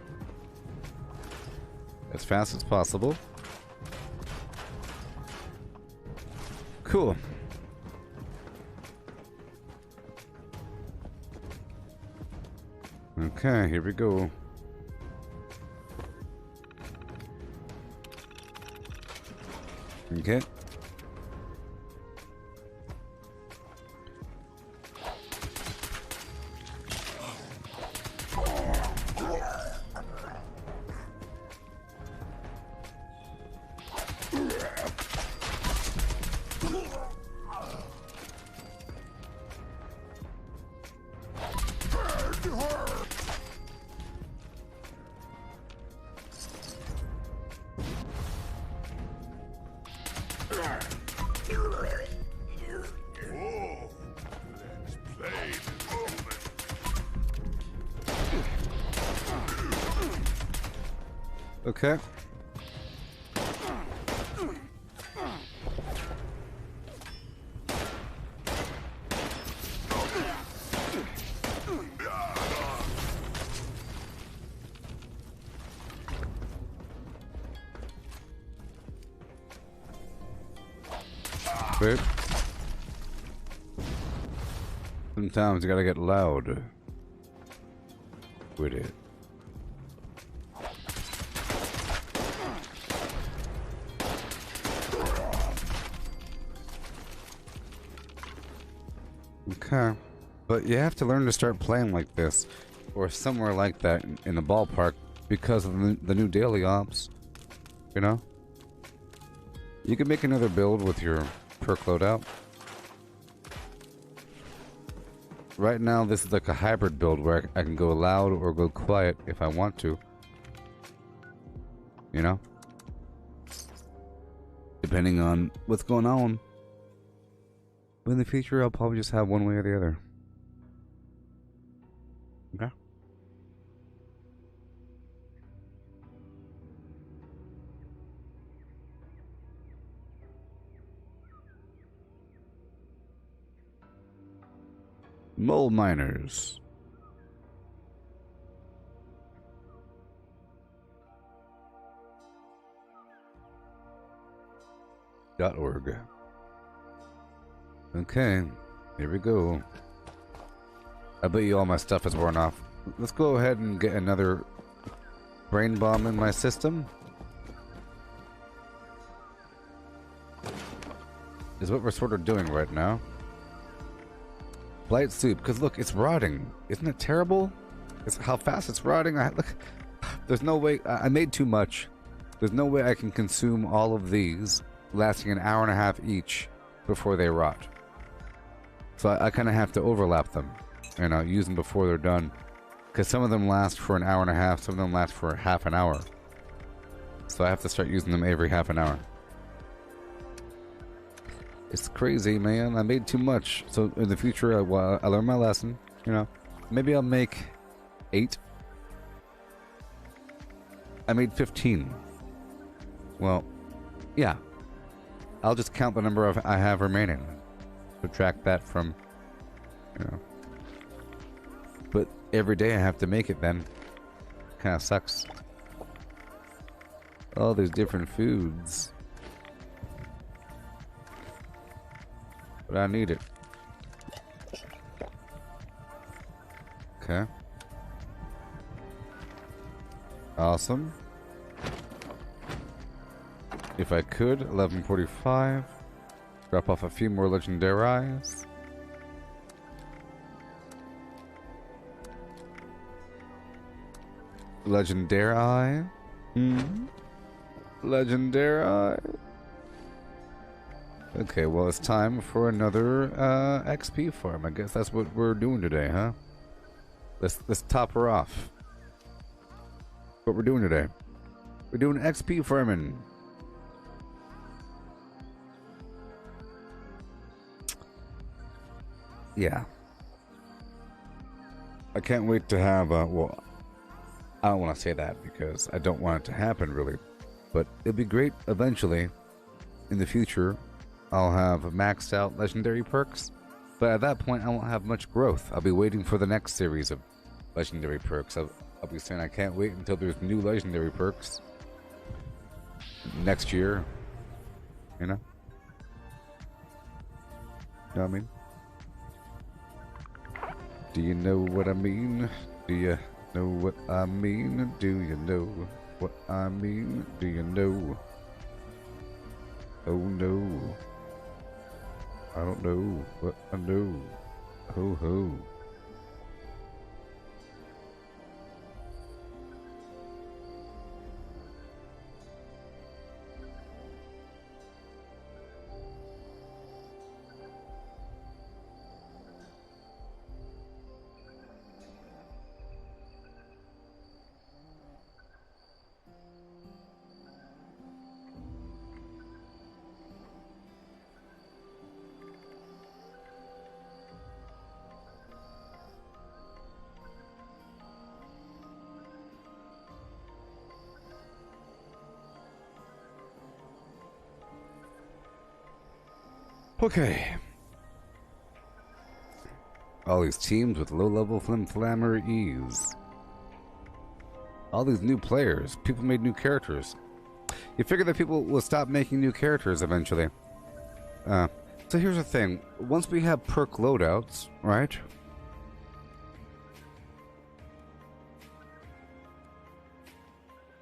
as fast as possible. Cool. Okay, here we go. Okay. Okay. Wait. Sometimes you gotta get loud with it. Okay. But you have to learn to start playing like this, or somewhere like that in the ballpark, because of the new daily ops. You know? You can make another build with your perk loadout. Right now, this is like a hybrid build where I can go loud or go quiet if I want to. You know? Depending on what's going on. But in the future, I'll probably just have one way or the other. Okay. Mole miners. Okay, here we go. I bet you all my stuff is worn off. Let's go ahead and get another brain bomb in my system. Is what we're sort of doing right now. Blight soup, because look, it's rotting. Isn't it terrible? It's how fast it's rotting. Look, there's no way. I made too much. There's no way I can consume all of these, lasting an hour and a half each, before they rot. So I kind of have to overlap them, and use them before they're done. Because some of them last for an hour and a half, some of them last for half an hour. So I have to start using them every half an hour. It's crazy, man. I made too much. So in the future, I learned my lesson. Maybe I'll make 8. I made 15. Well, yeah. I'll just count the number I have remaining. Subtract that from, But every day I have to make it then. Kind of sucks. All these different foods. But I need it. Okay. Awesome. If I could, 11:45. Drop off a few more legendaries. Legendary. Legendary. Okay, well, it's time for another XP farm. I guess that's what we're doing today, huh? Let's top her off. What we're doing today? We're doing XP farming. Yeah. I can't wait to have well, I don't want to say that because I don't want it to happen really, but it'll be great eventually. In the future, I'll have maxed out legendary perks, but at that point I won't have much growth. I'll be waiting for the next series of legendary perks. I'll be saying I can't wait until there's new legendary perks next year. You know what I mean? Do you know what I mean? Do you know what I mean? Do you know what I mean? Do you know? Oh no. I don't know what I know. Ho ho. Okay. All these teams with low-level flim-flammer ease. All these new players. People made new characters. You figure that people will stop making new characters eventually. So here's the thing. Once we have perk loadouts, right?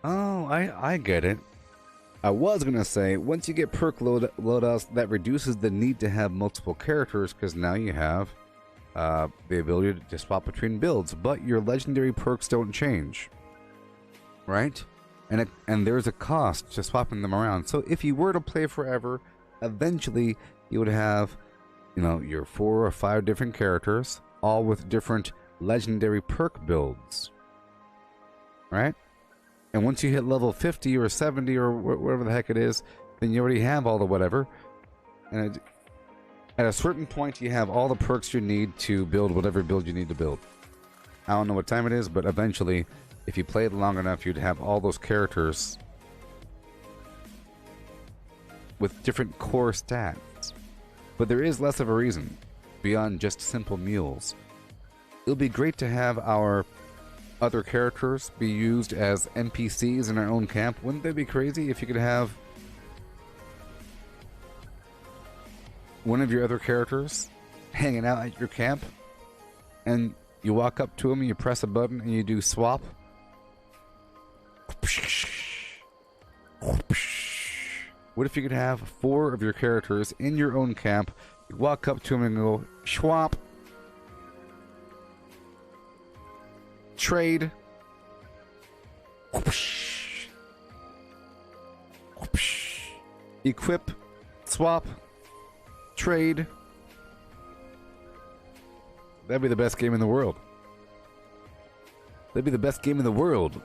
Oh, I get it. I was gonna say, once you get perk loadouts, that reduces the need to have multiple characters, because now you have the ability to swap between builds, but your legendary perks don't change, right? And there's a cost to swapping them around. So if you were to play forever, eventually you would have, your 4 or 5 different characters, all with different legendary perk builds, right? And once you hit level 50 or 70 or whatever the heck it is, then you already have all the whatever. And at a certain point, you have all the perks you need to build whatever build you need to build. I don't know what time it is, but eventually, if you played long enough, you'd have all those characters with different core stats. But there is less of a reason, beyond just simple mules. It would be great to have our other characters be used as NPCs in our own camp. Wouldn't that be crazy if you could have one of your other characters hanging out at your camp, and you walk up to him and you press a button and you do swap. What if you could have 4 of your characters in your own camp? You walk up to him and go swap, trade, equip, swap, trade. That'd be the best game in the world. That'd be the best game in the world.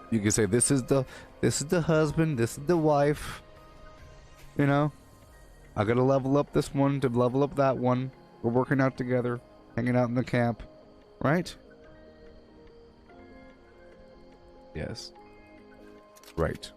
You could say this is the husband, this is the wife. You know, I gotta level up this one to level up that one. We're working out together, hanging out in the camp, right? Yes. Right.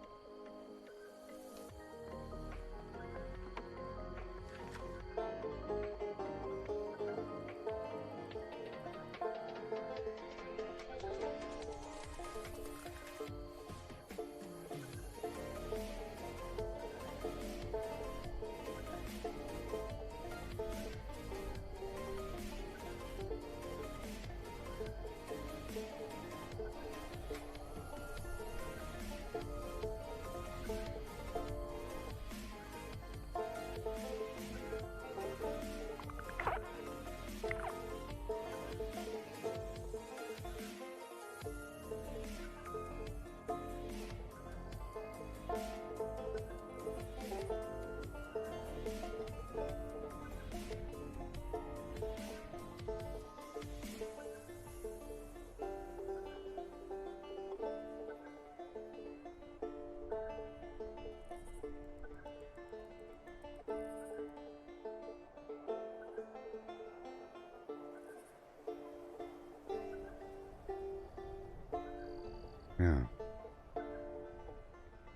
Yeah.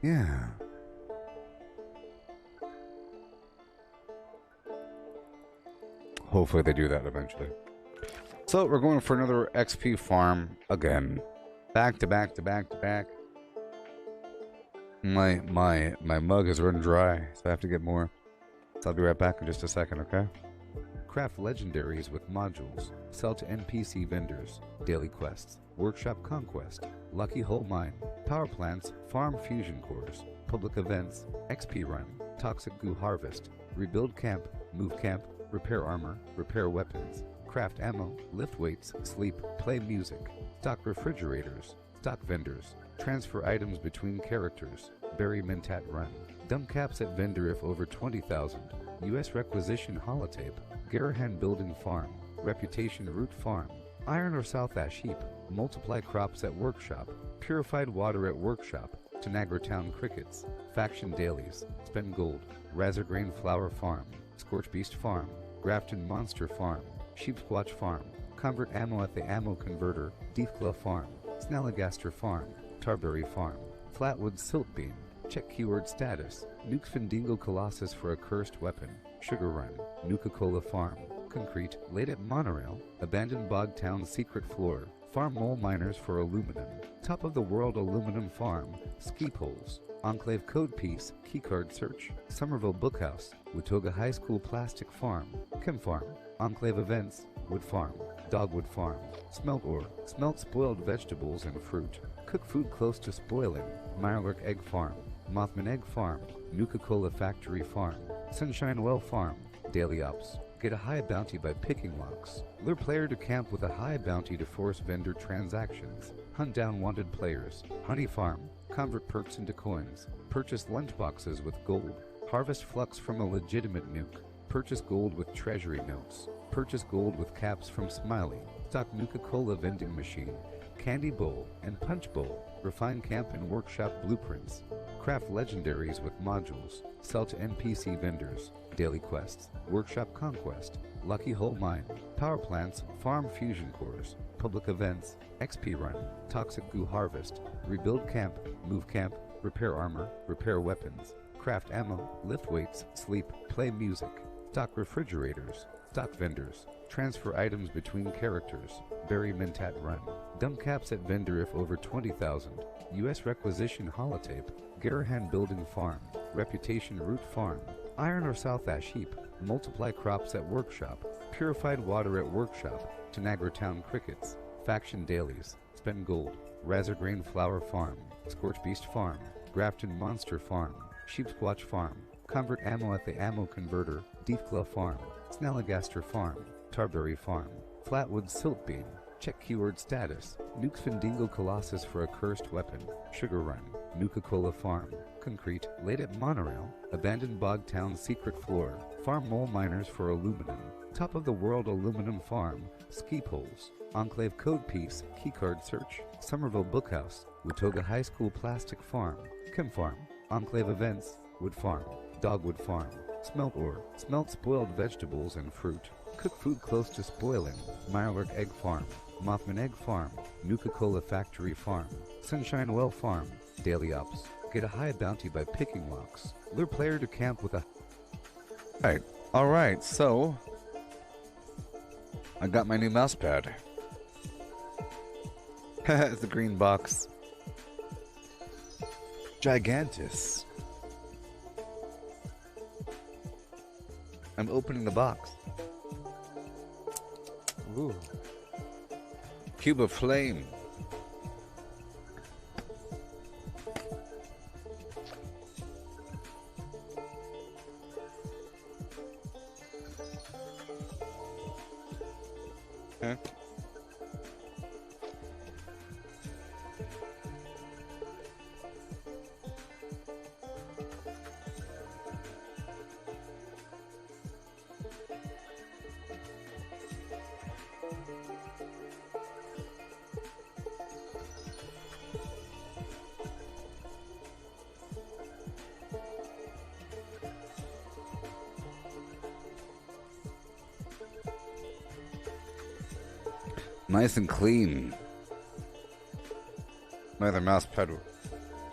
Yeah. Hopefully they do that eventually. So we're going for another XP farm again. Back to back to back to back. My mug has run dry, so I have to get more. So I'll be right back in just a second, okay? Craft legendaries with modules. Sell to NPC vendors. Daily quests. Workshop conquest. Lucky hole mine. Power plants. Farm fusion cores. Public events. XP run. Toxic goo harvest. Rebuild camp. Move camp. Repair armor. Repair weapons. Craft ammo. Lift weights. Sleep. Play music. Stock refrigerators. Stock vendors. Transfer items between characters. Bury Mentat run. Dump caps at vendor if over 20,000. U.S. requisition holotape. Garahan building farm. Reputation root farm. Iron or South Ash heap. Multiply crops at workshop. Purified water at workshop. Tanagra Town crickets. Faction dailies. Spend gold. Razorgrain flower farm. Scorch beast farm. Grafton monster farm. Sheepsquatch farm. Convert ammo at the ammo converter. Deefclaw farm. Snalligaster farm. Tarberry farm. Flatwood silt beam. Check keyword status. Nuke Findingo Colossus for a cursed weapon. Sugar Run. Nuka-Cola Farm. Concrete. Laid at Monorail. Abandoned Bog Town secret floor. Farm mole miners for aluminum. Top of the world aluminum farm. Ski poles. Enclave code piece. Keycard search. Somerville Bookhouse. Watoga High School plastic farm. Chem farm. Enclave events. Wood farm. Dogwood farm. Smelt ore. Smelt spoiled vegetables and fruit. Cook food close to spoiling. Mirelurk egg farm. Mothman egg farm. Nuka-Cola factory farm. Sunshine Well farm. Daily ops. Get a high bounty by picking locks. Lure player to camp with a high bounty to force vendor transactions. Hunt down wanted players. Honey farm. Convert perks into coins. Purchase lunchboxes with gold. Harvest flux from a legitimate nuke. Purchase gold with treasury notes. Purchase gold with caps from Smiley. Stock Nuka-Cola vending machine. Candy bowl and punch bowl. Refine camp and workshop blueprints. Craft legendaries with modules. Sell to NPC vendors. Daily quests. Workshop conquest. Lucky hole mine. Power plants. Farm fusion cores. Public events. XP run. Toxic goo harvest. Rebuild camp. Move camp. Repair armor. Repair weapons. Craft ammo. Lift weights. Sleep. Play music. Stock refrigerators. Stock vendors. Transfer items between characters. Bury Mentat run. Dump caps at vendor if over 20,000. U.S. requisition holotape. Garahan building farm. Reputation root farm. Iron or South Ash heap. Multiply crops at workshop. Purified water at workshop. Tanagra Town crickets. Faction dailies. Spend gold. Razorgrain flower farm. Scorch beast farm. Grafton monster farm. Sheepsquatch farm. Convert ammo at the ammo converter. Deepglow farm. Snalligaster farm. Tarberry farm. Flatwood silt beam. Check keyword status. Nukes Findingo Colossus for a cursed weapon. Sugar Run. Nuka-Cola Farm. Concrete. Laid at Monorail. Abandoned Bog Town secret floor. Farm mole miners for aluminum. Top of the world aluminum farm. Ski poles. Enclave code piece. Keycard search. Somerville Bookhouse. Watoga High School plastic farm. Chem farm. Enclave events. Wood farm. Dogwood farm. Smelt ore. Smelt spoiled vegetables and fruit. Cook food close to spoiling. Mirelurk egg farm. Mothman egg farm. Nuka-Cola factory farm. Sunshine well farm. Daily ups. Get a high bounty by picking locks. Lure player to camp with a... Alright, so... I got my new mouse pad. It's a green box. Gigantus. I'm opening the box. Ooh. Cube of flame. Okay. Nice and clean. My other mouse pad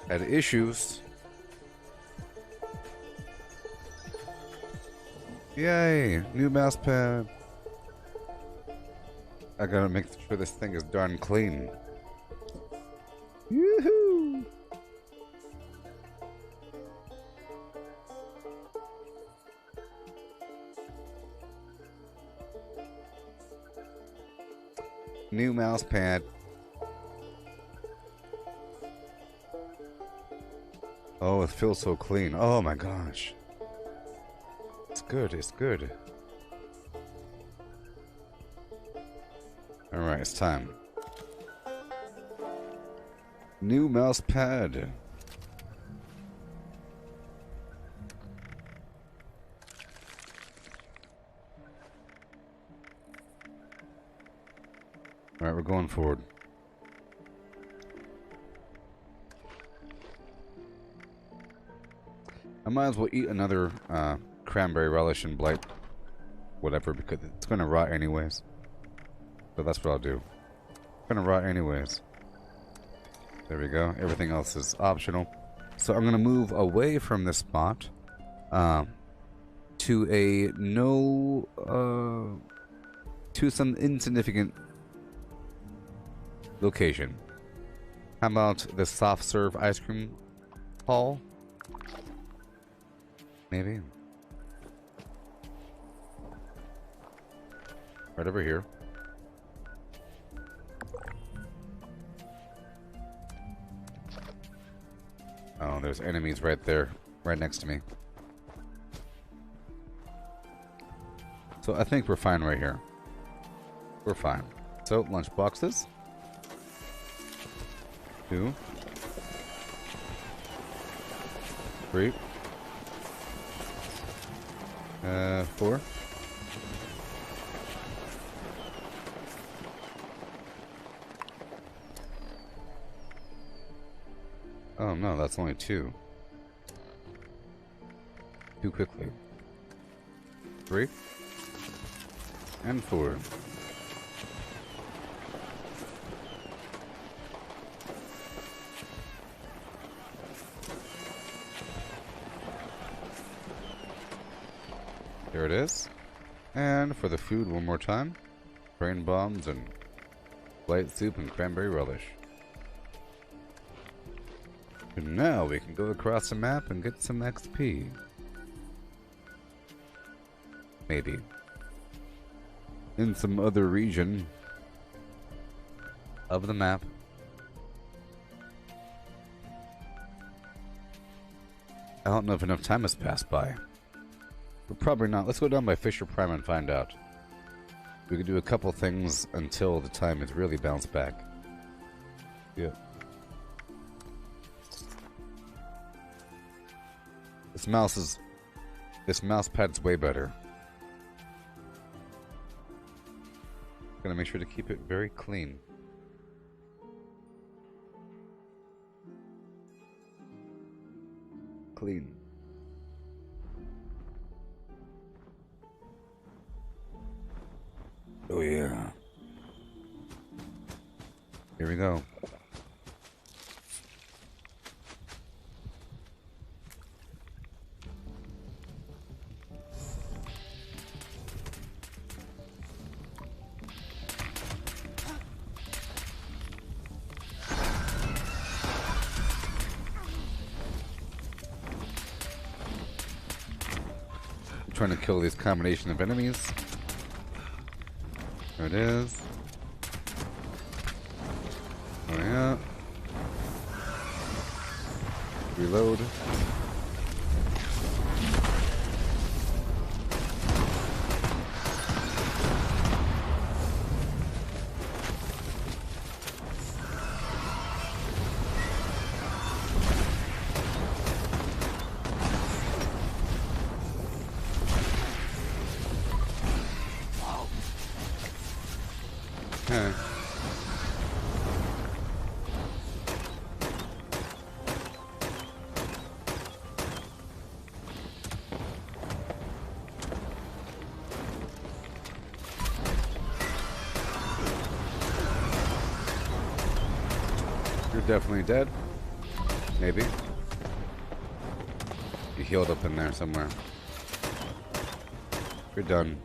had issues. Yay! New mouse pad. I gotta make sure this thing is darn clean. Yoo-hoo! New mouse pad. Oh, it feels so clean. Oh my gosh. It's good, it's good. Alright, it's time. New mouse pad. Alright, we're going forward. I might as well eat another cranberry relish and blight. Whatever, because it's gonna rot anyways. So that's what I'll do. It's gonna rot anyways. There we go. Everything else is optional. So I'm gonna move away from this spot to a to some insignificant location. How about the soft serve ice cream hall? Maybe. Right over here. Oh, there's enemies right there, right next to me. So I think we're fine right here. We're fine. So, lunch boxes. 2, 3, 4. Oh no, that's only 2. Too quickly. 3 and 4. There it is. And for the food one more time. Brain bombs and light soup and cranberry relish. And now we can go across the map and get some XP. Maybe. In some other region of the map. I don't know if enough time has passed by. But probably not. Let's go down by Fisher Prime and find out. We can do a couple things until the time is really bounced back. Yep. This mouse pad's way better. Gonna make sure to keep it very clean. Clean. Oh yeah. Here we go. Trying to kill this combination of enemies. There it is. Oh yeah. Reload. Okay. You're definitely dead. Maybe. You healed up in there somewhere. You're done.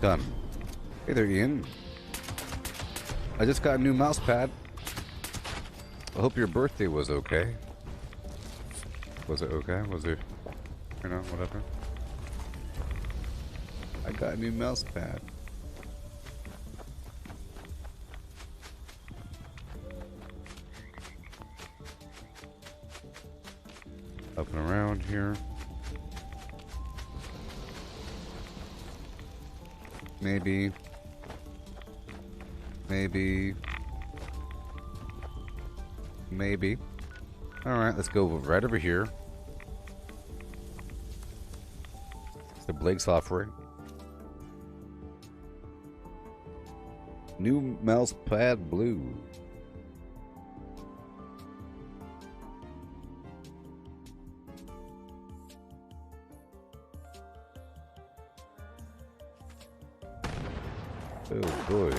Done. Hey there, Ian. I just got a new mouse pad. I hope your birthday was okay. Was it okay? Was it, you know, whatever? I got a new mouse pad. Up and around here. Maybe. Alright, let's go right over here. It's the Blake's offering. New mouse pad blue. Oh boy.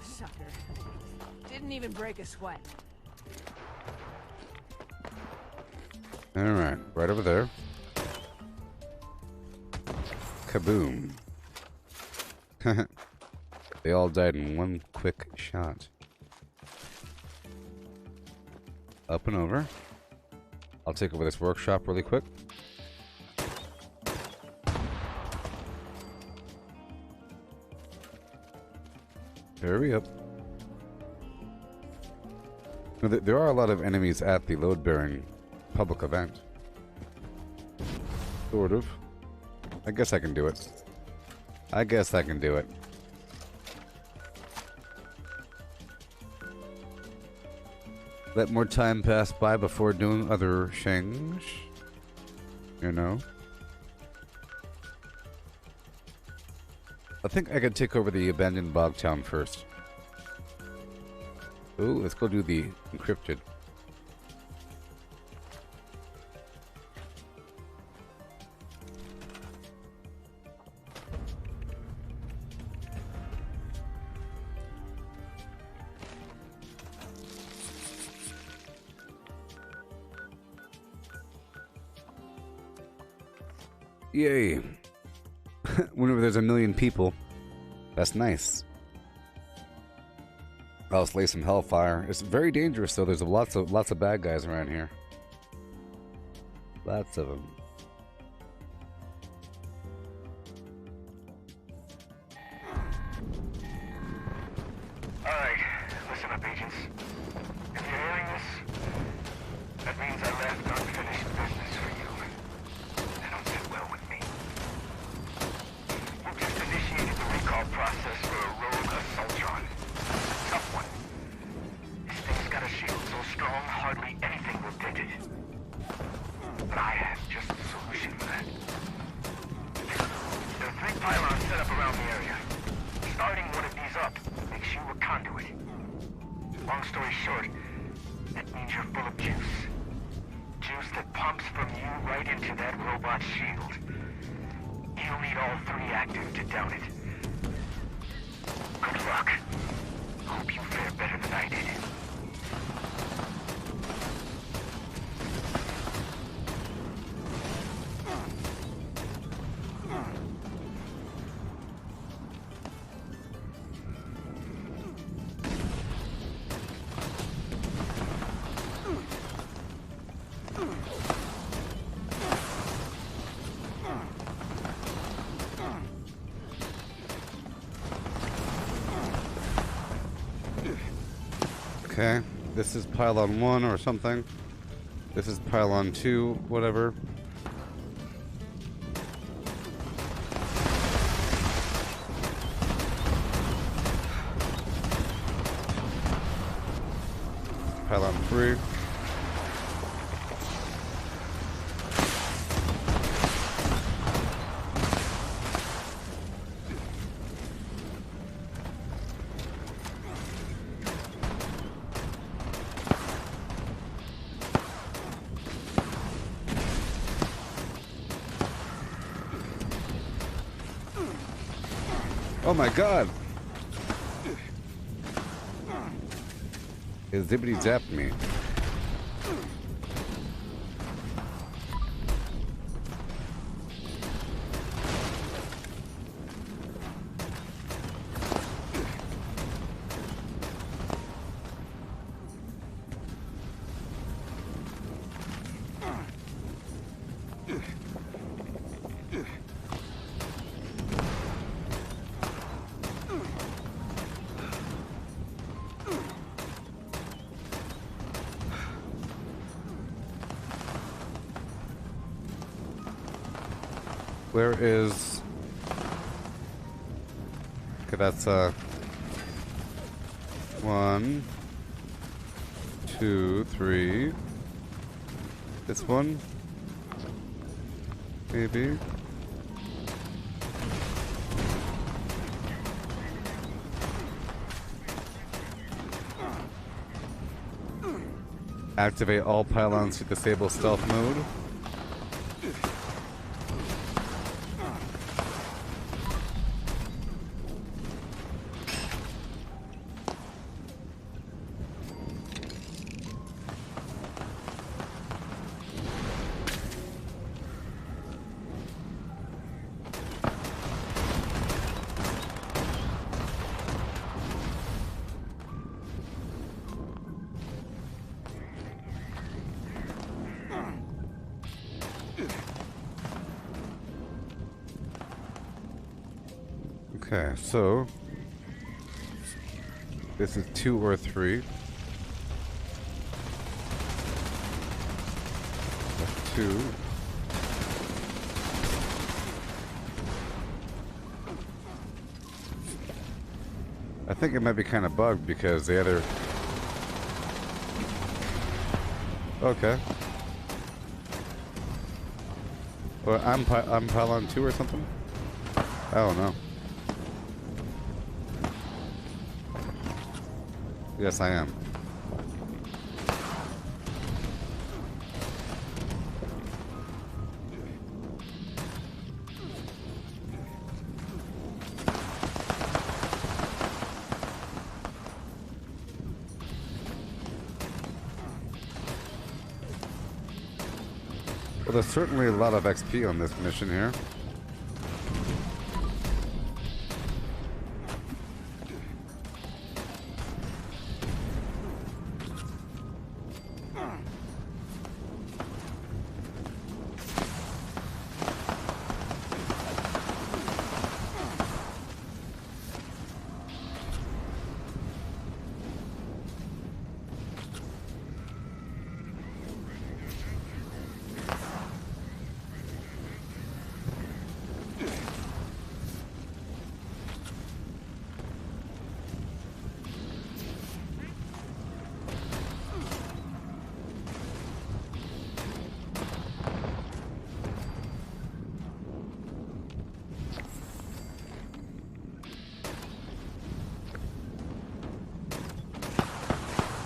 Sucker. Didn't even break a sweat. Alright, right over there. Kaboom. They all died in one quick shot. Up and over. I'll take over this workshop really quick. Hurry up. Now, there are a lot of enemies at the load-bearing public event. Sort of. I guess I can do it. I guess I can do it. Let more time pass by before doing other things. You know? I think I could take over the abandoned bog town first. Ooh, let's go do the encrypted. Yay. Whenever there's a million people, that's nice. I'll slay some hellfire. It's very dangerous though. There's lots of bad guys around here. Lots of them. Alright, listen up, agents. If you're hearing this, that means I left unfinished business for you. That don't sit well with me. You've just initiated the recall process for a rogue assaultron. Tough one. This thing's got a shield so strong, hardly anything will dent it. But I have just a solution for that. There are 3 pylons set up around the area. Starting one of these up makes you a conduit. Long story short, that means you're full of juice. Juice that pumps from you right into that robot shield. You'll need all 3 active to down it. Good luck. Hope you fare better than I did. Okay, this is pylon 1 or something. This is pylon 2, whatever. Pylon 3. Oh my god! It zippity zapped me. Where is... Okay, that's 1, 2, 3. This one? Maybe? Activate all pylons to disable stealth mode. Okay, so this is 2 or 3. That's 2. I think it might be kind of bugged because the other... Okay. Well, I'm pylon 2 or something? I don't know. Yes, I am. Well, there's certainly a lot of XP on this mission here.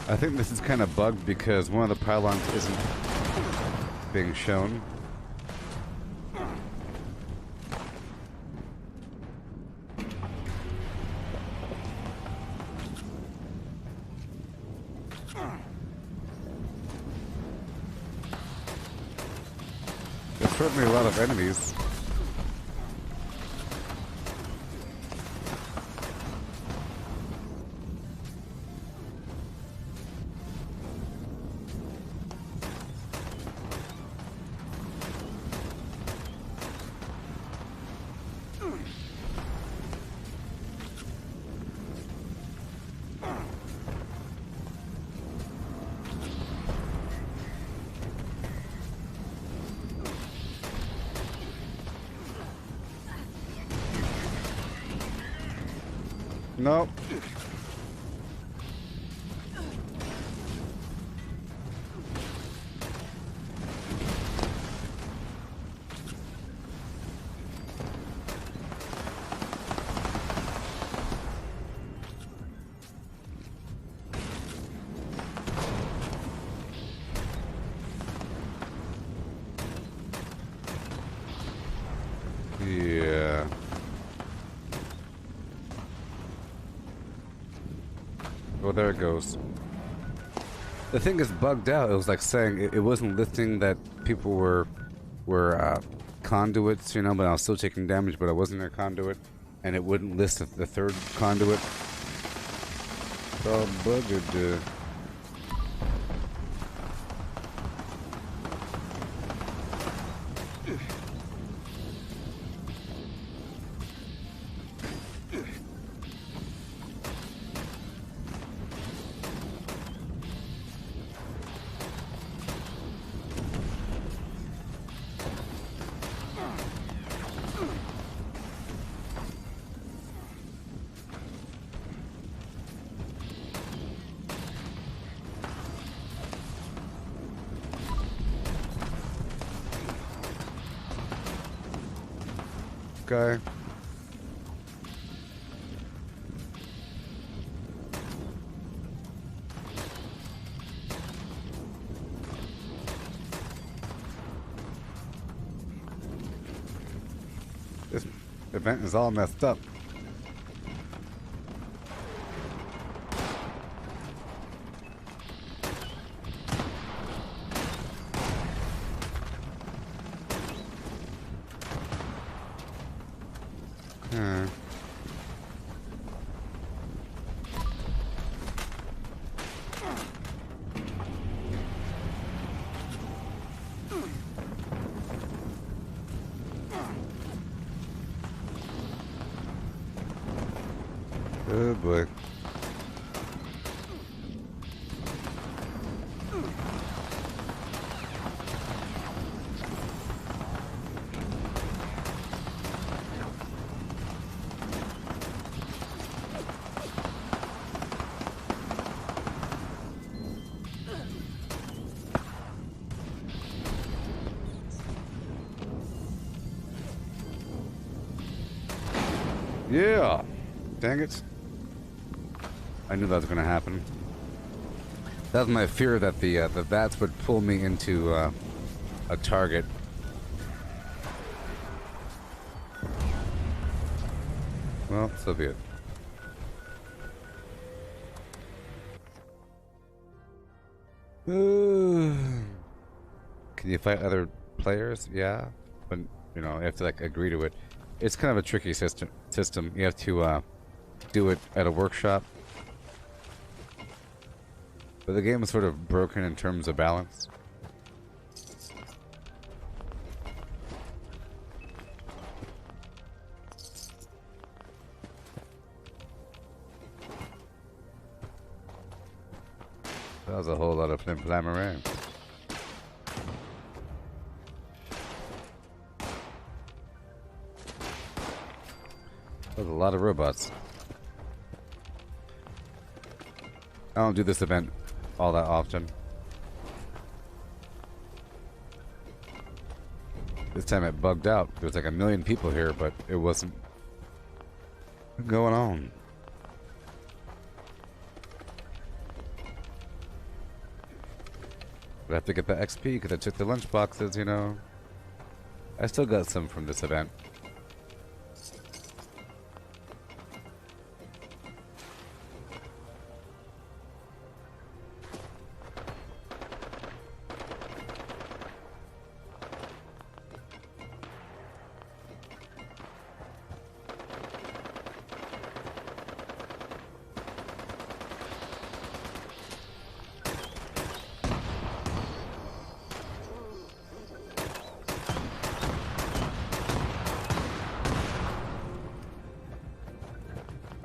I think this is kind of bugged because one of the pylons isn't being shown. There's certainly a lot of enemies. Nope. Yeah. Oh, there it goes. The thing is bugged out. It was like saying it wasn't listing that people were conduits, you know, but I was still taking damage, but I wasn't a conduit, and it wouldn't list the third conduit. So bugged. Guy. This event is all messed up. Oh boy. Yeah. Dang it. I knew that was going to happen. That was my fear that the bats would pull me into a target. Well, so be it. Can you fight other players, yeah, but you know, you have to like agree to it. It's kind of a tricky system. You have to do it at a workshop. But the game is sort of broken in terms of balance. That was a whole lot of flim-flam-around. There's a lot of robots. I don't do this event all that often. This time it bugged out. There was like 1 million people here, but it wasn't going on. But I have to get the XP because I took the lunch boxes, you know. I still got some from this event.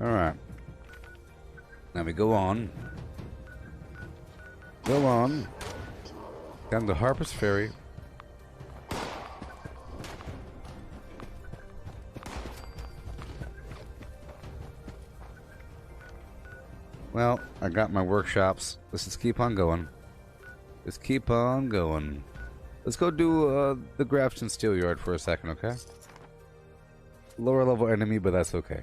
Alright. Now we go on. Go on. Down to Harper's Ferry. Well, I got my workshops. Let's just keep on going. Just keep on going. Let's go do the Grafton Steelyard for a second, okay? Lower level enemy, but that's okay.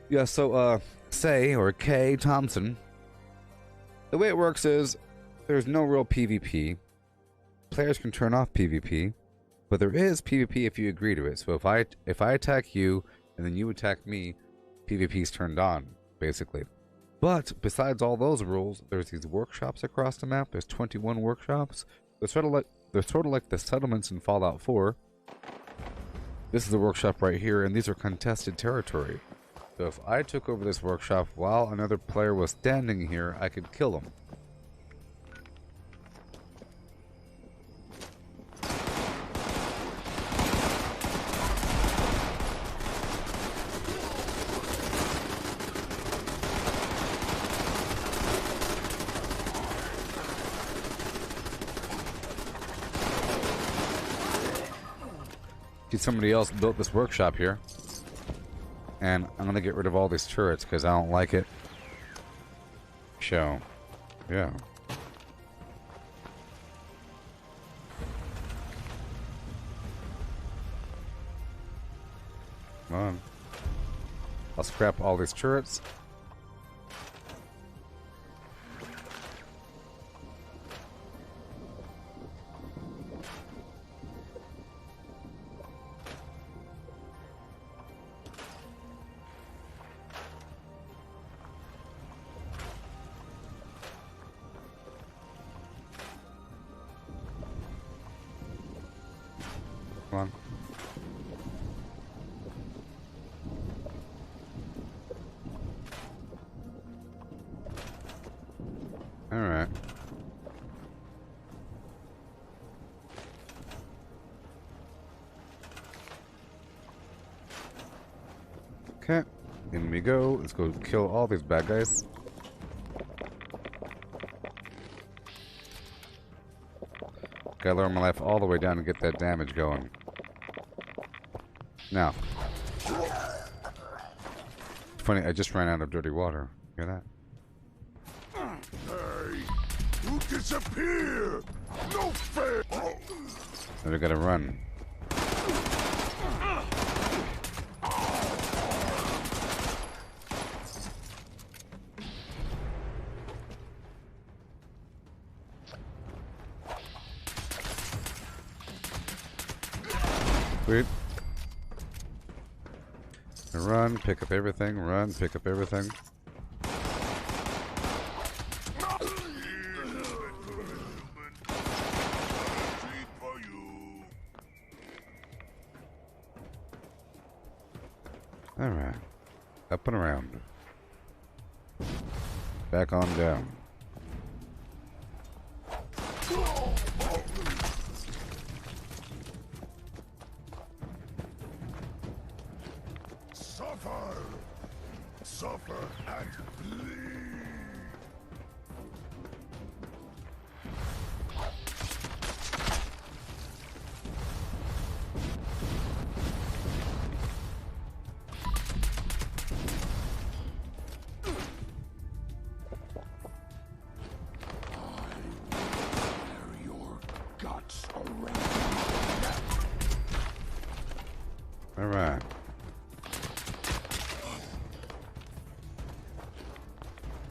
Yeah, so, Say, or K. Thompson, the way it works is there's no real PvP. Players can turn off PvP, but there is PvP if you agree to it. So if I attack you, and then you attack me, PvP's turned on, basically. But besides all those rules, there's these workshops across the map. There's 21 workshops. They're sort of like the settlements in Fallout 4. This is the workshop right here, and these are contested territory. So if I took over this workshop while another player was standing here, I could kill him. See, somebody else built this workshop here. And I'm gonna get rid of all these turrets because I don't like it. So, yeah. Come on. I'll scrap all these turrets. Come on. All right. Okay, in we go. Let's go kill all these bad guys. Gotta lower my life all the way down and get that damage going. Now. Funny, I just ran out of dirty water. Hear that? Hey, you disappear! No fair! Now we gotta run. Sweet. Run, pick up everything, run, pick up everything. Alright. Up and around. Back on down. Suffer! Suffer and bleed! Alright.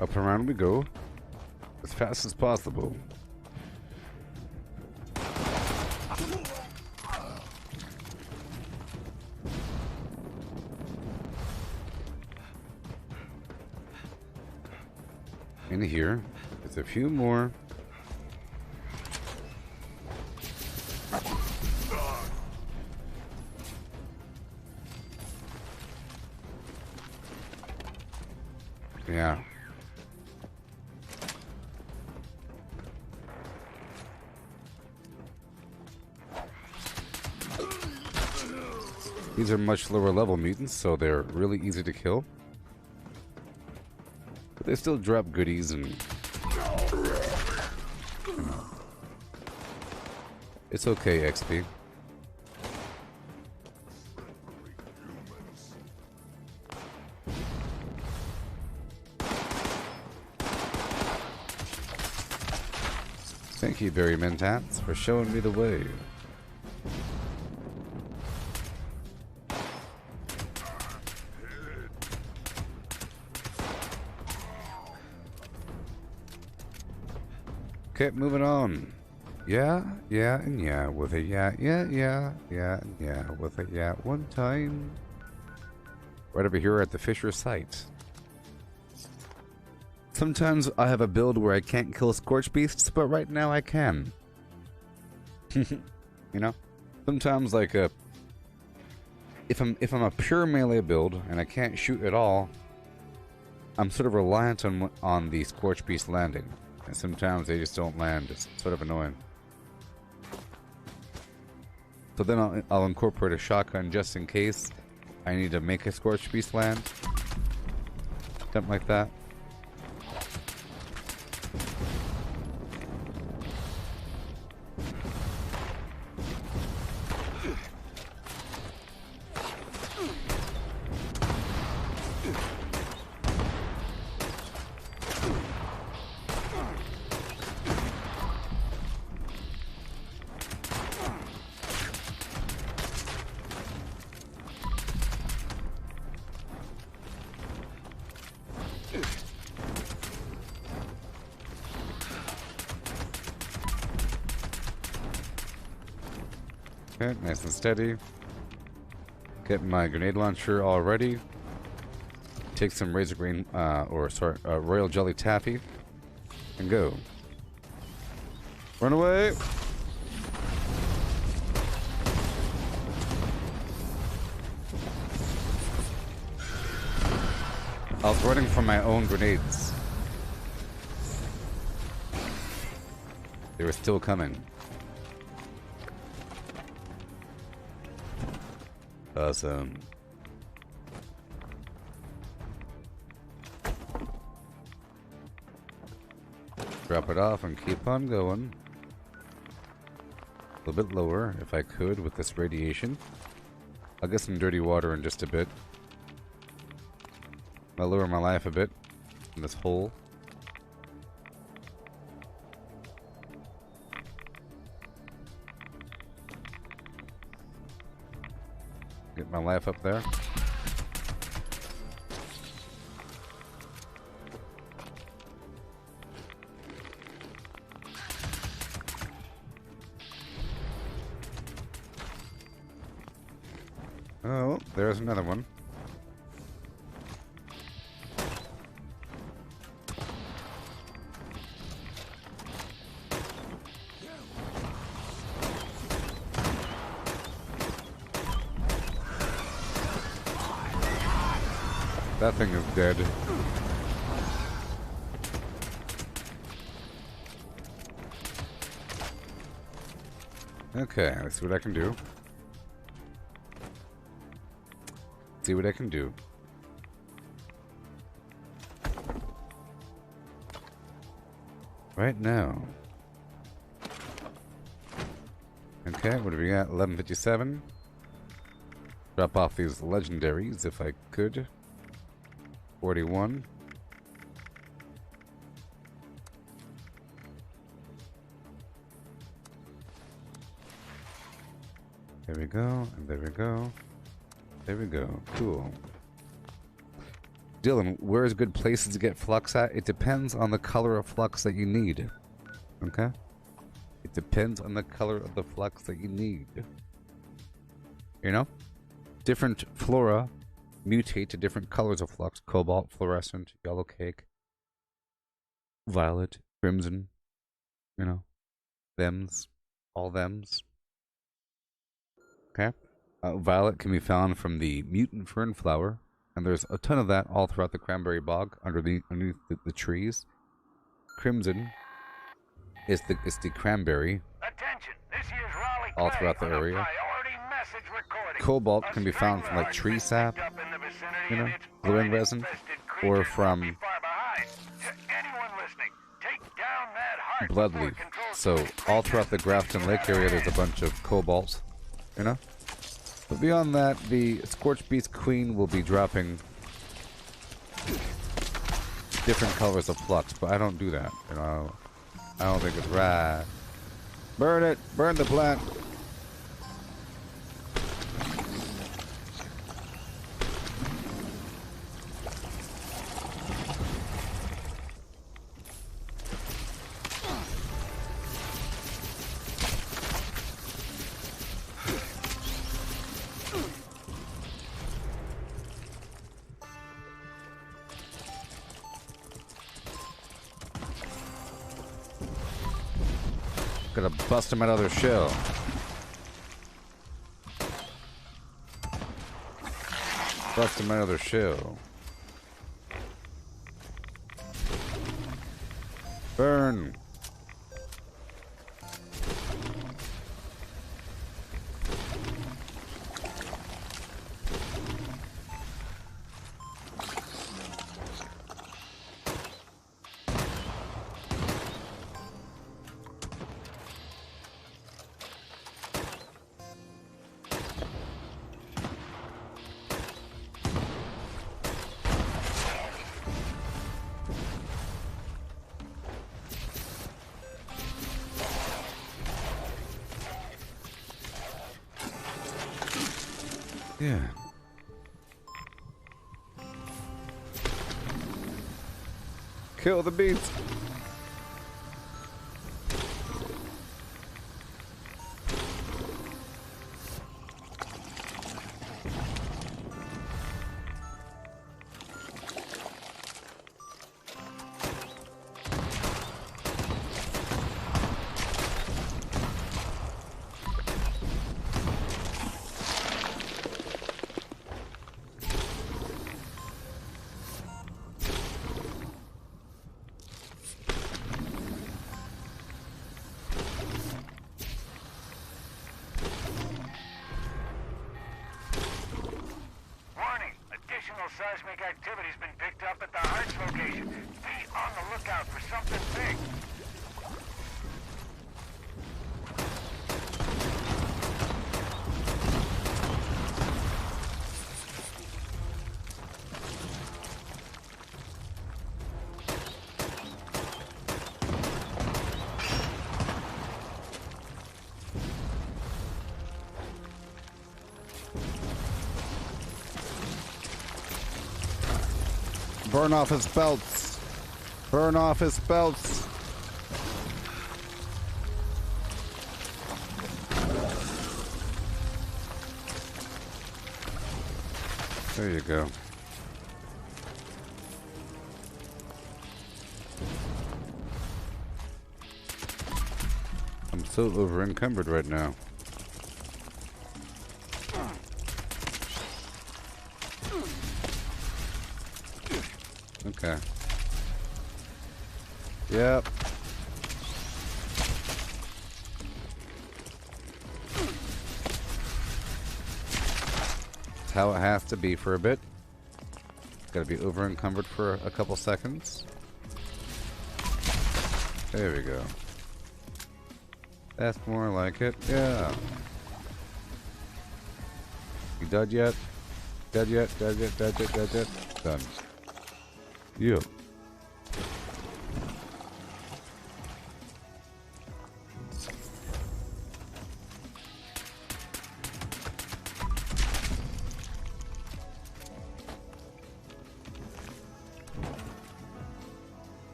Up and around we go. As fast as possible. In here, there's a few more. Yeah. These are much lower level mutants, so they're really easy to kill. But they still drop goodies and... It's okay, XP. Thank you, Berry Mentats, for showing me the way. Okay, moving on. Yeah, and yeah, with a yeah, and yeah, with a yeah, one time. Right over here at the Fisher site. Sometimes I have a build where I can't kill Scorch Beasts, but right now I can. You know? Sometimes like if I'm a pure melee build and I can't shoot at all, I'm sort of reliant on the Scorch Beast landing. And sometimes they just don't land. It's sort of annoying. So then I'll incorporate a shotgun just in case I need to make a Scorch Beast land. Something like that. Okay, nice and steady. Get my grenade launcher all ready. Take some Razorgrain, Royal Jelly Taffy, and go. Run away! I was running from my own grenades. They were still coming. Awesome. Drop it off and keep on going. A little bit lower, if I could, with this radiation. I'll get some dirty water in just a bit. I'll lower my life a bit in this hole. Get my life up there. Oh, there's another one. That thing is dead. Okay, let's see what I can do. See what I can do. Right now. Okay, what do we got? 1157. Drop off these legendaries if I could. 41. There we go, and there we go. There we go. Cool. Dylan, where's good places to get flux at? It depends on the color of flux that you need. Okay? It depends on the color of the flux that you need. You know? Different flora mutate to different colors of flux. Cobalt, fluorescent, yellow cake, violet, crimson. You know? Thems. All thems. Okay? Violet can be found from the mutant fern flower, and there's a ton of that all throughout the cranberry bog underneath the trees. Crimson is the cranberry. Attention, this year's Raleigh All throughout the area. Cobalt can be found from like tree sap, you know, glowing resin, or from bloodleaf. So all throughout the Grafton Lake area, there's a bunch of cobalt, you know. But beyond that, the Scorched Beast Queen will be dropping different colors of flux, but I don't do that, you know. I don't think it's right. Burn it! Burn the plant! Gotta bust him out of their shell. Bust him out of their shell. Burn. Yeah. Kill the beats. Seismic activity's been picked up at the Hearts location. Be on the lookout for something big. Burn off his belts. Burn off his belts. There you go. I'm so over encumbered right now. Okay. Yep. That's how it has to be for a bit. Gotta be over encumbered for a couple seconds. There we go. That's more like it. Yeah. You dead yet? Dead yet? Dead yet? Dead yet? Dead yet? Done. You.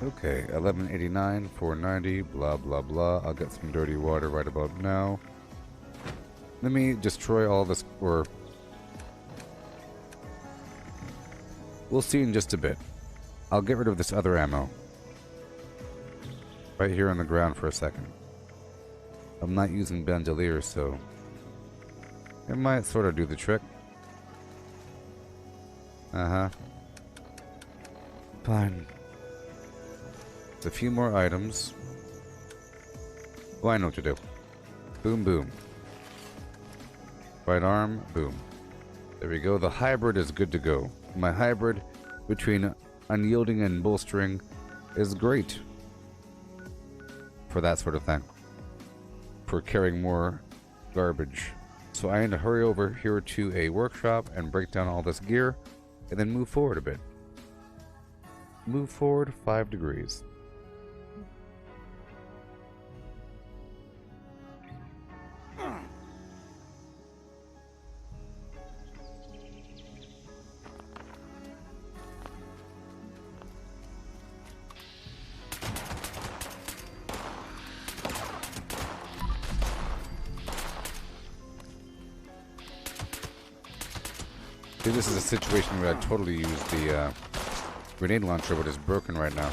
Okay, 1189, 490, blah blah blah. I'll get some dirty water right about now. Let me destroy all this, or we'll see in just a bit. I'll get rid of this other ammo right here on the ground for a second. I'm not using bandoliers, so it might sort of do the trick. Fine. A few more items. Oh, I know what to do. Boom, boom. Right arm, boom. There we go. The hybrid is good to go. My hybrid between unyielding and bolstering is great for that sort of thing. For carrying more garbage. So I need to hurry over here to a workshop and break down all this gear and then move forward a bit. Move forward 5 degrees. See, this is a situation where I totally use the grenade launcher, but it's broken right now.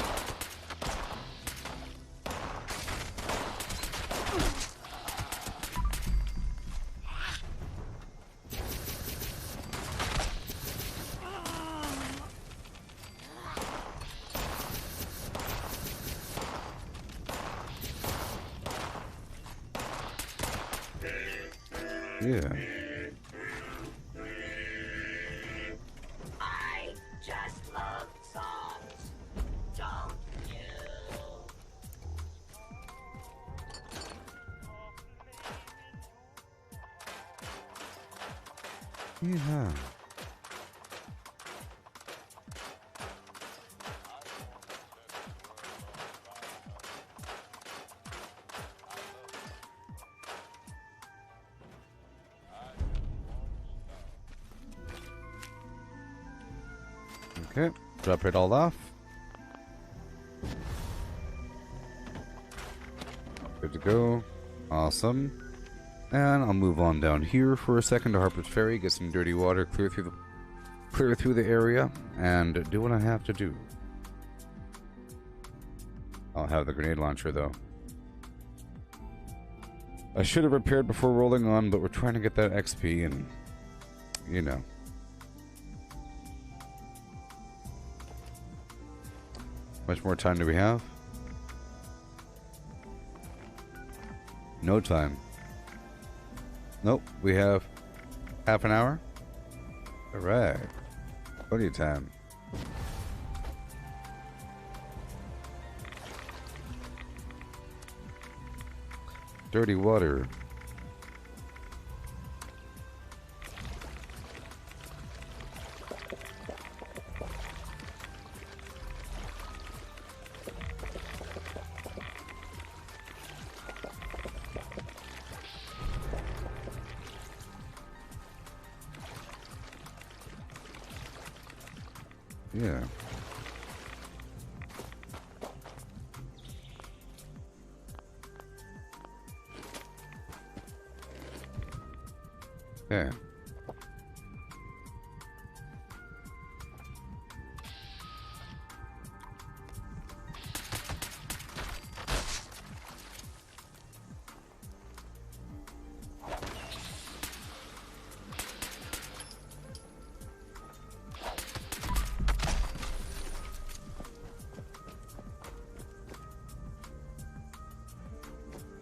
Yeah. Yeah. Okay, drop it all off. Good to go. Awesome. And I'll move on down here for a second to Harper's Ferry, get some dirty water, clear through the area, and do what I have to do. I'll have the grenade launcher though. I should have repaired before rolling on, but we're trying to get that XP and, you know. How much more time do we have? No time. Nope, we have half an hour. Alright. Plenty of time. Dirty water. Yeah. Yeah.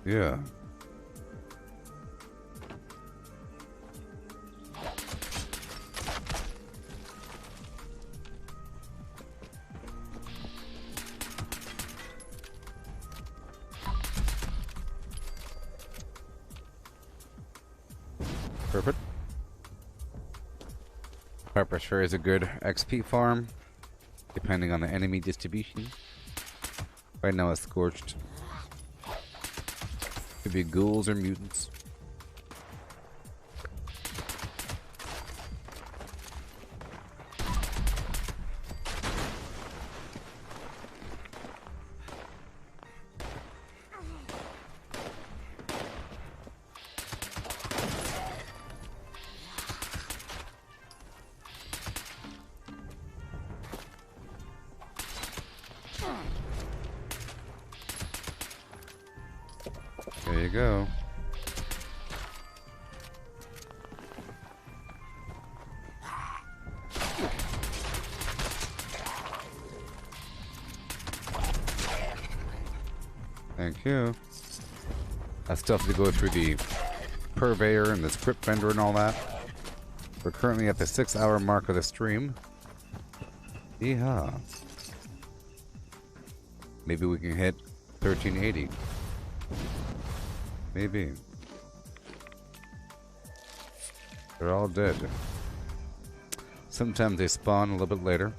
Yeah. Perfect. Harper sure is a good XP farm, depending on the enemy distribution. Right now it's scorched. Could be ghouls or mutants. There you go. Thank you. I still have to go through the purveyor and the script vendor and all that. We're currently at the 6-hour mark of the stream. Yeehaw. Maybe we can hit 1380. Maybe. They're all dead. Sometimes they spawn a little bit later.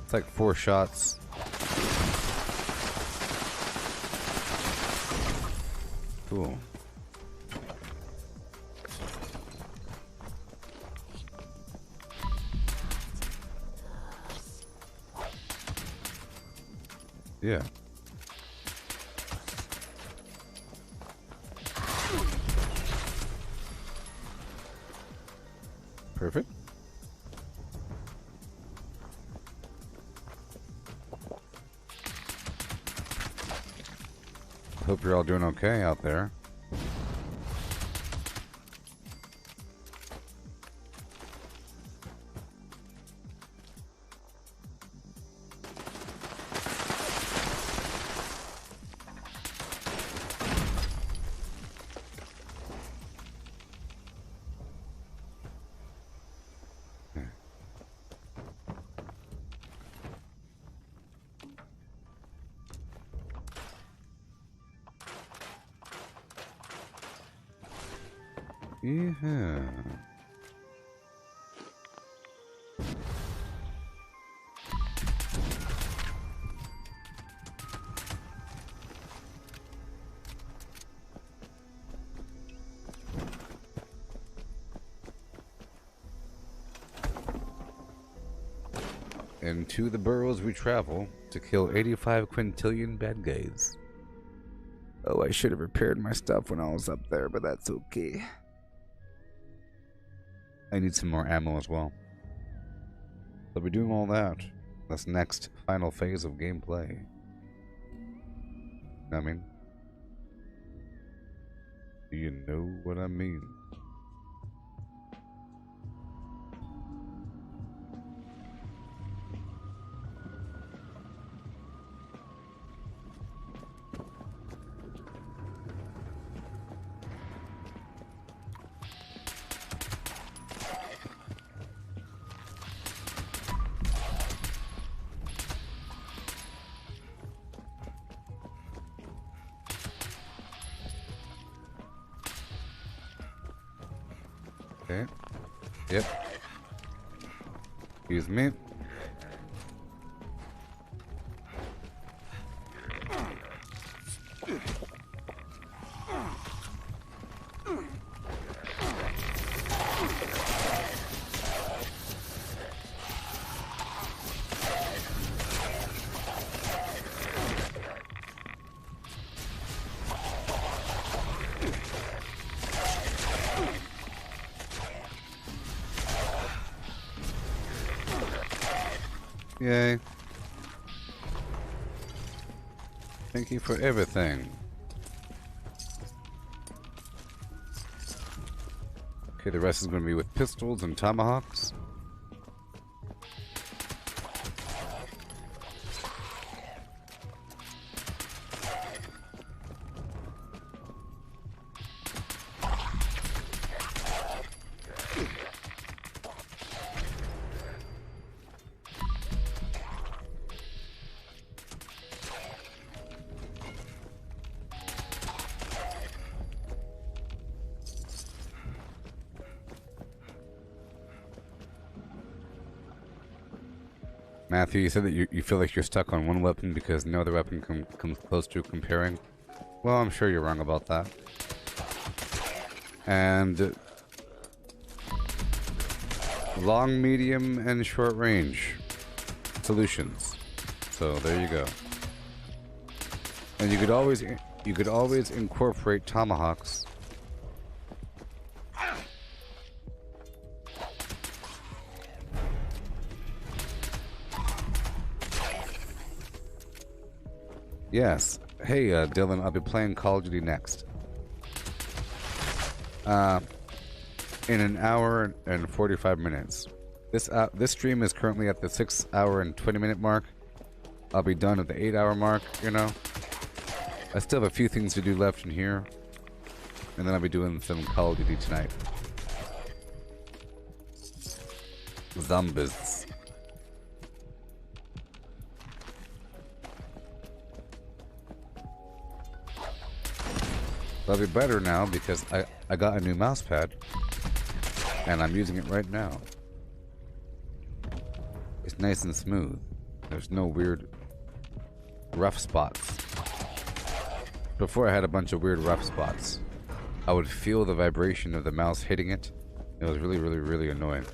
It's like 4 shots. Cool. Yeah. Perfect. Hope you're all doing okay out there. Yeah. Into the burrows we travel to kill 85 quintillion bad guys. Oh, I should have repaired my stuff when I was up there, but that's okay. I need some more ammo as well. So we're doing all that. That's next final phase of gameplay. I mean, do you know what I mean? Okay. Yep. Excuse me. Yay. Thank you for everything. Okay, the rest is going to be with pistols and tomahawks. Matthew, you said that you feel like you're stuck on one weapon because no other weapon comes close to comparing. Well, I'm sure you're wrong about that. And long, medium, and short range solutions. So there you go. And you could always incorporate tomahawks. Yes. Hey, Dylan, I'll be playing Call of Duty next. In an hour and 45 minutes. This stream is currently at the 6 hour and 20 minute mark. I'll be done at the 8 hour mark, you know. I still have a few things to do left in here. And then I'll be doing some Call of Duty tonight. Zombies. That'll be better now because I got a new mouse pad and I'm using it right now. It's nice and smooth. There's no weird rough spots. Before I had a bunch of weird rough spots. I would feel the vibration of the mouse hitting it. It was really, really, really annoying.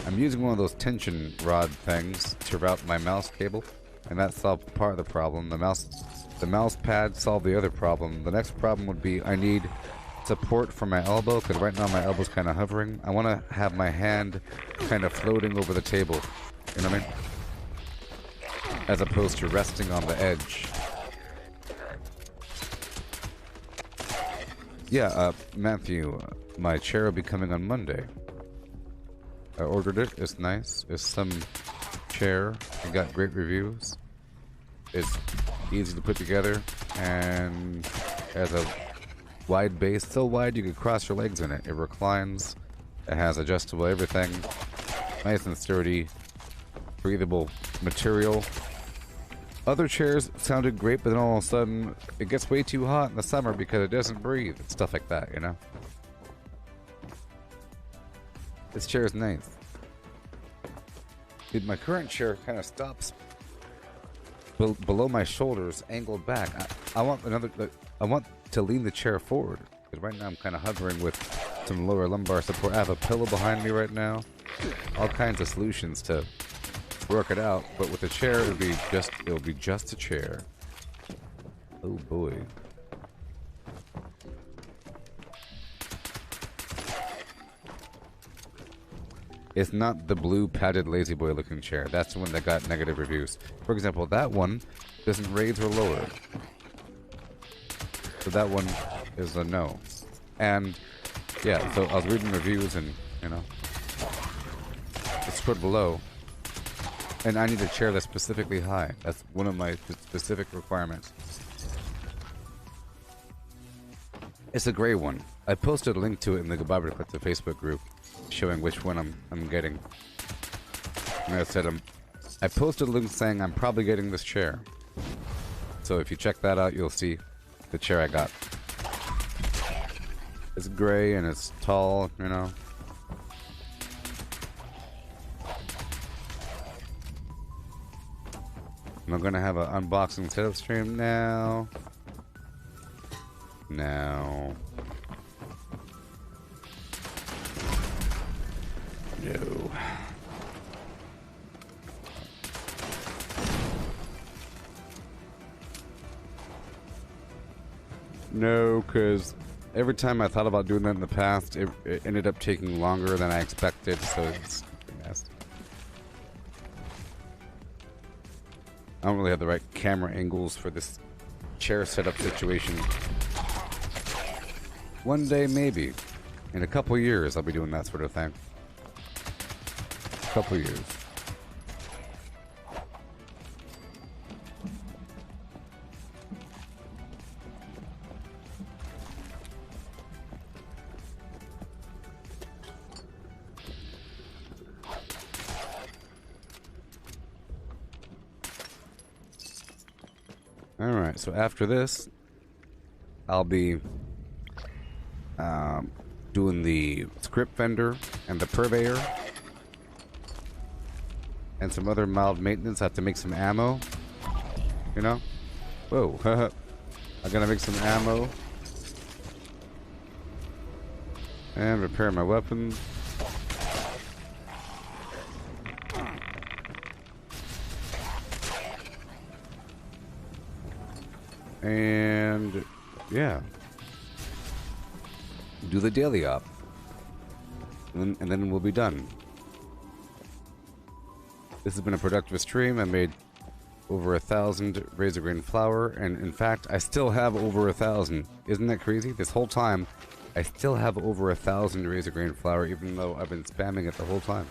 I'm using one of those tension rod things to route my mouse cable, and that solved part of the problem. The mouse pad solved the other problem. The next problem would be I need support for my elbow, because right now my elbow's kind of hovering. I want to have my hand kind of floating over the table. You know what I mean? As opposed to resting on the edge. Yeah, Matthew, my chair will be coming on Monday. I ordered it. It's nice. It's some chair. It got great reviews. It's easy to put together and has a wide base, so wide you can cross your legs in it. It reclines. It has adjustable everything. Nice and sturdy. Breathable material. Other chairs sounded great, but then all of a sudden it gets way too hot in the summer because it doesn't breathe. Stuff like that, you know? This chair is nice. Dude, my current chair kind of stops below my shoulders, angled back. I want I want to lean the chair forward because right now I'm kind of hovering with some lower lumbar support. I have a pillow behind me right now. All kinds of solutions to work it out, but with the chair it'll be just a chair. Oh boy. It's not the blue padded lazy boy looking chair. That's the one that got negative reviews. For example, that one doesn't raise or lower. So that one is a no. And yeah, so I was reading reviews and, you know, it's put below. And I need a chair that's specifically high. That's one of my specific requirements. It's a gray one. I posted a link to it in the Gooboberti Collective Facebook group, showing which one I'm getting. And I said I posted a link saying I'm probably getting this chair. So if you check that out, you'll see the chair I got. It's gray and it's tall, you know. Am I gonna have an unboxing setup stream now? No. No. No, because every time I thought about doing that in the past, it ended up taking longer than I expected, so it's a mess. I don't really have the right camera angles for this chair setup situation. One day, maybe. In a couple years, I'll be doing that sort of thing. Couple years. Alright, so after this, I'll be doing the script vendor and the purveyor and some other mild maintenance. I have to make some ammo, you know? Whoa, I'm gonna make some ammo and repair my weapons. And yeah, do the daily op, and then we'll be done. This has been a productive stream. I made over 1,000 Razorgrain flour, and in fact, I still have over 1,000. Isn't that crazy? This whole time, I still have over 1,000 Razorgrain flour, even though I've been spamming it the whole time.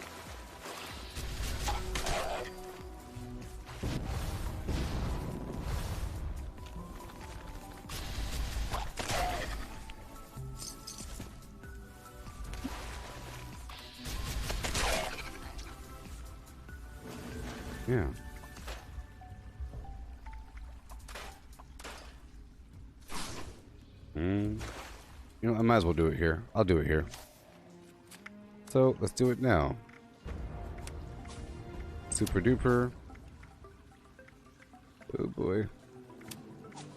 Yeah. You know, I might as well do it here. I'll do it here. So, let's do it now. Super duper. Oh boy.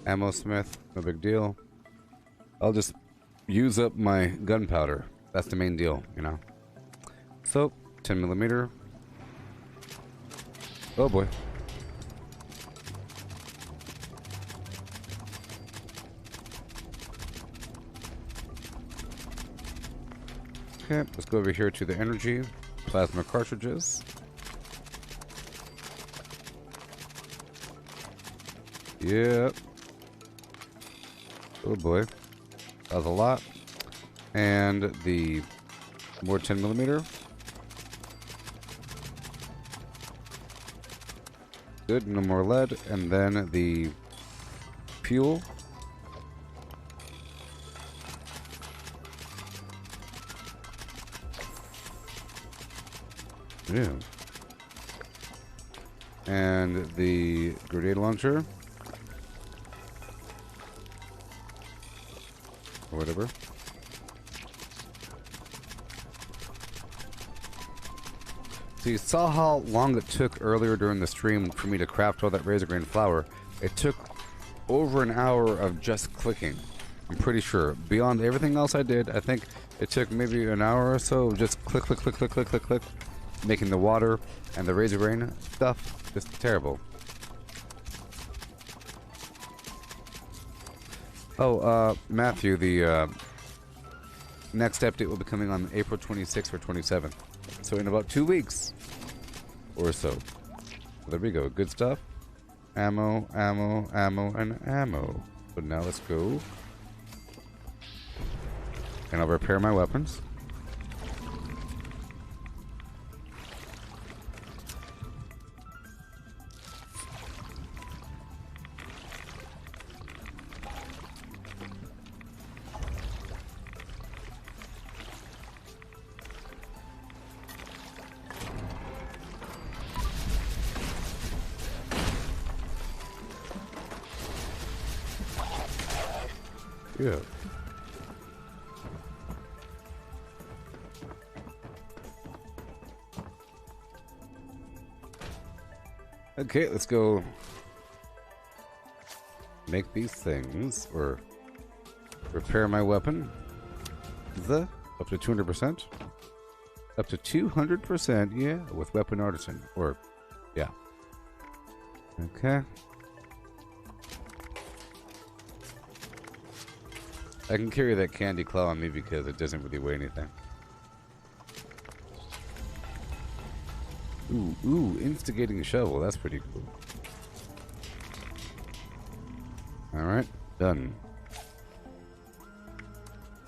Ammo smith, no big deal. I'll just use up my gunpowder. That's the main deal, you know. So, 10mm. Oh boy. Okay, let's go over here to the energy plasma cartridges. Yep. Oh boy. That was a lot. And the more 10mm. Good, no more lead. And then the fuel. Yeah. And the grenade launcher. Or whatever. So you saw how long it took earlier during the stream for me to craft all that Razorgrain flour. It took over an hour of just clicking. I'm pretty sure. Beyond everything else I did, I think it took maybe an hour or so of just click, click, click, click, click, click, click. Making the water and the Razorgrain stuff just terrible. Oh, Matthew, the next update will be coming on April 26th or 27th. So in about 2 weeks or so. There we go. Good stuff. Ammo, ammo, ammo, and ammo. But now let's go. And I'll repair my weapons. Yeah. Okay, let's go make these things, or repair my weapon. Up to 200%. Up to 200%, yeah, with Weapon Artisan, or, yeah. Okay. I can carry that candy claw on me because it doesn't really weigh anything. Ooh, instigating shovel. That's pretty cool. Alright, done.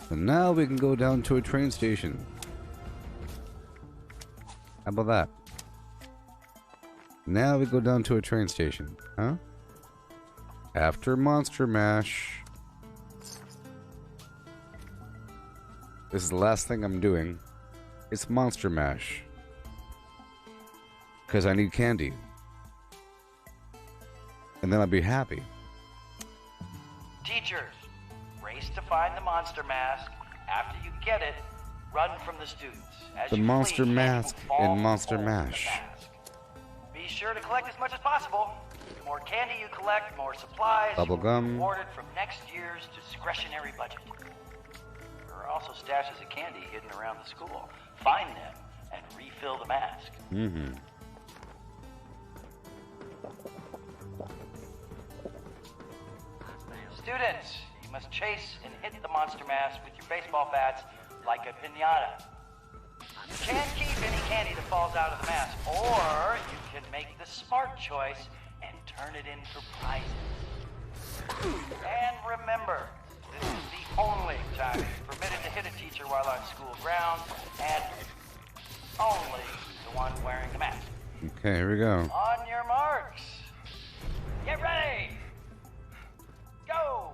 So now we can go down to a train station. How about that? Now we go down to a train station, huh? After Monster Mash. This is the last thing I'm doing. It's Monster Mash. Because I need candy. And then I'll be happy. Teachers, race to find the monster mask. After you get it, run from the students. As The you Monster flee, Mask candy will fall in Monster over the Mash. mask. Be sure to collect as much as possible. The more candy you collect, the more supplies Bubble you will gum. be rewarded from next year's discretionary budget. There are also stashes of candy hidden around the school. Find them and refill the mask. Mm-hmm. Students, you must chase and hit the monster mask with your baseball bats like a piñata. You can't keep any candy that falls out of the mask, or you can make the smart choice and turn it in for prizes. And remember, this is the only time you're permitted to hit a teacher while on school grounds, and only the one wearing the mask. Okay, here we go. On your marks. Get ready. Go.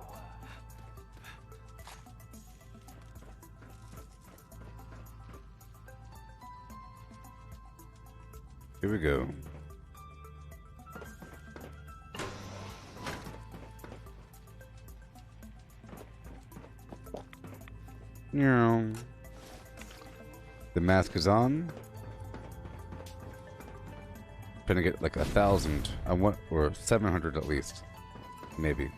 Here we go. The mask is on. Gonna get like 1,000. I want, or 700 at least, maybe.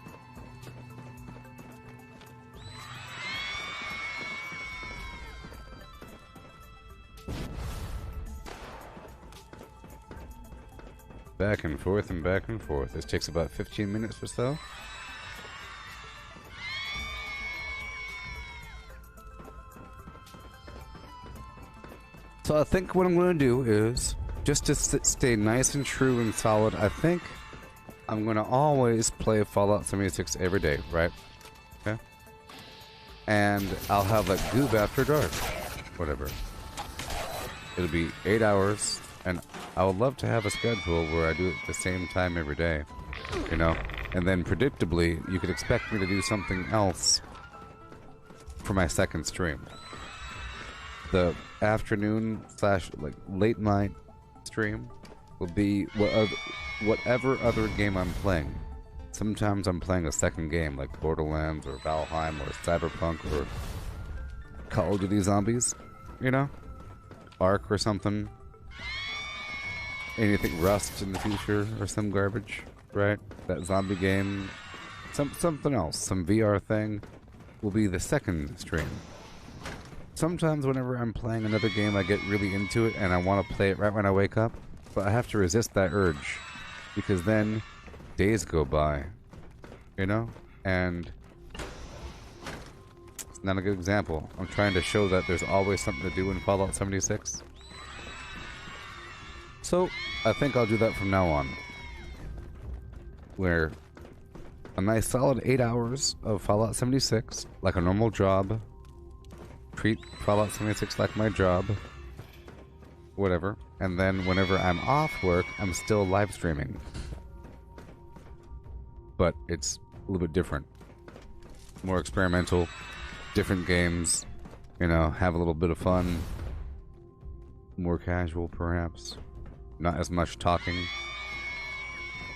Back and forth and back and forth. This takes about 15 minutes or so. So I think what I'm going to do is, just to stay nice and true and solid, I think I'm going to always play Fallout 76 every day, right? Okay? And I'll have a Goob after dark. Whatever. It'll be 8 hours, and I would love to have a schedule where I do it at the same time every day. You know? And then predictably, you could expect me to do something else for my second stream. The afternoon / like late night stream will be whatever other game I'm playing. Sometimes I'm playing a second game like Borderlands or Valheim or Cyberpunk or Call of Duty Zombies, you know? Ark or something. Anything Rust in the future or some garbage, right? That zombie game. Something else, some VR thing will be the second stream. Sometimes whenever I'm playing another game, I get really into it and I want to play it right when I wake up, but I have to resist that urge because then days go by, you know? And it's not a good example. I'm trying to show that there's always something to do in Fallout 76. So, I think I'll do that from now on. Where a nice solid 8 hours of Fallout 76, like a normal job. Treat Fallout 76 like my job. Whatever. And then whenever I'm off work, I'm still live streaming. But it's a little bit different. More experimental. Different games. You know, have a little bit of fun. More casual, perhaps. Not as much talking.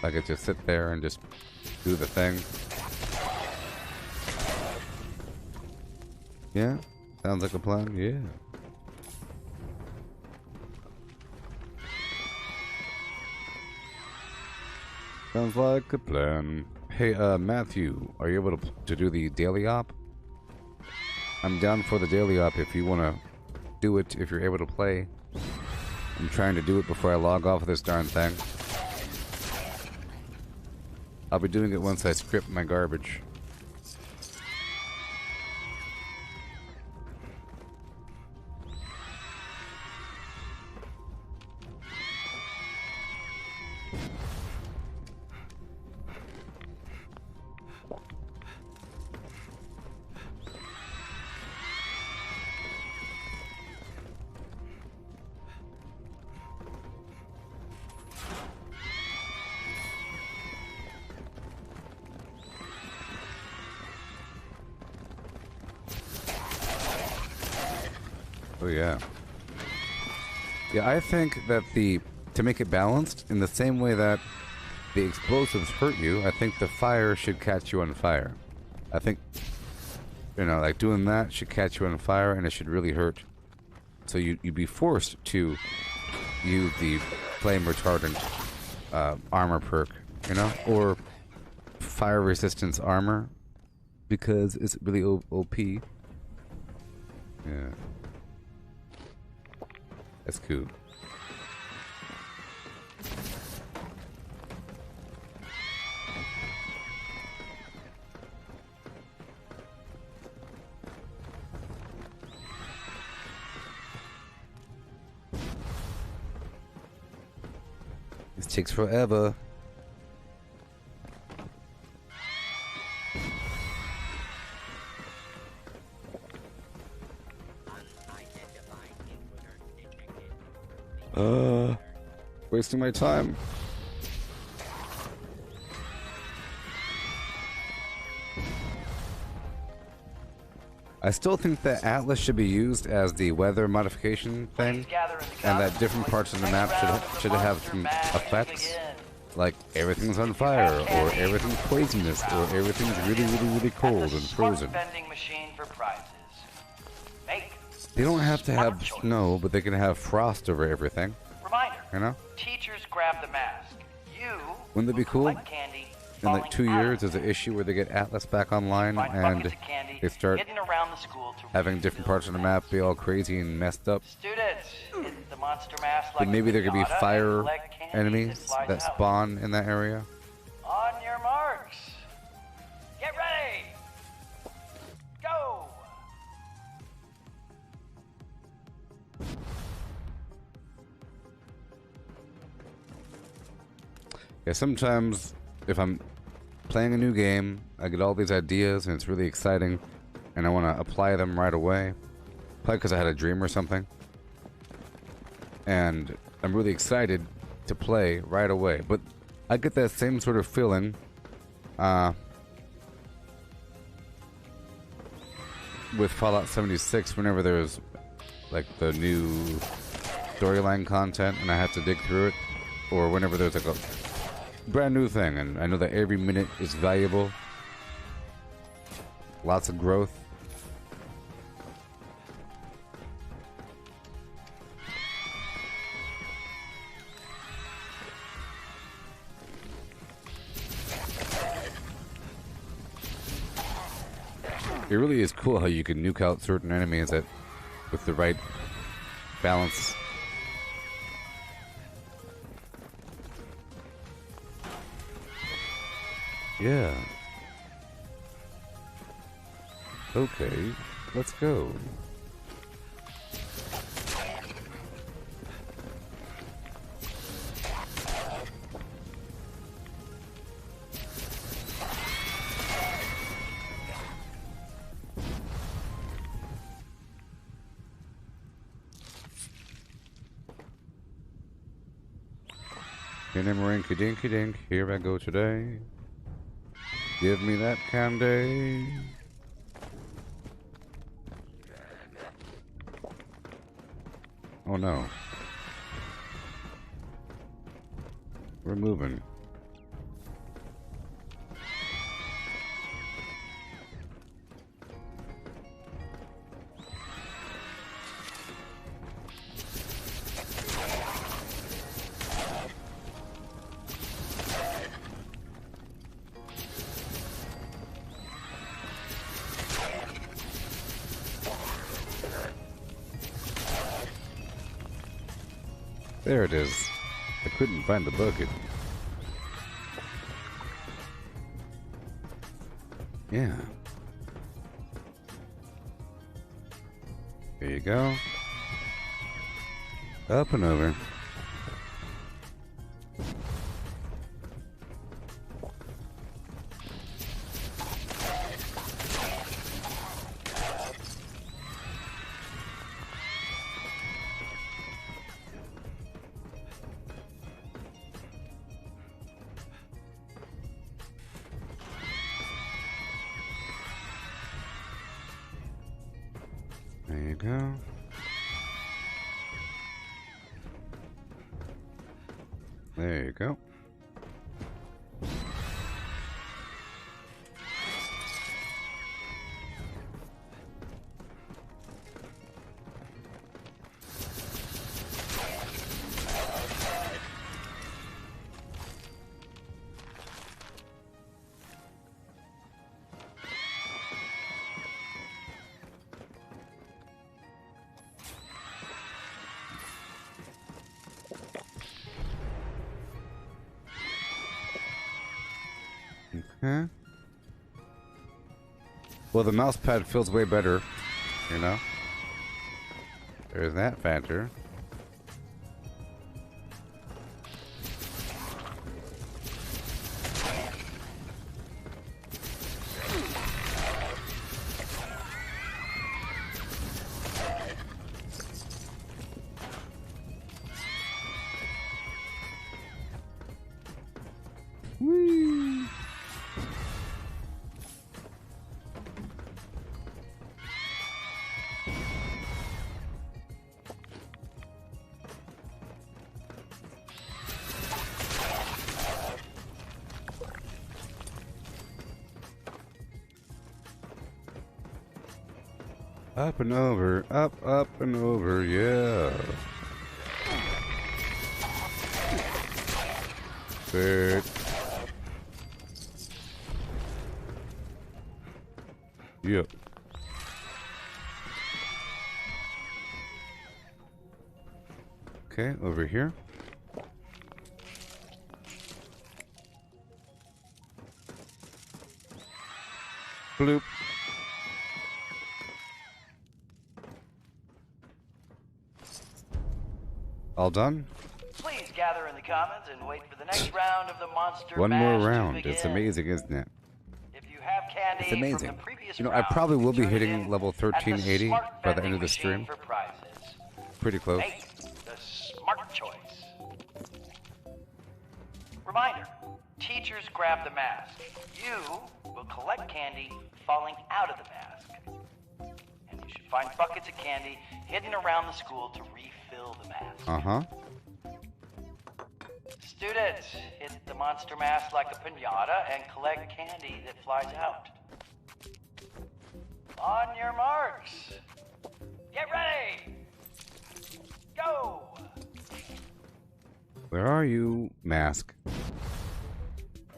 I get to sit there and just do the thing. Yeah? Sounds like a plan? Yeah. Sounds like a plan. Hey, Matthew, are you able to do the daily op? I'm down for the daily op if you want to do it, if you're able to play. I'm trying to do it before I log off of this darn thing. I'll be doing it once I script my garbage. Oh yeah. Yeah, I think that to make it balanced, in the same way that the explosives hurt you, I think the fire should catch you on fire. I think, like doing that should catch you on fire, and it should really hurt. So you'd be forced to use the flame retardant armor perk, or fire resistance armor, because it's really OP. Yeah. That's cool. This takes forever. Wasting my time. I still think that Atlas should be used as the weather modification thing, and that different parts of the map should have some effects, like everything's on fire, or everything's poisonous, or everything's really, really, really cold and frozen. They don't have to have snow, but they can have frost over everything. Reminder, teachers grab the mask. Wouldn't that be cool? Like candy, In like 2 years, there's an issue where they get Atlas back online, and they start having different parts of the map be all crazy and messed up. Students, hit the monster mask like But maybe there could be pinata fire and let candy enemies fly that out. spawn in that area. On your marks. Get ready. Go. Yeah, sometimes if I'm playing a new game, I get all these ideas and it's really exciting, and I want to apply them right away. Probably because I had a dream or something. And I'm really excited to play right away. But I get that same sort of feeling with Fallout 76 whenever there's like the new storyline content and I have to dig through it, or whenever there's like a brand new thing and I know that every minute is valuable. Lots of growth. It really is cool how you can nuke out certain enemies with the right balance. Yeah. Okay, let's go. Rinky dinky dink, here I go today. Give me that candy. Oh no. We're moving. There it is. I couldn't find the bucket. Yeah. There you go. Up and over. There you go. There you go. Okay. Well, the mouse pad feels way better, you know? There's that factor. Whee! Up and over, up and over, yeah. Good. Yep. Okay, over here. Bloop. All done? Please gather in the commons and wait for the next round of the monster One more mash to round. begin. It's amazing, isn't it? If you have candy It's amazing. from the previous You know, I round, probably will be turn it hitting in level at the 1380 smart by the end vending of the machine stream. for prizes. Pretty close. Make the smart choice. Reminder, teachers grab the mask. You will collect candy falling out of the mask. And you should find buckets of candy hidden around the school to refill the mask. Uh-huh. Students, hit the monster mask like a piñata and collect candy that flies out. On your marks. Get ready. Go. Where are you, mask?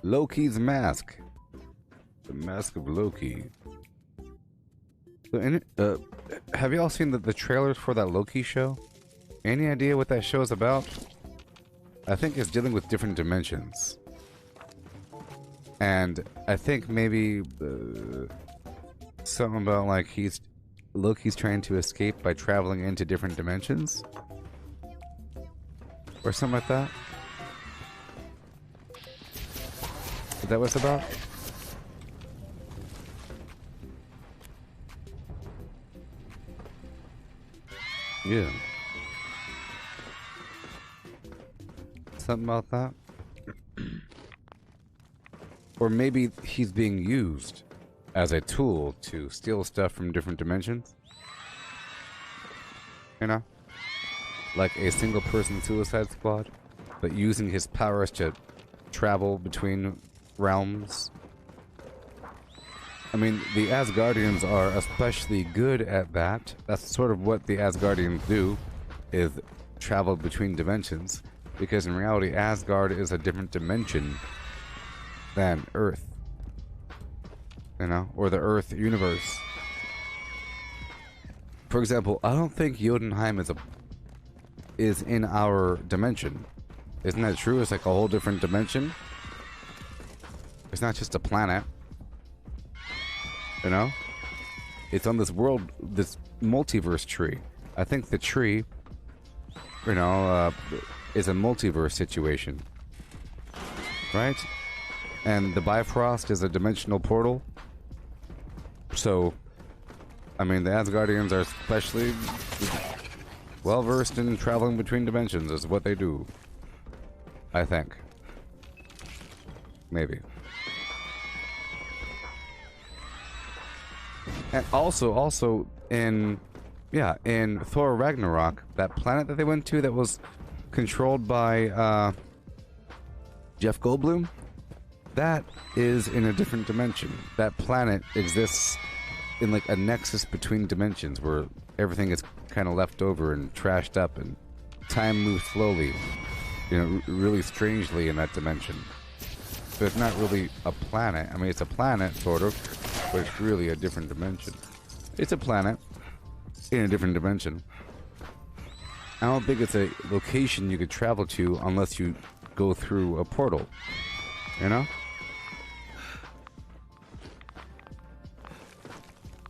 Loki's mask. The mask of Loki. So have y'all seen the trailers for that Loki show? Any idea what that show is about? I think it's dealing with different dimensions. And I think maybe something about like Loki's trying to escape by traveling into different dimensions? Or something like that? Is that what it's about? Yeah. Something about that? Or maybe he's being used as a tool to steal stuff from different dimensions? You know? Like a single person Suicide Squad, but using his powers to travel between realms. I mean, the Asgardians are especially good at that. That's sort of what the Asgardians do, is travel between dimensions. Because in reality, Asgard is a different dimension than Earth. You know? Or the Earth universe. For example, I don't think Jotunheim is in our dimension. Isn't that true? It's like a whole different dimension. It's not just a planet. You know? It's on this world, this multiverse tree. I think the tree, you know, is a multiverse situation. Right? And the Bifrost is a dimensional portal. So, I mean, the Asgardians are especially well versed in traveling between dimensions, is what they do. I think. Maybe. And also in Thor Ragnarok, that planet that they went to that was controlled by Jeff Goldblum, that is in a different dimension. That planet exists in like a nexus between dimensions where everything is kind of left over and trashed up and time moves slowly, really strangely in that dimension. So it's not really a planet. I mean, it's a planet, sort of, but it's really a different dimension. It's a planet in a different dimension. I don't think it's a location you could travel to unless you go through a portal,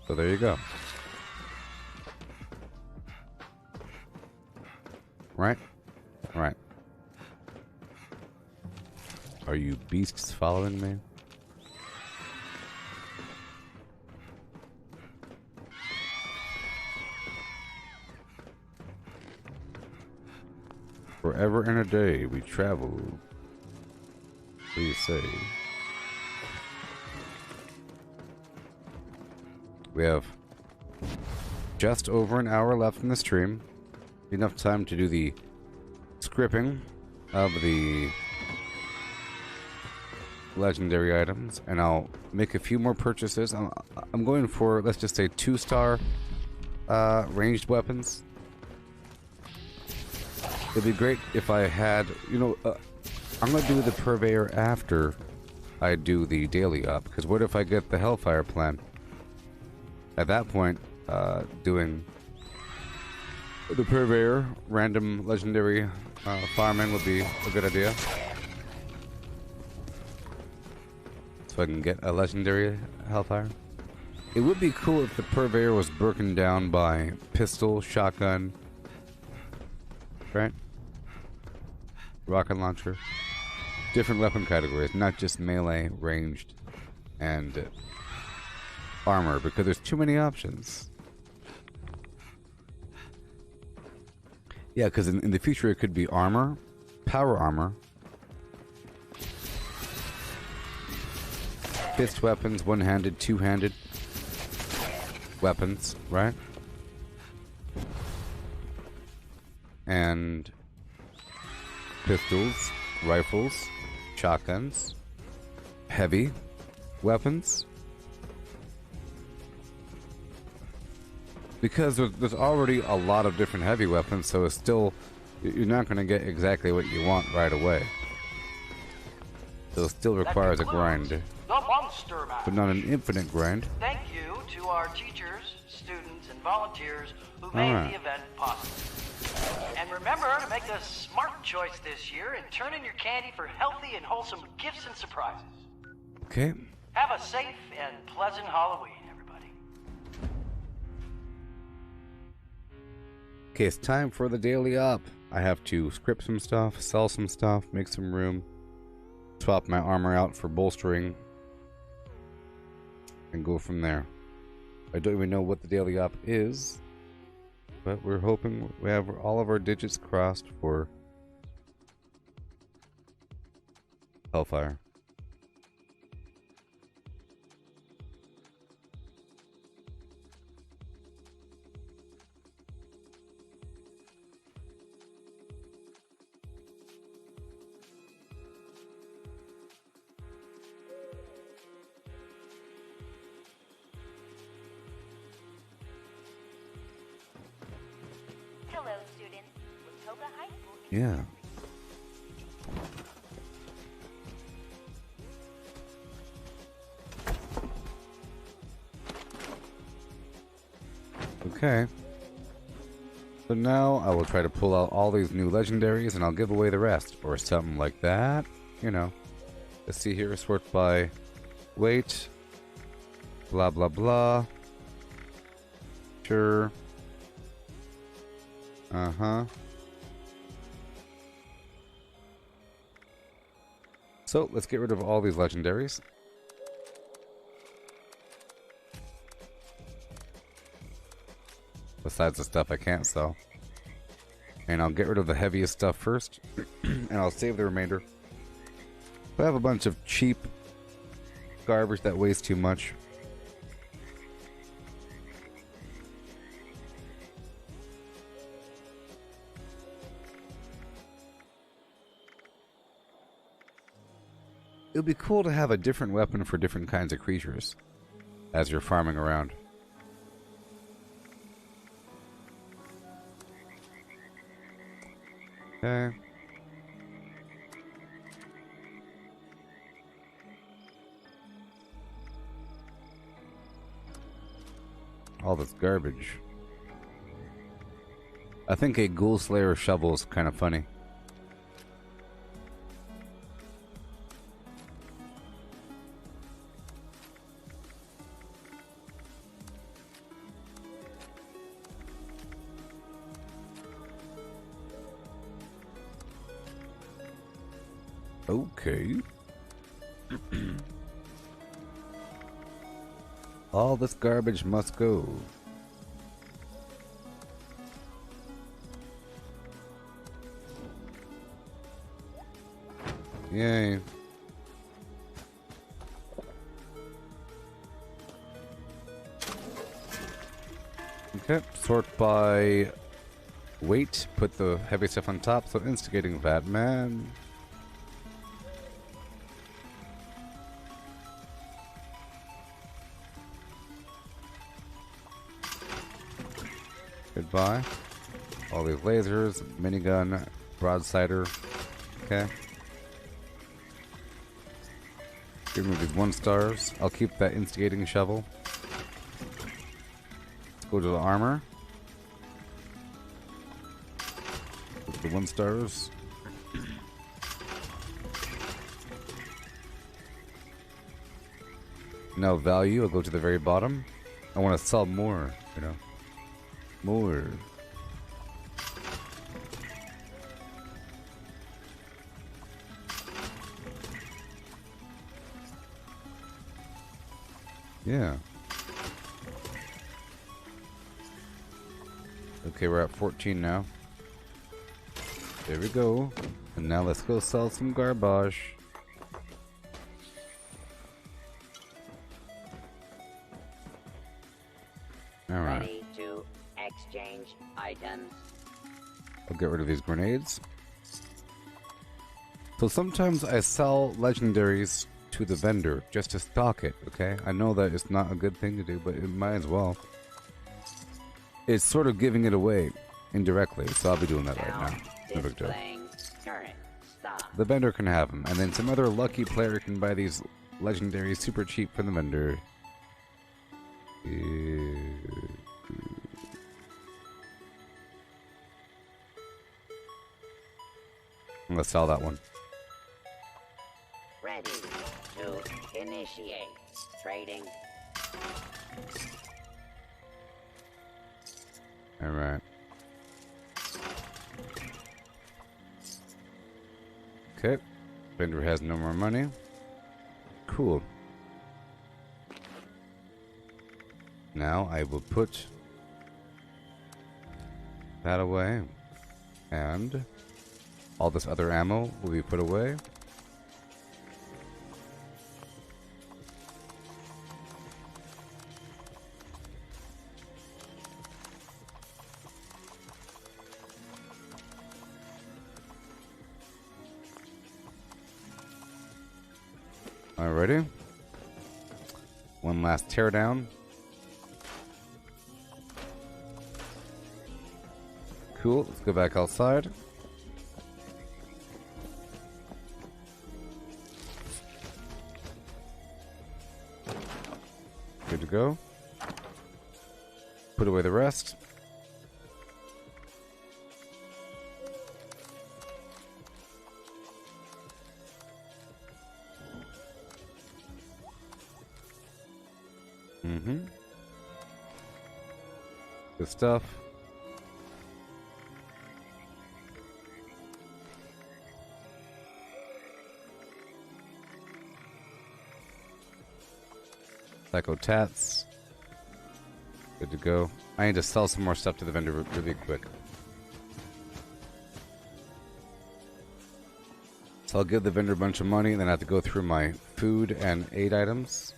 So there you go. Right? Right. Are you beasts following me? Forever and a day we travel. Please say. We have just over an hour left in the stream. Enough time to do the scripting of the legendary items, and I'll make a few more purchases. I'm going for, let's just say, 2-star ranged weapons. It'd be great if I had, I'm going to do the Purveyor after I do the daily up, because what if I get the Hellfire plan? At that point, doing the Purveyor, random legendary farming would be a good idea. So I can get a legendary Hellfire. It would be cool if the Purveyor was broken down by pistol, shotgun, right? Rocket launcher. Different weapon categories, not just melee, ranged, and armor, because there's too many options. Yeah, because in the future it could be armor, power armor, fist weapons, one-handed, two-handed weapons, right? And pistols, rifles, shotguns, heavy weapons. Because there's already a lot of different heavy weapons, so it's still, you're not going to get exactly what you want right away. So it still requires a grind. The Monster Mash. But not an infinite grind. Thank you to our teachers, students, and volunteers who made the event possible. And remember to make a smart choice this year and turn in your candy for healthy and wholesome gifts and surprises. Okay. Have a safe and pleasant Halloween, everybody. Okay, it's time for the daily up. I have to script some stuff, sell some stuff, make some room, swap my armor out for bolstering, and go from there. I don't even know what the daily up is, but we're hoping we have all of our digits crossed for Hellfire. Hello, students. Watoga High School. Yeah. Okay. So now I will try to pull out all these new legendaries and I'll give away the rest. Or something like that. You know. Let's see here. Sort by weight. Blah, blah, blah. Sure. Uh-huh. So, let's get rid of all these legendaries. Besides the stuff I can't sell. And I'll get rid of the heaviest stuff first. And I'll save the remainder. I have a bunch of cheap garbage that weighs too much. would be cool to have a different weapon for different kinds of creatures as you're farming around. Okay. All this garbage. I think a ghoul slayer shovel is kind of funny. Okay. All this garbage must go. Yay. Okay, sort by weight, put the heavy stuff on top, so instigating Batman. Goodbye. All these lasers, minigun, broadsider. Okay. Give me these 1 stars. I'll keep that instigating shovel. Let's go to the armor. Look at the 1 stars. Now value, I'll go to the very bottom. I want to sell more, you know. More. Yeah. Okay, we're at 14 now. There we go. And now let's go sell some garbage. Alright. Ready to exchange items. I'll get rid of these grenades. So sometimes I sell legendaries to the vendor just to stock it, okay? I know that it's not a good thing to do, but it might as well. It's sort of giving it away indirectly, so I'll be doing that right now. No big deal. The vendor can have them, and then some other lucky player can buy these legendaries super cheap from the vendor. Let's sell that one. Ready to initiate trading. Alright. Okay. Vendor has no more money. Cool. Now I will put that away. And all this other ammo will be put away. Alrighty. One last teardown. Cool, let's go back outside. Good to go. Put away the rest. Good stuff. Psycho Tats. Good to go. I need to sell some more stuff to the vendor really quick. So I'll give the vendor a bunch of money, and then I have to go through my food and aid items.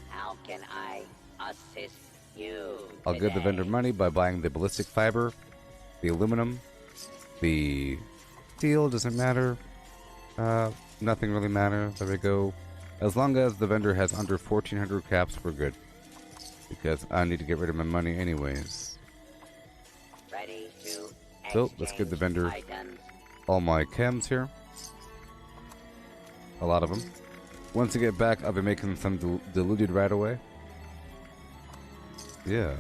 How can I assist you? I'll give the vendor money by buying the ballistic fiber, the aluminum, the steel, doesn't matter. Nothing really matters. There we go. As long as the vendor has under 1,400 caps, we're good. Because I need to get rid of my money anyways. Ready to So, let's give the vendor items. all my chems here. A lot of them. Once I get back, I'll be making some diluted right away. Yeah.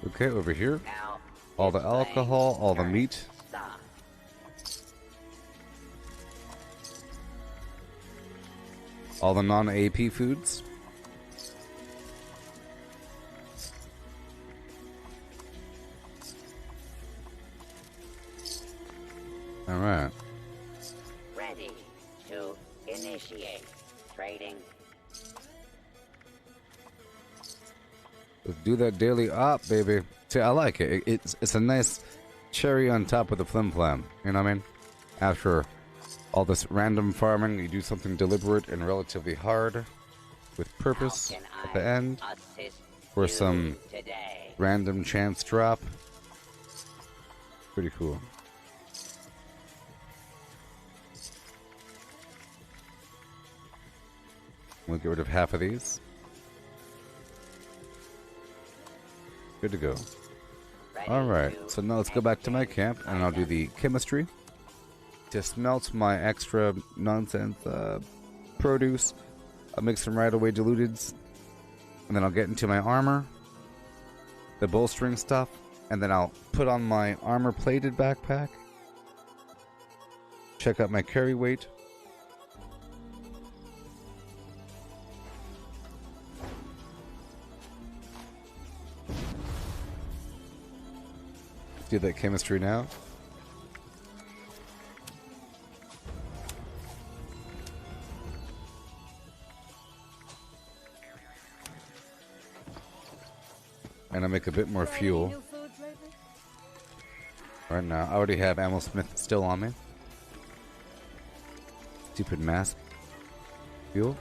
Okay, over here. Now, All the displaying alcohol, all the current meat. stock. All the non-AP foods. Alright. Ready to initiate trading. Let's do that daily op, baby. See, I like it. It's a nice cherry on top of the flim flam. You know what I mean? After all this random farming, you do something deliberate and relatively hard with purpose How can at the I end assist for you some today? random chance drop. Pretty cool. We'll get rid of half of these. Good to go. Ready Alright, to so now let's go back to my camp and I'll do the chemistry to smelt my extra nonsense produce. I'll make some right away diluteds, and then I'll get into my armor, the bolstering stuff, and then I'll put on my armor plated backpack. Check out my carry weight. Do that chemistry now. And I make a bit more fuel. New foods lately? Right now, I already have Ammo Smith still on me. Stupid mask. Fuel.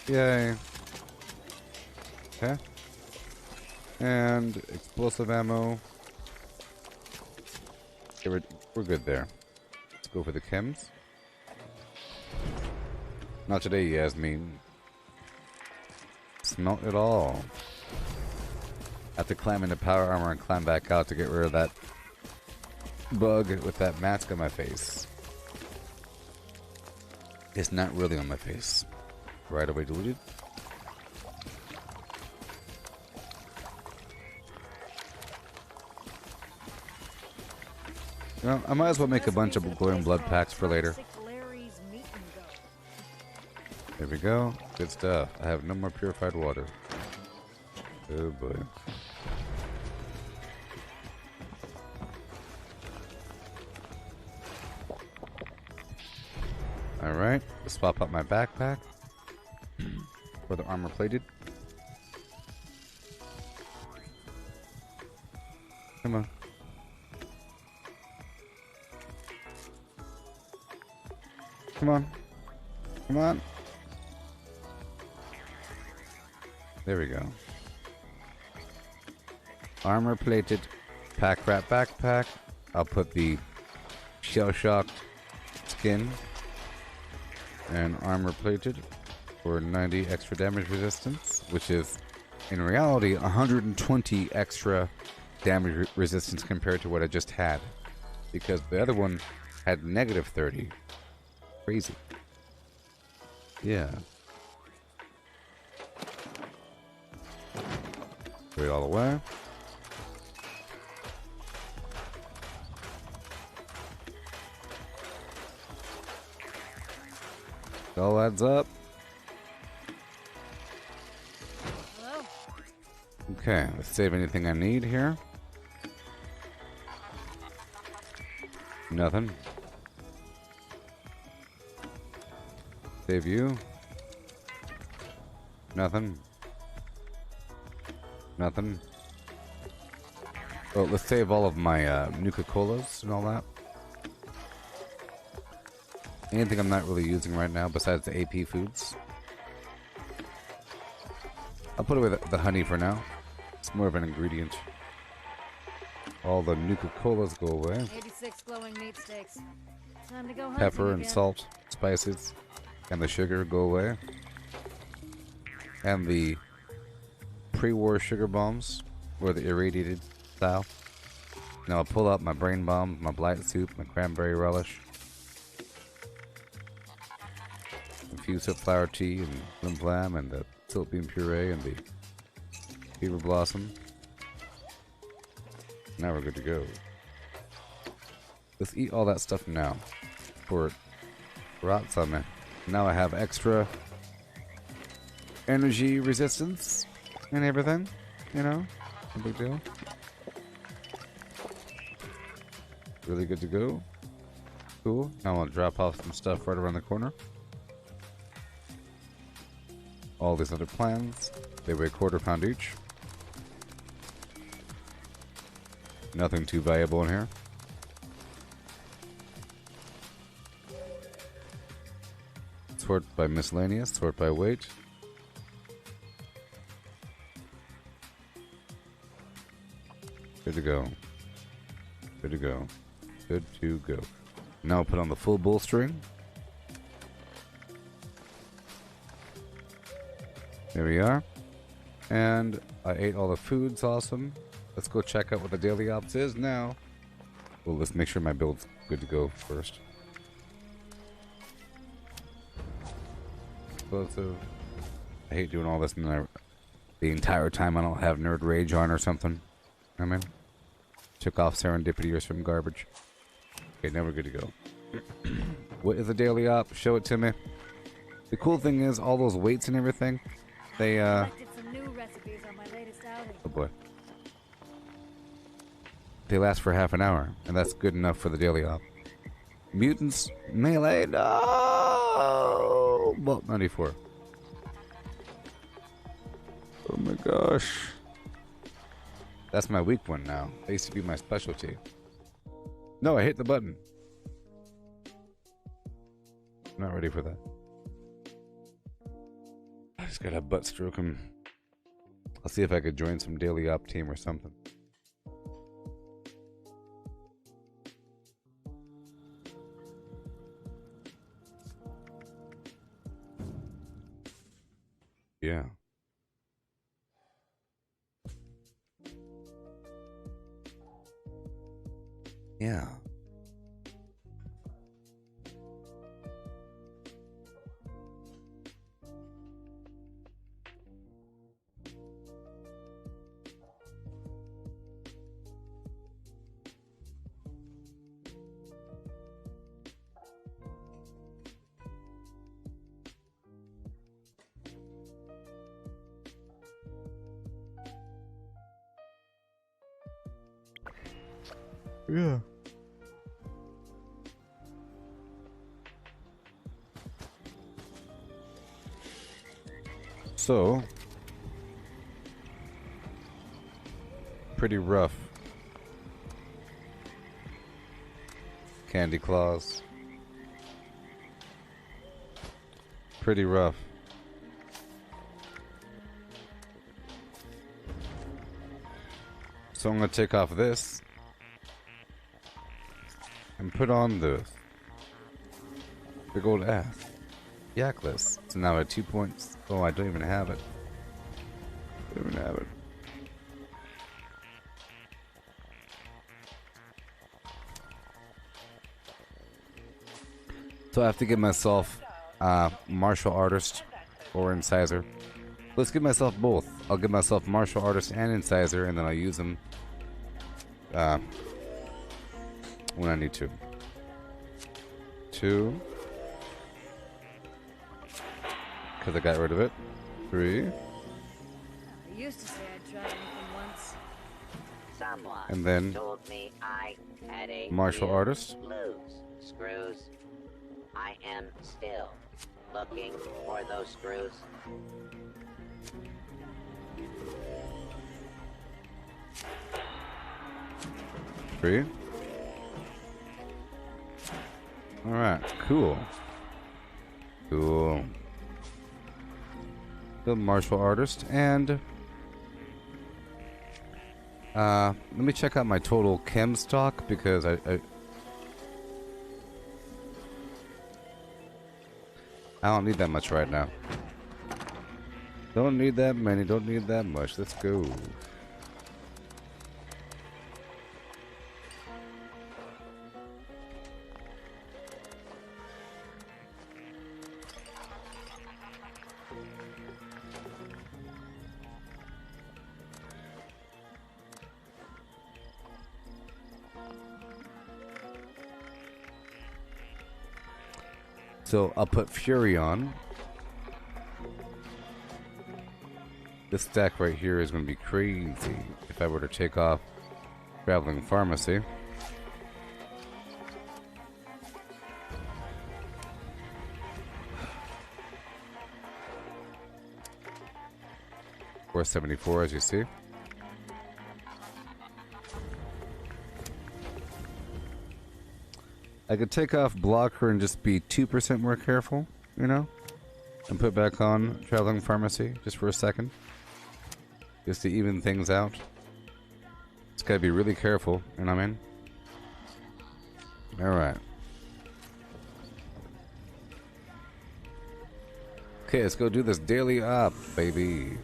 Yay. Okay. And explosive ammo. Okay, we're good there. Let's go for the chems. Not today, Yasmin. Smelt it all. Have to climb into power armor and climb back out to get rid of that bug with that mask on my face. It's not really on my face. Right away diluted. Well, I might as well make a bunch of glowing blood packs for later. There we go. Good stuff. I have no more purified water. Oh boy. Alright, let's swap out my backpack for the armor plated. Come on. Come on. Come on. There we go. Armor plated pack rat backpack. I'll put the shell shock skin and armor plated for 90 extra damage resistance, which is in reality 120 extra damage resistance compared to what I just had, because the other one had negative 30. Crazy. Yeah. Throw it all away. It all adds up. Hello? Okay, let's save anything I need here. Nothing. Save you. Nothing. Nothing. Oh, let's save all of my Nuka-Colas and all that. Anything I'm not really using right now besides the AP foods. I'll put away the honey for now. It's more of an ingredient. All the Nuka-Colas go away. 86 glowing meat steaks. Time to go hunting Pepper and again. salt, spices, and the sugar go away. And the pre-war sugar bombs, or the irradiated style. Now I'll pull out my brain bomb, my blight soup, my cranberry relish. Infused up flower tea and lim blam and the tilt bean puree and the beaver blossom. Now we're good to go. Let's eat all that stuff now before it rots on me. Now I have extra energy resistance and everything, you know, no big deal. Really good to go. Cool. Now I'll drop off some stuff right around the corner. All these other plans, they weigh 1/4 pound each. Nothing too valuable in here. Sort by miscellaneous, sort by weight. Good to go. Good to go. Good to go. Now I'll put on the full bowstring. There we are. And I ate all the foods, awesome. Let's go check out what the daily ops is now. Well, let's make sure my build's good to go first. Explosive. I hate doing all this and then the entire time I don't have nerd rage on or something. I mean, took off serendipity or some garbage. Okay, now we're good to go. What is a daily op? Show it to me. The cool thing is all those weights and everything. They Collected some new recipes on my latest outing. oh boy. They last for half an hour, and that's good enough for the daily op. Mutants melee, no! Well, 94. Oh my gosh. That's my weak one now. That used to be my specialty. No, I hit the button. I'm not ready for that. I just gotta butt stroke him. I'll see if I could join some daily op team or something. Yeah. Yeah. Yeah. So, pretty rough. Candy claws. Pretty rough. So I'm gonna take off this and put on the big old ass. Yakless. So now I have 2 points. Oh, I don't even have it. Don't even have it. So I have to give myself martial artist or incisor. Let's give myself both. I'll give myself martial artist and incisor, and then I'll use them when I need to. 2. Because I got rid of it. 3. I used to say I'd try anything once. Someone And then told me I had a martial few artist. loose screws. I am still looking for those screws. Three. Alright, cool. Cool. The martial artist. And let me check out my total chem stock because I don't need that much right now. Don't need that many, don't need that much. Let's go. So I'll put Fury on. This stack right here is going to be crazy if I were to take off Traveling Pharmacy. $474 as you see. I could take off Blocker and just be 2% more careful, you know? And put back on Traveling Pharmacy just for a second. Just to even things out. Just gotta be really careful, you know what I mean? Alright. Okay, let's go do this daily op, baby.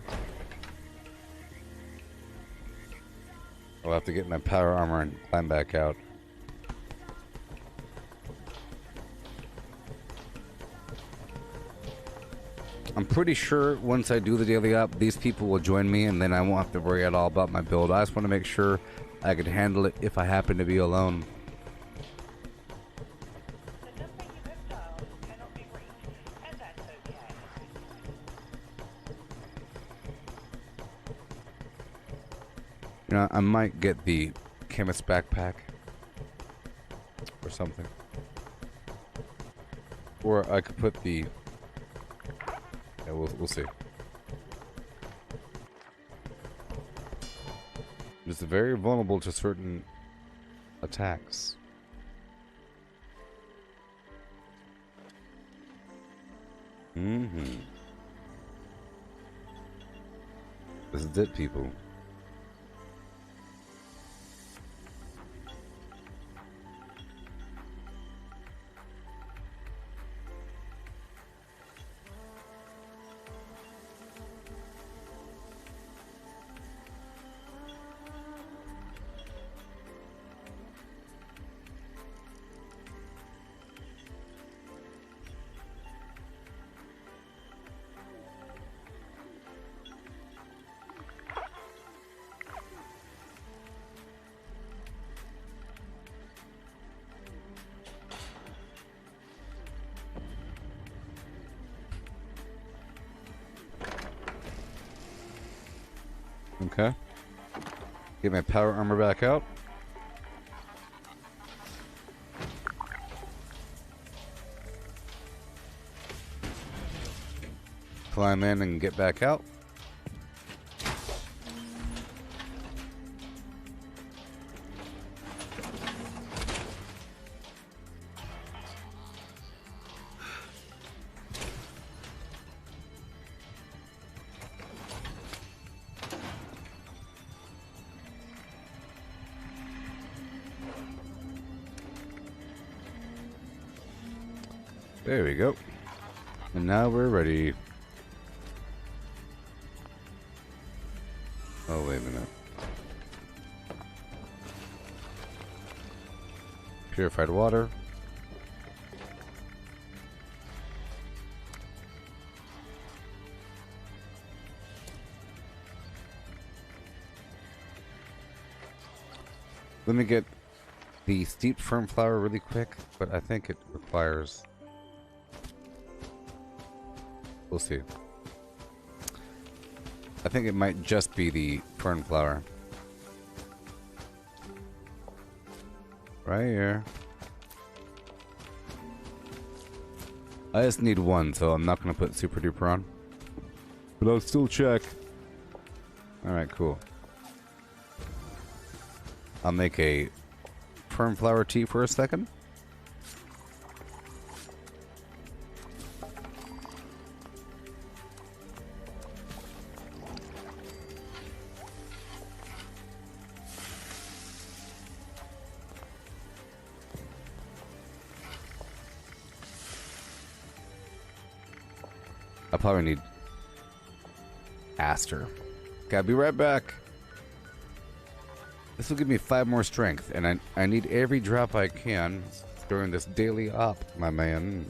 I'll have to get my power armor and climb back out. I'm pretty sure once I do the daily op, these people will join me and then I won't have to worry at all about my build. I just want to make sure I can handle it if I happen to be alone. You know, I might get the chemist backpack or something. Or I could put the... Yeah, we'll see. It's very vulnerable to certain attacks. This is it, people. Okay. Get my power armor back out. Climb in and get back out. There we go. And now we're ready. Oh, wait a minute. Purified water. Let me get the steeped firm flour really quick, but I think it requires... We'll see. I think it might just be the fern flower. Right here. I just need one, so I'm not going to put super duper on. But I'll still check. Alright, cool. I'll make a fern flower tea for a second. I'll probably need Aster. Okay, I'll be right back. This will give me 5 more strength, and I need every drop I can during this daily op, my man.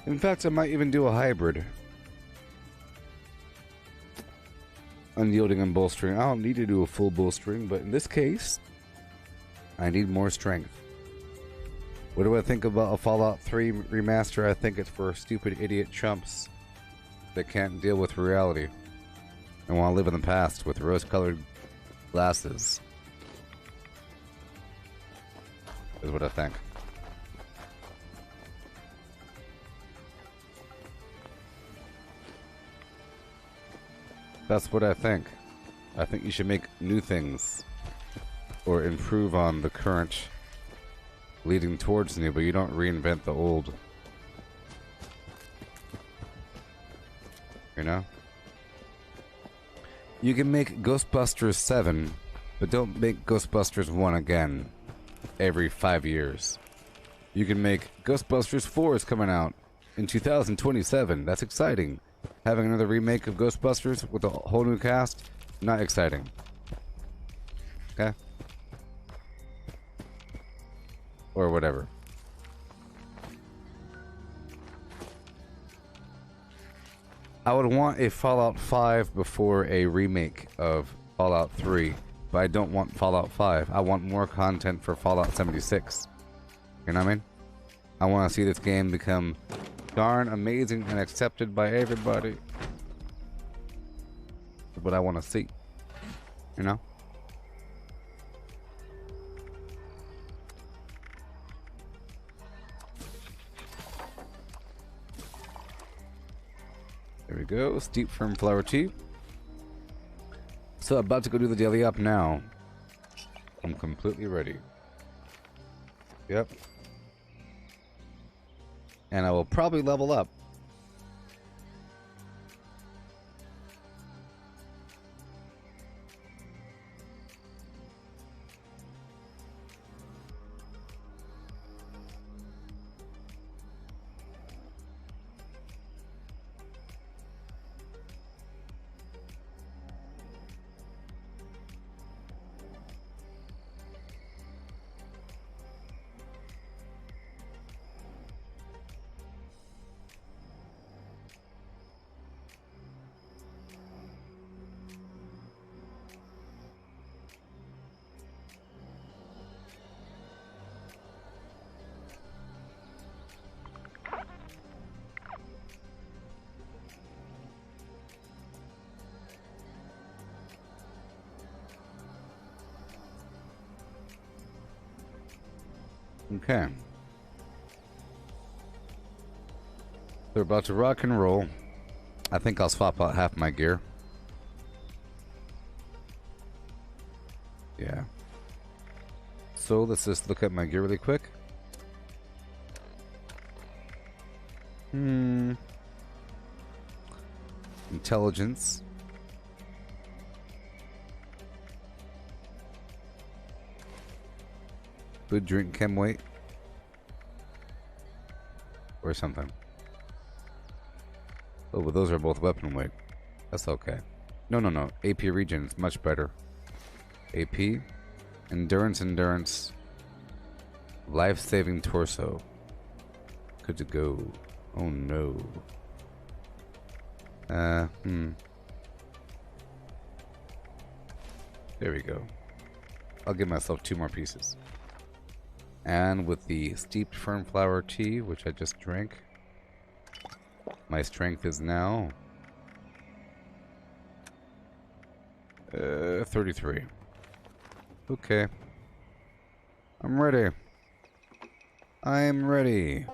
In fact, I might even do a hybrid. Unyielding and bolstering. I don't need to do a full bolstering, but in this case, I need more strength. What do I think about a Fallout 3 remaster? I think it's for stupid idiot chumps that can't deal with reality and want to live in the past with rose-colored glasses. Is what I think. That's what I think. I think you should make new things or improve on the current leading towards new, but you don't reinvent the old. You know? You can make Ghostbusters 7, but don't make Ghostbusters 1 again every 5 years. You can make Ghostbusters 4 is coming out in 2027. That's exciting. Having another remake of Ghostbusters with a whole new cast, not exciting. Okay? Or whatever. I would want a Fallout 5 before a remake of Fallout 3, but I don't want Fallout 5. I want more content for Fallout 76. You know what I mean? I want to see this game become darn amazing and accepted by everybody. That's what I want to see. You know? There we go. Steep firm flower tea. So about to go do the daily up now. I'm completely ready. Yep. And I will probably level up. Okay. They're about to rock and roll. I think I'll swap out half my gear. Yeah. So let's just look at my gear really quick. Intelligence. Food, drink, chem weight. Or something. Oh, but those are both weapon weight. That's okay. No. AP regen is much better. AP. Endurance. Life-saving torso. Good to go. Oh no. There we go. I'll give myself 2 more pieces. And with the steeped fernflower tea, which I just drank, my strength is now 33. Okay. I'm ready. I'm ready.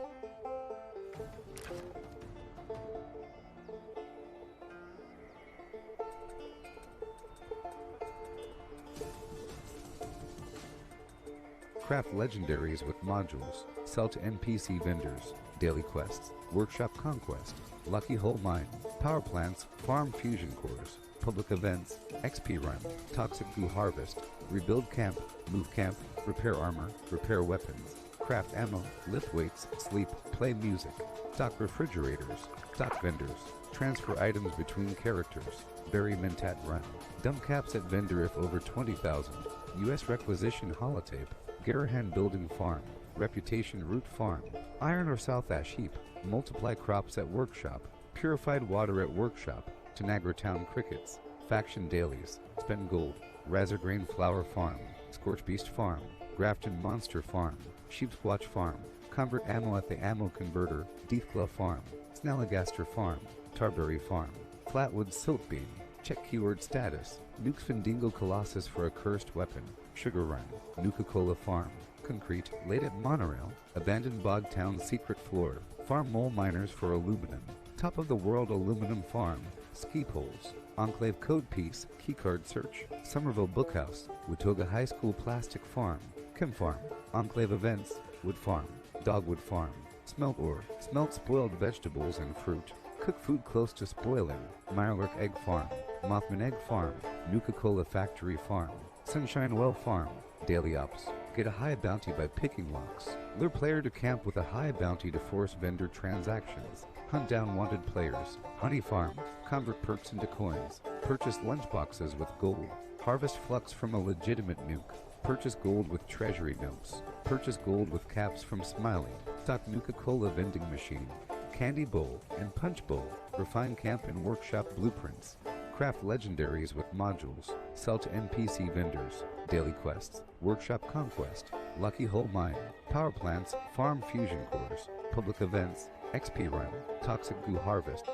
Craft legendaries with modules. Sell to NPC vendors. Daily quests. Workshop conquest. Lucky hole mine. Power plants. Farm fusion cores. Public events. XP run. Toxic goo harvest. rebuild camp, move camp, repair armor, repair weapons, craft ammo, lift weights, sleep, play music, stock refrigerators, stock vendors, transfer items between characters, bury Mentat Run, dump caps at vendor if over 20,000, U.S. requisition holotape, Garahan building farm, reputation root farm, iron or south ash heap, multiply crops at workshop, purified water at workshop, Tanagra Town crickets, faction dailies, spend gold, Razorgrain flower farm, Scorch Beast farm, Grafton monster farm, Sheepsquatch farm, convert ammo at the ammo converter, Deathclaw farm, Snalligaster farm, Tarberry farm, Flatwood silt beam, check keyword status, Nukes Findingo Colossus for a cursed weapon, Sugar Run, Nuka-Cola farm, concrete, laid at monorail, abandoned bog town secret floor, farm mole miners for aluminum, top of the world aluminum farm, ski poles, Enclave code piece, keycard search, Somerville Bookhouse, Watoga High School plastic farm, Chem farm, Enclave events, wood farm, dogwood farm, smelt ore, smelt spoiled vegetables and fruit, cook food close to spoiling, Mirelurk egg farm, Mothman egg farm, Nuka-Cola factory farm, Sunshine Well farm, daily ops, get a high bounty by picking locks, lure player to camp with a high bounty to force vendor transactions, hunt down wanted players, honey farm, convert perks into coins, purchase lunchboxes with gold, harvest flux from a legitimate nuke, purchase gold with treasury notes, purchase gold with caps from Smiley, stock Nuka-Cola vending machine, candy bowl and punch bowl, refine camp and workshop blueprints, craft legendaries with modules, sell to NPC vendors, daily quests, workshop conquest, lucky hole mine, power plants, farm fusion cores, public events, XP run, toxic goo harvest.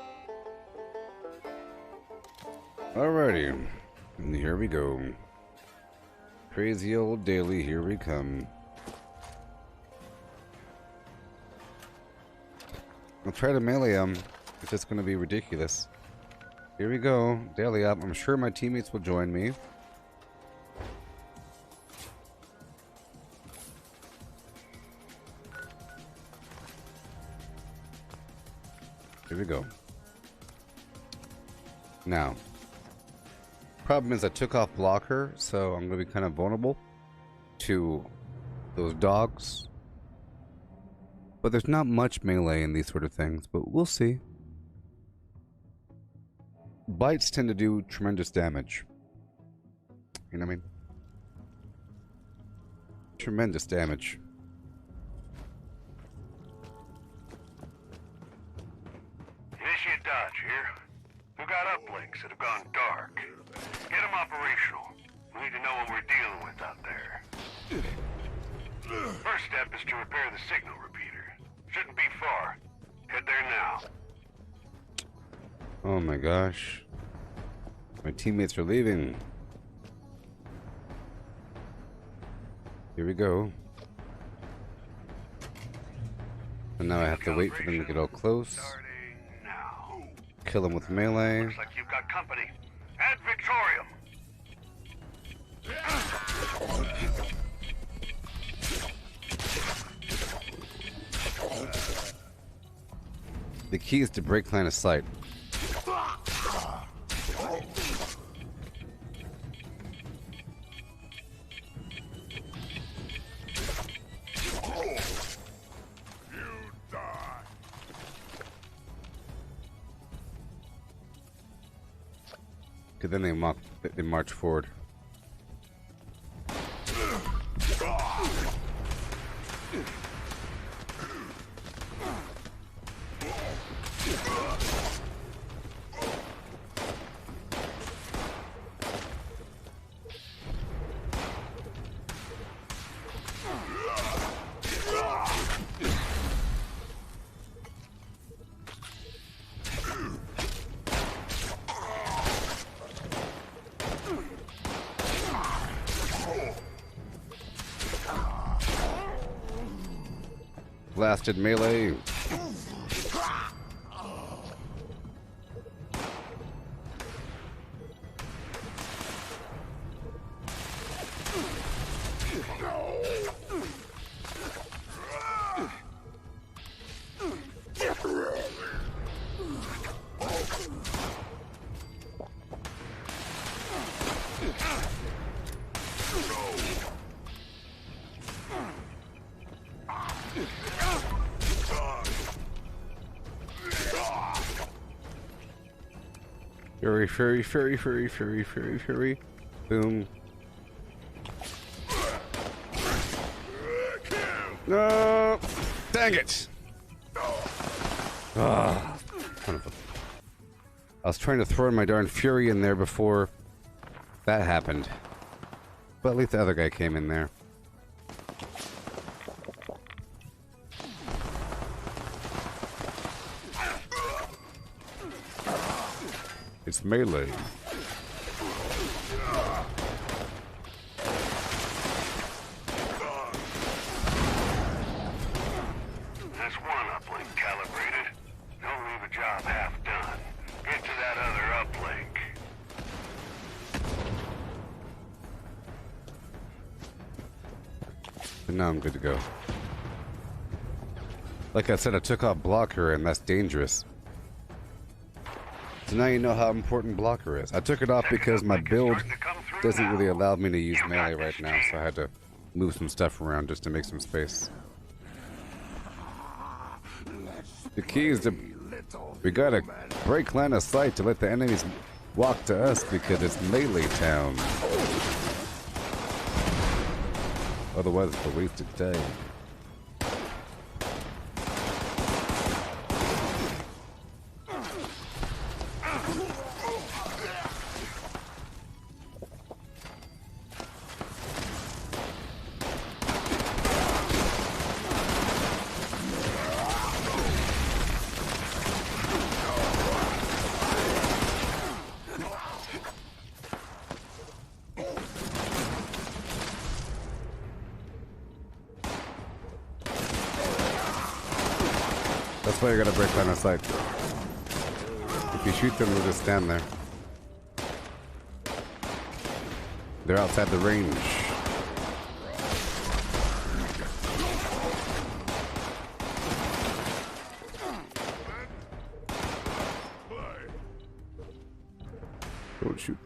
Alrighty, and here we go. Crazy old daily, here we come. I'll try to melee him. It's just gonna be ridiculous. Here we go, daily up. I'm sure my teammates will join me. Here we go. Now, problem is I took off blocker, so I'm going to be kind of vulnerable to those dogs. But there's not much melee in these sort of things, but we'll see. Bites tend to do tremendous damage. You know what I mean? Tremendous damage. Initiate dodge here. We've got uplinks that have gone dark. Get them operational. We need to know what we're dealing with out there. First step is to repair the signal repeater. Shouldn't be far. Head there now. Oh my gosh. My teammates are leaving. Here we go. And now I have to wait for them to get all close. Kill them with melee. Looks like you've got company. Ad Victorium. The key is to break line of sight. Because then they march forward. Blasted melee. Fury, fury, fury, fury, fury, fury, fury. Boom. No! Dang it! Ah, son of a... I was trying to throw my darn fury in there before that happened. But at least the other guy came in there. It's melee. That's one uplink calibrated. Don't leave a job half done. Get to that other uplink. But now I'm good to go. Like I said, I took off blocker, and that's dangerous. So now you know how important blocker is. I took it off because my build doesn't really allow me to use melee right now, so I had to move some stuff around just to make some space. The key is to... We gotta break line of sight to let the enemies walk to us because it's melee town. Otherwise it's a wasted day. That's why you gotta break line of sight. If you shoot them, they'll just stand there. They're outside the range. Don't shoot.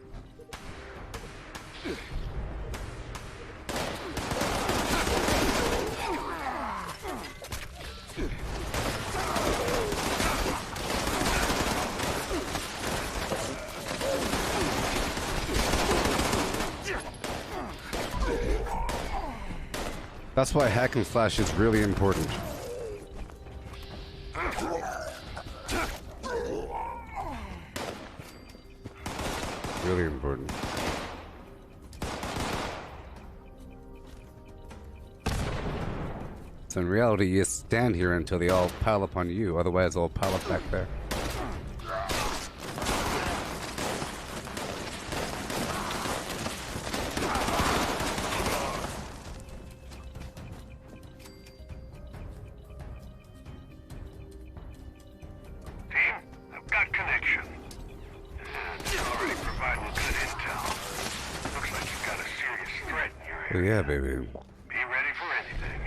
That's why hack and slash is really important. Really important. So in reality, you stand here until they all pile up on you, otherwise they'll pile up back there. Oh, yeah, baby. Be ready for anything.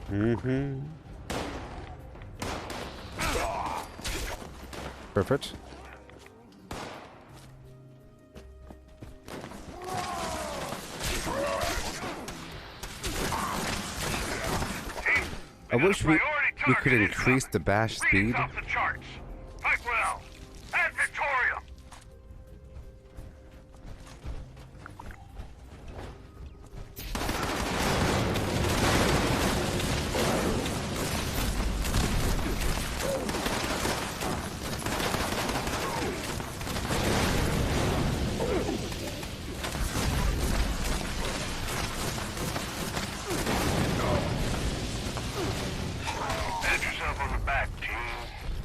Mm-hmm. Perfect. I wish we could increase the bash speed. Fight well. And Victoria.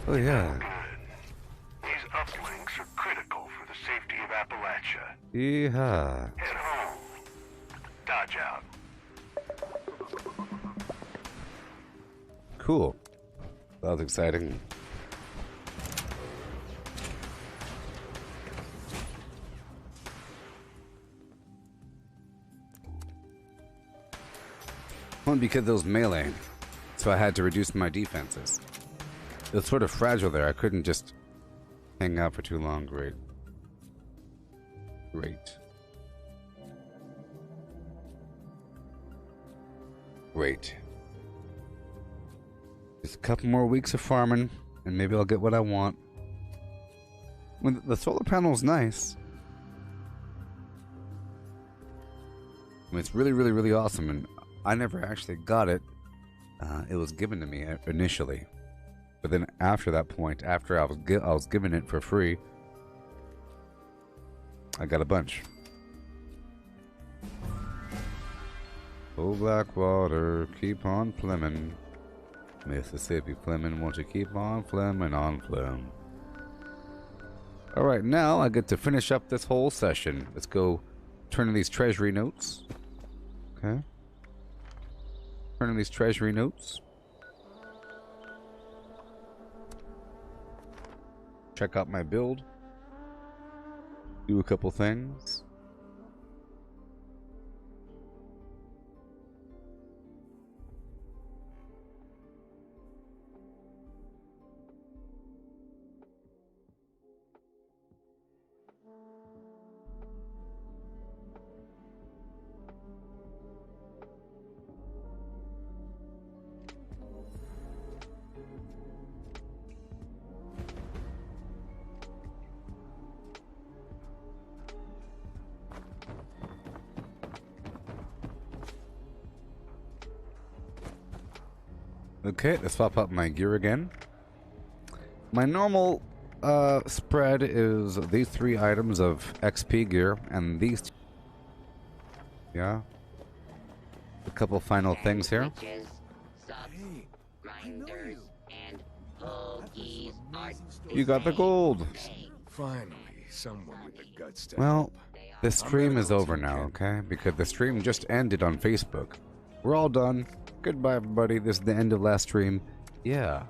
Oh yeah. These uplinks are critical for the safety of Appalachia. Yeehaw. Head home. Dodge out. Cool. That was exciting. Only because it was melee, so I had to reduce my defenses. It was sort of fragile there. I couldn't just hang out for too long. Great. Great. Great. Just a couple more weeks of farming, and maybe I'll get what I want. When the solar panel's nice. I mean, it's really, really, really awesome, and I never actually got it. It was given to me initially, but then after that point, after I was given it for free, I got a bunch. Oh, Blackwater, keep on fleming. Mississippi fleming, won't you keep on fleming on flem? Alright, now I get to finish up this whole session. Let's go turn in these treasury notes. Okay. Turn in these treasury notes. Check out my build. Do a couple things. Okay, let's swap up my gear again. My normal spread is these 3 items of XP gear and these two. Yeah. A couple final things here. Witches, subs, grinders, and pokies are You got the gold. Finally, someone with the guts to Well, help. the stream is over now, okay? Because the stream just ended on Facebook. We're all done. Goodbye, everybody. This is the end of last stream. Yeah.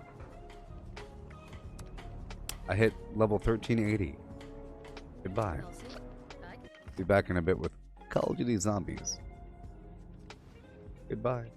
I hit level 1380. Goodbye. Be back in a bit with Call of Duty Zombies. Goodbye.